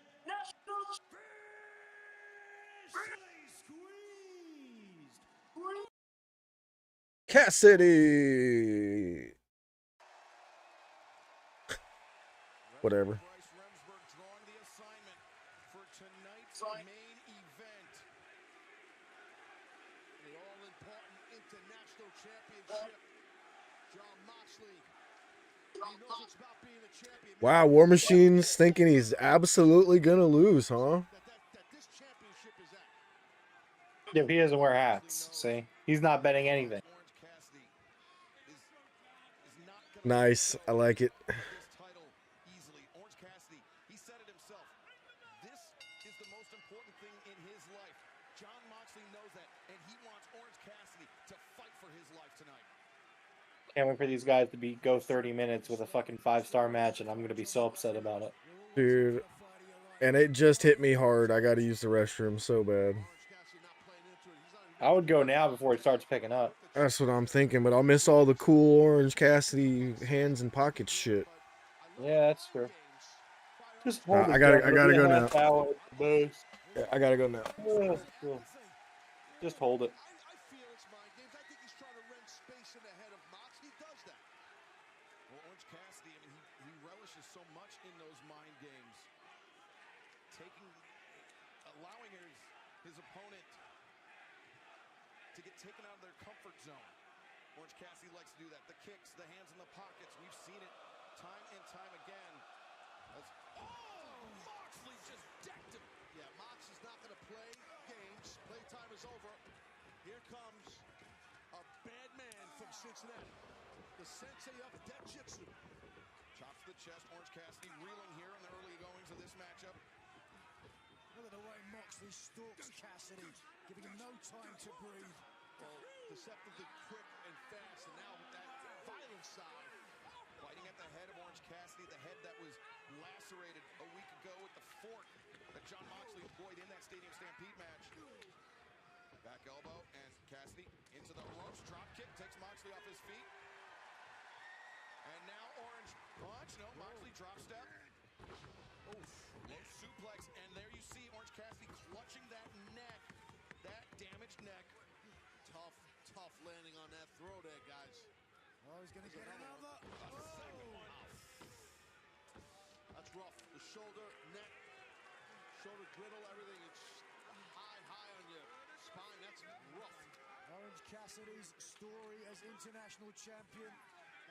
Freshly Squeezed Cassidy! Whatever. Main event. The all-important international championship. John Moxley. He knows it's about being a champion. Wow, War Machine's thinking he's absolutely gonna lose, huh? Yeah, he doesn't wear hats. See? He's not betting anything. Nice. I like it. Can't wait for these guys to go 30 minutes with a fucking 5-star match, and I'm going to be so upset about it. Dude. And it just hit me hard. I gotta use the restroom so bad. I would go now before it starts picking up. That's what I'm thinking, but I'll miss all the cool Orange Cassidy hands and pockets shit. Yeah, that's true. Just hold I gotta go now. Yeah, I gotta go now. Just hold it. Allowing his opponent to get taken out of their comfort zone. Orange Cassidy likes to do that. The kicks, the hands in the pockets. We've seen it time and time again. Moxley just decked him. Yeah, Mox is not going to play games. Playtime is over. Here comes a bad man from Cincinnati. The sensei of deck jitsu. Chops to the chest. Orange Cassidy reeling here in the early goings of this matchup. Look at the way Moxley stalks Cassidy, giving him no time to breathe. Well, deceptively quick and fast, and now with that violent side. Fighting at the head of Orange Cassidy, the head that was lacerated a week ago with the fork that John Moxley employed in that Stadium Stampede match. Back elbow, and Cassidy into the ropes. Drop kick takes Moxley off his feet. And now Orange punch. No, Moxley drop step. Oof. Low suplex, and there you see Orange Cassidy clutching that neck, that damaged neck. Tough landing on that throw there, guys. Oh, he's going to get another. A second one. It's rough. The shoulder, neck, shoulder griddle, everything. It's high on your spine. That's rough. Orange Cassidy's story as international champion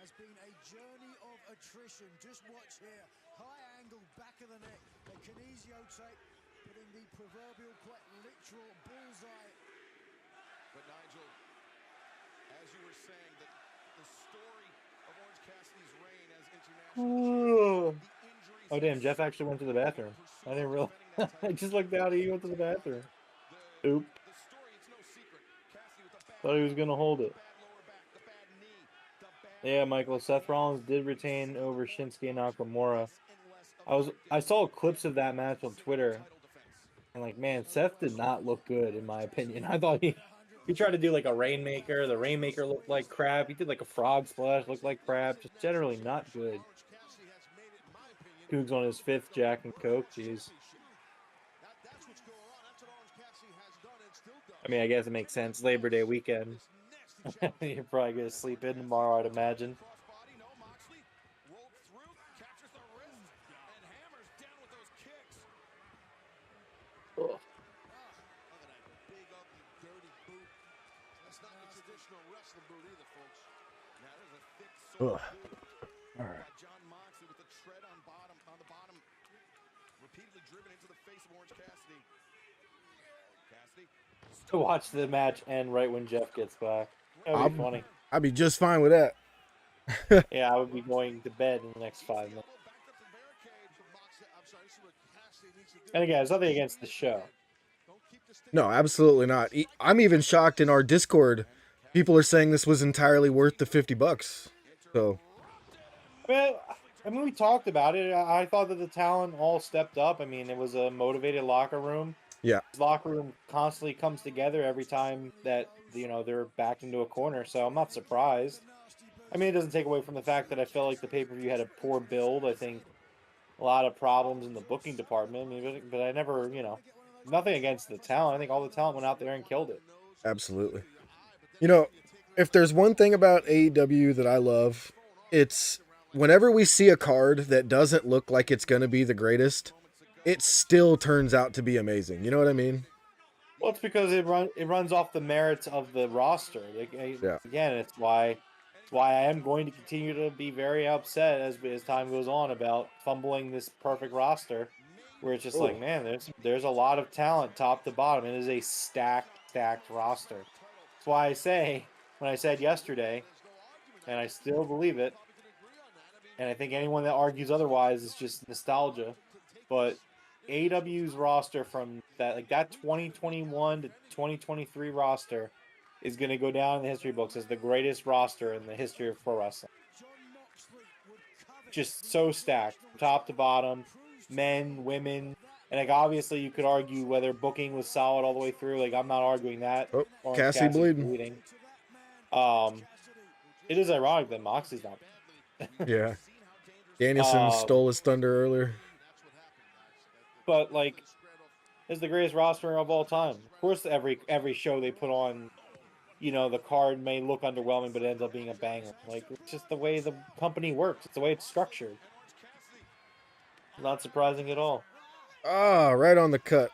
has been a journey of attrition. Just watch here. High angle, back of the neck. A kinesio tape, putting the proverbial, quite literal bullseye. But Nigel, as you were saying, the story of Orange Cassidy's reign as international champion, Oh damn, Jeff actually went to the bathroom. I didn't realize. I just looked out and he went to the bathroom. Oop. Thought he was gonna hold it. Yeah, Michael, Seth Rollins did retain over Shinsuke Nakamura. I saw clips of that match on Twitter, and like, man, Seth did not look good in my opinion. I thought he tried to do like a Rainmaker. The Rainmaker looked like crap. He did like a frog splash, looked like crap. Just generally not good. Cougs on his 5th Jack and Coke. Jeez. I mean, I guess it makes sense. Labor Day weekend. You're probably gonna sleep in tomorrow, I'd imagine. Ugh. Ugh. All right. John Moxley with the tread on the bottom, repeatedly driven into the face of Orange Cassidy. To watch the match end right when Jeff gets back. That would be funny. I'd be just fine with that. Yeah, I would be going to bed in the next 5 minutes. And again, it's nothing against the show. No, absolutely not. I'm even shocked in our Discord. People are saying this was entirely worth the $50. So, I mean, we talked about it. I thought that the talent all stepped up. I mean, it was a motivated locker room. yeah, This locker room constantly comes together every time that, you know, they're backed into a corner. So I'm not surprised. I mean, it doesn't take away from the fact that I felt like the pay-per-view had a poor build. I think a lot of problems in the booking department. I mean, but I never, you know, nothing against the talent. I think all the talent went out there and killed it. absolutely. You know, if there's one thing about AEW that I love, it's whenever we see a card that doesn't look like it's going to be the greatest, it still turns out to be amazing. You know what I mean? Well, it's because it runs off the merits of the roster. Like, Yeah. Again, it's why I am going to continue to be very upset as time goes on about fumbling this perfect roster, where it's just like, man, there's a lot of talent top to bottom. It is a stacked roster. That's why I say, when I said yesterday, and I still believe it, and I think anyone that argues otherwise is just nostalgia, but AEW's roster from that 2021 to 2023 roster is going to go down in the history books as the greatest roster in the history of pro wrestling. Just so stacked, top to bottom, men, women, and like obviously you could argue whether booking was solid all the way through. Like I'm not arguing that. Oh, Orange Cassie Cassidy's bleeding. It is ironic that Moxley's not. Yeah. Danielson stole his thunder earlier. But like, it's the greatest roster of all time. Of course, every show they put on, you know, the card may look underwhelming, but it ends up being a banger. Like, it's just the way the company works. It's the way it's structured. Not surprising at all. Ah, right on the cut.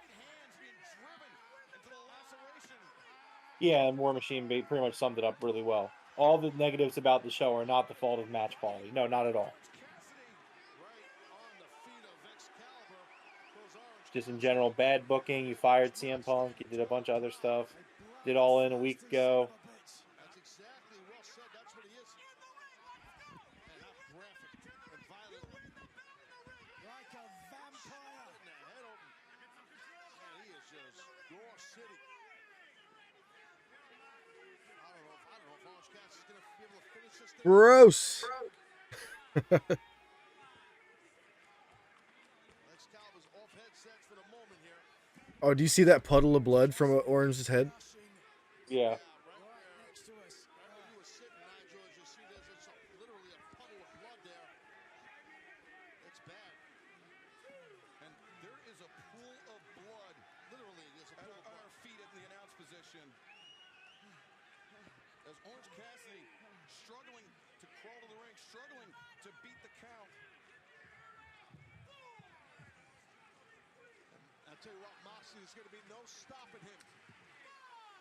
Yeah, and War Machine pretty much summed it up really well. All the negatives about the show are not the fault of match quality. No, not at all. Just in general, bad booking. You fired CM Punk. You did a bunch of other stuff. Did All In a week ago. Gross. Oh, do you see that puddle of blood from Orange's head? Yeah. As Orange Cassidy struggling to crawl to the ring, struggling to beat the count. tell you what, Moxley, there's going to be no stopping him.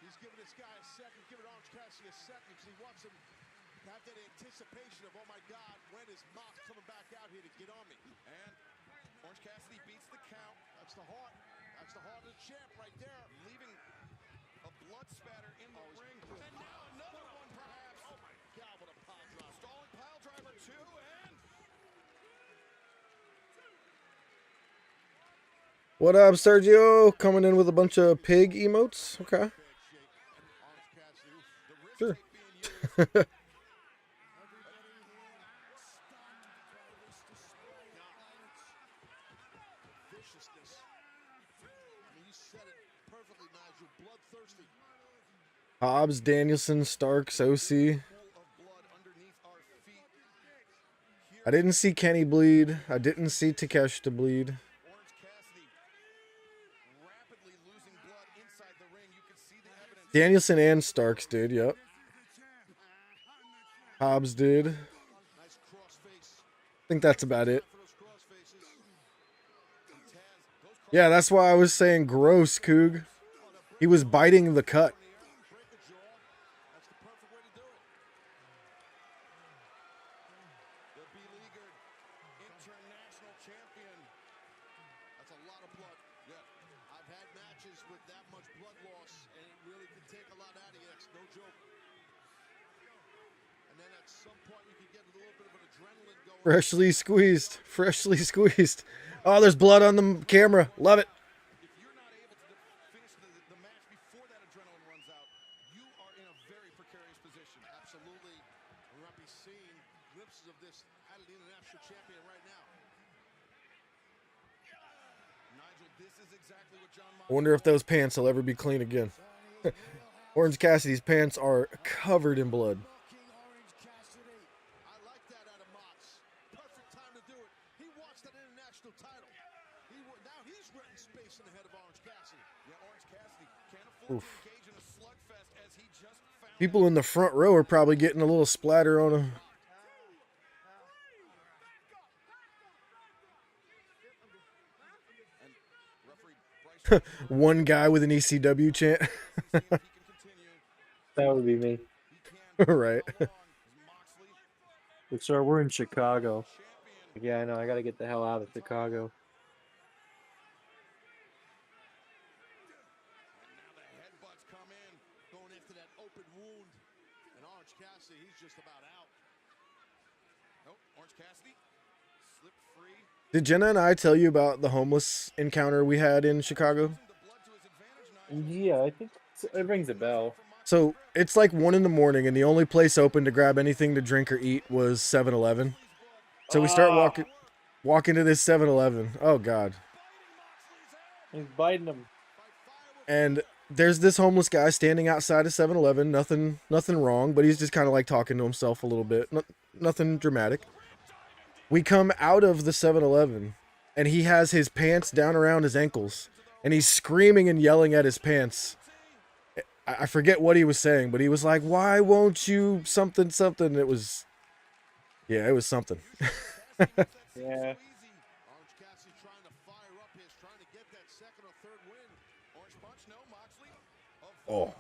He's giving this guy a second, giving Orange Cassidy a second, because he wants him to have that anticipation of, oh my God, when is Mox coming back out here to get on me? And Orange Cassidy beats the count. That's the heart. That's the heart of the champ right there. Leaving a blood spatter in the ring. And now another one, perhaps. Oh my God, what a pile driver. Stalling pile driver, two, and What up, Sergio? Coming in with a bunch of pig emotes. Okay. Sure. Viciousness. I mean, you said it perfectly, Nigel. Bloodthirsty. Hobbs, Danielson, Starks, OC. I didn't see Kenny bleed. I didn't see Takeshita bleed. Danielson and Starks did, yep. Hobbs did. I think that's about it. Yeah, that's why I was saying gross, Coog. He was biting the cut. Freshly squeezed. Freshly squeezed. Oh, there's blood on the camera. Love it. I wonder if those pants will ever be clean again. Orange Cassidy's pants are covered in blood. Oof. People in the front row are probably getting a little splatter on them. One guy with an ECW chant. That would be me. Right. Sir, we're in Chicago. Yeah, I know. I got to get the hell out of Chicago. Did Jenna and I tell you about the homeless encounter we had in Chicago? Yeah, I think it rings a bell. So it's like 1 a.m. and the only place open to grab anything to drink or eat was 7-Eleven. So we start walking to this 7-Eleven. Oh God. He's biting him. And there's this homeless guy standing outside of 7-Eleven. Nothing wrong, but he's just kind of like talking to himself a little bit. Nothing dramatic. We come out of the 7-Eleven, and he has his pants down around his ankles, and he's screaming and yelling at his pants. I forget what he was saying, but he was like, "Why won't you something?" It was, yeah, it was something. Yeah. Oh.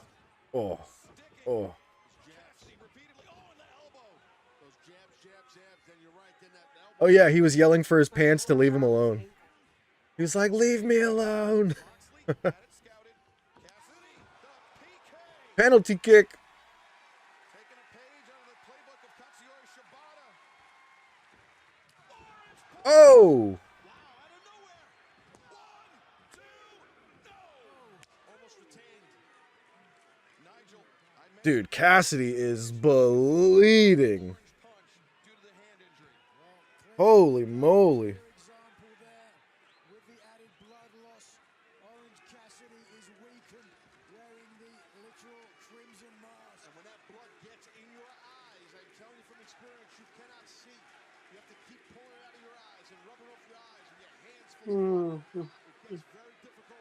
Oh yeah, he was yelling for his pants to leave him alone. He was like, "Leave me alone." Penalty kick. Oh. Dude, Cassidy is bleeding. Holy moly.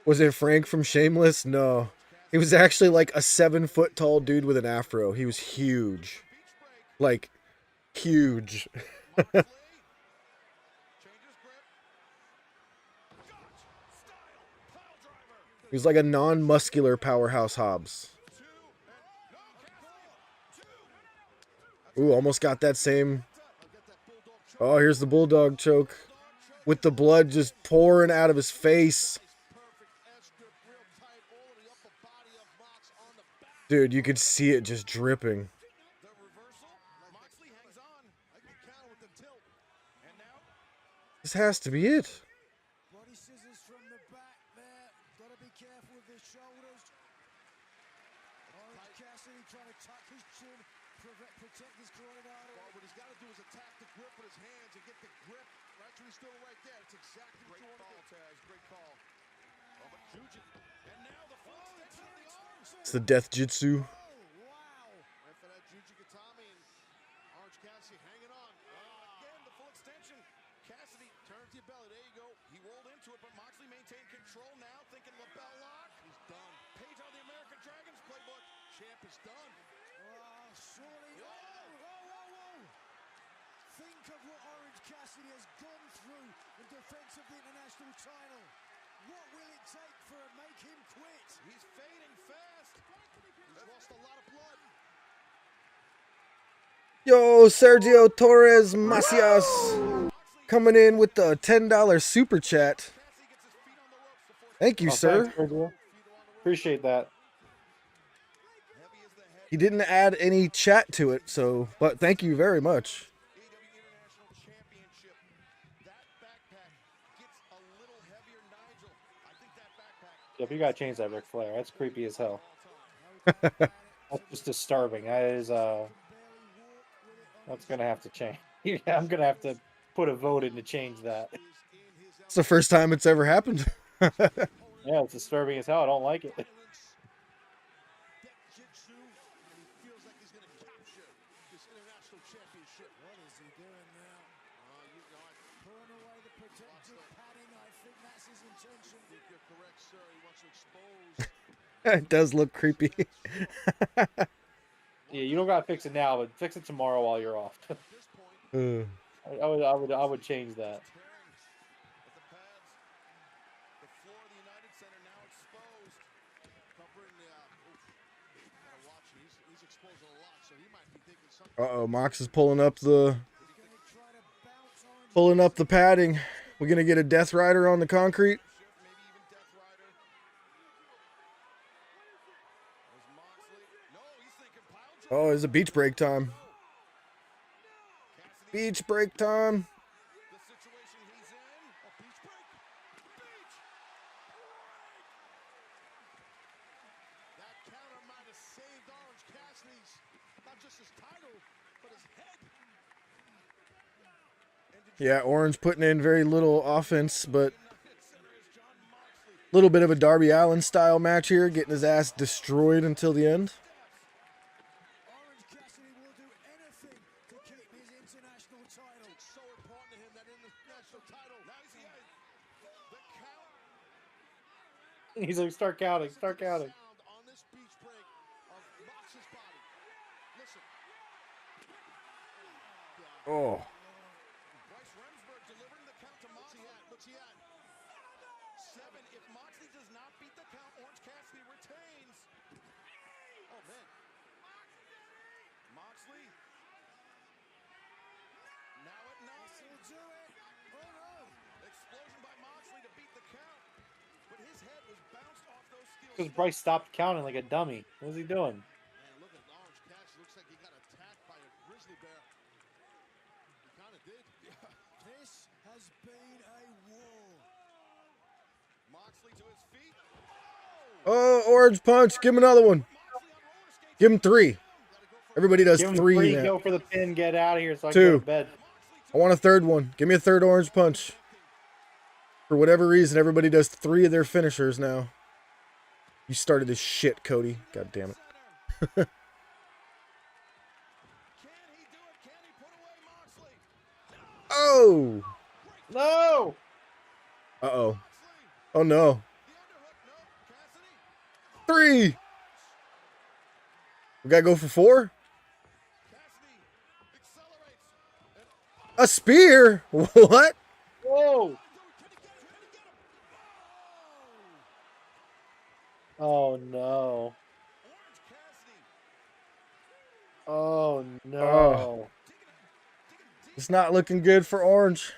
Was it Frank from Shameless? No. He was actually like a 7-foot tall dude with an afro. He was huge. Like, huge. He's like a non-muscular powerhouse Hobbs. Ooh, almost got that same. Oh, here's the bulldog choke. With the blood just pouring out of his face. Dude, you could see it just dripping. This has to be it. Body scissors from the back there. Got to be careful with his shoulders. Orange Cassidy trying to tuck his chin, protect his carotid artery. Well, what he's got to do is attack the grip with his hands and get the grip right to his still right there. It's exactly what you want to do. Taz. Great call. Oh, but Juji. And now the full extension of the arm. It's the death jitsu. Went for that Juji Gatami and Orange Cassidy hanging on. Again, the full extension. Cassidy turns the belly. There you go. He rolled into it, but Moxley maintained control now, thinking lapel lock. He's done. Page on the American Dragons playbook. Champ is done. Surely. Whoa. Think of what Orange Cassidy has gone through in defense of the international title. What will it take for a make him quit? He's fading fast. He's lost a lot of blood. Yo, Sergio Torres Macias coming in with the $10 super chat. Thank you, sir. Thanks, appreciate that. He didn't add any chat to it, so, but thank you very much. Yep, you gotta change that, Ric Flair. That's creepy as hell. That's just disturbing. That is that's gonna have to change. I'm gonna have to put a vote in to change that. It's the first time it's ever happened. Yeah, it's disturbing as hell. I don't like it. What is he doing now? Pulling away the protective padding. I think that's his intention. If you're correct, sir, he wants to expose. It does look creepy. Yeah, you don't gotta fix it now, but fix it tomorrow while you're off. I would change that. Uh-oh, Mox is pulling up the padding. We're gonna get a Death Rider on the concrete. Oh, it's a beach break time. Beach break time. Yeah, Orange putting in very little offense, but a little bit of a Darby Allin style match here, getting his ass destroyed until the end. Orange Cassidy will do anything to keep his international title. It's so important to him that international title. Now he's the count. He's like, start counting, start counting. On this beach break of Mox's body. Listen. Oh. What's he at? 7. If Moxley does not beat the count, Orange Cassidy retains. Oh, man. Moxley. Now at 9. Will do it. Oh, no. Explosion by Moxley to beat the count. But his head was bounced off those steel. Because Bryce stopped counting like a dummy. What was he doing? Man, look at Orange Cassidy. Looks like he got attacked by a grizzly bear. He kind of did. This has been a war. Moxley to his feet. Oh, Orange Punch. Give him another one. Give him 3. Everybody does Give him 3 3, now. go for the pin, get out of here so I can go 2. to bed. I want a third one. Give me a third Orange Punch. For whatever reason, everybody does 3 of their finishers now. You started this shit, Cody. God damn it. Oh! No! Uh-oh. Oh, no. 3! We gotta go for 4? A spear? What? Whoa! Oh no. Oh no. Oh, it's not looking good for Orange.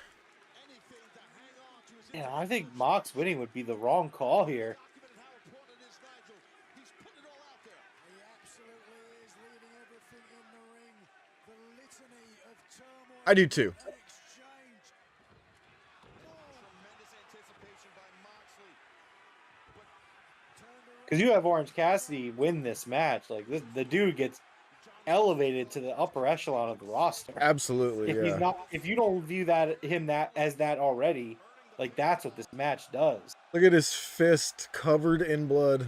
Yeah, I think Mox winning would be the wrong call here. I do too. Because you have Orange Cassidy win this match. Like, the dude gets elevated to the upper echelon of the roster. Absolutely, If he's yeah. not, if you don't view him as that already, like that's what this match does. Look at his fist covered in blood.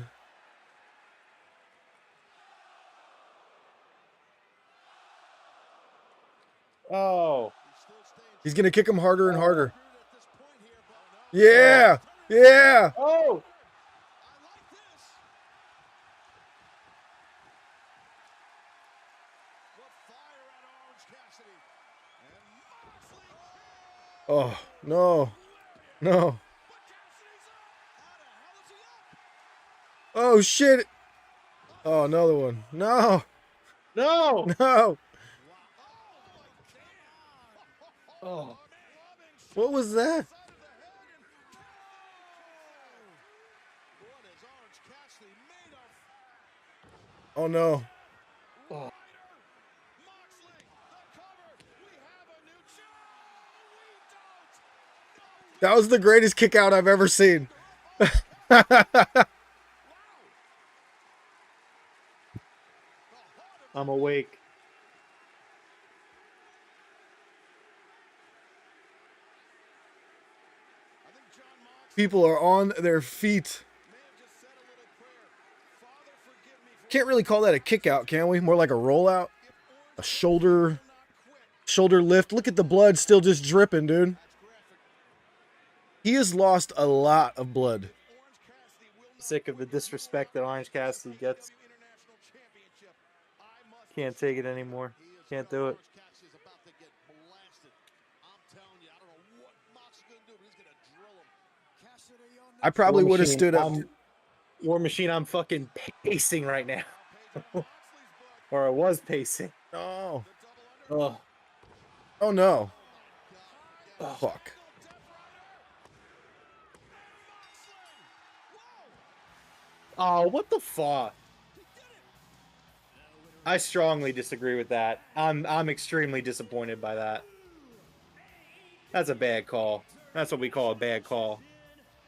Oh. He's gonna kick him harder and harder. Yeah, yeah. Oh. Oh no, no. Oh shit. Oh, another one. No. No. No. Oh. What was that? Oh no. Oh. That was the greatest kick out I've ever seen. I'm awake. People are on their feet. Can't really call that a kick out, can we? More like a rollout. A shoulder lift. Look at the blood still just dripping, dude. He has lost a lot of blood. Sick of the disrespect that Orange Cassidy gets. Can't take it anymore. Can't do it. I probably would have stood up. War Machine, I'm fucking pacing right now. Or I was pacing. No. Oh. Oh no. Oh, fuck. Oh, what the fuck? I strongly disagree with that. I'm extremely disappointed by that. That's a bad call. That's what we call a bad call.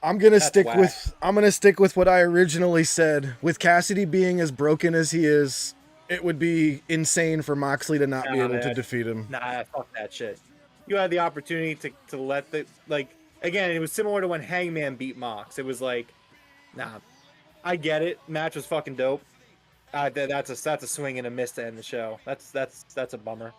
I'm gonna stick with what I originally said. With Cassidy being as broken as he is, it would be insane for Moxley to not be able to defeat him. Nah, fuck that shit. You had the opportunity to let the again. It was similar to when Hangman beat Mox. It was like, nah, I get it. Match was fucking dope. That's a swing and a miss to end the show. That's a bummer.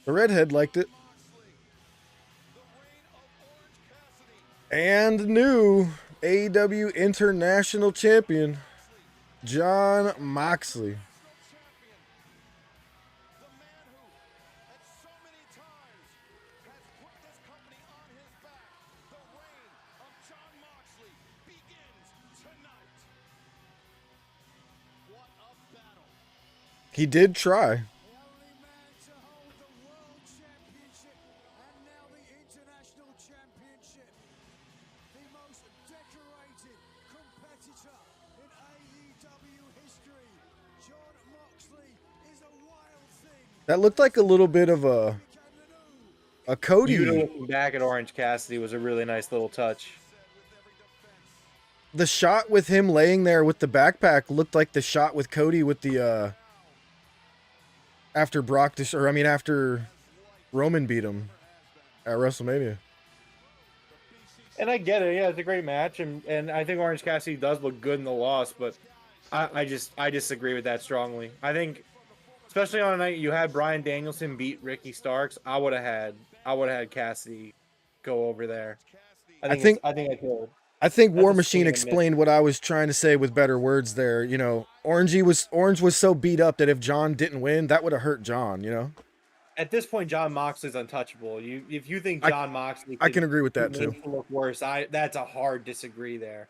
The redhead liked it. And new AEW International Champion, Jon Moxley. He did try. That looked like a little bit of a Cody. You looking back at Orange Cassidy was a really nice little touch. The shot with him laying there with the backpack looked like the shot with Cody with the after Roman beat him at WrestleMania. And I get it, yeah, it's a great match, and I think Orange Cassidy does look good in the loss, but I disagree with that strongly. I think especially on a night you had Bryan Danielson beat Ricky Starks, I would have had Cassidy go over there. I think I could. I think That's War a Machine swing and a miss. explained what I was trying to say with better words there. You know, Orange was so beat up that if John didn't win, that would have hurt John, you know? At this point, John Moxley's untouchable. If you think I- John Moxley I can agree with that, make too. it look worse, that's a hard disagree there.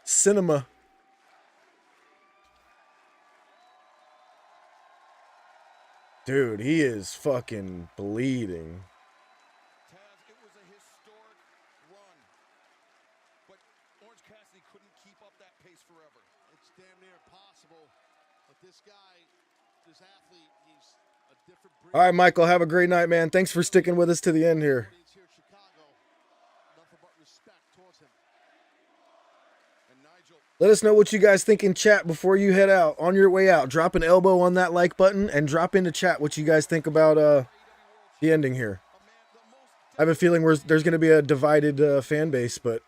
Cinema. Dude, he is fucking bleeding. Taz, it was a historic run, but Orange Cassidy couldn't keep up that pace forever. It's damn near impossible. But this guy, this athlete, he's a different breed. All right, Michael, have a great night, man. Thanks for sticking with us to the end here. Here in Chicago, nothing but respect towards him. And Nigel, Let us know what you guys think in chat before you head out. On your way out, drop an elbow on that like button and drop into chat what you guys think about the ending here. I have a feeling there's going to be a divided fan base, but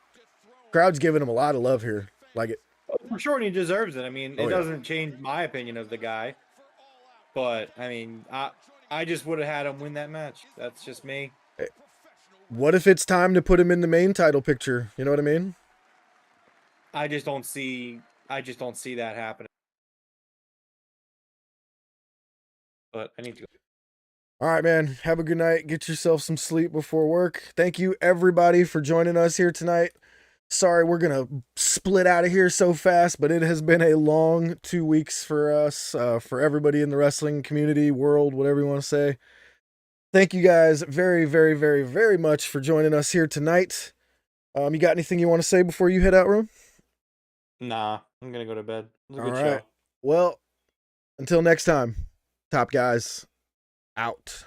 crowd's giving him a lot of love here. Like it. For sure, and he deserves it. I mean, Oh, it yeah. doesn't change my opinion of the guy. But, I mean, I just would have had him win that match. That's just me. What if it's time to put him in the main title picture? You know what I mean? I just don't see that happening. But I need to go. All right, man. Have a good night. Get yourself some sleep before work. Thank you, everybody, for joining us here tonight. Sorry, we're going to split out of here so fast, but it has been a long 2 weeks for us, for everybody in the wrestling community, world, whatever you want to say. Thank you guys very, very, very, very much for joining us here tonight. You got anything you want to say before you head out, Ron? Nah, I'm going to go to bed. It was a All good right. show. Well, until next time, top guys out.